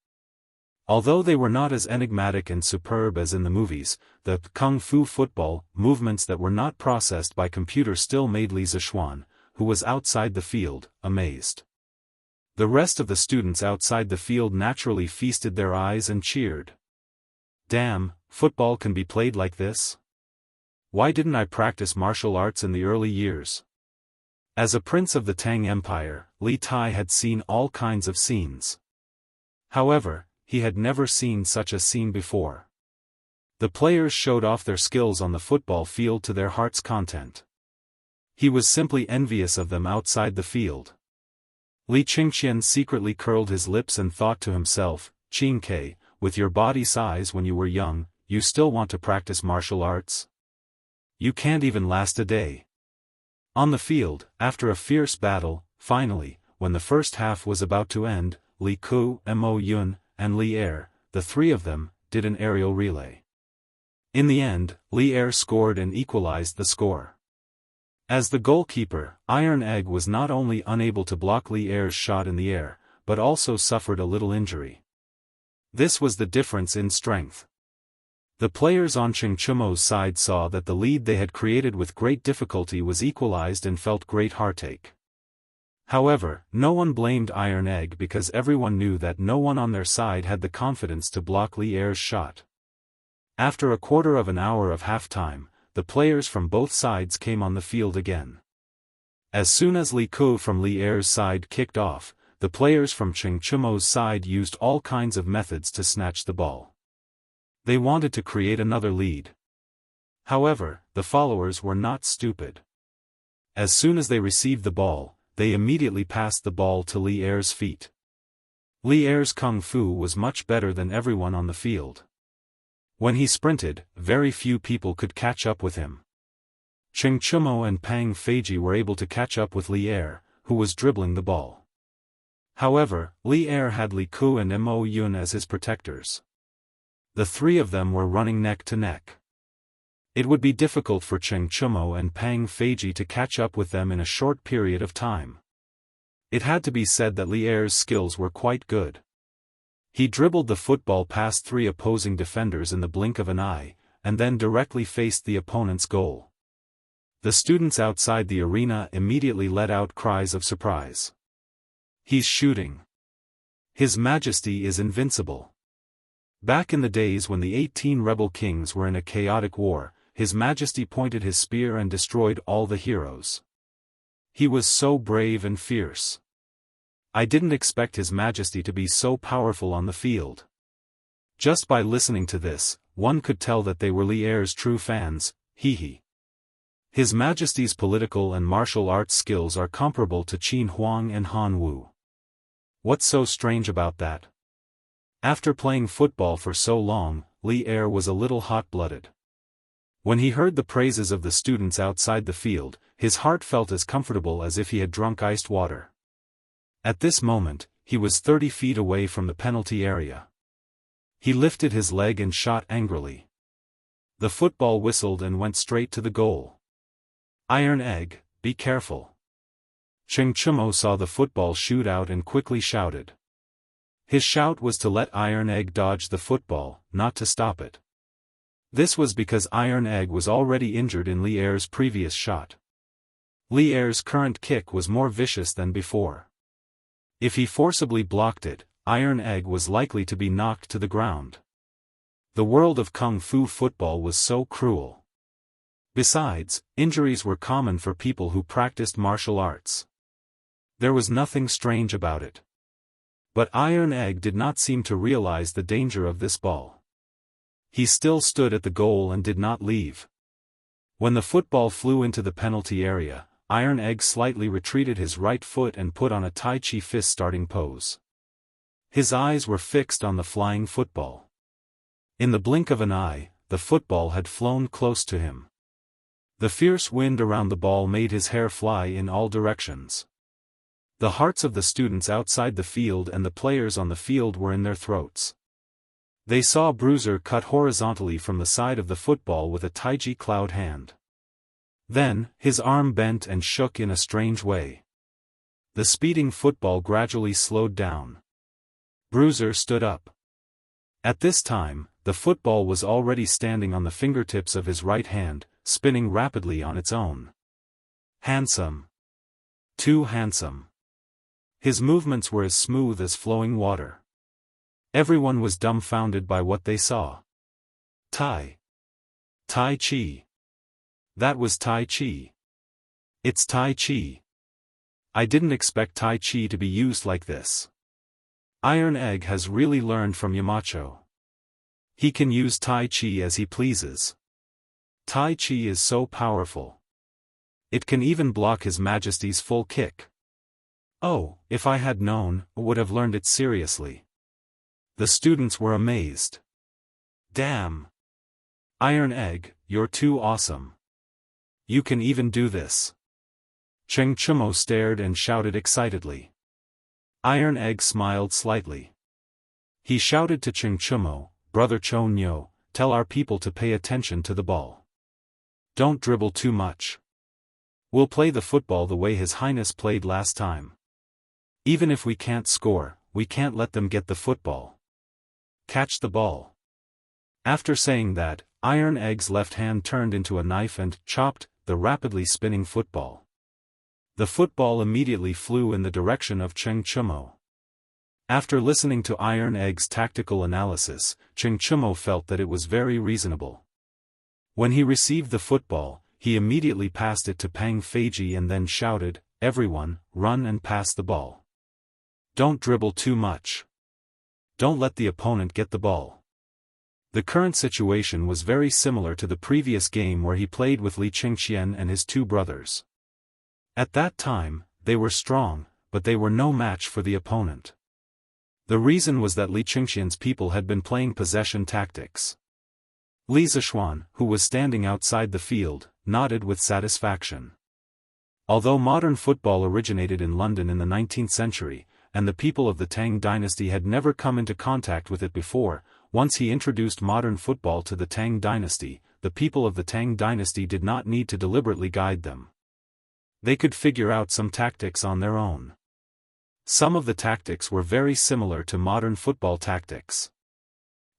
Although they were not as enigmatic and superb as in the movies, the Kung Fu football movements that were not processed by computer still made Li Zishuan, who was outside the field, amazed. The rest of the students outside the field naturally feasted their eyes and cheered. Damn, football can be played like this? Why didn't I practice martial arts in the early years? As a prince of the Tang Empire, Li Tai had seen all kinds of scenes. However, he had never seen such a scene before. The players showed off their skills on the football field to their heart's content. He was simply envious of them outside the field. Li Qingqian secretly curled his lips and thought to himself, Qingke, with your body size when you were young, you still want to practice martial arts? You can't even last a day. On the field, after a fierce battle, finally, when the first half was about to end, Li Ku, Mo Yun, and Li Er, the three of them, did an aerial relay. In the end, Li Er scored and equalized the score. As the goalkeeper, Iron Egg was not only unable to block Li Er's shot in the air, but also suffered a little injury. This was the difference in strength. The players on Cheng Chumo's side saw that the lead they had created with great difficulty was equalized and felt great heartache. However, no one blamed Iron Egg because everyone knew that no one on their side had the confidence to block Li Er's shot. After a quarter of an hour of halftime, the players from both sides came on the field again. As soon as Li Ku from Li Er's side kicked off, the players from Cheng Chumo's side used all kinds of methods to snatch the ball. They wanted to create another lead. However, the followers were not stupid. As soon as they received the ball, they immediately passed the ball to Li Er's feet. Li Er's kung fu was much better than everyone on the field. When he sprinted, very few people could catch up with him. Cheng Chumo and Pang Feiji were able to catch up with Li Er, who was dribbling the ball. However, Li Er had Li Ku and Mo Yun as his protectors. The three of them were running neck to neck. It would be difficult for Cheng Chumo and Pang Feiji to catch up with them in a short period of time. It had to be said that Li Er's skills were quite good. He dribbled the football past 3 opposing defenders in the blink of an eye, and then directly faced the opponent's goal. The students outside the arena immediately let out cries of surprise. He's shooting. His Majesty is invincible. Back in the days when the 18 rebel kings were in a chaotic war, His Majesty pointed his spear and destroyed all the heroes. He was so brave and fierce. I didn't expect His Majesty to be so powerful on the field. Just by listening to this, one could tell that they were Li Er's true fans, hee. His Majesty's political and martial arts skills are comparable to Qin Huang and Han Wu. What's so strange about that? After playing football for so long, Li Er was a little hot-blooded. When he heard the praises of the students outside the field, his heart felt as comfortable as if he had drunk iced water. At this moment, he was 30 feet away from the penalty area. He lifted his leg and shot angrily. The football whistled and went straight to the goal. Iron Egg, be careful. Cheng Chumo saw the football shoot out and quickly shouted. His shout was to let Iron Egg dodge the football, not to stop it. This was because Iron Egg was already injured in Li Er's previous shot. Li Er's current kick was more vicious than before. If he forcibly blocked it, Iron Egg was likely to be knocked to the ground. The world of Kung Fu football was so cruel. Besides, injuries were common for people who practiced martial arts. There was nothing strange about it. But Iron Egg did not seem to realize the danger of this ball. He still stood at the goal and did not leave. When the football flew into the penalty area, Iron Egg slightly retreated his right foot and put on a Tai Chi fist starting pose. His eyes were fixed on the flying football. In the blink of an eye, the football had flown close to him. The fierce wind around the ball made his hair fly in all directions. The hearts of the students outside the field and the players on the field were in their throats. They saw Bruiser cut horizontally from the side of the football with a Taiji cloud hand. Then, his arm bent and shook in a strange way. The speeding football gradually slowed down. Bruiser stood up. At this time, the football was already standing on the fingertips of his right hand, spinning rapidly on its own. Handsome. Too handsome. His movements were as smooth as flowing water. Everyone was dumbfounded by what they saw. Tai Chi. That was Tai Chi. It's Tai Chi. I didn't expect Tai Chi to be used like this. Iron Egg has really learned from Yamacho. He can use Tai Chi as he pleases. Tai Chi is so powerful. It can even block His Majesty's full kick. Oh, if I had known, I would have learned it seriously. The students were amazed. Damn! Iron Egg, you're too awesome. You can even do this. Cheng Chumo stared and shouted excitedly. Iron Egg smiled slightly. He shouted to Cheng Chumo, Brother Chon Yo, tell our people to pay attention to the ball. Don't dribble too much. We'll play the football the way His Highness played last time. Even if we can't score, we can't let them get the football. Catch the ball. After saying that, Iron Egg's left hand turned into a knife and chopped the rapidly spinning football. The football immediately flew in the direction of Cheng Chumo. After listening to Iron Egg's tactical analysis, Cheng Chumo felt that it was very reasonable. When he received the football, he immediately passed it to Pang Feiji and then shouted, "Everyone, run and pass the ball. Don't dribble too much. Don't let the opponent get the ball." The current situation was very similar to the previous game where he played with Li Qingxian and his 2 brothers. At that time, they were strong, but they were no match for the opponent. The reason was that Li Qingxian's people had been playing possession tactics. Li Zishuan, who was standing outside the field, nodded with satisfaction. Although modern football originated in London in the 19th century, and the people of the Tang dynasty had never come into contact with it before, once he introduced modern football to the Tang dynasty, the people of the Tang dynasty did not need to deliberately guide them. They could figure out some tactics on their own. Some of the tactics were very similar to modern football tactics.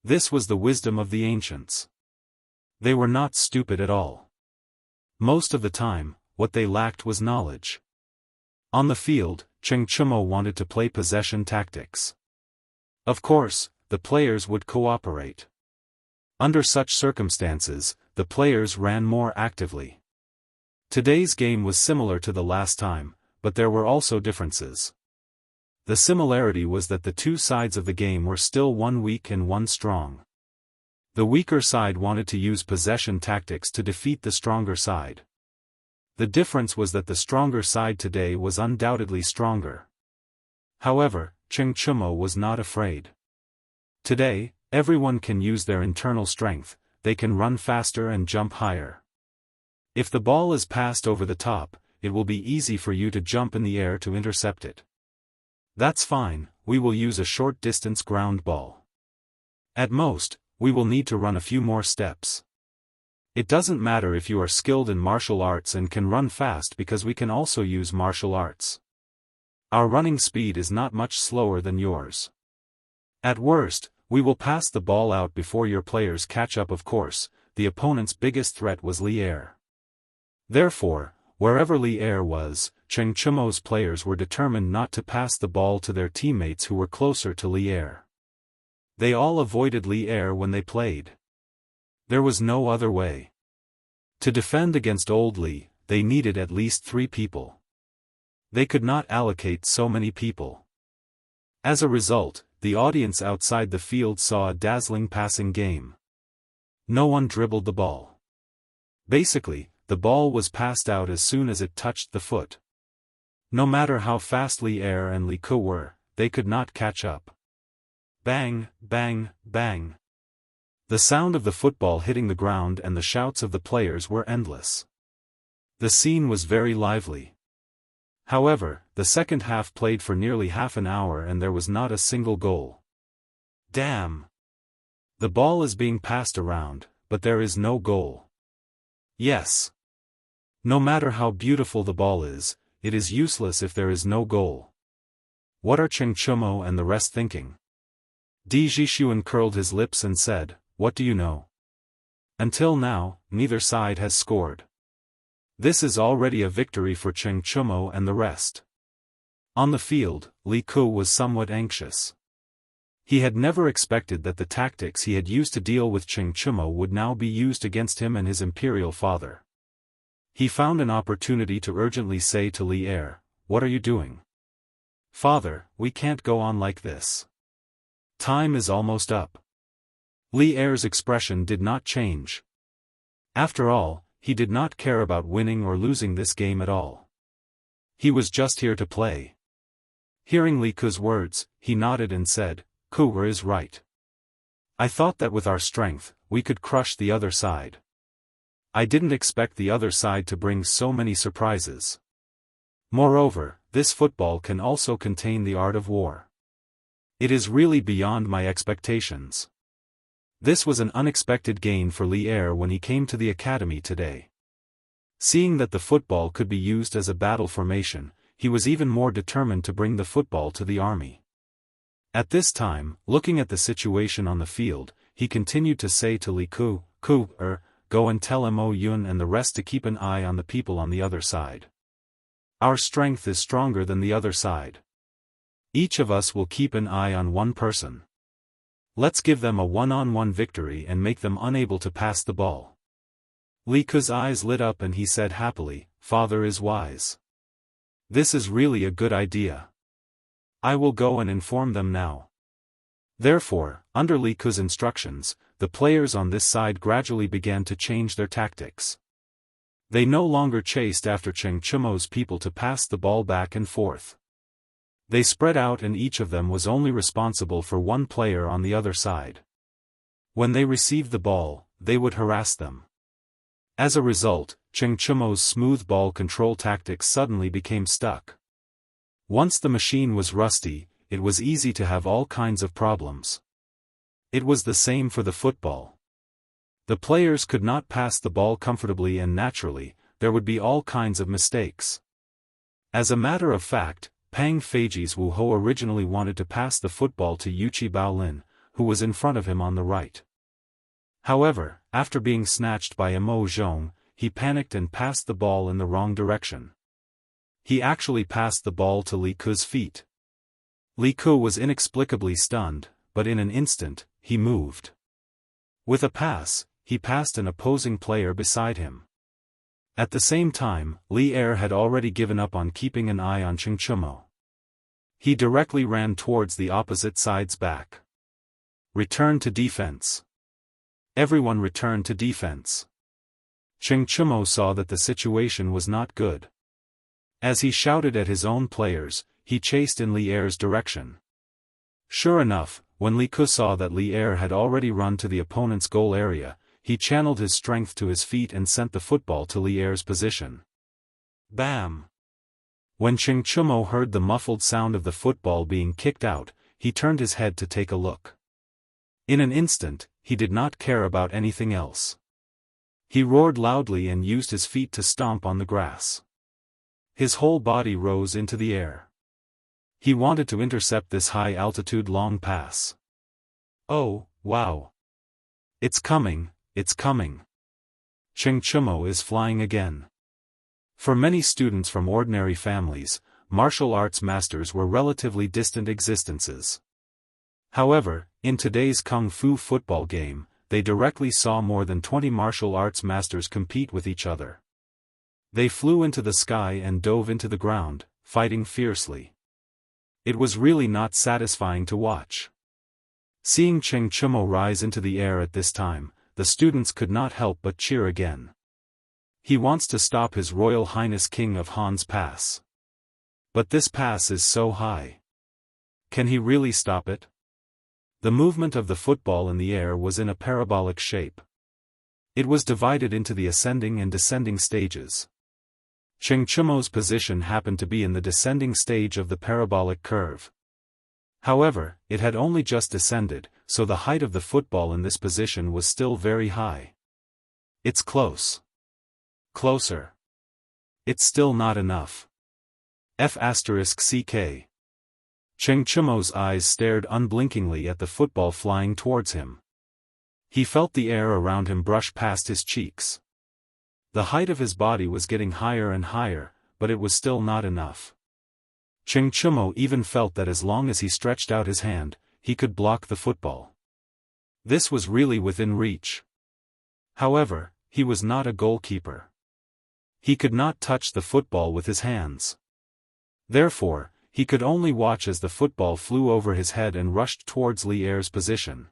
This was the wisdom of the ancients. They were not stupid at all. Most of the time, what they lacked was knowledge. On the field, Cheng Chumo wanted to play possession tactics. Of course, the players would cooperate. Under such circumstances, the players ran more actively. Today's game was similar to the last time, but there were also differences. The similarity was that the two sides of the game were still one weak and one strong. The weaker side wanted to use possession tactics to defeat the stronger side. The difference was that the stronger side today was undoubtedly stronger. However, Cheng Chumo was not afraid. Today, everyone can use their internal strength, they can run faster and jump higher. If the ball is passed over the top, it will be easy for you to jump in the air to intercept it. That's fine, we will use a short-distance ground ball. At most, we will need to run a few more steps. It doesn't matter if you are skilled in martial arts and can run fast because we can also use martial arts. Our running speed is not much slower than yours. At worst, we will pass the ball out before your players catch up. Of course, the opponent's biggest threat was Li Er. Therefore, wherever Li Er was, Cheng Chumo's players were determined not to pass the ball to their teammates who were closer to Li Er. They all avoided Li Er when they played. There was no other way. To defend against old Li, they needed at least 3 people. They could not allocate so many people. As a result, the audience outside the field saw a dazzling passing game. No one dribbled the ball. Basically, the ball was passed out as soon as it touched the foot. No matter how fast Li Er and Li Ke were, they could not catch up. Bang, bang, bang. The sound of the football hitting the ground and the shouts of the players were endless. The scene was very lively. However, the second half played for nearly half an hour and there was not a single goal. Damn! The ball is being passed around, but there is no goal. Yes. No matter how beautiful the ball is, it is useless if there is no goal. What are Cheng Chumo and the rest thinking? Di Jixuan curled his lips and said, "What do you know? Until now, neither side has scored. This is already a victory for Cheng Chumo and the rest." On the field, Li Ke was somewhat anxious. He had never expected that the tactics he had used to deal with Cheng Chumo would now be used against him and his imperial father. He found an opportunity to urgently say to Li Er, "What are you doing? Father, we can't go on like this. Time is almost up." Li Er's expression did not change. After all, he did not care about winning or losing this game at all. He was just here to play. Hearing Li Ke's words, he nodded and said, "Ke is right. I thought that with our strength, we could crush the other side. I didn't expect the other side to bring so many surprises. Moreover, this football can also contain the art of war. It is really beyond my expectations." This was an unexpected gain for Li Er when he came to the academy today. Seeing that the football could be used as a battle formation, he was even more determined to bring the football to the army. At this time, looking at the situation on the field, he continued to say to Li Ke, "Go and tell Mo Yun and the rest to keep an eye on the people on the other side. Our strength is stronger than the other side. Each of us will keep an eye on one person. Let's give them a one-on-one victory and make them unable to pass the ball." Li Ke's eyes lit up and he said happily, "Father is wise. This is really a good idea. I will go and inform them now." Therefore, under Li Ke's instructions, the players on this side gradually began to change their tactics. They no longer chased after Cheng Chumo's people to pass the ball back and forth. They spread out and each of them was only responsible for one player on the other side. When they received the ball, they would harass them. As a result, Cheng Chumo's smooth ball control tactics suddenly became stuck. Once the machine was rusty, it was easy to have all kinds of problems. It was the same for the football. The players could not pass the ball comfortably, and naturally, there would be all kinds of mistakes. As a matter of fact, Pang Feiji's Wu Ho originally wanted to pass the football to Yuqi Baolin, who was in front of him on the right. However, after being snatched by Mo Zhong, he panicked and passed the ball in the wrong direction. He actually passed the ball to Li Ke's feet. Li Ke was inexplicably stunned, but in an instant, he moved. With a pass, he passed an opposing player beside him. At the same time, Li Er had already given up on keeping an eye on Cheng Chumo. He directly ran towards the opposite side's back. Return to defense. Everyone returned to defense. Cheng Chumo saw that the situation was not good. As he shouted at his own players, he chased in Li Er's direction. Sure enough, when Li Ke saw that Li Er had already run to the opponent's goal area, he channeled his strength to his feet and sent the football to Li Er's position. Bam! When Cheng Chumo heard the muffled sound of the football being kicked out, he turned his head to take a look. In an instant, he did not care about anything else. He roared loudly and used his feet to stomp on the grass. His whole body rose into the air. He wanted to intercept this high-altitude long pass. Oh, wow! It's coming, it's coming. Cheng Chumo is flying again. For many students from ordinary families, martial arts masters were relatively distant existences. However, in today's Kung Fu football game, they directly saw more than 20 martial arts masters compete with each other. They flew into the sky and dove into the ground, fighting fiercely. It was really not satisfying to watch. Seeing Cheng Chumo rise into the air at this time, the students could not help but cheer again. He wants to stop His Royal Highness King of Han's pass. But this pass is so high. Can he really stop it? The movement of the football in the air was in a parabolic shape. It was divided into the ascending and descending stages. Cheng Chumo's position happened to be in the descending stage of the parabolic curve. However, it had only just descended, so the height of the football in this position was still very high. It's close. Closer. It's still not enough. F***ck. Cheng Chumo's eyes stared unblinkingly at the football flying towards him. He felt the air around him brush past his cheeks. The height of his body was getting higher and higher, but it was still not enough. Cheng Chumo even felt that as long as he stretched out his hand, he could block the football. This was really within reach. However, he was not a goalkeeper. He could not touch the football with his hands. Therefore, he could only watch as the football flew over his head and rushed towards Li Er's position.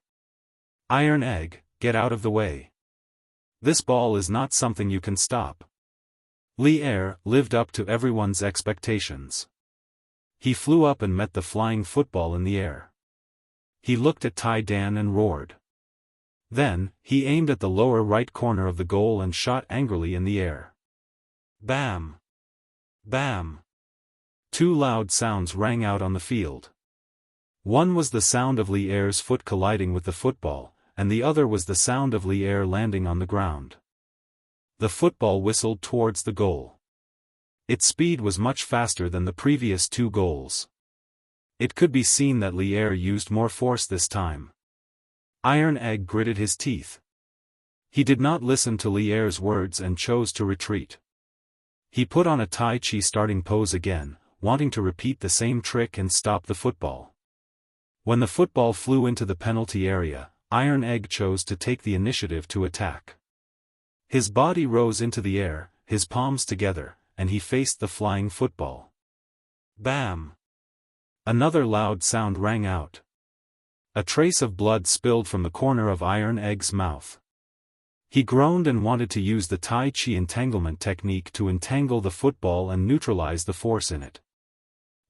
Iron Egg, get out of the way. This ball is not something you can stop. Li Er lived up to everyone's expectations. He flew up and met the flying football in the air. He looked at Tai Dan and roared. Then, he aimed at the lower right corner of the goal and shot angrily in the air. Bam! Bam! Two loud sounds rang out on the field. One was the sound of Li Er's foot colliding with the football, and the other was the sound of Li Er landing on the ground. The football whistled towards the goal. Its speed was much faster than the previous two goals. It could be seen that Li Er used more force this time. Iron Egg gritted his teeth. He did not listen to Li Er's words and chose to retreat. He put on a Tai Chi starting pose again, wanting to repeat the same trick and stop the football. When the football flew into the penalty area, Iron Egg chose to take the initiative to attack. His body rose into the air, his palms together, and he faced the flying football. Bam! Another loud sound rang out. A trace of blood spilled from the corner of Iron Egg's mouth. He groaned and wanted to use the Tai Chi entanglement technique to entangle the football and neutralize the force in it.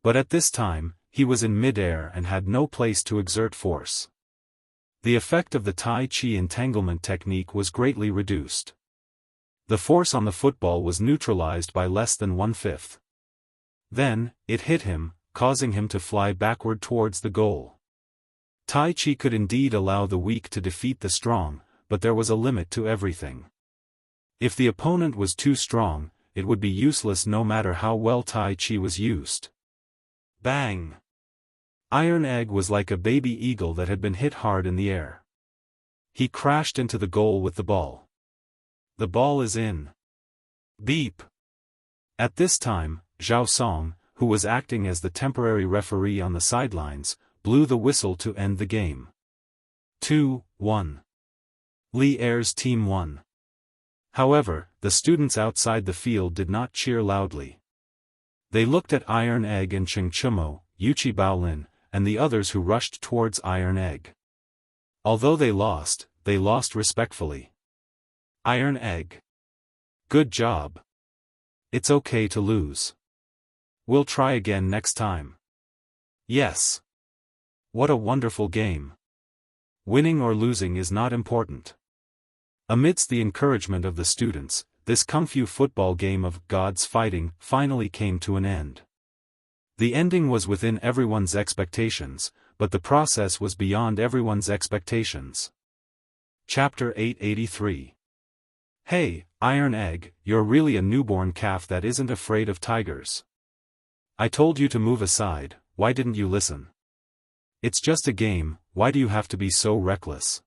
But at this time, he was in mid-air and had no place to exert force. The effect of the Tai Chi entanglement technique was greatly reduced. The force on the football was neutralized by less than 1/5. Then, it hit him, causing him to fly backward towards the goal. Tai Chi could indeed allow the weak to defeat the strong, but there was a limit to everything. If the opponent was too strong, it would be useless no matter how well Tai Chi was used. Bang! Iron Egg was like a baby eagle that had been hit hard in the air. He crashed into the goal with the ball. The ball is in. Beep! At this time, Zhao Song, who was acting as the temporary referee on the sidelines, blew the whistle to end the game. 2-1. Li Er's team won. However, the students outside the field did not cheer loudly. They looked at Iron Egg and Cheng Chumo, Yuchi Baolin, and the others who rushed towards Iron Egg. Although they lost respectfully. Iron Egg. Good job. It's okay to lose. We'll try again next time. Yes. What a wonderful game. Winning or losing is not important. Amidst the encouragement of the students, this kung fu football game of gods fighting finally came to an end. The ending was within everyone's expectations, but the process was beyond everyone's expectations. Chapter 883. Hey, Iron Egg, you're really a newborn calf that isn't afraid of tigers. I told you to move aside, why didn't you listen? It's just a game, why do you have to be so reckless?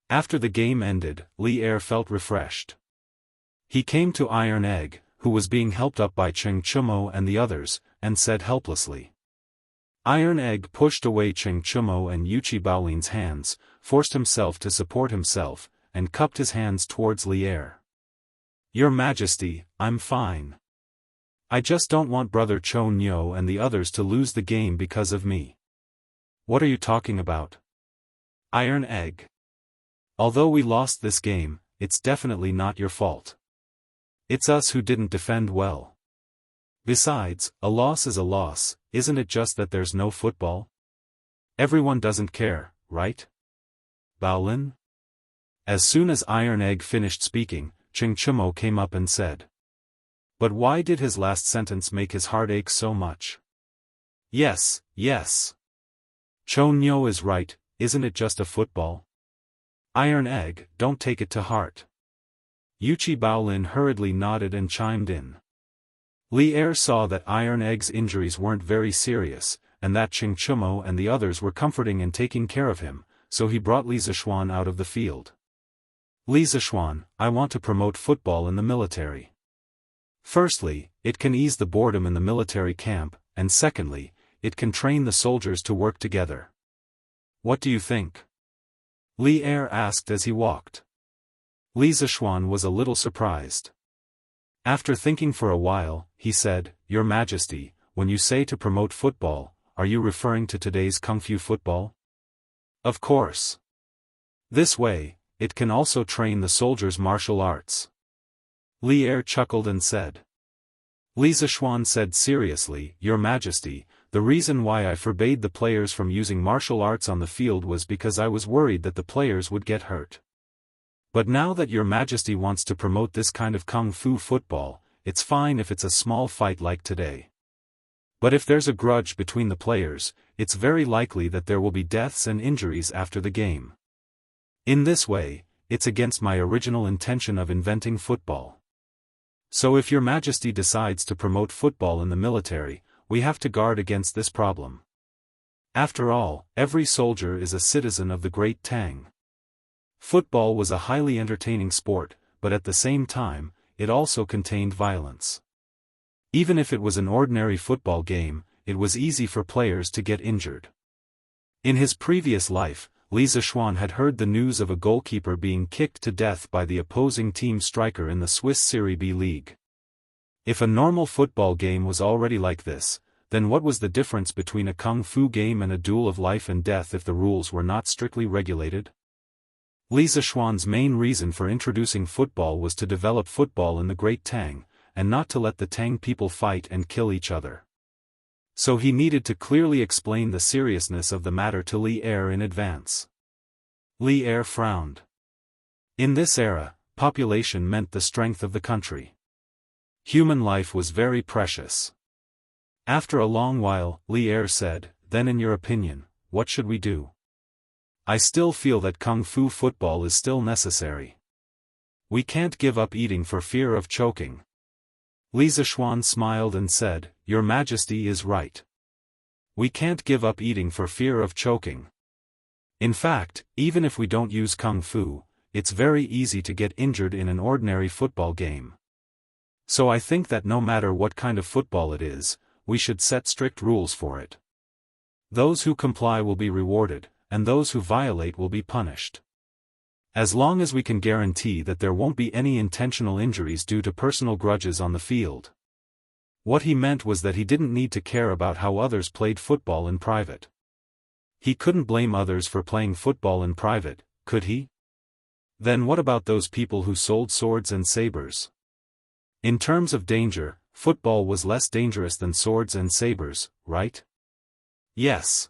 After the game ended, Li Er felt refreshed. He came to Iron Egg, who was being helped up by Cheng Chumo and the others, and said helplessly. Iron Egg pushed away Cheng Chumo and Yuchi Baolin's hands, forced himself to support himself, and cupped his hands towards Li Er. Your Majesty, I'm fine. I just don't want Brother Cho Nyo and the others to lose the game because of me. What are you talking about? Iron Egg. Although we lost this game, it's definitely not your fault. It's us who didn't defend well. Besides, a loss is a loss, isn't it just that there's no football? Everyone doesn't care, right? Baolin? As soon as Iron Egg finished speaking, Cheng Chumo came up and said. But why did his last sentence make his heart ache so much? Yes. Cho Nyo is right, isn't it just a football? Iron Egg, don't take it to heart. Yuchi Baolin hurriedly nodded and chimed in. Li Er saw that Iron Egg's injuries weren't very serious, and that Cheng Chumo and the others were comforting and taking care of him, so he brought Li Zishuan out of the field. Li Zishuan, I want to promote football in the military. Firstly, it can ease the boredom in the military camp, and secondly, it can train the soldiers to work together. What do you think? Li Er asked as he walked. Li Zishuan was a little surprised. After thinking for a while, he said, Your Majesty, when you say to promote football, are you referring to today's kung fu football? Of course. This way, it can also train the soldiers' martial arts. Li Er chuckled and said. Li Zishuan said seriously, Your Majesty, the reason why I forbade the players from using martial arts on the field was because I was worried that the players would get hurt. But now that Your Majesty wants to promote this kind of kung fu football, it's fine if it's a small fight like today. But if there's a grudge between the players, it's very likely that there will be deaths and injuries after the game. In this way, it's against my original intention of inventing football. So if Your Majesty decides to promote football in the military, we have to guard against this problem. After all, every soldier is a citizen of the Great Tang. Football was a highly entertaining sport, but at the same time, it also contained violence. Even if it was an ordinary football game, it was easy for players to get injured. In his previous life, Li Zishuan had heard the news of a goalkeeper being kicked to death by the opposing team striker in the Swiss Serie B league. If a normal football game was already like this, then what was the difference between a kung fu game and a duel of life and death if the rules were not strictly regulated? Li Zishuan's main reason for introducing football was to develop football in the Great Tang, and not to let the Tang people fight and kill each other. So he needed to clearly explain the seriousness of the matter to Li Er in advance. Li Er frowned. In this era, population meant the strength of the country. Human life was very precious. After a long while, Li Er said, Then in your opinion, what should we do? I still feel that Kung Fu football is still necessary. We can't give up eating for fear of choking. Li Zishuan smiled and said, Your Majesty is right. We can't give up eating for fear of choking. In fact, even if we don't use Kung Fu, it's very easy to get injured in an ordinary football game. So I think that no matter what kind of football it is, we should set strict rules for it. Those who comply will be rewarded, and those who violate will be punished. As long as we can guarantee that there won't be any intentional injuries due to personal grudges on the field. What he meant was that he didn't need to care about how others played football in private. He couldn't blame others for playing football in private, could he? Then what about those people who sold swords and sabers? In terms of danger, football was less dangerous than swords and sabers, right? Yes.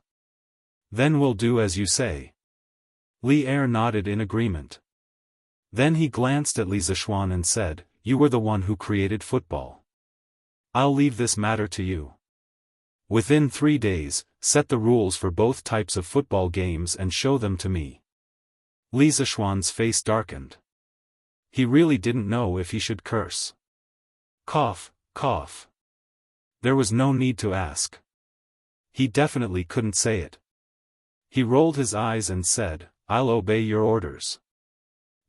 Then we'll do as you say. Li Er nodded in agreement. Then he glanced at Li Zishuan and said, You were the one who created football. I'll leave this matter to you. Within 3 days, set the rules for both types of football games and show them to me. Li Zishuan's face darkened. He really didn't know if he should curse. Cough, cough. There was no need to ask. He definitely couldn't say it. He rolled his eyes and said, I'll obey your orders.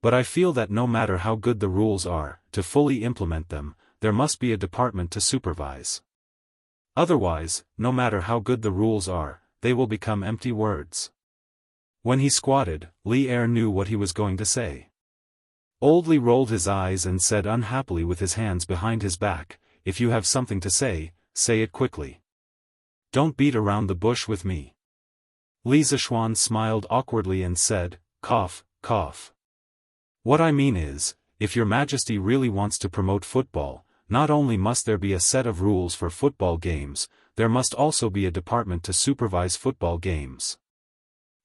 But I feel that no matter how good the rules are, to fully implement them, there must be a department to supervise. Otherwise, no matter how good the rules are, they will become empty words. When he squatted, Li Er knew what he was going to say. Old Li rolled his eyes and said unhappily with his hands behind his back, If you have something to say it quickly. Don't beat around the bush with me. Li Zishuan smiled awkwardly and said, Cough, cough. What I mean is, if your Majesty really wants to promote football, not only must there be a set of rules for football games, there must also be a department to supervise football games.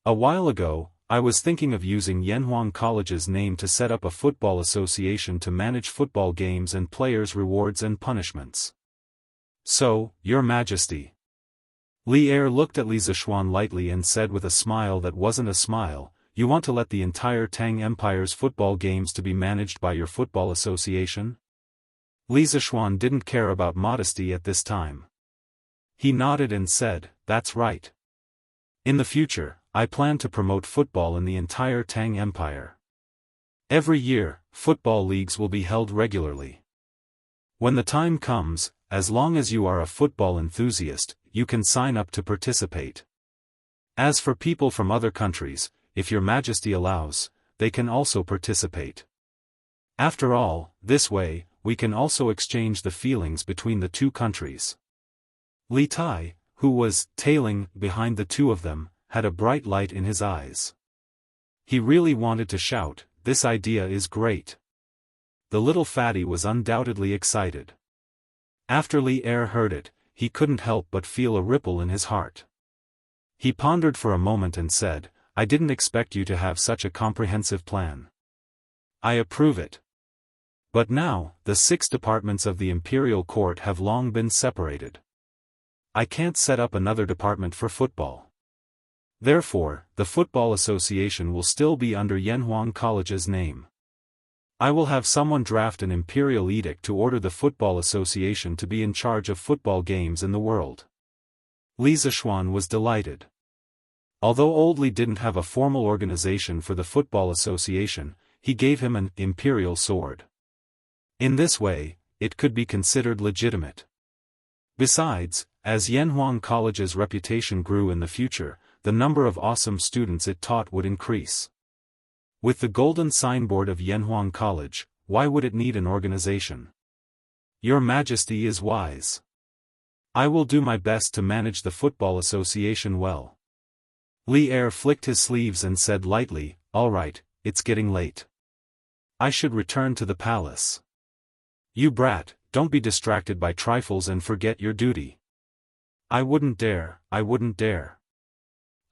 A while ago, I was thinking of using Yanhuang College's name to set up a football association to manage football games and players' rewards and punishments. So, Your Majesty. Li Er looked at Li Zishuan lightly and said with a smile that wasn't a smile, You want to let the entire Tang Empire's football games to be managed by your football association? Li Zishuan didn't care about modesty at this time. He nodded and said, That's right. In the future, I plan to promote football in the entire Tang Empire. Every year, football leagues will be held regularly. When the time comes, as long as you are a football enthusiast, you can sign up to participate. As for people from other countries, if your Majesty allows, they can also participate. After all, this way, we can also exchange the feelings between the two countries. Li Tai, who was tailing behind the two of them, had a bright light in his eyes. He really wanted to shout, This idea is great. The little fatty was undoubtedly excited. After Li Er heard it, he couldn't help but feel a ripple in his heart. He pondered for a moment and said, I didn't expect you to have such a comprehensive plan. I approve it. But now, the 6 departments of the Imperial Court have long been separated. I can't set up another department for football. Therefore, the Football Association will still be under Yanhuang College's name. I will have someone draft an imperial edict to order the Football Association to be in charge of football games in the world. Li Zishuan was delighted. Although Old Li didn't have a formal organization for the Football Association, he gave him an imperial sword. In this way, it could be considered legitimate. Besides, as Yanhuang College's reputation grew in the future, the number of awesome students it taught would increase. With the golden signboard of Yanhuang College, why would it need an organization? Your Majesty is wise. I will do my best to manage the Football Association well. Li Er flicked his sleeves and said lightly, All right, it's getting late. I should return to the palace. You brat, don't be distracted by trifles and forget your duty. I wouldn't dare, I wouldn't dare.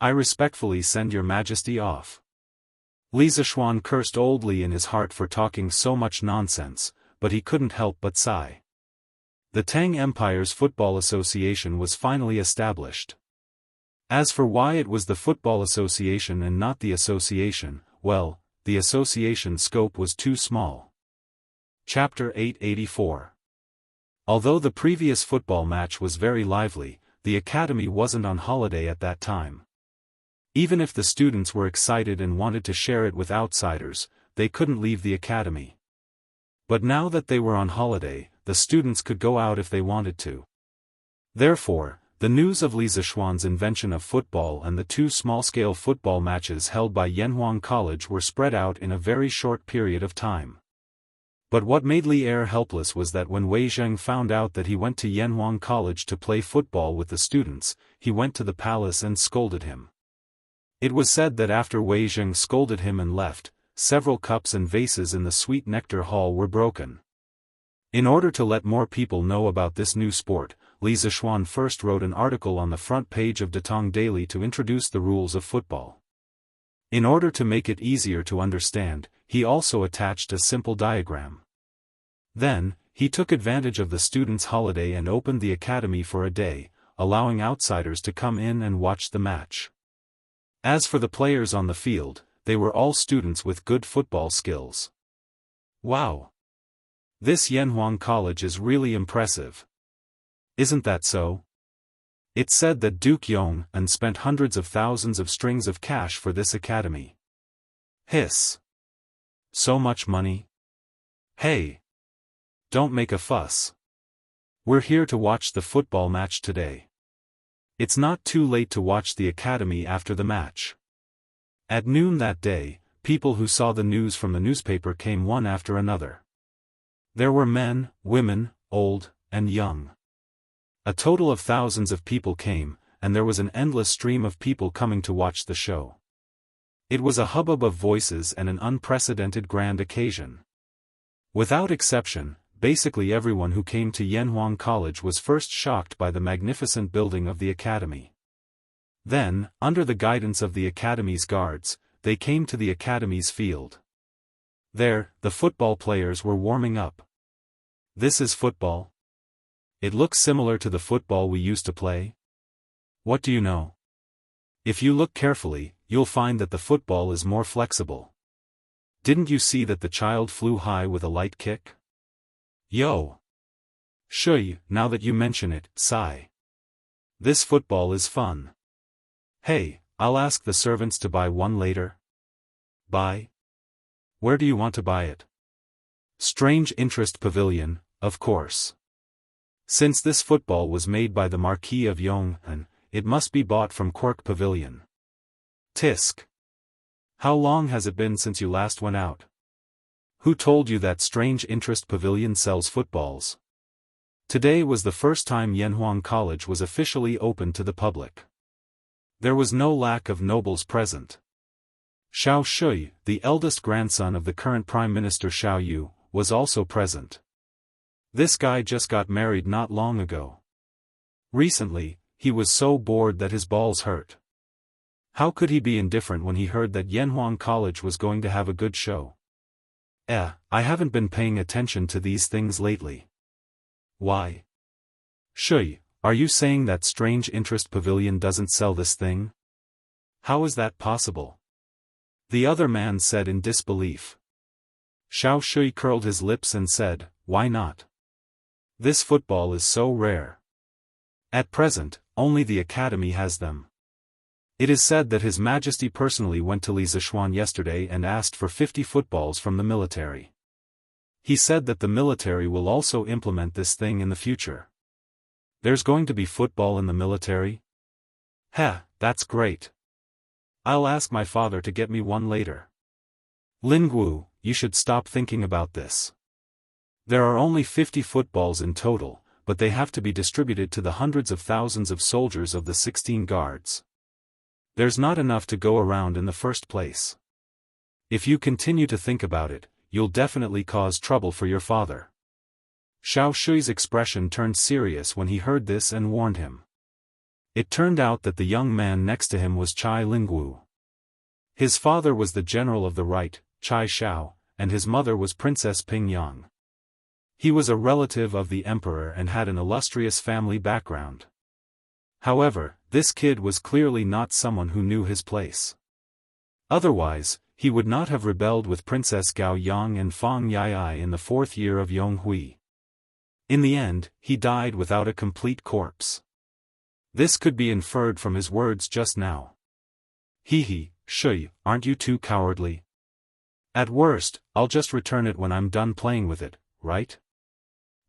I respectfully send your Majesty off. Li Zishuan cursed Old Li in his heart for talking so much nonsense, but he couldn't help but sigh. The Tang Empire's Football Association was finally established. As for why it was the Football Association and not the association, well, the association's scope was too small. Chapter 884. Although the previous football match was very lively, the academy wasn't on holiday at that time. Even if the students were excited and wanted to share it with outsiders, they couldn't leave the academy. But now that they were on holiday, the students could go out if they wanted to. Therefore, the news of Li Zishuan's invention of football and the 2 small-scale football matches held by Yanhuang College were spread out in a very short period of time. But what made Li Er helpless was that when Wei Zheng found out that he went to Yanhuang College to play football with the students, he went to the palace and scolded him. It was said that after Wei Zheng scolded him and left, several cups and vases in the Sweet Nectar Hall were broken. In order to let more people know about this new sport, Li Zishuan first wrote an article on the front page of Datong Daily to introduce the rules of football. In order to make it easier to understand, he also attached a simple diagram. Then, he took advantage of the students' holiday and opened the academy for a day, allowing outsiders to come in and watch the match. As for the players on the field, they were all students with good football skills. Wow! This Yanhuang College is really impressive. Isn't that so? It's said that Duke Yong and spent hundreds of thousands of strings of cash for this academy. Hiss. So much money? Hey! Don't make a fuss. We're here to watch the football match today. It's not too late to watch the academy after the match. At noon that day, people who saw the news from the newspaper came one after another. There were men, women, old, and young. A total of thousands of people came, and there was an endless stream of people coming to watch the show. It was a hubbub of voices and an unprecedented grand occasion. Without exception, basically everyone who came to Yanhuang College was first shocked by the magnificent building of the academy. Then, under the guidance of the academy's guards, they came to the academy's field. There, the football players were warming up. This is football? It looks similar to the football we used to play? What do you know? If you look carefully, you'll find that the football is more flexible. Didn't you see that the child flew high with a light kick? Yo! Shui, now that you mention it, sigh. This football is fun. Hey, I'll ask the servants to buy one later. Buy? Where do you want to buy it? Strange Interest Pavilion, of course. Since this football was made by the Marquis of Yong'an, it must be bought from Quirk Pavilion. Tisk. How long has it been since you last went out? Who told you that Strange Interest Pavilion sells footballs? Today was the first time Yanhuang College was officially open to the public. There was no lack of nobles present. Xiao Shui, the eldest grandson of the current Prime Minister Xiao Yu, was also present. This guy just got married not long ago. Recently, he was so bored that his balls hurt. How could he be indifferent when he heard that Yanhuang College was going to have a good show? I haven't been paying attention to these things lately. Why? Shui, are you saying that Strange Interest Pavilion doesn't sell this thing? How is that possible? The other man said in disbelief. Xiao Shui curled his lips and said, why not? This football is so rare. At present, only the academy has them. It is said that His Majesty personally went to Li Zishuan yesterday and asked for 50 footballs from the military. He said that the military will also implement this thing in the future. There's going to be football in the military? That's great. I'll ask my father to get me one later. Lingwu, you should stop thinking about this. There are only 50 footballs in total, but they have to be distributed to the hundreds of thousands of soldiers of the 16 guards. There's not enough to go around in the first place. If you continue to think about it, you'll definitely cause trouble for your father. Xiao Shui's expression turned serious when he heard this and warned him. It turned out that the young man next to him was Chai Lingwu. His father was the general of the right, Chai Xiao, and his mother was Princess Ping Yang. He was a relative of the emperor and had an illustrious family background. However, this kid was clearly not someone who knew his place. Otherwise, he would not have rebelled with Princess Gao Yang and Fang Yai in the 4th year of Yonghui. In the end, he died without a complete corpse. This could be inferred from his words just now. Hee, Shui, aren't you too cowardly? At worst, I'll just return it when I'm done playing with it, right?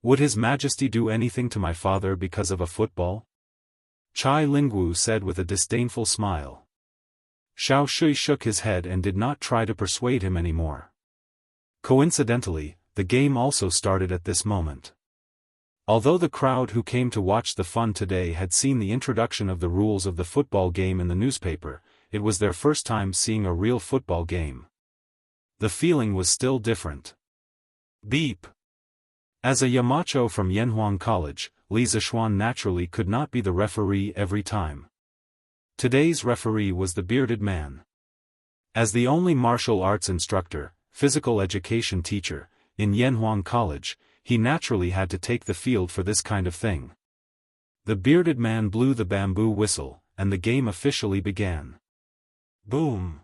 Would His Majesty do anything to my father because of a football? Chai Lingwu said with a disdainful smile. Xiao Shui shook his head and did not try to persuade him anymore. Coincidentally, the game also started at this moment. Although the crowd who came to watch the fun today had seen the introduction of the rules of the football game in the newspaper, it was their first time seeing a real football game. The feeling was still different. Beep. As a Yamacho from Yanhuang College, Li Zishuan naturally could not be the referee every time. Today's referee was the bearded man. As the only martial arts instructor, physical education teacher, in Yanhuang College, he naturally had to take the field for this kind of thing. The bearded man blew the bamboo whistle, and the game officially began. Boom!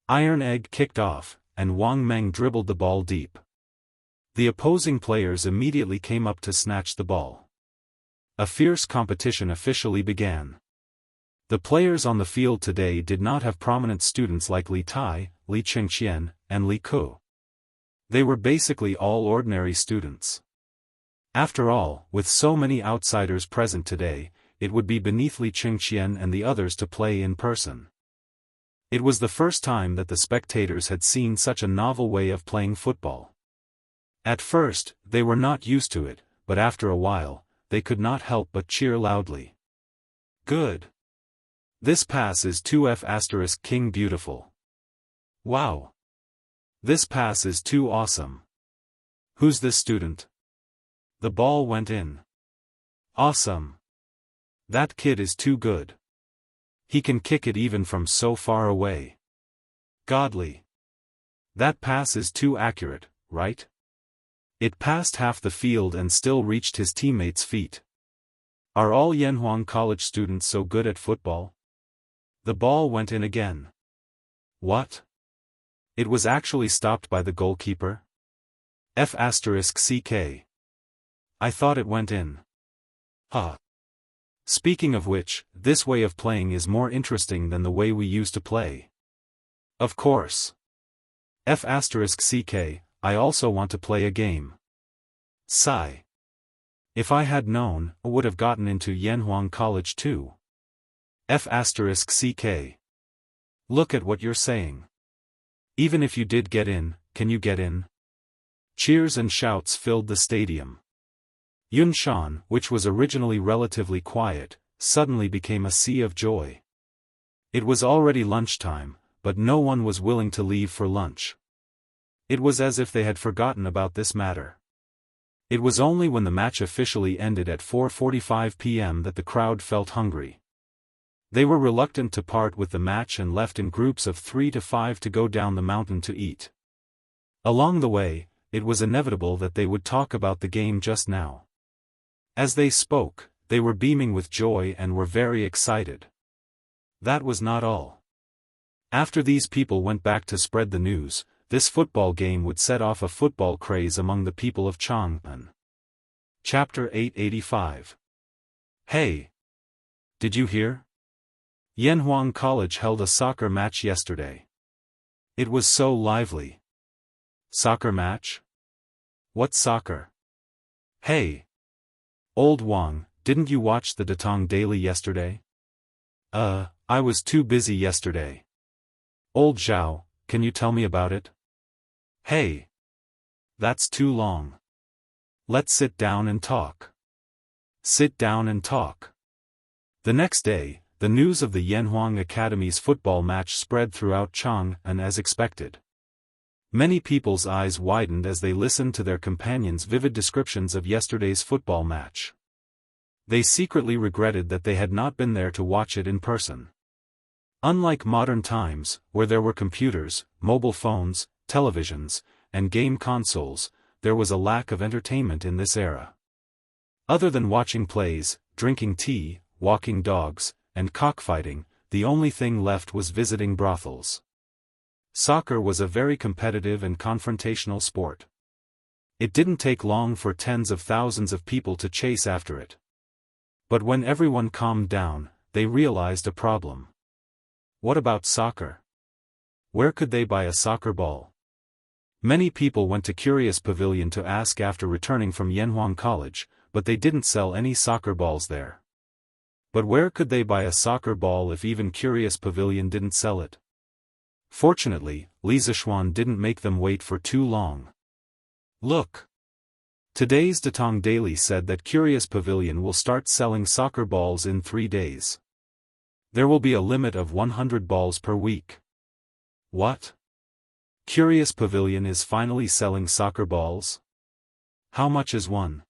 Iron Egg kicked off, and Wang Meng dribbled the ball deep. The opposing players immediately came up to snatch the ball. A fierce competition officially began. The players on the field today did not have prominent students like Li Tai, Li Qingqian, and Li Ku. They were basically all ordinary students. After all, with so many outsiders present today, it would be beneath Li Qingqian and the others to play in person. It was the first time that the spectators had seen such a novel way of playing football. At first, they were not used to it, but after a while, they could not help but cheer loudly. Good! This pass is 2F** King beautiful. Wow! This pass is too awesome. Who's this student? The ball went in. Awesome! That kid is too good. He can kick it even from so far away. Godly! That pass is too accurate, right? It passed half the field and still reached his teammates' feet. Are all Yanhuang College students so good at football? The ball went in again. What? It was actually stopped by the goalkeeper? F***CK. I thought it went in. Huh. Speaking of which, this way of playing is more interesting than the way we used to play. Of course. F***CK, I also want to play a game. Sigh. If I had known, I would have gotten into Yanhuang College too. F***CK. Look at what you're saying. Even if you did get in, can you get in? Cheers and shouts filled the stadium. Yunshan, which was originally relatively quiet, suddenly became a sea of joy. It was already lunchtime, but no one was willing to leave for lunch. It was as if they had forgotten about this matter. It was only when the match officially ended at 4:45 p.m. that the crowd felt hungry. They were reluctant to part with the match and left in groups of 3 to 5 to go down the mountain to eat. Along the way, it was inevitable that they would talk about the game just now. As they spoke, they were beaming with joy and were very excited. That was not all. After these people went back to spread the news, this football game would set off a football craze among the people of Chang'an. Chapter 885. Hey! Did you hear? Yanhuang College held a soccer match yesterday. It was so lively. Soccer match? What soccer? Hey! Old Wang, didn't you watch the Datong Daily yesterday? I was too busy yesterday. Old Zhao, can you tell me about it? Hey! That's too long. Let's sit down and talk. Sit down and talk. The next day, the news of the Yanhuang Academy's football match spread throughout Chang'an as expected. Many people's eyes widened as they listened to their companions' vivid descriptions of yesterday's football match. They secretly regretted that they had not been there to watch it in person. Unlike modern times, where there were computers, mobile phones, televisions, and game consoles, there was a lack of entertainment in this era. Other than watching plays, drinking tea, walking dogs, and cockfighting, the only thing left was visiting brothels. Soccer was a very competitive and confrontational sport. It didn't take long for tens of thousands of people to chase after it. But when everyone calmed down, they realized a problem. What about soccer? Where could they buy a soccer ball? Many people went to Curious Pavilion to ask after returning from Yanhuang College, but they didn't sell any soccer balls there. But where could they buy a soccer ball if even Curious Pavilion didn't sell it? Fortunately, Li Zishuan didn't make them wait for too long. Look! Today's Datong Daily said that Curious Pavilion will start selling soccer balls in 3 days. There will be a limit of 100 balls per week. What? Curious Pavilion is finally selling soccer balls? How much is one?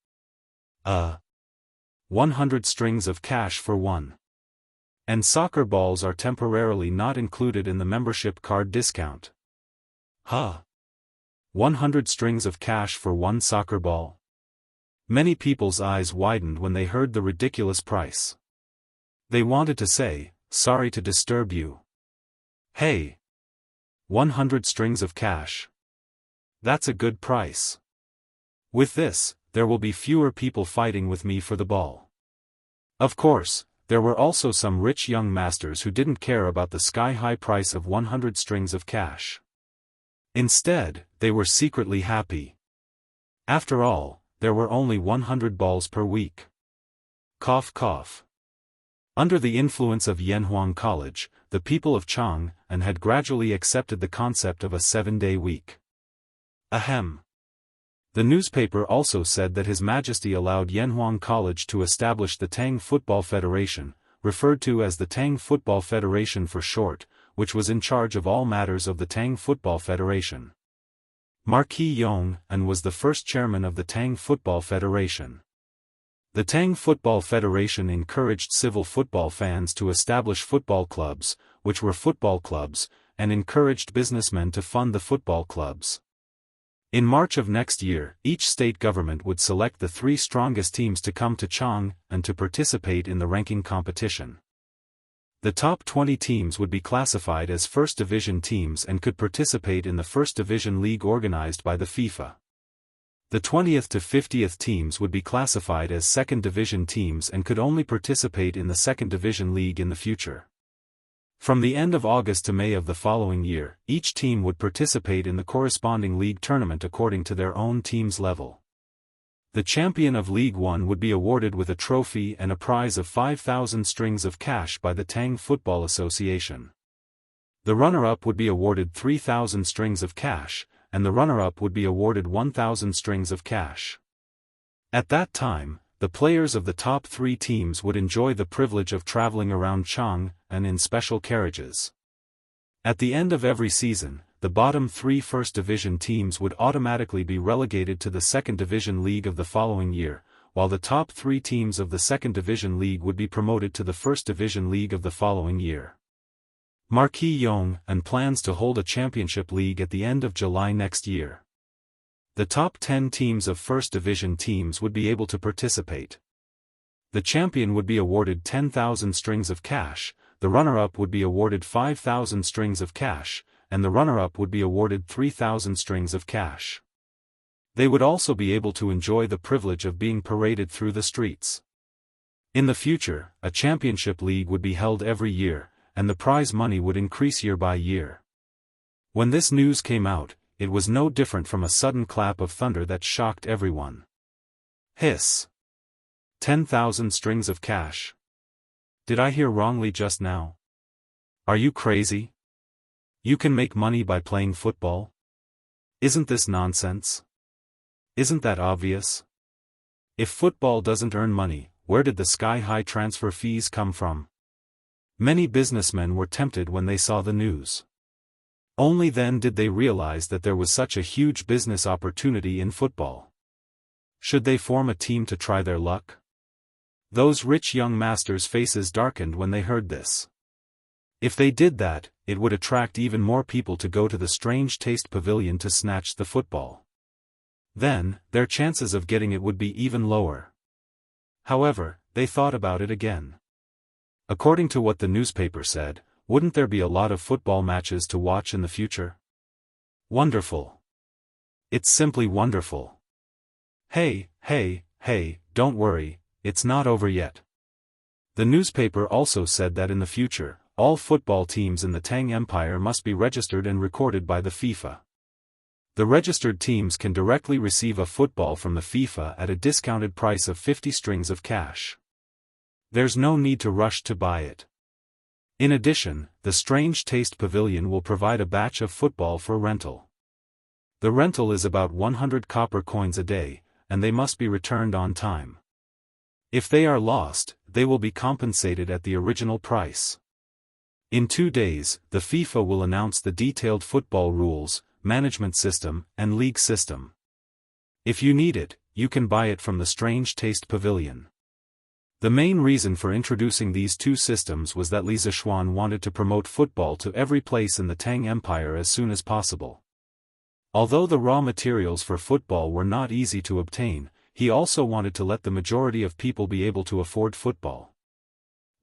100 strings of cash for one. And soccer balls are temporarily not included in the membership card discount. 100 strings of cash for one soccer ball? Many people's eyes widened when they heard the ridiculous price. They wanted to say, "Sorry to disturb you. Hey! 100 strings of cash. That's a good price. With this, there will be fewer people fighting with me for the ball." Of course, there were also some rich young masters who didn't care about the sky-high price of 100 strings of cash. Instead, they were secretly happy. After all, there were only 100 balls per week. Cough cough. Under the influence of Yanhuang College, the people of Chang'an had gradually accepted the concept of a 7-day week. Ahem. The newspaper also said that His Majesty allowed Yanhuang College to establish the Tang Football Federation, referred to as the Tang Football Federation for short, which was in charge of all matters of the Tang Football Federation. Marquis Yong was the first chairman of the Tang Football Federation. The Tang Football Federation encouraged civil football fans to establish football clubs, which were football clubs, and encouraged businessmen to fund the football clubs. In March of next year, each state government would select the 3 strongest teams to come to Chang'an and to participate in the ranking competition. The top 20 teams would be classified as First Division teams and could participate in the First Division League organized by the FIFA. The 20th to 50th teams would be classified as Second Division teams and could only participate in the Second Division League in the future. From the end of August to May of the following year, each team would participate in the corresponding league tournament according to their own team's level. The champion of League 1 would be awarded with a trophy and a prize of 5,000 strings of cash by the Tang Football Association. The runner-up would be awarded 3,000 strings of cash, and the runner-up would be awarded 1,000 strings of cash. At that time, the players of the top 3 teams would enjoy the privilege of traveling around Chang'an in special carriages. At the end of every season, the bottom 3 First Division teams would automatically be relegated to the Second Division League of the following year, while the top 3 teams of the Second Division League would be promoted to the First Division League of the following year. Marquis Yong plans to hold a championship league at the end of July next year. The top 10 teams of First Division teams would be able to participate. The champion would be awarded 10,000 strings of cash, the runner-up would be awarded 5,000 strings of cash, and the runner-up would be awarded 3,000 strings of cash. They would also be able to enjoy the privilege of being paraded through the streets. In the future, a championship league would be held every year, and the prize money would increase year by year. When this news came out, it was no different from a sudden clap of thunder that shocked everyone. Hiss! 10,000 strings of cash. Did I hear wrongly just now? Are you crazy? You can make money by playing football? Isn't this nonsense? Isn't that obvious? If football doesn't earn money, where did the sky-high transfer fees come from? Many businessmen were tempted when they saw the news. Only then did they realize that there was such a huge business opportunity in football. Should they form a team to try their luck? Those rich young masters' faces darkened when they heard this. If they did that, it would attract even more people to go to the Strange Taste Pavilion to snatch the football. Then, their chances of getting it would be even lower. However, they thought about it again. According to what the newspaper said, wouldn't there be a lot of football matches to watch in the future? Wonderful. It's simply wonderful. Hey, don't worry, it's not over yet. The newspaper also said that in the future, all football teams in the Tang Empire must be registered and recorded by the FIFA. The registered teams can directly receive a football from the FIFA at a discounted price of 50 strings of cash. There's no need to rush to buy it. In addition, the Strange Taste Pavilion will provide a batch of football for rental. The rental is about 100 copper coins a day, and they must be returned on time. If they are lost, they will be compensated at the original price. In 2 days, the FIFA will announce the detailed football rules, management system, and league system. If you need it, you can buy it from the Strange Taste Pavilion. The main reason for introducing these 2 systems was that Li Zishuan wanted to promote football to every place in the Tang Empire as soon as possible. Although the raw materials for football were not easy to obtain, he also wanted to let the majority of people be able to afford football.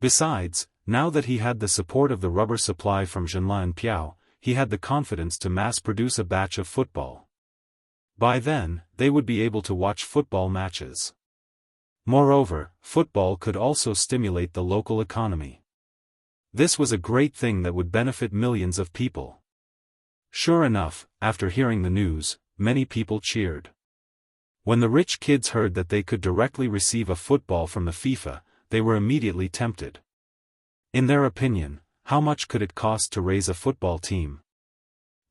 Besides, now that he had the support of the rubber supply from Zhenla and Piao, he had the confidence to mass-produce a batch of football. By then, they would be able to watch football matches. Moreover, football could also stimulate the local economy. This was a great thing that would benefit millions of people. Sure enough, after hearing the news, many people cheered. When the rich kids heard that they could directly receive a football from the FIFA, they were immediately tempted. In their opinion, how much could it cost to raise a football team?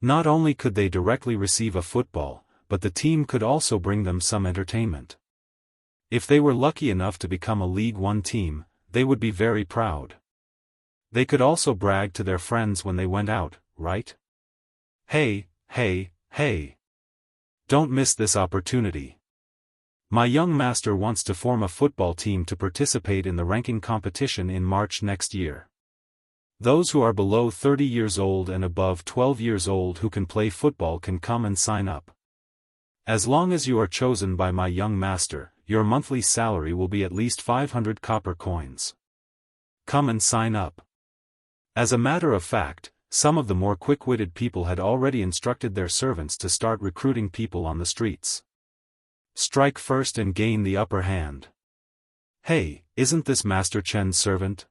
Not only could they directly receive a football, but the team could also bring them some entertainment. If they were lucky enough to become a League One team, they would be very proud. They could also brag to their friends when they went out, right? Hey! Don't miss this opportunity. My young master wants to form a football team to participate in the ranking competition in March next year. Those who are below 30 years old and above 12 years old who can play football can come and sign up. As long as you are chosen by my young master, your monthly salary will be at least 500 copper coins. Come and sign up. As a matter of fact, some of the more quick-witted people had already instructed their servants to start recruiting people on the streets. Strike first and gain the upper hand. Hey, isn't this Master Chen's servant?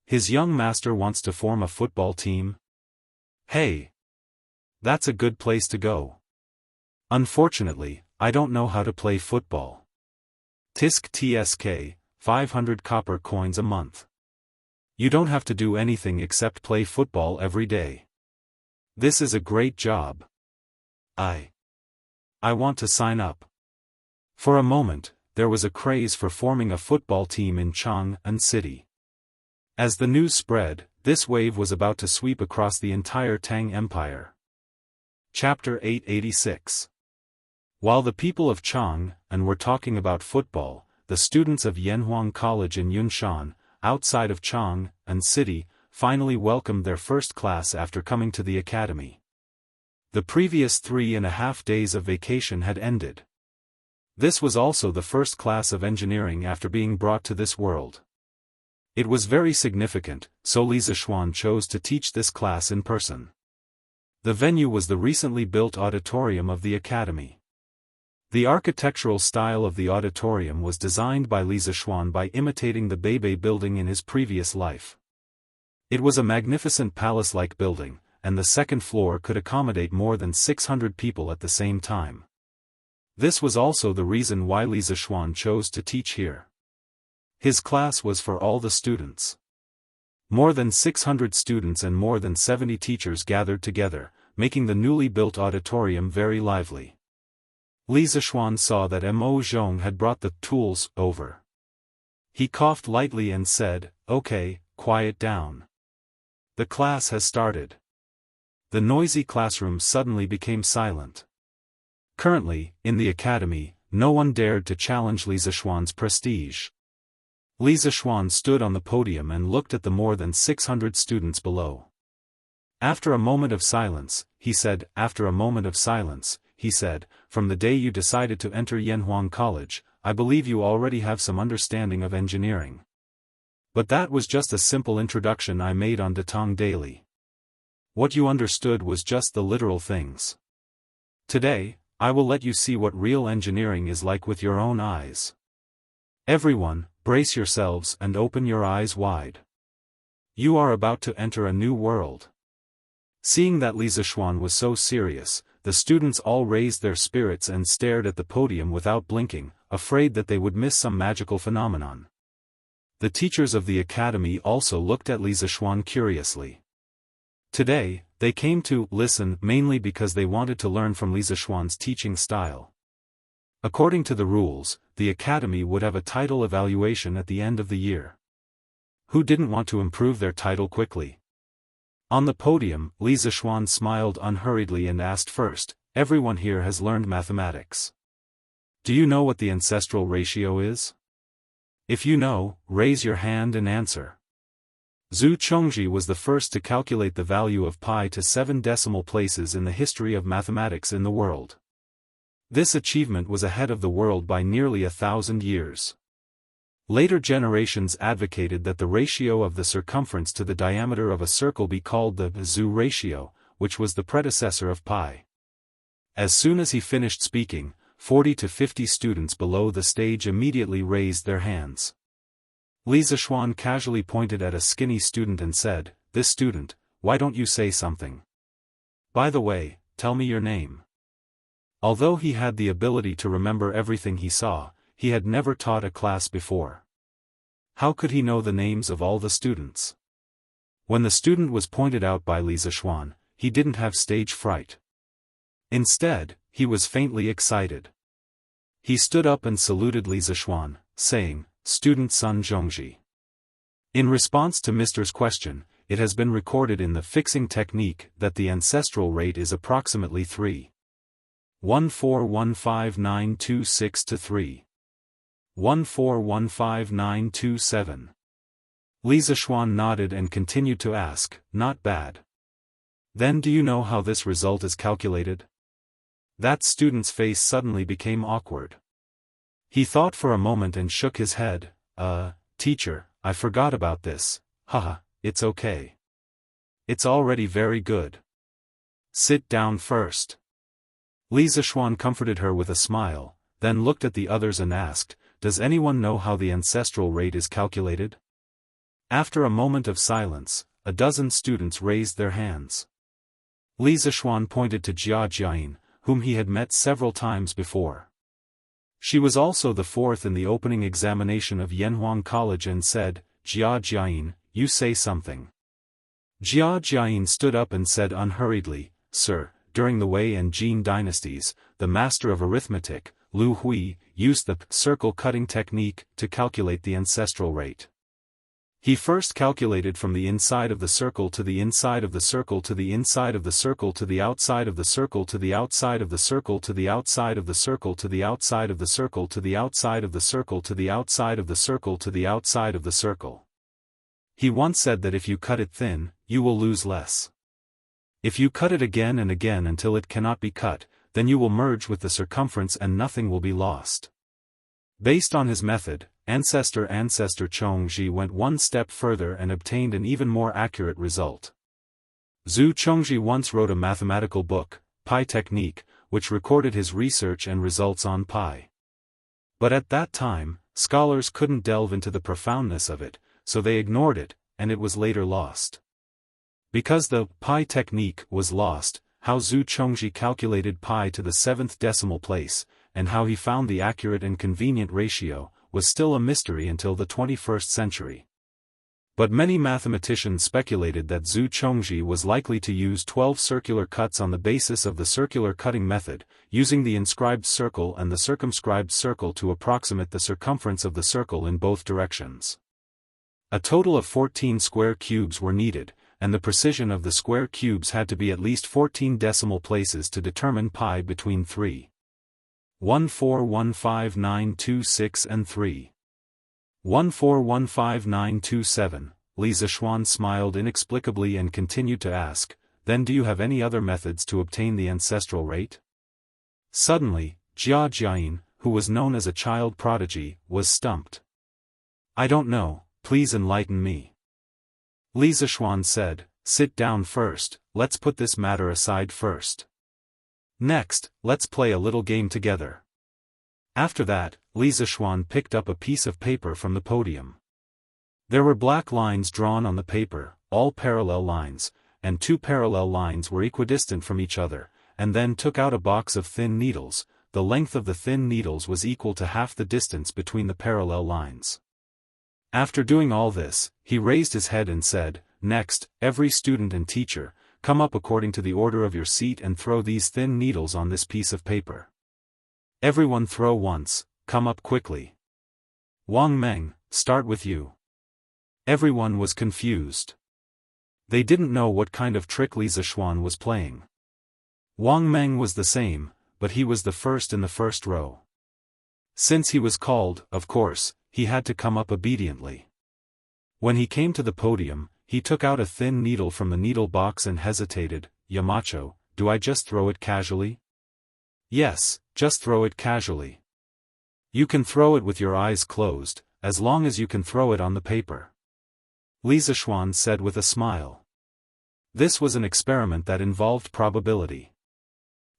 His young master wants to form a football team? Hey! That's a good place to go. Unfortunately, I don't know how to play football. Tisk TSK, 500 copper coins a month. You don't have to do anything except play football every day. This is a great job. I want to sign up. For a moment, there was a craze for forming a football team in Chang'an City. As the news spread, this wave was about to sweep across the entire Tang Empire. Chapter 886. While the people of Chang'an were talking about football, the students of Yanhuang College in Yunshan, outside of Chang'an City, finally welcomed their first class after coming to the academy. The previous 3.5 days of vacation had ended. This was also the first class of engineering after being brought to this world. It was very significant, so Li Zishuan chose to teach this class in person. The venue was the recently built auditorium of the academy. The architectural style of the auditorium was designed by Li Zishuan by imitating the Beibei building in his previous life. It was a magnificent palace-like building, and the second floor could accommodate more than 600 people at the same time. This was also the reason why Li Zishuan chose to teach here. His class was for all the students. More than 600 students and more than 70 teachers gathered together, making the newly built auditorium very lively. Li Zishuan saw that Mo Zhong had brought the tools over. He coughed lightly and said, "Okay, quiet down. The class has started." The noisy classroom suddenly became silent. Currently, in the academy, no one dared to challenge Li Zishuan's prestige. Li Zishuan stood on the podium and looked at the more than 600 students below. After a moment of silence, he said, "From the day you decided to enter Yanhuang College, I believe you already have some understanding of engineering. But that was just a simple introduction I made on Datong Daily. What you understood was just the literal things. Today, I will let you see what real engineering is like with your own eyes. Everyone, brace yourselves and open your eyes wide. You are about to enter a new world. Seeing that Li Zishuan was so serious, the students all raised their spirits and stared at the podium without blinking, afraid that they would miss some magical phenomenon. The teachers of the academy also looked at Li Zishuan curiously. Today, they came to listen mainly because they wanted to learn from Li Zishuan's teaching style. According to the rules, the academy would have a title evaluation at the end of the year. Who didn't want to improve their title quickly? On the podium, Li Zishuan smiled unhurriedly and asked first, everyone here has learned mathematics. Do you know what the ancestral ratio is? If you know, raise your hand and answer. Zhu Chongzhi was the first to calculate the value of pi to 7 decimal places in the history of mathematics in the world. This achievement was ahead of the world by nearly 1,000 years. Later generations advocated that the ratio of the circumference to the diameter of a circle be called the Zhu ratio, which was the predecessor of pi. As soon as he finished speaking, 40 to 50 students below the stage immediately raised their hands. Li Zishuan casually pointed at a skinny student and said, "This student, why don't you say something? By the way, tell me your name." Although he had the ability to remember everything he saw, he had never taught a class before. How could he know the names of all the students? When the student was pointed out by Li Zishuan, he didn't have stage fright. Instead, he was faintly excited. He stood up and saluted Li Zishuan, saying, "Student Sun Zhongzhi." In response to Mr.'s question, it has been recorded in the fixing technique that the ancestral rate is approximately 3.1415926 to 3.1415927. Li Zishuan nodded and continued to ask, "Not bad. Then do you know how this result is calculated?" That student's face suddenly became awkward. He thought for a moment and shook his head. Teacher, I forgot about this. Haha, it's okay. It's already very good. Sit down first." Li Zishuan comforted her with a smile, then looked at the others and asked, "Does anyone know how the ancestral rate is calculated?" After a moment of silence, a dozen students raised their hands. Li Zishuan pointed to Jia Jiayin, whom he had met several times before. She was also the fourth in the opening examination of Yanhuang College and said, "Jia Jiayin, you say something." Jia Jiayin stood up and said unhurriedly, "Sir, during the Wei and Jin dynasties, the master of arithmetic, Lu Hui, used the circle-cutting technique to calculate the ancestral rate. He first calculated from the inside of the circle to the inside of the circle to the inside of the circle to the outside of the circle to the outside of the circle to the outside of the circle to the outside of the circle to the outside of the circle to the outside of the circle to the outside of the circle. He once said that if you cut it thin, you will lose less. If you cut it again and again until it cannot be cut, then you will merge with the circumference and nothing will be lost." Based on his method, Ancestor Chongzhi went one step further and obtained an even more accurate result. Zhu Chongzhi once wrote a mathematical book, Pi Technique, which recorded his research and results on pi. But at that time, scholars couldn't delve into the profoundness of it, so they ignored it, and it was later lost. Because the pi technique was lost, how Zhu Chongzhi calculated pi to the 7th decimal place, and how he found the accurate and convenient ratio, was still a mystery until the 21st century. But many mathematicians speculated that Zhu Chongzhi was likely to use 12 circular cuts on the basis of the circular cutting method, using the inscribed circle and the circumscribed circle to approximate the circumference of the circle in both directions. A total of 14 square cubes were needed, and the precision of the square cubes had to be at least 14 decimal places to determine pi between 3.1415926 and 3.1415927. Li Zishuan smiled inexplicably and continued to ask, "Then do you have any other methods to obtain the ancestral rate?" Suddenly, Jia Jiayin, who was known as a child prodigy, was stumped. "I don't know, please enlighten me. Li Zishuan said, sit down first, let's put this matter aside first. Next, let's play a little game together. After that, Li Zishuan picked up a piece of paper from the podium. There were black lines drawn on the paper, all parallel lines, and 2 parallel lines were equidistant from each other, and then took out a box of thin needles. The length of the thin needles was equal to half the distance between the parallel lines. After doing all this, he raised his head and said, next, every student and teacher, come up according to the order of your seat and throw these thin needles on this piece of paper. Everyone throw once, come up quickly. Wang Meng, start with you. Everyone was confused. They didn't know what kind of trick Li Zishuan was playing. Wang Meng was the same, but he was the first in the first row. Since he was called, of course, he had to come up obediently. When he came to the podium, he took out a thin needle from the needle box and hesitated. Yamacho, do I just throw it casually? Yes, just throw it casually. You can throw it with your eyes closed, as long as you can throw it on the paper. Li Zishuan said with a smile. This was an experiment that involved probability.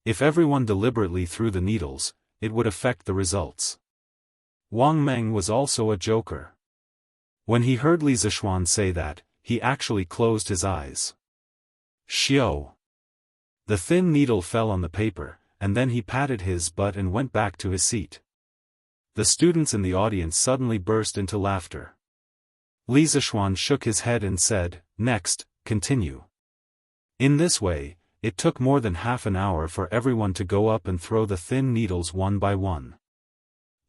If everyone deliberately threw the needles, it would affect the results. Wang Meng was also a joker. When he heard Li Zishuan say that, he actually closed his eyes. Xiao. The thin needle fell on the paper, and then he patted his butt and went back to his seat. The students in the audience suddenly burst into laughter. Li Zishuan shook his head and said, next, continue. In this way, it took more than half an hour for everyone to go up and throw the thin needles one by one.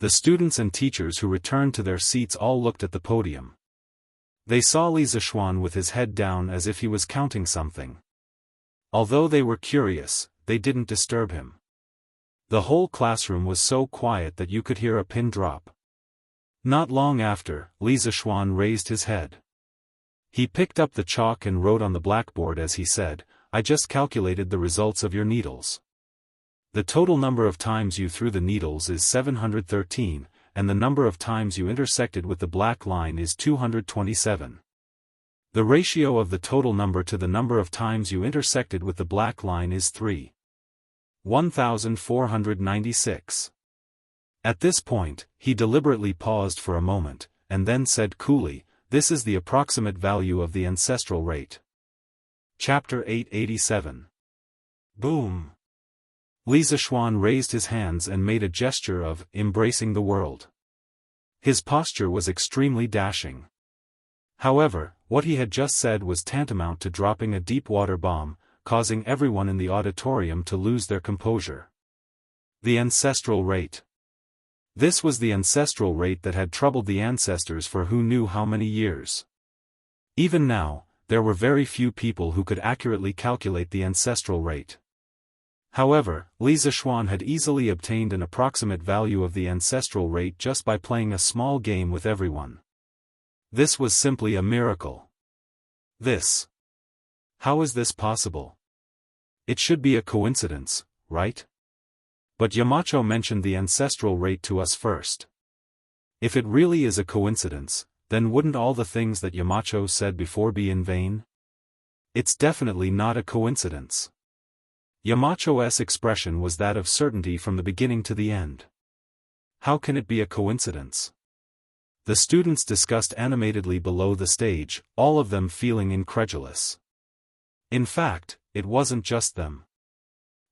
The students and teachers who returned to their seats all looked at the podium. They saw Li Zishuan with his head down as if he was counting something. Although they were curious, they didn't disturb him. The whole classroom was so quiet that you could hear a pin drop. Not long after, Li Zishuan raised his head. He picked up the chalk and wrote on the blackboard as he said, I just calculated the results of your needles. The total number of times you threw the needles is 713, and the number of times you intersected with the black line is 227. The ratio of the total number to the number of times you intersected with the black line is 3,1496. At this point, he deliberately paused for a moment, and then said coolly, this is the approximate value of the ancestral rate. Chapter 887. Boom. Li Zishuan raised his hands and made a gesture of embracing the world. His posture was extremely dashing. However, what he had just said was tantamount to dropping a deep-water bomb, causing everyone in the auditorium to lose their composure. The ancestral rate. This was the ancestral rate that had troubled the ancestors for who knew how many years. Even now, there were very few people who could accurately calculate the ancestral rate. However, Li Zishuan had easily obtained an approximate value of the ancestral rate just by playing a small game with everyone. This was simply a miracle. How is this possible? It should be a coincidence, right? But Yamacho mentioned the ancestral rate to us first. If it really is a coincidence, then wouldn't all the things that Yamacho said before be in vain? It's definitely not a coincidence. Yamacho's expression was that of certainty from the beginning to the end. How can it be a coincidence? The students discussed animatedly below the stage, all of them feeling incredulous. In fact, it wasn't just them.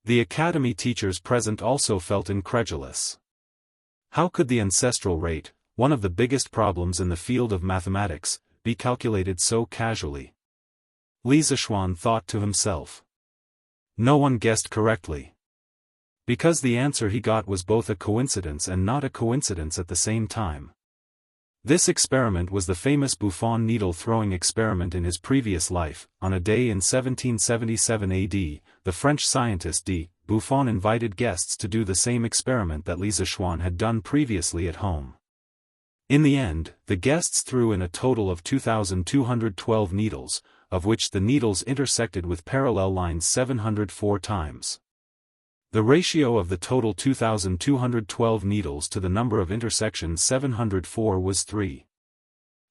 The academy teachers present also felt incredulous. How could the ancestral rate, one of the biggest problems in the field of mathematics, be calculated so casually? Li Zishuan thought to himself. No one guessed correctly. Because the answer he got was both a coincidence and not a coincidence at the same time. This experiment was the famous Buffon needle-throwing experiment in his previous life. On a day in 1777 AD, the French scientist Buffon invited guests to do the same experiment that Li Zishuan had done previously at home. In the end, the guests threw in a total of 2,212 needles, of which the needles intersected with parallel lines 704 times. The ratio of the total 2,212 needles to the number of intersections 704 was 3.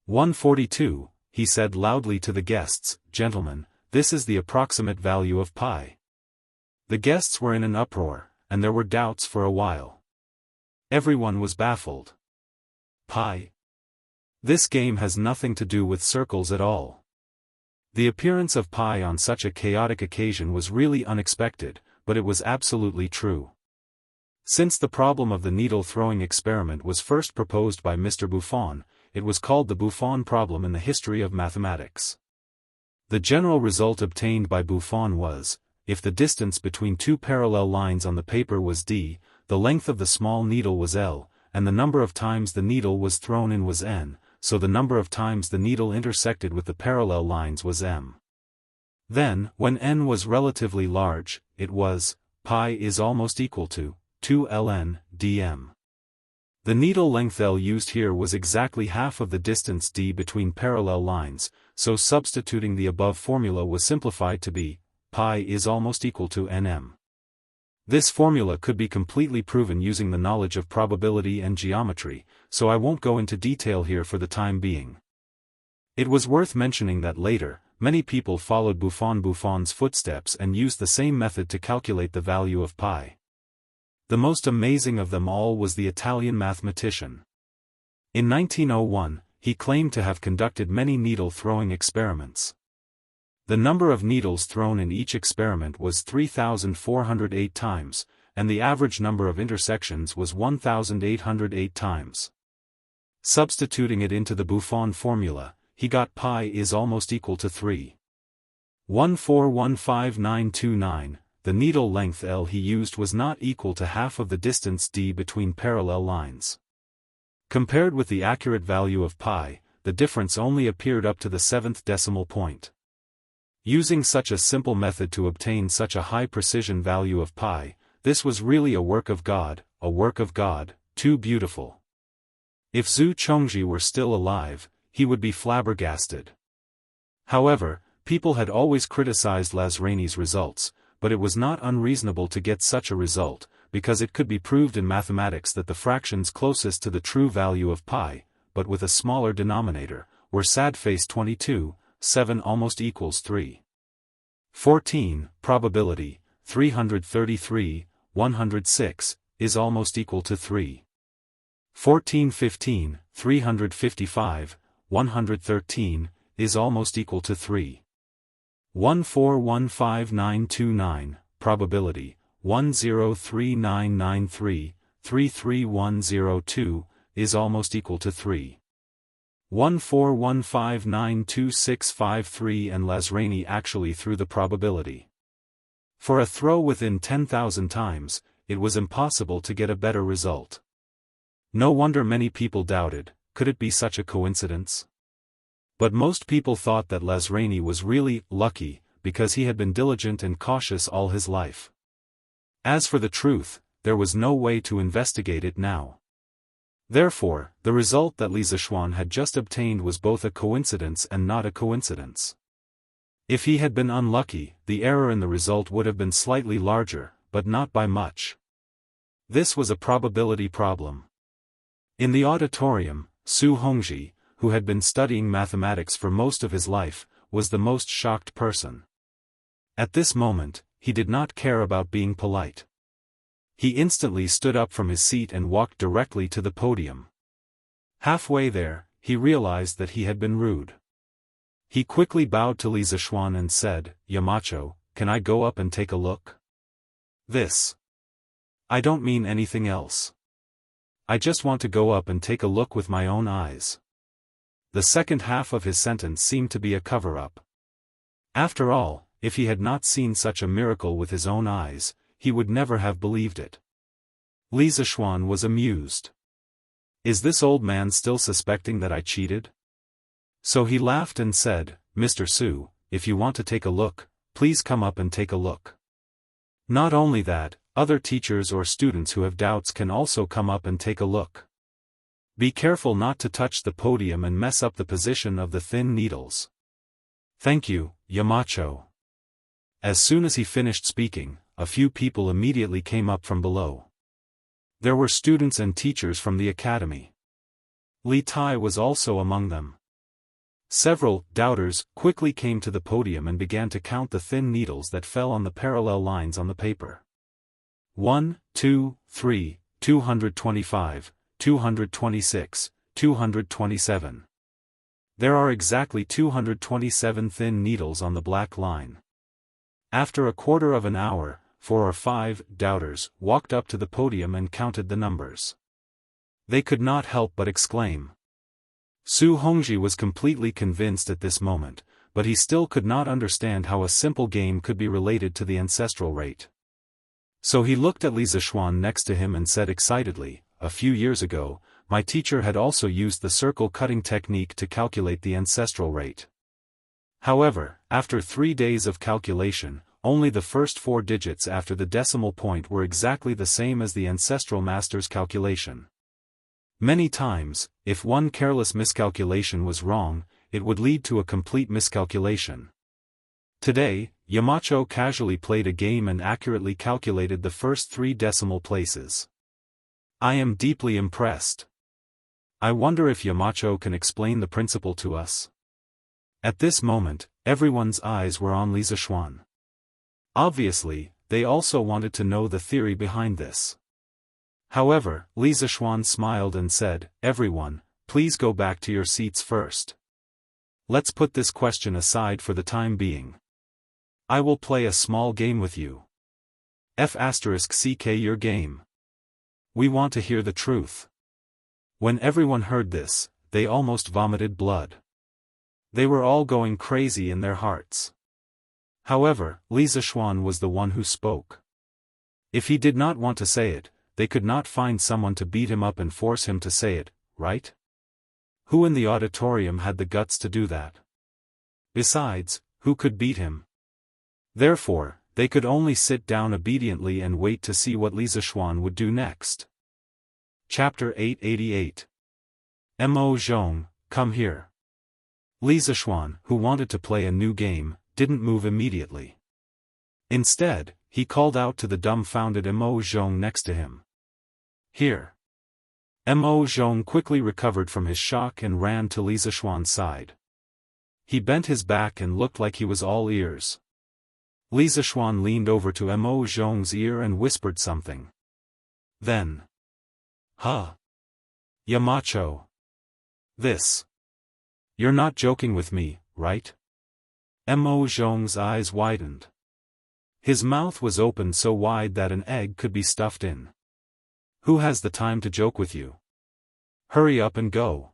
142, he said loudly to the guests, "Gentlemen, this is the approximate value of pi." The guests were in an uproar, and there were doubts for a while. Everyone was baffled. Pi? This game has nothing to do with circles at all. The appearance of pi on such a chaotic occasion was really unexpected, but it was absolutely true. Since the problem of the needle-throwing experiment was first proposed by Mr. Buffon, it was called the Buffon problem in the history of mathematics. The general result obtained by Buffon was, if the distance between two parallel lines on the paper was d, the length of the small needle was l, and the number of times the needle was thrown in was n, so the number of times the needle intersected with the parallel lines was m. Then, when n was relatively large, it was, pi is almost equal to 2 ln dm. The needle length L used here was exactly half of the distance d between parallel lines, so substituting the above formula was simplified to be, pi is almost equal to nm. This formula could be completely proven using the knowledge of probability and geometry, so I won't go into detail here for the time being. It was worth mentioning that later, many people followed Buffon's footsteps and used the same method to calculate the value of pi. The most amazing of them all was the Italian mathematician. In 1901, he claimed to have conducted many needle-throwing experiments. The number of needles thrown in each experiment was 3,408 times, and the average number of intersections was 1,808 times. Substituting it into the Buffon formula, he got pi is almost equal to 3.1415929. The needle length L he used was not equal to half of the distance d between parallel lines. Compared with the accurate value of pi, the difference only appeared up to the 7th decimal point. Using such a simple method to obtain such a high precision value of pi, this was really a work of God, too beautiful. If Zhu Chongzhi were still alive, he would be flabbergasted. However, people had always criticized Lazrani's results, but it was not unreasonable to get such a result, because it could be proved in mathematics that the fractions closest to the true value of pi, but with a smaller denominator, were sad face 22, 7 almost equals 3. 14, probability, 333, 106, is almost equal to 3. 14 15, 355, 113, is almost equal to 3. 1415929, probability, 103993, 33102, is almost equal to 3. 141592653 and Lazrani actually threw the probability. For a throw within 10,000 times, it was impossible to get a better result. No wonder many people doubted, could it be such a coincidence? But most people thought that Lazrani was really lucky, because he had been diligent and cautious all his life. As for the truth, there was no way to investigate it now. Therefore, the result that Li Zishuan had just obtained was both a coincidence and not a coincidence. If he had been unlucky, the error in the result would have been slightly larger, but not by much. This was a probability problem. In the auditorium, Su Hongzhi, who had been studying mathematics for most of his life, was the most shocked person. At this moment, he did not care about being polite. He instantly stood up from his seat and walked directly to the podium. Halfway there, he realized that he had been rude. He quickly bowed to Li Zishuan and said, "Yamacho, can I go up and take a look?" "This. I don't mean anything else. I just want to go up and take a look with my own eyes." The second half of his sentence seemed to be a cover-up. After all, if he had not seen such a miracle with his own eyes, he would never have believed it. Li Zishuan was amused. Is this old man still suspecting that I cheated? So he laughed and said, "Mr. Su, if you want to take a look, please come up and take a look. Not only that, other teachers or students who have doubts can also come up and take a look. Be careful not to touch the podium and mess up the position of the thin needles." "Thank you, Yamacho." As soon as he finished speaking, a few people immediately came up from below. There were students and teachers from the academy. Li Tai was also among them. Several doubters quickly came to the podium and began to count the thin needles that fell on the parallel lines on the paper. 1, 2, 3, 225, 226, 227. There are exactly 227 thin needles on the black line. After a quarter of an hour, 4 or 5 doubters walked up to the podium and counted the numbers. They could not help but exclaim. Su Hongji was completely convinced at this moment, but he still could not understand how a simple game could be related to the ancestral rate. So he looked at Li Zishuan next to him and said excitedly, "A few years ago, my teacher had also used the circle-cutting technique to calculate the ancestral rate. However, after 3 days of calculation, only the first 4 digits after the decimal point were exactly the same as the ancestral master's calculation. Many times, if one careless miscalculation was wrong, it would lead to a complete miscalculation. Today, Yamacho casually played a game and accurately calculated the first 3 decimal places. I am deeply impressed. I wonder if Yamacho can explain the principle to us." At this moment, everyone's eyes were on Li Zishuan. Obviously, they also wanted to know the theory behind this. However, Li Zishuan smiled and said, "Everyone, please go back to your seats first. Let's put this question aside for the time being. I will play a small game with you. F***ck your game. We want to hear the truth." When everyone heard this, they almost vomited blood. They were all going crazy in their hearts. However, Li Zishuan was the one who spoke. If he did not want to say it, they could not find someone to beat him up and force him to say it, right? Who in the auditorium had the guts to do that? Besides, who could beat him? Therefore, they could only sit down obediently and wait to see what Li Zishuan would do next. Chapter 888. Mo Zhong, come here. Li Zishuan, who wanted to play a new game, didn't move immediately. Instead, he called out to the dumbfounded Mo Zhong next to him. "Here." Mo Zhong quickly recovered from his shock and ran to Li Zishuan's side. He bent his back and looked like he was all ears. Li Zishuan leaned over to Mo Zhong's ear and whispered something. Then. "Huh? Yamacho. This. You're not joking with me, right?" Mo Zhong's eyes widened. His mouth was opened so wide that an egg could be stuffed in. "Who has the time to joke with you? Hurry up and go,"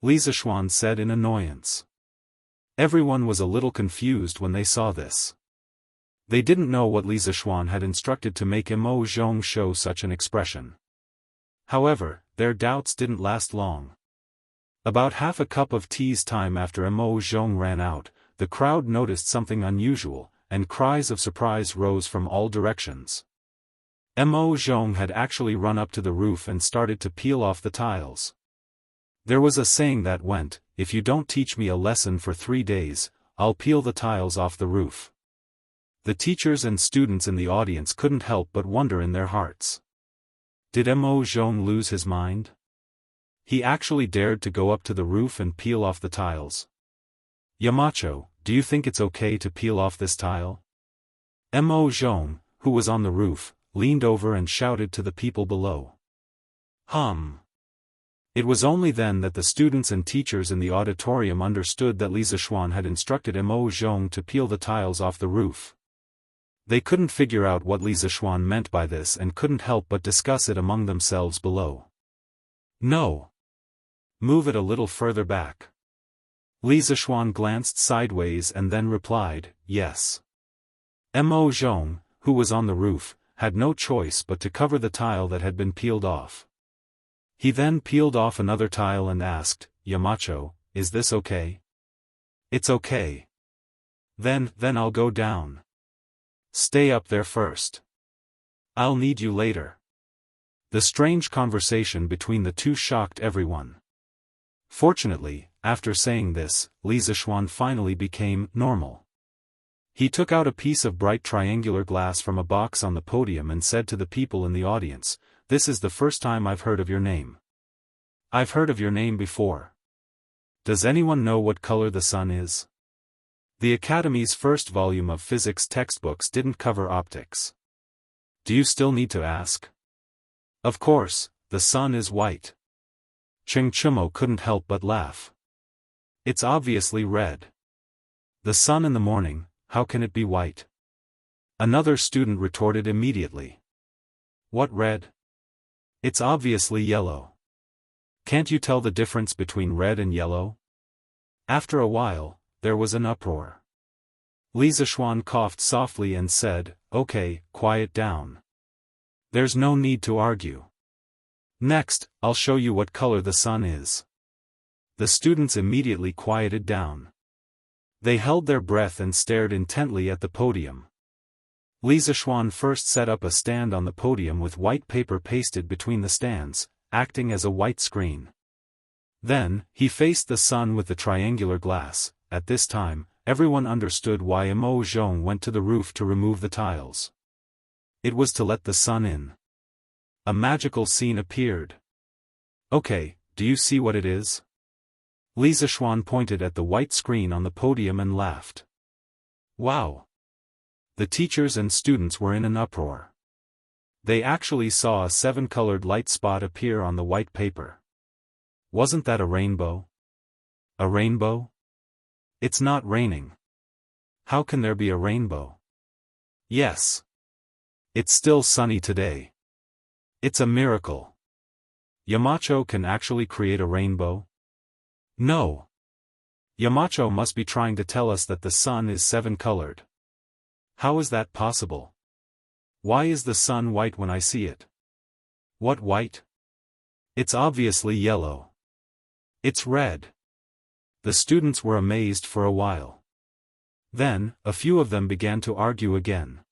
Li Zishuan said in annoyance. Everyone was a little confused when they saw this. They didn't know what Li Zishuan had instructed to make Mo Zhong show such an expression. However, their doubts didn't last long. About half a cup of tea's time after Mo Zhong ran out, the crowd noticed something unusual, and cries of surprise rose from all directions. Mo Zhong had actually run up to the roof and started to peel off the tiles. There was a saying that went, "If you don't teach me a lesson for 3 days, I'll peel the tiles off the roof." The teachers and students in the audience couldn't help but wonder in their hearts. Did Mo Zhong lose his mind? He actually dared to go up to the roof and peel off the tiles. "Yamacho, do you think it's okay to peel off this tile?" Mo Zhong, who was on the roof, leaned over and shouted to the people below. It was only then that the students and teachers in the auditorium understood that Li Zishuan had instructed Mo Zhong to peel the tiles off the roof. They couldn't figure out what Li Zishuan meant by this and couldn't help but discuss it among themselves below. "No. Move it a little further back." Li Zishuan glanced sideways and then replied, "Yes." Mo Zhong, who was on the roof, had no choice but to cover the tile that had been peeled off. He then peeled off another tile and asked, "Yamacho, is this okay?" "It's okay. Then I'll go down." "Stay up there first. I'll need you later." The strange conversation between the two shocked everyone. Fortunately, after saying this, Li Zishuan finally became normal. He took out a piece of bright triangular glass from a box on the podium and said to the people in the audience, "This is the first time I've heard of your name." "I've heard of your name before. Does anyone know what color the sun is? The Academy's first volume of physics textbooks didn't cover optics. Do you still need to ask? Of course, the sun is white. Cheng Chumo couldn't help but laugh. It's obviously red. The sun in the morning, how can it be white? Another student retorted immediately. What red? It's obviously yellow. Can't you tell the difference between red and yellow? After a while, there was an uproar. Li Zishuan coughed softly and said, "Okay, quiet down. There's no need to argue. Next, I'll show you what color the sun is." The students immediately quieted down. They held their breath and stared intently at the podium. Li Zishuan first set up a stand on the podium with white paper pasted between the stands, acting as a white screen. Then, he faced the sun with the triangular glass. At this time, everyone understood why Imo Zhong went to the roof to remove the tiles. It was to let the sun in. A magical scene appeared. "Okay, do you see what it is?" Li Zishuan pointed at the white screen on the podium and laughed. Wow! The teachers and students were in an uproar. They actually saw a 7-colored light spot appear on the white paper. Wasn't that a rainbow? A rainbow? It's not raining. How can there be a rainbow? Yes. It's still sunny today. It's a miracle. Yamacho can actually create a rainbow? No. Yamacho must be trying to tell us that the sun is 7-colored. How is that possible? Why is the sun white when I see it? What white? It's obviously yellow. It's red. The students were amazed for a while. Then, a few of them began to argue again.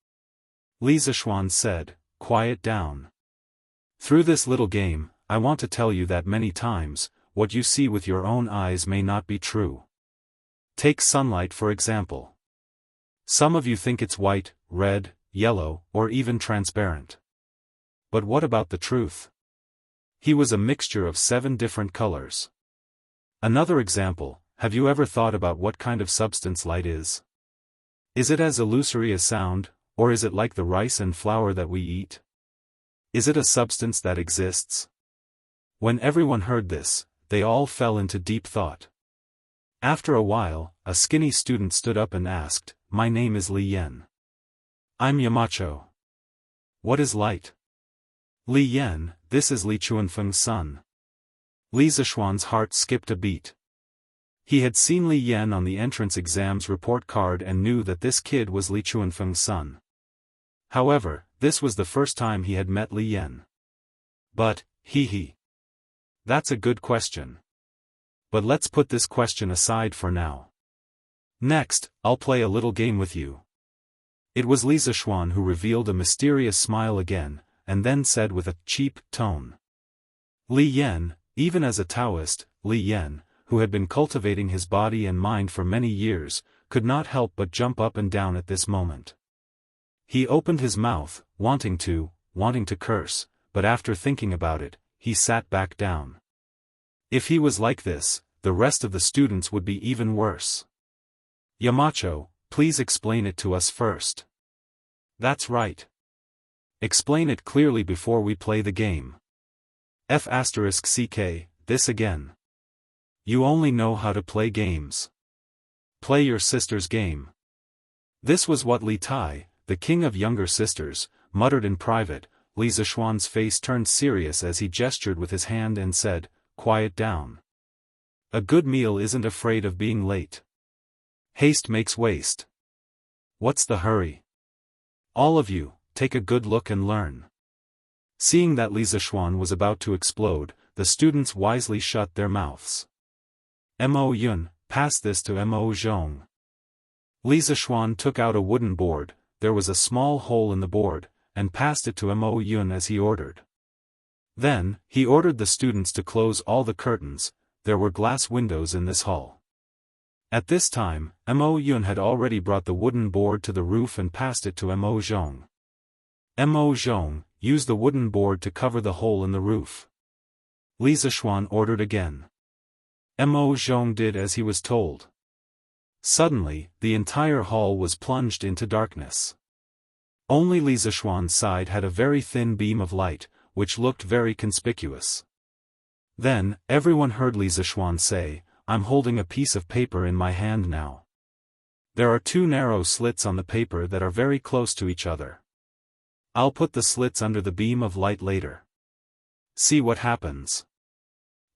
Li Zishuan said, "Quiet down. Through this little game, I want to tell you that many times, what you see with your own eyes may not be true. Take sunlight for example. Some of you think it's white, red, yellow, or even transparent. But what about the truth? He was a mixture of 7 different colors. Another example, have you ever thought about what kind of substance light is? Is it as illusory as sound, or is it like the rice and flour that we eat? Is it a substance that exists?" When everyone heard this, they all fell into deep thought. After a while, a skinny student stood up and asked, "My name is Li Yen. I'm Yamacho. What is light?" "Li Yen, this is Li Chuanfeng's son." Li Zishuan's heart skipped a beat. He had seen Li Yen on the entrance exams report card and knew that this kid was Li Chuanfeng's son. However, this was the first time he had met Li Yen. But, that's a good question. But let's put this question aside for now. Next, I'll play a little game with you. It was Li Zishuan who revealed a mysterious smile again, and then said with a cheap tone. Li Yen, even as a Daoist, Li Yen, who had been cultivating his body and mind for many years, could not help but jump up and down at this moment. He opened his mouth, wanting to curse, but after thinking about it, he sat back down. If he was like this, the rest of the students would be even worse. "Yamacho, please explain it to us first." "That's right. Explain it clearly before we play the game." F***ck, this again. You only know how to play games. Play your sister's game. This was what Li Tai, the king of younger sisters, muttered in private. Li Zishuan's face turned serious as he gestured with his hand and said, "Quiet down. A good meal isn't afraid of being late. Haste makes waste. What's the hurry? All of you, take a good look and learn." Seeing that Li Zishuan was about to explode, the students wisely shut their mouths. "Mo Yun, pass this to Mo Zhong." Li Zishuan took out a wooden board, there was a small hole in the board, and passed it to Mo Yun as he ordered. Then, he ordered the students to close all the curtains. There were glass windows in this hall. At this time, Mo Yun had already brought the wooden board to the roof and passed it to Mo Zhong. Mo Zhong, use the wooden board to cover the hole in the roof. Li Zishuan ordered again. Mo Zhong did as he was told. Suddenly, the entire hall was plunged into darkness. Only Li Zishuan's side had a very thin beam of light, which looked very conspicuous. Then, everyone heard Li Zishuan say, "I'm holding a piece of paper in my hand now. There are two narrow slits on the paper that are very close to each other. I'll put the slits under the beam of light later. See what happens."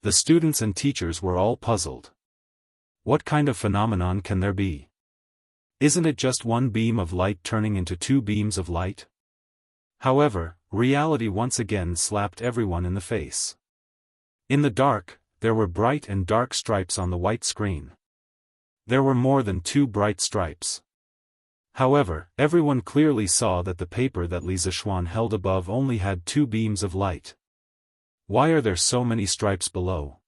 The students and teachers were all puzzled. What kind of phenomenon can there be? Isn't it just one beam of light turning into two beams of light? However, reality once again slapped everyone in the face. In the dark, there were bright and dark stripes on the white screen. There were more than two bright stripes. However, everyone clearly saw that the paper that Li Zishuan held above only had two beams of light. Why are there so many stripes below?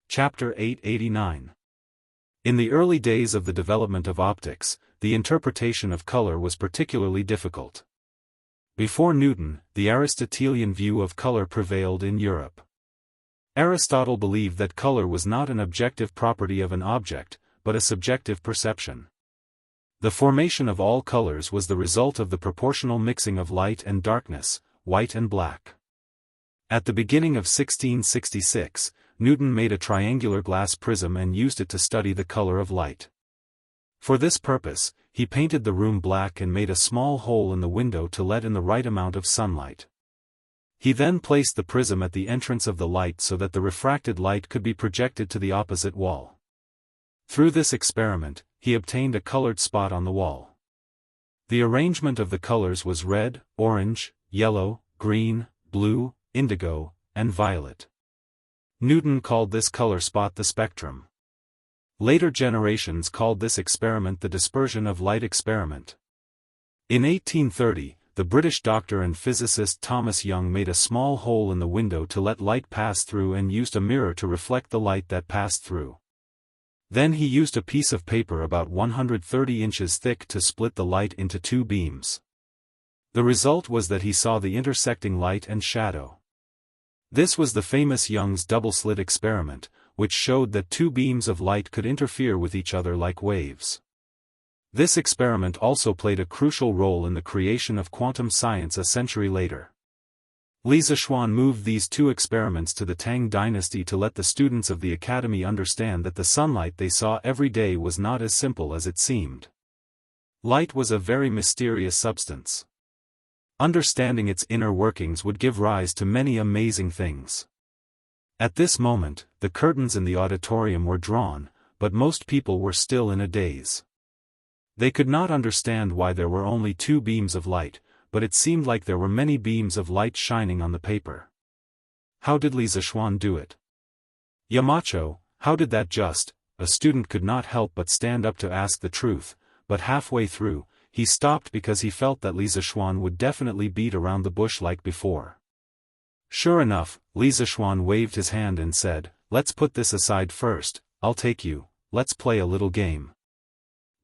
Chapter 889. In the early days of the development of optics, the interpretation of color was particularly difficult. Before Newton, the Aristotelian view of color prevailed in Europe. Aristotle believed that color was not an objective property of an object, but a subjective perception. The formation of all colors was the result of the proportional mixing of light and darkness, white and black. At the beginning of 1666, Newton made a triangular glass prism and used it to study the color of light. For this purpose, he painted the room black and made a small hole in the window to let in the right amount of sunlight. He then placed the prism at the entrance of the light so that the refracted light could be projected to the opposite wall. Through this experiment, he obtained a colored spot on the wall. The arrangement of the colors was red, orange, yellow, green, blue, indigo, and violet. Newton called this color spot the spectrum. Later generations called this experiment the dispersion of light experiment. In 1830, the British doctor and physicist Thomas Young made a small hole in the window to let light pass through and used a mirror to reflect the light that passed through. Then he used a piece of paper about 130 inches thick to split the light into two beams. The result was that he saw the intersecting light and shadow. This was the famous Young's double-slit experiment, which showed that two beams of light could interfere with each other like waves. This experiment also played a crucial role in the creation of quantum science a century later. Li Zishuan moved these two experiments to the Tang dynasty to let the students of the academy understand that the sunlight they saw every day was not as simple as it seemed. Light was a very mysterious substance. Understanding its inner workings would give rise to many amazing things. At this moment, the curtains in the auditorium were drawn, but most people were still in a daze. They could not understand why there were only two beams of light, but it seemed like there were many beams of light shining on the paper. How did Li Zishuan do it? Yamacho, how did that just? A student could not help but stand up to ask the truth, but halfway through, he stopped because he felt that Li Zishuan would definitely beat around the bush like before. Sure enough, Li Zishuan waved his hand and said, "Let's put this aside first, I'll take you, let's play a little game."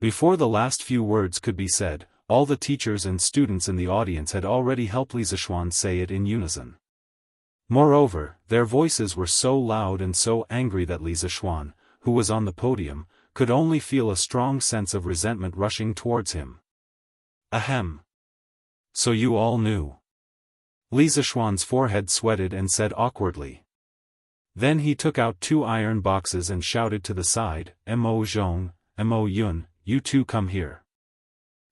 Before the last few words could be said, all the teachers and students in the audience had already helped Li Zishuan say it in unison. Moreover, their voices were so loud and so angry that Li Zishuan, who was on the podium, could only feel a strong sense of resentment rushing towards him. Ahem. So you all knew. Li Zishuan's forehead sweated and said awkwardly. Then he took out two iron boxes and shouted to the side, "Mo Zhong, Mo Yun, you two come here."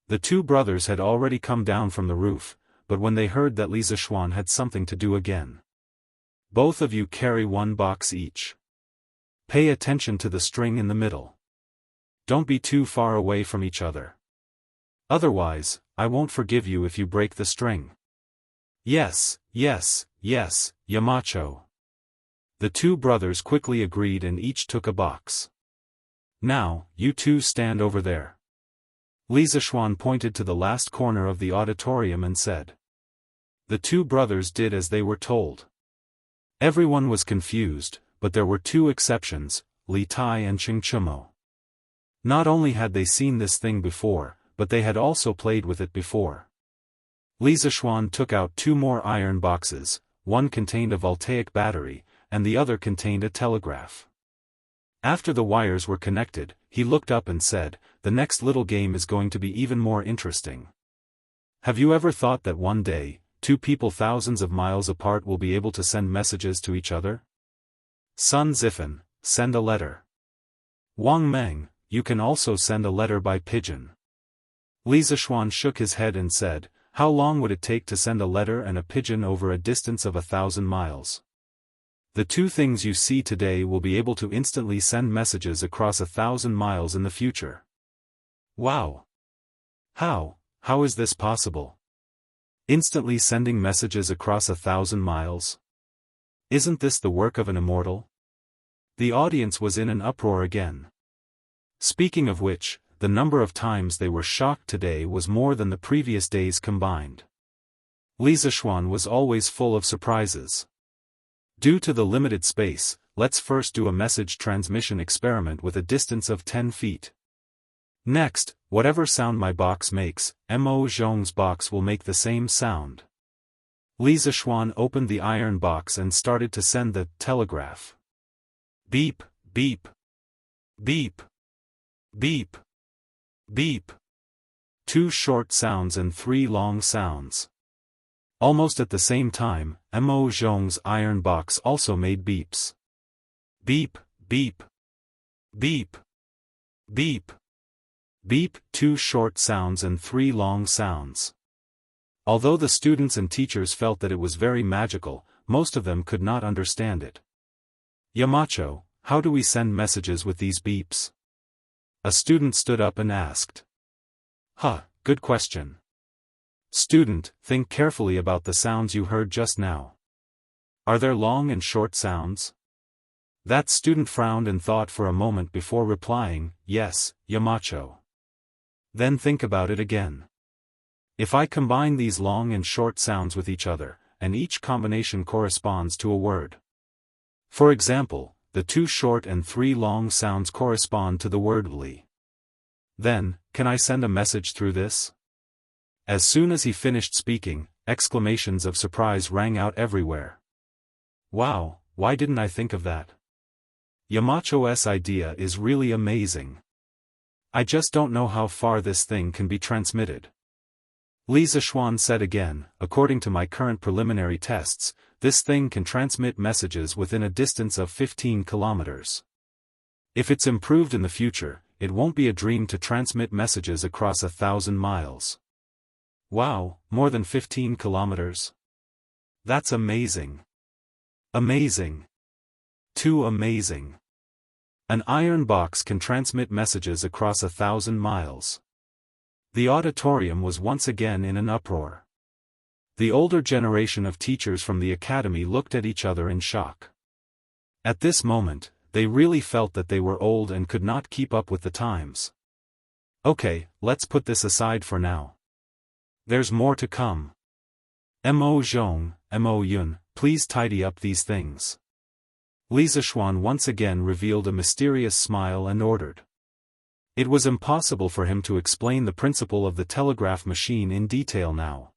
The two brothers had already come down from the roof, but when they heard that Li Zishuan had something to do again. "Both of you carry one box each. Pay attention to the string in the middle. Don't be too far away from each other. Otherwise, I won't forgive you if you break the string." "Yes, yes, yes, Yamacho." The two brothers quickly agreed and each took a box. "Now, you two stand over there." Li Zishuan pointed to the last corner of the auditorium and said. The two brothers did as they were told. Everyone was confused, but there were two exceptions, Li Tai and Ching Chumo. Not only had they seen this thing before, but they had also played with it before. Li Zishuan took out two more iron boxes, one contained a voltaic battery, and the other contained a telegraph. After the wires were connected, he looked up and said, "The next little game is going to be even more interesting. Have you ever thought that one day, two people thousands of miles apart will be able to send messages to each other? Sun Zifan, send a letter. Wang Meng, you can also send a letter by pigeon." Li Zishuan shook his head and said, "How long would it take to send a letter and a pigeon over a distance of 1,000 miles? The two things you see today will be able to instantly send messages across 1,000 miles in the future." Wow! How is this possible? Instantly sending messages across 1,000 miles? Isn't this the work of an immortal? The audience was in an uproar again. Speaking of which, the number of times they were shocked today was more than the previous days combined. Li Zishuan was always full of surprises. Due to the limited space, let's first do a message transmission experiment with a distance of 10 feet. Next, whatever sound my box makes, Mo Zhong's box will make the same sound. Li Zishuan opened the iron box and started to send the telegraph. Beep, beep. Beep. Beep. Beep. 2 short sounds and 3 long sounds. Almost at the same time, Mo Zhong's iron box also made beeps. Beep, beep. Beep. Beep. Beep, 2 short sounds and 3 long sounds. Although the students and teachers felt that it was very magical, most of them could not understand it. "Yamacho, how do we send messages with these beeps?" A student stood up and asked. Good question. Student, think carefully about the sounds you heard just now. Are there long and short sounds? That student frowned and thought for a moment before replying, "Yes, Yamacho." Then think about it again. If I combine these long and short sounds with each other, and each combination corresponds to a word. For example, the 2 short and 3 long sounds correspond to the word li. Then, can I send a message through this? As soon as he finished speaking, exclamations of surprise rang out everywhere. Wow, why didn't I think of that? Yamacho's idea is really amazing. I just don't know how far this thing can be transmitted. Li Zishuan said again, "According to my current preliminary tests, this thing can transmit messages within a distance of 15 kilometers. If it's improved in the future, it won't be a dream to transmit messages across 1,000 miles. Wow, more than 15 kilometers? That's amazing. Amazing. Too amazing. An iron box can transmit messages across 1,000 miles. The auditorium was once again in an uproar. The older generation of teachers from the academy looked at each other in shock. At this moment, they really felt that they were old and could not keep up with the times. Okay, let's put this aside for now. There's more to come. Mo Zhong, Mo Yun, please tidy up these things. Li Zishuan once again revealed a mysterious smile and ordered. It was impossible for him to explain the principle of the telegraph machine in detail now.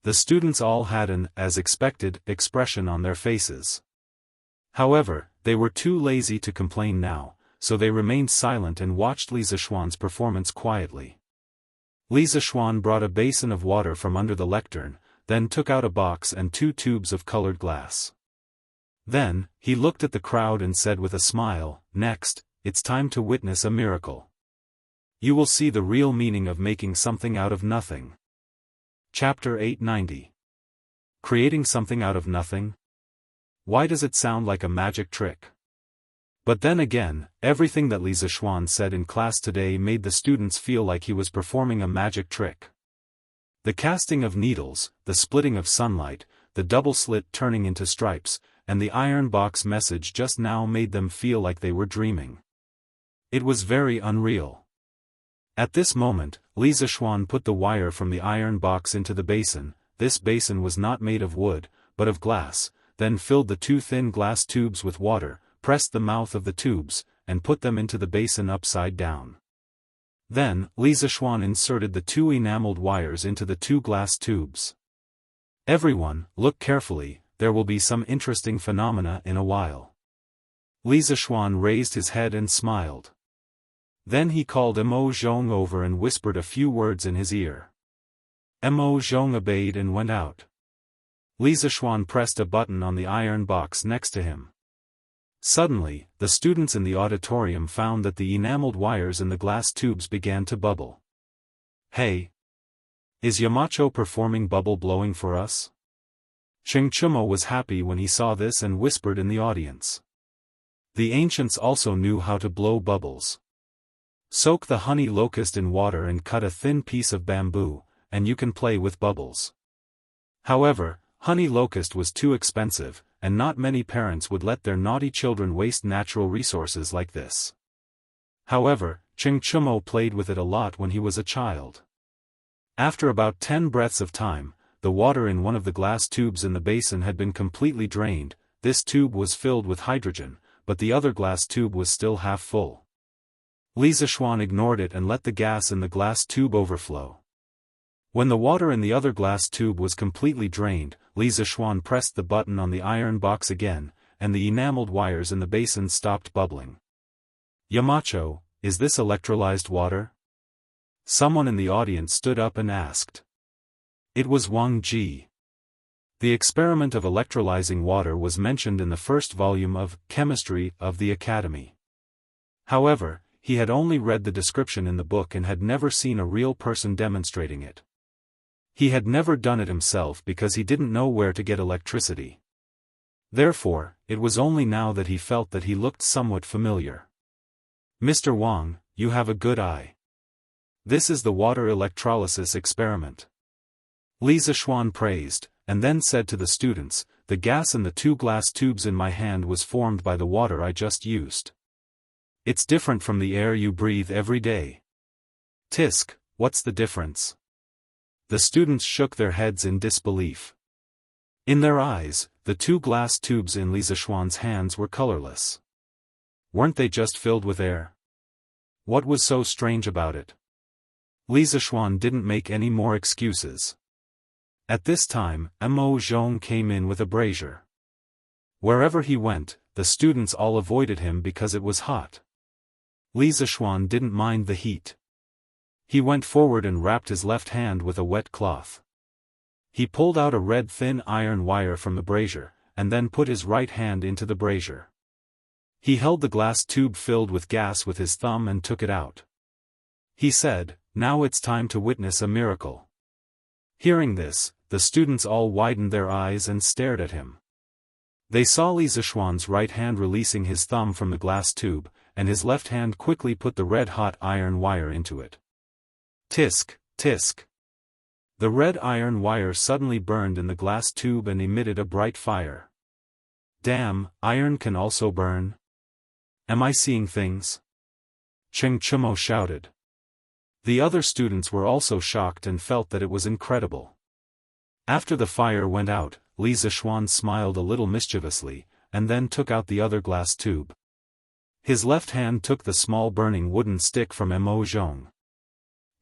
The students all had an, as expected, expression on their faces. However, they were too lazy to complain now, so they remained silent and watched Li Zishuan's performance quietly. Li Zishuan brought a basin of water from under the lectern, then took out a box and 2 tubes of colored glass. Then, he looked at the crowd and said with a smile, "Next, it's time to witness a miracle. You will see the real meaning of making something out of nothing." Chapter 890. Creating something out of nothing? Why does it sound like a magic trick? But then again, everything that Li Zishuan said in class today made the students feel like he was performing a magic trick. The casting of needles, the splitting of sunlight, the double slit turning into stripes, and the iron box message just now made them feel like they were dreaming. It was very unreal. At this moment, Li Zishuan put the wire from the iron box into the basin. This basin was not made of wood, but of glass, then filled the 2 thin glass tubes with water, pressed the mouth of the tubes, and put them into the basin upside down. Then, Li Zishuan inserted the 2 enameled wires into the 2 glass tubes. Everyone, look carefully, there will be some interesting phenomena in a while. Li Zishuan raised his head and smiled. Then he called Mo Zhong over and whispered a few words in his ear. Mo Zhong obeyed and went out. Li Zishuan pressed a button on the iron box next to him. Suddenly, the students in the auditorium found that the enameled wires in the glass tubes began to bubble. Hey! Is Yamacho performing bubble blowing for us? Cheng Chumo was happy when he saw this and whispered in the audience. The ancients also knew how to blow bubbles. Soak the honey locust in water and cut a thin piece of bamboo, and you can play with bubbles. However, honey locust was too expensive, and not many parents would let their naughty children waste natural resources like this. However, Cheng Chumo played with it a lot when he was a child. After about 10 breaths of time, the water in one of the glass tubes in the basin had been completely drained. This tube was filled with hydrogen, but the other glass tube was still half full. Li Zishuan ignored it and let the gas in the glass tube overflow. When the water in the other glass tube was completely drained, Li Zishuan pressed the button on the iron box again, and the enameled wires in the basin stopped bubbling. Yamacho, is this electrolyzed water? Someone in the audience stood up and asked. It was Wang Ji. The experiment of electrolyzing water was mentioned in the first volume of Chemistry of the Academy. However, he had only read the description in the book and had never seen a real person demonstrating it. He had never done it himself because he didn't know where to get electricity. Therefore, it was only now that he felt that he looked somewhat familiar. Mr. Wang, you have a good eye. This is the water electrolysis experiment. Li Zishuan praised, and then said to the students, the gas in the 2 glass tubes in my hand was formed by the water I just used. It's different from the air you breathe every day. Tisk, what's the difference? The students shook their heads in disbelief. In their eyes, the 2 glass tubes in Li Zishuan's hands were colorless. Weren't they just filled with air? What was so strange about it? Li Zishuan didn't make any more excuses. At this time, Mo Zhong came in with a brazier. Wherever he went, the students all avoided him because it was hot. Li Zishuan didn't mind the heat. He went forward and wrapped his left hand with a wet cloth. He pulled out a red thin iron wire from the brazier, and then put his right hand into the brazier. He held the glass tube filled with gas with his thumb and took it out. He said, "Now it's time to witness a miracle." Hearing this, the students all widened their eyes and stared at him. They saw Li Zishuan's right hand releasing his thumb from the glass tube, and his left hand quickly put the red-hot iron wire into it. Tisk, tisk. The red iron wire suddenly burned in the glass tube and emitted a bright fire. Damn, iron can also burn? Am I seeing things? Cheng Chumo shouted. The other students were also shocked and felt that it was incredible. After the fire went out, Li Zishuan smiled a little mischievously, and then took out the other glass tube. His left hand took the small burning wooden stick from Mo Zhong.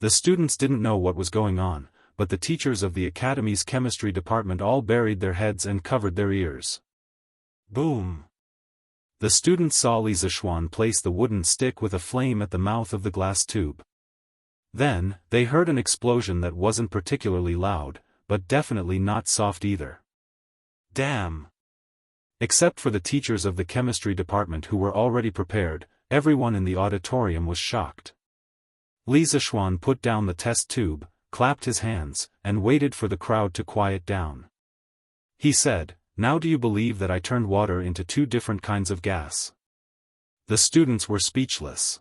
The students didn't know what was going on, but the teachers of the Academy's chemistry department all buried their heads and covered their ears. Boom! The students saw Li Zishuan place the wooden stick with a flame at the mouth of the glass tube. Then, they heard an explosion that wasn't particularly loud, but definitely not soft either. Damn! Except for the teachers of the chemistry department who were already prepared, everyone in the auditorium was shocked. Li Zishuan put down the test tube, clapped his hands, and waited for the crowd to quiet down. He said, "Now do you believe that I turned water into 2 different kinds of gas?" The students were speechless.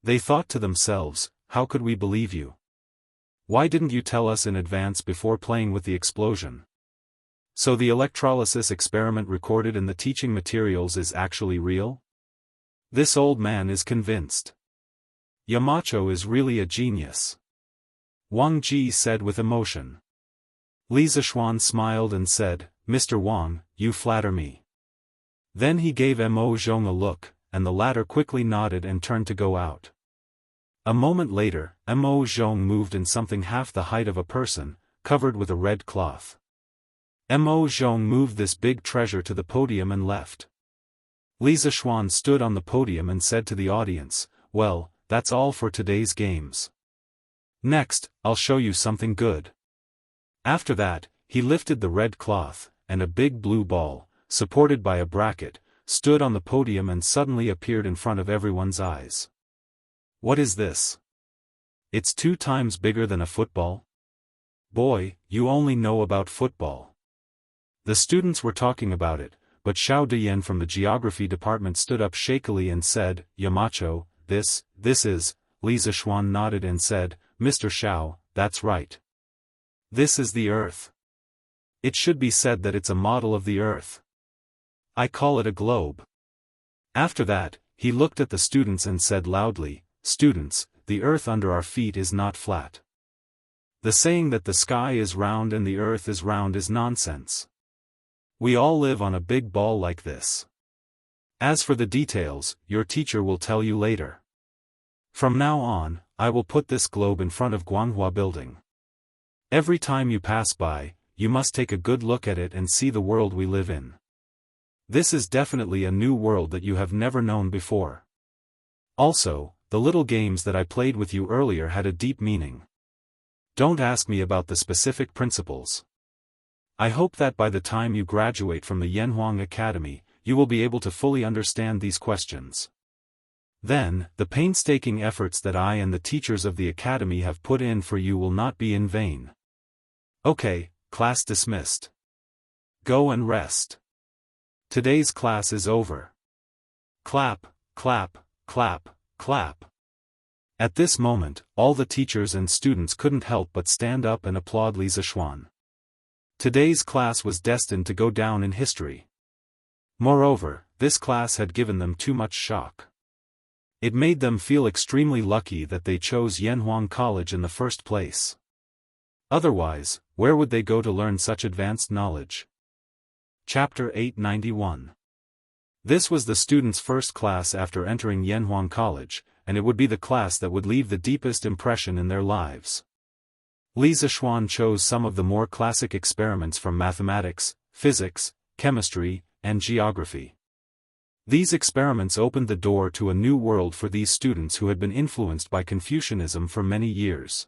They thought to themselves, how could we believe you? Why didn't you tell us in advance before playing with the explosion? So the electrolysis experiment recorded in the teaching materials is actually real? This old man is convinced. Yamacho is really a genius. Wang Ji said with emotion. Li Zishuan smiled and said, "Mr. Wang, you flatter me." Then he gave Mo Zhong a look, and the latter quickly nodded and turned to go out. A moment later, Mo Zhong moved in something half the height of a person, covered with a red cloth. Mo Zhong moved this big treasure to the podium and left. Li Zishuan stood on the podium and said to the audience, "Well, that's all for today's games. Next, I'll show you something good." After that, he lifted the red cloth, and a big blue ball, supported by a bracket, stood on the podium and suddenly appeared in front of everyone's eyes. "What is this? It's 2 times bigger than a football? Boy, you only know about football." The students were talking about it, but Xiao Diyan from the geography department stood up shakily and said, "Yamacho, this is," Li Zishuan nodded and said, "Mr. Xiao, that's right. This is the Earth. It should be said that it's a model of the Earth. I call it a globe." After that, he looked at the students and said loudly, "Students, the Earth under our feet is not flat. The saying that the sky is round and the Earth is round is nonsense. We all live on a big ball like this. As for the details, your teacher will tell you later. From now on, I will put this globe in front of Guanghua Building. Every time you pass by, you must take a good look at it and see the world we live in. This is definitely a new world that you have never known before. Also, the little games that I played with you earlier had a deep meaning. Don't ask me about the specific principles. I hope that by the time you graduate from the Yanhuang Academy, you will be able to fully understand these questions. Then, the painstaking efforts that I and the teachers of the Academy have put in for you will not be in vain. Okay, class dismissed. Go and rest. Today's class is over. Clap, clap, clap, clap." At this moment, all the teachers and students couldn't help but stand up and applaud Li Zishuan. Today's class was destined to go down in history. Moreover, this class had given them too much shock. It made them feel extremely lucky that they chose Yanhuang College in the first place. Otherwise, where would they go to learn such advanced knowledge? Chapter 891. This was the students' first class after entering Yanhuang College, and it would be the class that would leave the deepest impression in their lives. Li Zishuan chose some of the more classic experiments from mathematics, physics, chemistry, and geography. These experiments opened the door to a new world for these students who had been influenced by Confucianism for many years.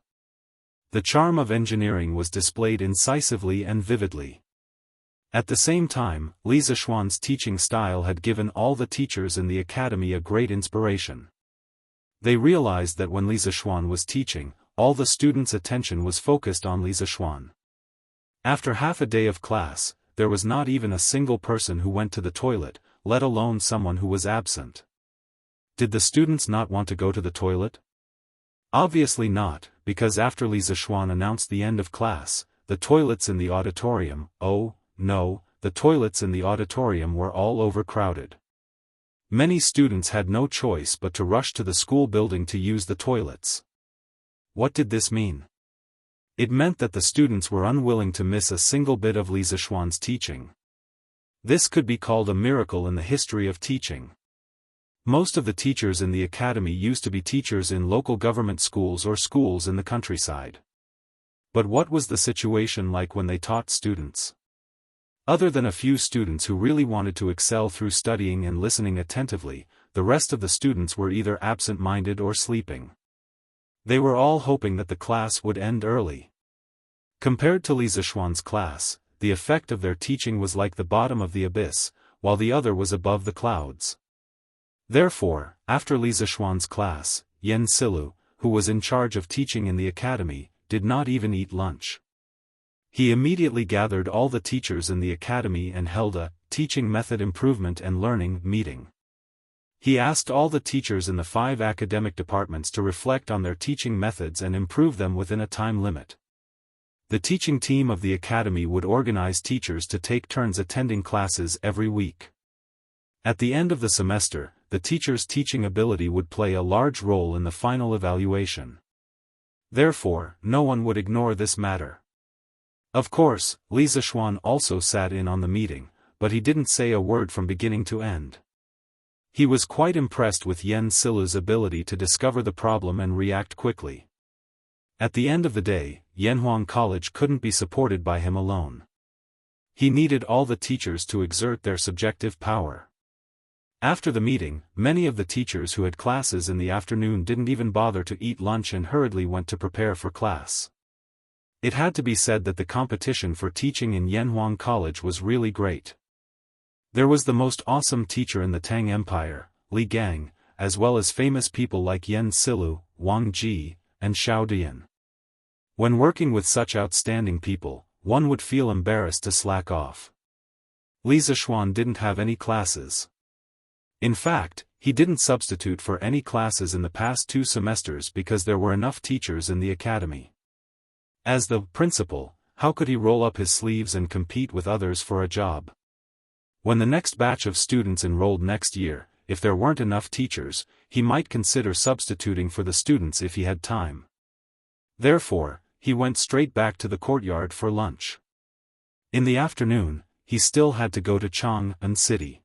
The charm of engineering was displayed incisively and vividly. At the same time, Li Zishuan's teaching style had given all the teachers in the academy a great inspiration. They realized that when Li Zishuan was teaching, all the students' attention was focused on Li Zishuan. After half a day of class, there was not even a single person who went to the toilet, let alone someone who was absent. Did the students not want to go to the toilet? Obviously not, because after Li Zishuan announced the end of class, the toilets in the auditorium, no, the toilets in the auditorium were all overcrowded. Many students had no choice but to rush to the school building to use the toilets. What did this mean? It meant that the students were unwilling to miss a single bit of Li Zishuan's teaching. This could be called a miracle in the history of teaching. Most of the teachers in the academy used to be teachers in local government schools or schools in the countryside. But what was the situation like when they taught students? Other than a few students who really wanted to excel through studying and listening attentively, the rest of the students were either absent-minded or sleeping. They were all hoping that the class would end early. Compared to Li Zishuan's class, the effect of their teaching was like the bottom of the abyss, while the other was above the clouds. Therefore, after Li Zishuan's class, Yan Silu, who was in charge of teaching in the academy, did not even eat lunch. He immediately gathered all the teachers in the academy and held a teaching method improvement and learning meeting. He asked all the teachers in the 5 academic departments to reflect on their teaching methods and improve them within a time limit. The teaching team of the academy would organize teachers to take turns attending classes every week. At the end of the semester, the teacher's teaching ability would play a large role in the final evaluation. Therefore, no one would ignore this matter. Of course, Li Zishuan also sat in on the meeting, but he didn't say a word from beginning to end. He was quite impressed with Yan Silu's ability to discover the problem and react quickly. At the end of the day, Yanhuang College couldn't be supported by him alone. He needed all the teachers to exert their subjective power. After the meeting, many of the teachers who had classes in the afternoon didn't even bother to eat lunch and hurriedly went to prepare for class. It had to be said that the competition for teaching in Yanhuang College was really great. There was the most awesome teacher in the Tang Empire, Li Gang, as well as famous people like Yen Silu, Wang Ji, and Xiao Dian. When working with such outstanding people, one would feel embarrassed to slack off. Li Zishuan didn't have any classes. In fact, he didn't substitute for any classes in the past 2 semesters because there were enough teachers in the academy. As the principal, how could he roll up his sleeves and compete with others for a job? When the next batch of students enrolled next year, if there weren't enough teachers, he might consider substituting for the students if he had time. Therefore, he went straight back to the courtyard for lunch. In the afternoon, he still had to go to Chang'an City.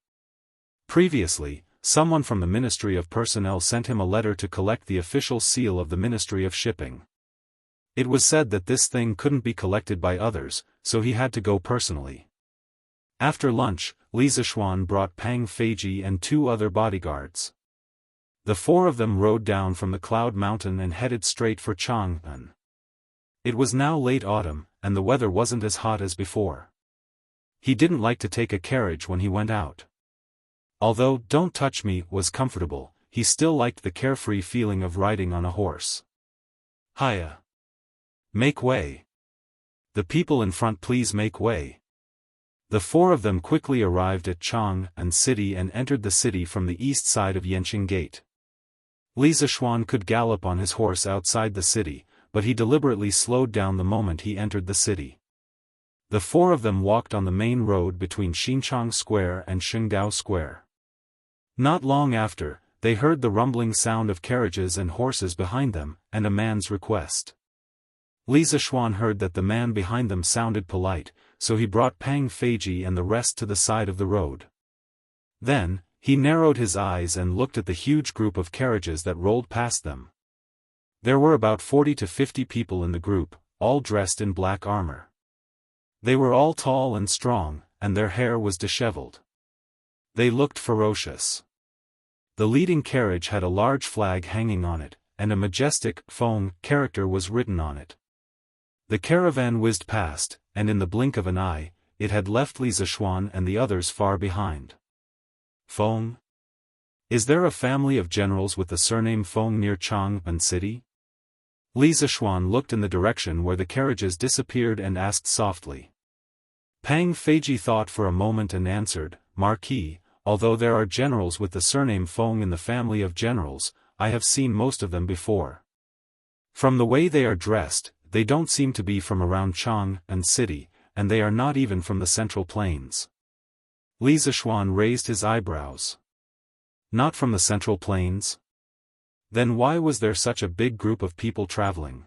Previously, someone from the Ministry of Personnel sent him a letter to collect the official seal of the Ministry of Shipping. It was said that this thing couldn't be collected by others, so he had to go personally. After lunch, Li Zishuan brought Pang Feiji and 2 other bodyguards. The 4 of them rode down from the Cloud Mountain and headed straight for Chang'an. It was now late autumn, and the weather wasn't as hot as before. He didn't like to take a carriage when he went out. Although "Don't Touch Me" was comfortable, he still liked the carefree feeling of riding on a horse. Hiya! Make way! The people in front, please make way! The 4 of them quickly arrived at Chang'an City and entered the city from the east side of Yanqing Gate. Li Zishuan could gallop on his horse outside the city, but he deliberately slowed down the moment he entered the city. The 4 of them walked on the main road between Xinchang Square and Shengdao Square. Not long after, they heard the rumbling sound of carriages and horses behind them, and a man's request. Li Zishuan heard that the man behind them sounded polite, so he brought Pang Feiji and the rest to the side of the road. Then, he narrowed his eyes and looked at the huge group of carriages that rolled past them. There were about 40 to 50 people in the group, all dressed in black armor. They were all tall and strong, and their hair was disheveled. They looked ferocious. The leading carriage had a large flag hanging on it, and a majestic Feng character was written on it. The caravan whizzed past, and in the blink of an eye, it had left Li Zishuan and the others far behind. Feng? Is there a family of generals with the surname Feng near Chang'an City? Li Zishuan looked in the direction where the carriages disappeared and asked softly. Pang Feiji thought for a moment and answered, "Marquis, although there are generals with the surname Feng in the family of generals, I have seen most of them before. From the way they are dressed, they don't seem to be from around Chang'an City, and they are not even from the Central Plains." Li Zishuan raised his eyebrows. Not from the Central Plains? Then why was there such a big group of people traveling?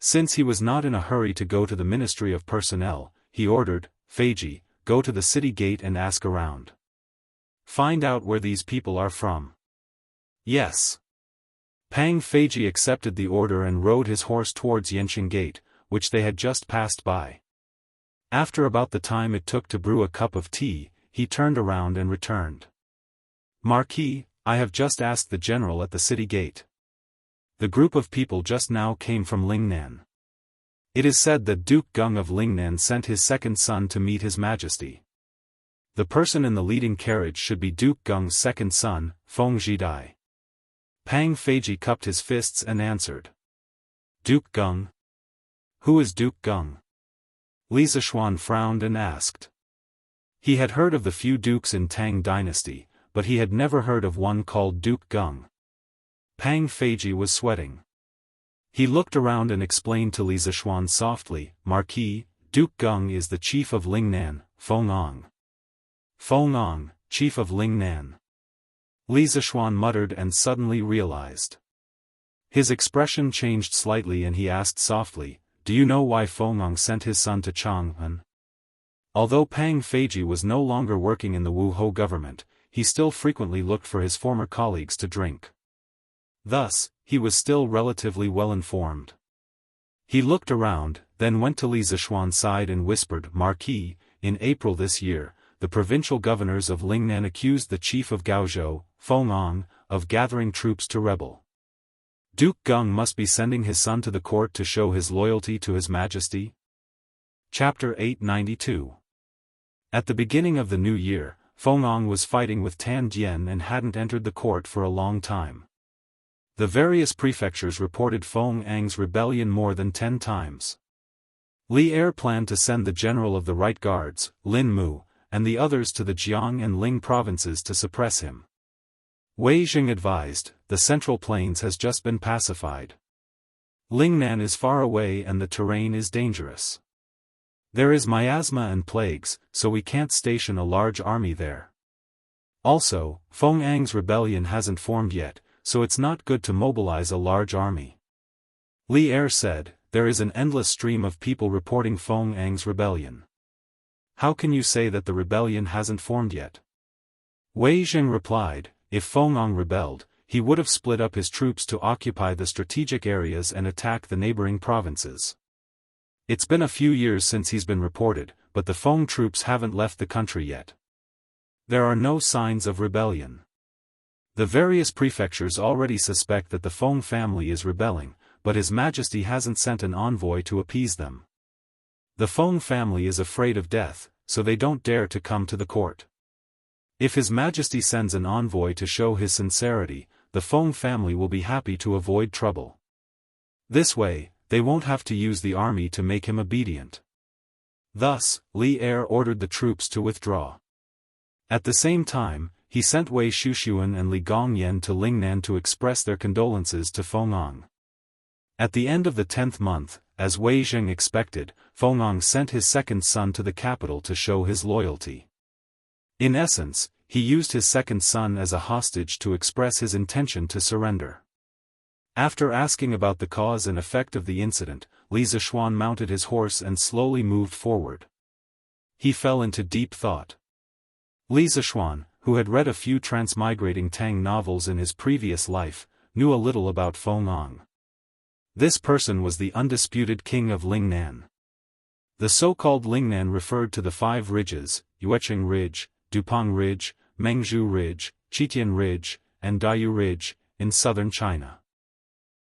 Since he was not in a hurry to go to the Ministry of Personnel, he ordered, "Feiji, go to the city gate and ask around. Find out where these people are from." "Yes." Pang Feiji accepted the order and rode his horse towards Yanqing Gate, which they had just passed by. After about the time it took to brew a cup of tea, he turned around and returned. "Marquis, I have just asked the general at the city gate. The group of people just now came from Lingnan. It is said that Duke Gung of Lingnan sent his second son to meet His Majesty. The person in the leading carriage should be Duke Gung's second son, Feng Zhidai." Pang Feiji cupped his fists and answered. "Duke Gung? Who is Duke Gung?" Li Zishuan frowned and asked. He had heard of the few dukes in Tang dynasty, but he had never heard of one called Duke Gung. Pang Feiji was sweating. He looked around and explained to Li Zishuan softly, "Marquis, Duke Gung is the chief of Lingnan, Feng Ong." "Feng Ong, chief of Lingnan." Li Zishuan muttered and suddenly realized. His expression changed slightly and he asked softly, "Do you know why Feng Ong sent his son to Chang'an?" Although Pang Feiji was no longer working in the Wu Ho government, he still frequently looked for his former colleagues to drink. Thus, he was still relatively well informed. He looked around, then went to Li Zishuan's side and whispered, "Marquis, in April this year, the provincial governors of Lingnan accused the chief of Gaozhou, Feng of gathering troops to rebel. Duke Gung must be sending his son to the court to show his loyalty to His Majesty. Chapter 892. At the beginning of the new year, Feng was fighting with Tan Jian and hadn't entered the court for a long time. The various prefectures reported Feng's rebellion more than 10 times. Li Er planned to send the general of the Right Guards, Lin Mu, and the others to the Jiang and Ling provinces to suppress him. Wei Jing advised, the Central Plains has just been pacified. Lingnan is far away and the terrain is dangerous. There is miasma and plagues, so we can't station a large army there. Also, Feng's rebellion hasn't formed yet, so it's not good to mobilize a large army. Li Er said, there is an endless stream of people reporting Feng's rebellion. How can you say that the rebellion hasn't formed yet? Wei Jing replied, if Feng rebelled, he would have split up his troops to occupy the strategic areas and attack the neighboring provinces. It's been a few years since he's been reported, but the Feng troops haven't left the country yet. There are no signs of rebellion. The various prefectures already suspect that the Feng family is rebelling, but His Majesty hasn't sent an envoy to appease them. The Feng family is afraid of death, so they don't dare to come to the court. If His Majesty sends an envoy to show his sincerity, the Feng family will be happy to avoid trouble. This way, they won't have to use the army to make him obedient. Thus, Li Er ordered the troops to withdraw. At the same time, he sent Wei Shushuan and Li Gongyan to Lingnan to express their condolences to Feng. At the end of the 10th month, as Wei Jing expected, Feng sent his second son to the capital to show his loyalty. In essence, he used his second son as a hostage to express his intention to surrender. After asking about the cause and effect of the incident, Li Zishuan mounted his horse and slowly moved forward. He fell into deep thought. Li Zishuan, who had read a few transmigrating Tang novels in his previous life, knew a little about Feng. This person was the undisputed king of Lingnan. The so-called Lingnan referred to the 5 ridges, Yueqing Ridge, Dupang Ridge, Mengzhu Ridge, Qitian Ridge, and Dayu Ridge, in southern China.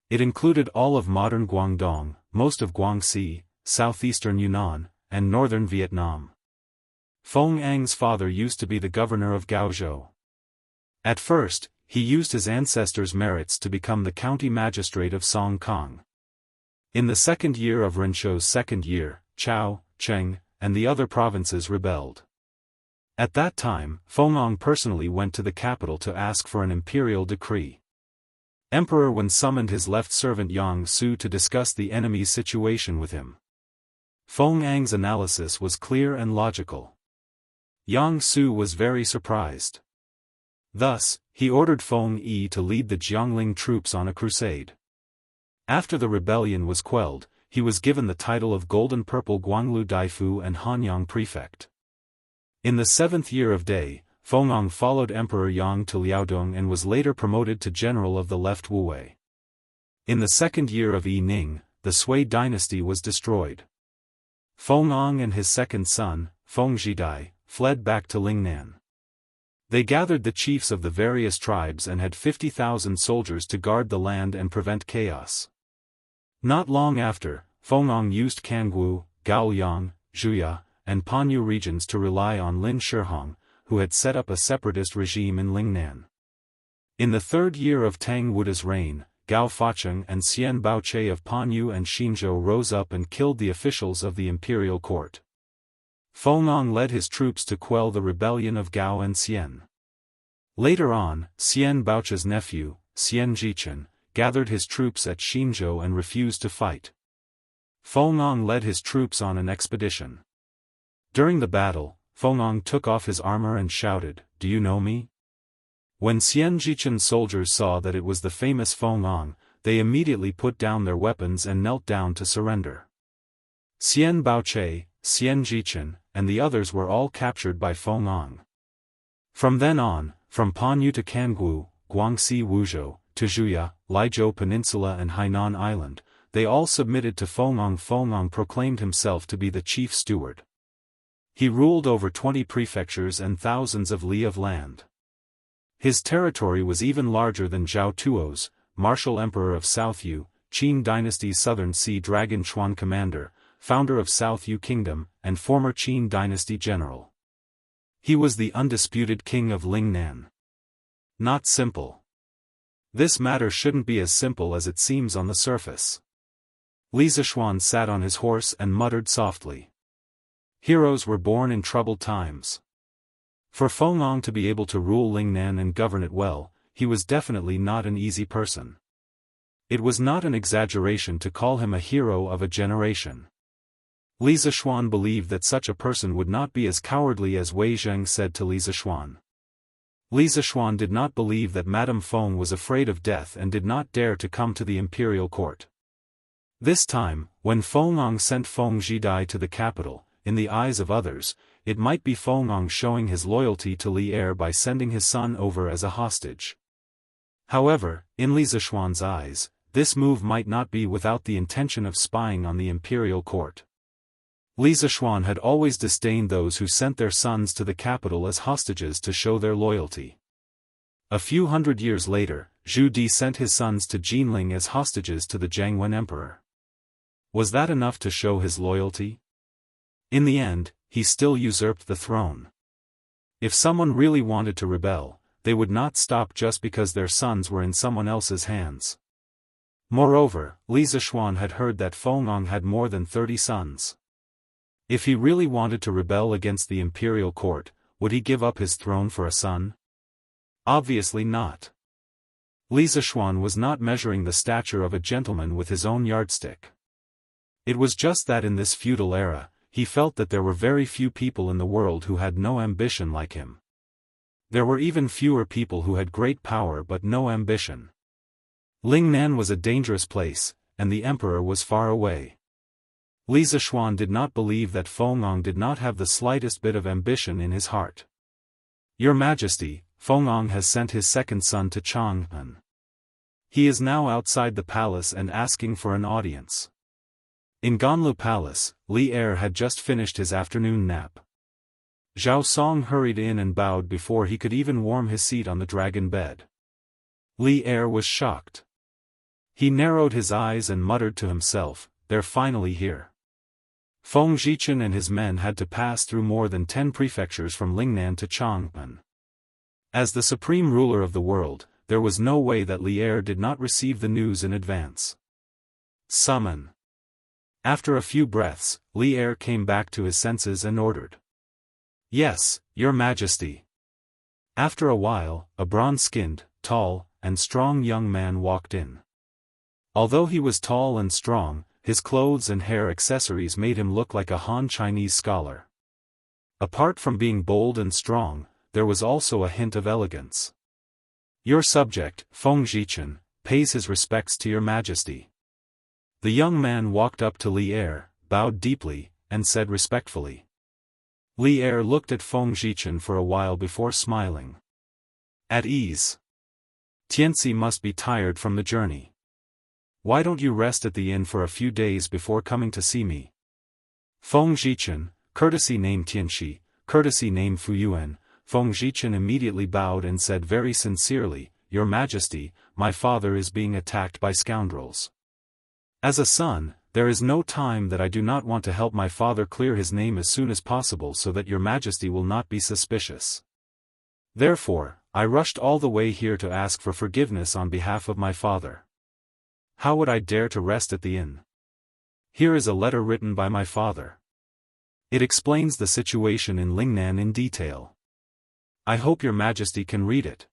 It included all of modern Guangdong, most of Guangxi, southeastern Yunnan, and northern Vietnam. Feng's father used to be the governor of Gaozhou. At first, he used his ancestors' merits to become the county magistrate of Song Kong. In the second year of Renshou's second year, Chao, Cheng, and the other provinces rebelled. At that time, Feng personally went to the capital to ask for an imperial decree. Emperor Wen summoned his left servant Yang Su to discuss the enemy's situation with him. Feng's analysis was clear and logical. Yang Su was very surprised. Thus, he ordered Feng to lead the Jiangling troops on a crusade. After the rebellion was quelled, he was given the title of Golden Purple Guanglu Daifu and Hanyang Prefect. In the 7th year of Dai, Feng followed Emperor Yang to Liaodong and was later promoted to general of the left Wuwei. In the 2nd year of Yi Ning, the Sui dynasty was destroyed. Feng and his second son, Feng Zhidai, fled back to Lingnan. They gathered the chiefs of the various tribes and had 50,000 soldiers to guard the land and prevent chaos. Not long after, Feng used Kangwu, Gaoyang, Zhuya, and Panyu regions to rely on Lin Shihong, who had set up a separatist regime in Lingnan. In the 3rd year of Tang Wuda's reign, Gao Facheng and Xian Baoche of Panyu and Xinzhou rose up and killed the officials of the imperial court. Feng led his troops to quell the rebellion of Gao and Xian. Later on, Xian Baoche's nephew, Xian Jichen, gathered his troops at Xinzhou and refused to fight. Feng led his troops on an expedition. During the battle, Feng took off his armor and shouted, "Do you know me?" When Xian Jichen's soldiers saw that it was the famous Feng, they immediately put down their weapons and knelt down to surrender. Xian Baoche, Xian Jichen, and the others were all captured by Feng. From then on, from Panyu to Kangwu, Guangxi Wuzhou, to Zhuya, Liezhou Peninsula and Hainan Island, they all submitted to Feng. Feng proclaimed himself to be the chief steward. He ruled over 20 prefectures and thousands of li of land. His territory was even larger than Zhao Tuo's, martial emperor of South Yu, Qin dynasty's southern sea dragon Chuan commander, founder of South Yu kingdom, and former Qin dynasty general. He was the undisputed king of Lingnan. Not simple. This matter shouldn't be as simple as it seems on the surface. Li Zishuan sat on his horse and muttered softly. Heroes were born in troubled times. For Feng to be able to rule Lingnan and govern it well, he was definitely not an easy person. It was not an exaggeration to call him a hero of a generation. Li Zishuan believed that such a person would not be as cowardly as Wei Zheng said to Li Zishuan. Li Zishuan did not believe that Madame Feng was afraid of death and did not dare to come to the imperial court. This time, when Feng sent Feng Zhidai to the capital, in the eyes of others, it might be Feng showing his loyalty to Li Er by sending his son over as a hostage. However, in Li Zishuan's eyes, this move might not be without the intention of spying on the imperial court. Li Zishuan had always disdained those who sent their sons to the capital as hostages to show their loyalty. A few hundred years later, Zhu Di sent his sons to Jinling as hostages to the Jianghu emperor. Was that enough to show his loyalty? In the end, he still usurped the throne. If someone really wanted to rebel, they would not stop just because their sons were in someone else's hands. Moreover, Li Zishuan had heard that Feng had more than 30 sons. If he really wanted to rebel against the imperial court, would he give up his throne for a son? Obviously not. Li Zishuan was not measuring the stature of a gentleman with his own yardstick. It was just that in this feudal era, he felt that there were very few people in the world who had no ambition like him. There were even fewer people who had great power but no ambition. Lingnan was a dangerous place, and the emperor was far away. Li Zishuan did not believe that Feng did not have the slightest bit of ambition in his heart. Your Majesty, Feng has sent his second son to Chang'an. He is now outside the palace and asking for an audience. In Ganlu Palace, Li Er had just finished his afternoon nap. Zhao Song hurried in and bowed before he could even warm his seat on the dragon bed. Li Er was shocked. He narrowed his eyes and muttered to himself, "They're finally here." Feng Zhichen and his men had to pass through more than 10 prefectures from Lingnan to Chang'an. As the supreme ruler of the world, there was no way that Li Er did not receive the news in advance. Summon. After a few breaths, Li Er came back to his senses and ordered. Yes, Your Majesty. After a while, a bronze-skinned, tall, and strong young man walked in. Although he was tall and strong, his clothes and hair accessories made him look like a Han Chinese scholar. Apart from being bold and strong, there was also a hint of elegance. Your subject, Feng Zhichen, pays his respects to Your Majesty. The young man walked up to Li Er, bowed deeply, and said respectfully. Li Er looked at Feng Zhichen for a while before smiling. At ease. Tianxi must be tired from the journey. Why don't you rest at the inn for a few days before coming to see me? Feng Zhichen, courtesy name Tianxi, courtesy name Fuyuan. Feng Zhichen immediately bowed and said very sincerely, Your Majesty, my father is being attacked by scoundrels. As a son, there is no time that I do not want to help my father clear his name as soon as possible so that Your Majesty will not be suspicious. Therefore, I rushed all the way here to ask for forgiveness on behalf of my father. How would I dare to rest at the inn? Here is a letter written by my father. It explains the situation in Lingnan in detail. I hope Your Majesty can read it.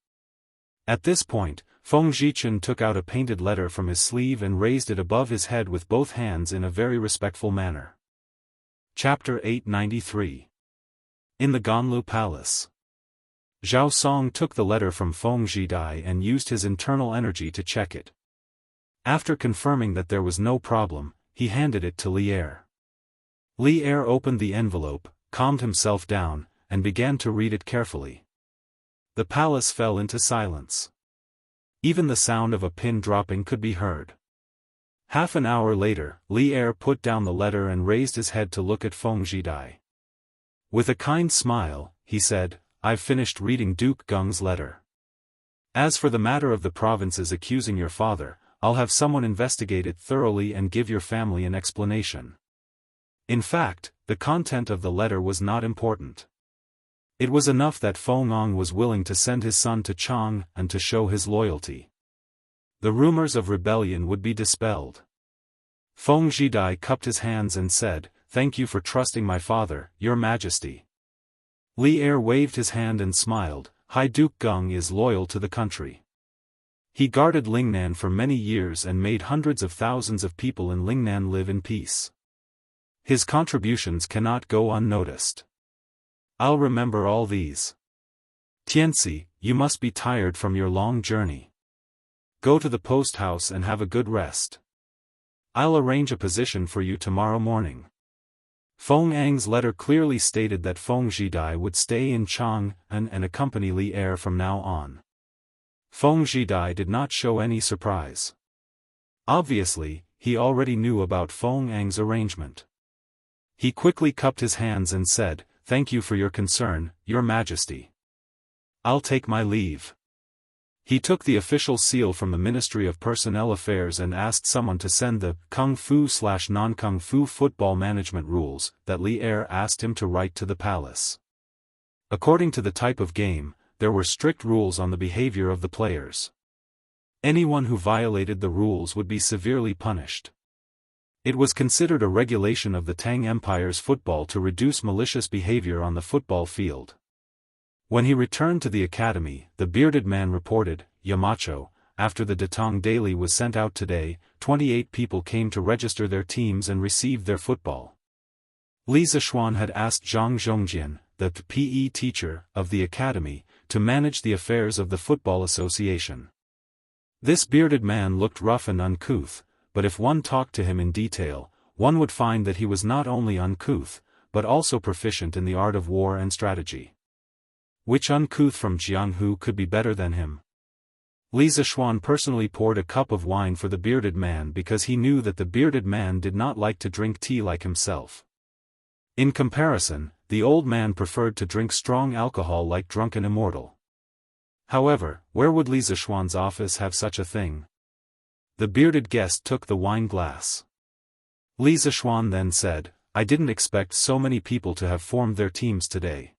At this point, Feng Zhichen took out a painted letter from his sleeve and raised it above his head with both hands in a very respectful manner. Chapter 893. In the Ganlu Palace. Zhao Song took the letter from Feng Zhidai and used his internal energy to check it. After confirming that there was no problem, he handed it to Li Er. Li Er opened the envelope, calmed himself down, and began to read it carefully. The palace fell into silence. Even the sound of a pin dropping could be heard. Half an hour later, Li Er put down the letter and raised his head to look at Feng Zhidai. With a kind smile, he said, "I've finished reading Duke Gung's letter. As for the matter of the provinces accusing your father, I'll have someone investigate it thoroughly and give your family an explanation." In fact, the content of the letter was not important. It was enough that Feng Ong was willing to send his son to Chang and to show his loyalty. The rumors of rebellion would be dispelled. Feng Zhidai cupped his hands and said, "Thank you for trusting my father, your majesty." Li Er waved his hand and smiled. High Duke Gung is loyal to the country. He guarded Lingnan for many years and made hundreds of thousands of people in Lingnan live in peace. His contributions cannot go unnoticed. I'll remember all these. Tianci, you must be tired from your long journey. Go to the post house and have a good rest. I'll arrange a position for you tomorrow morning. Feng Ang's letter clearly stated that Feng Zhidai would stay in Chang and accompany Li Er from now on. Feng Zhidai did not show any surprise. Obviously, he already knew about Feng Ang's arrangement. He quickly cupped his hands and said, "Thank you for your concern, your majesty. I'll take my leave." He took the official seal from the Ministry of Personnel Affairs and asked someone to send the Kung Fu/non-Kung Fu football management rules that Li Er asked him to write to the palace. According to the type of game, there were strict rules on the behavior of the players. Anyone who violated the rules would be severely punished. It was considered a regulation of the Tang Empire's football to reduce malicious behavior on the football field. When he returned to the academy, the bearded man reported, "Yamacho, after the Datong Daily was sent out today, 28 people came to register their teams and received their football." Li Zishuan had asked Zhang Zhongjian, the PE teacher of the academy, to manage the affairs of the football association. This bearded man looked rough and uncouth, but if one talked to him in detail, one would find that he was not only uncouth, but also proficient in the art of war and strategy. Which uncouth from Jianghu could be better than him? Li Zishuan personally poured a cup of wine for the bearded man because he knew that the bearded man did not like to drink tea like himself. In comparison, the old man preferred to drink strong alcohol like drunken Immortal. However, where would Li Zishuan's office have such a thing? The bearded guest took the wine glass. Li Zishuan then said, "I didn't expect so many people to have formed their teams today."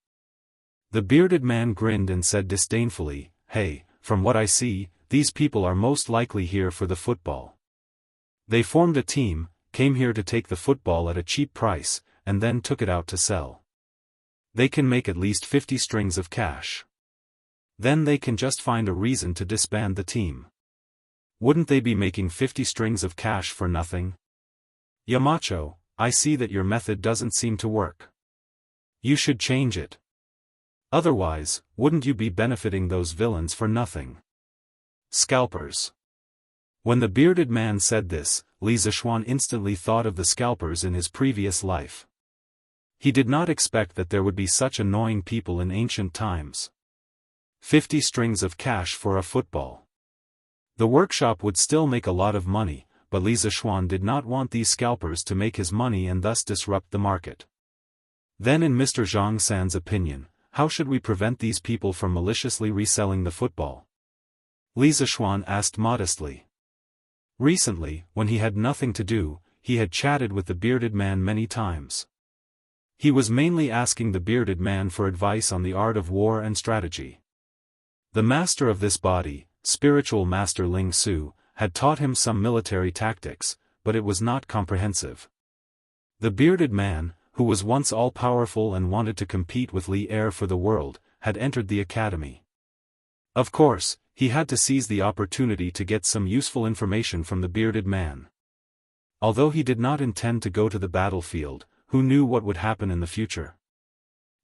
The bearded man grinned and said disdainfully, "Hey, from what I see, these people are most likely here for the football. They formed a team, came here to take the football at a cheap price, and then took it out to sell. They can make at least 50 strings of cash. Then they can just find a reason to disband the team. Wouldn't they be making 50 strings of cash for nothing? Yamacho, I see that your method doesn't seem to work. You should change it. Otherwise, wouldn't you be benefiting those villains for nothing? Scalpers." When the bearded man said this, Li Zishuan instantly thought of the scalpers in his previous life. He did not expect that there would be such annoying people in ancient times. 50 strings of cash for a football. The workshop would still make a lot of money, but Li Zishuan did not want these scalpers to make his money and thus disrupt the market. Then in Mr. Zhang San's opinion, how should we prevent these people from maliciously reselling the football? Li Zishuan asked modestly. Recently, when he had nothing to do, he had chatted with the bearded man many times. He was mainly asking the bearded man for advice on the art of war and strategy. The master of this body, spiritual master Ling Su, had taught him some military tactics, but it was not comprehensive. The bearded man, who was once all-powerful and wanted to compete with Li Er for the world, had entered the academy. Of course, he had to seize the opportunity to get some useful information from the bearded man. Although he did not intend to go to the battlefield, who knew what would happen in the future?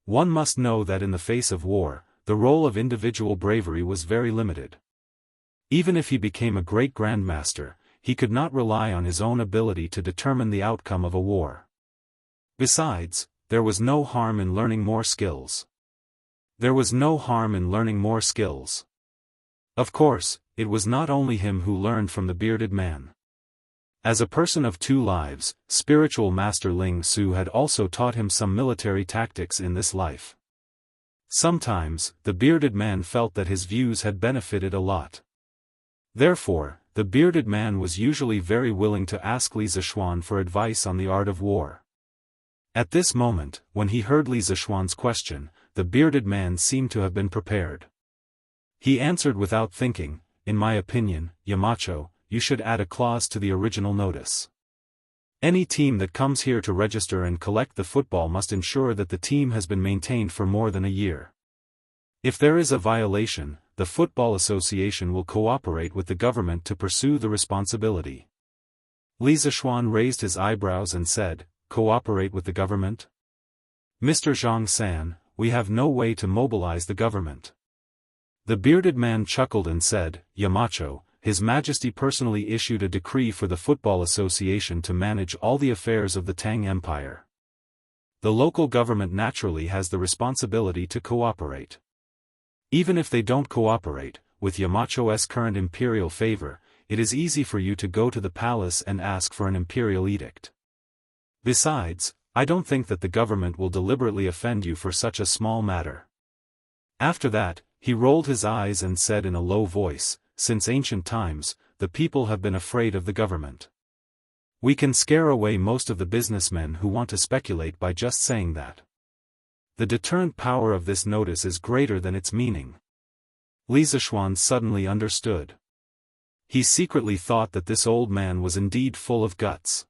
One must know that in the face of war, the role of individual bravery was very limited. Even if he became a great grandmaster, he could not rely on his own ability to determine the outcome of a war. Besides, there was no harm in learning more skills. Of course, it was not only him who learned from the bearded man. As a person of two lives, spiritual master Ling Su had also taught him some military tactics in this life. Sometimes, the bearded man felt that his views had benefited a lot. Therefore, the bearded man was usually very willing to ask Li Zishuan for advice on the art of war. At this moment, when he heard Li Zishuan's question, the bearded man seemed to have been prepared. He answered without thinking, "In my opinion, Yamacho, you should add a clause to the original notice. Any team that comes here to register and collect the football must ensure that the team has been maintained for more than a year. If there is a violation, the Football Association will cooperate with the government to pursue the responsibility." Li Zishuan raised his eyebrows and said, "Cooperate with the government? Mr. Zhang San, we have no way to mobilize the government." The bearded man chuckled and said, "Yamacho, His Majesty personally issued a decree for the Football Association to manage all the affairs of the Tang Empire. The local government naturally has the responsibility to cooperate. Even if they don't cooperate, with Yamacho's current imperial favor, it is easy for you to go to the palace and ask for an imperial edict. Besides, I don't think that the government will deliberately offend you for such a small matter." After that, he rolled his eyes and said in a low voice, "Since ancient times, the people have been afraid of the government. We can scare away most of the businessmen who want to speculate by just saying that. The deterrent power of this notice is greater than its meaning." Li Zishuan suddenly understood. He secretly thought that this old man was indeed full of guts.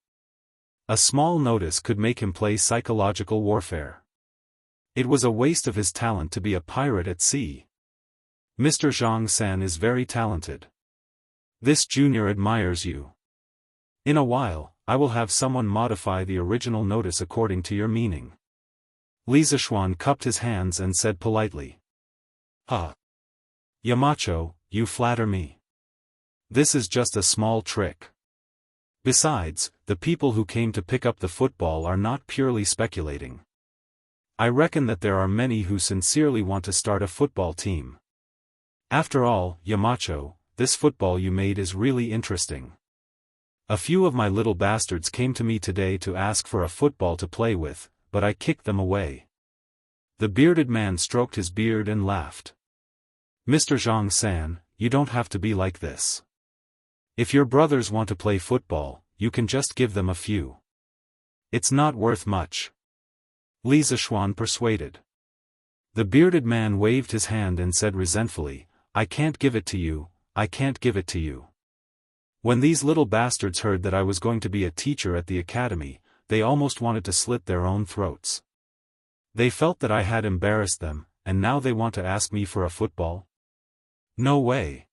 A small notice could make him play psychological warfare. It was a waste of his talent to be a pirate at sea. Mr. Zhang San is very talented. This junior admires you. In a while, I will have someone modify the original notice according to your meaning." Li Zishuan cupped his hands and said politely, Yamacho, you flatter me. This is just a small trick. Besides, the people who came to pick up the football are not purely speculating. I reckon that there are many who sincerely want to start a football team. After all, Yamacho, this football you made is really interesting. A few of my little bastards came to me today to ask for a football to play with, but I kicked them away." The bearded man stroked his beard and laughed. "Mr. Zhang San, you don't have to be like this. If your brothers want to play football, you can just give them a few. It's not worth much." Li Zishuan persuaded. The bearded man waved his hand and said resentfully, "I can't give it to you, I can't give it to you. When these little bastards heard that I was going to be a teacher at the academy, they almost wanted to slit their own throats. They felt that I had embarrassed them, and now they want to ask me for a football? No way.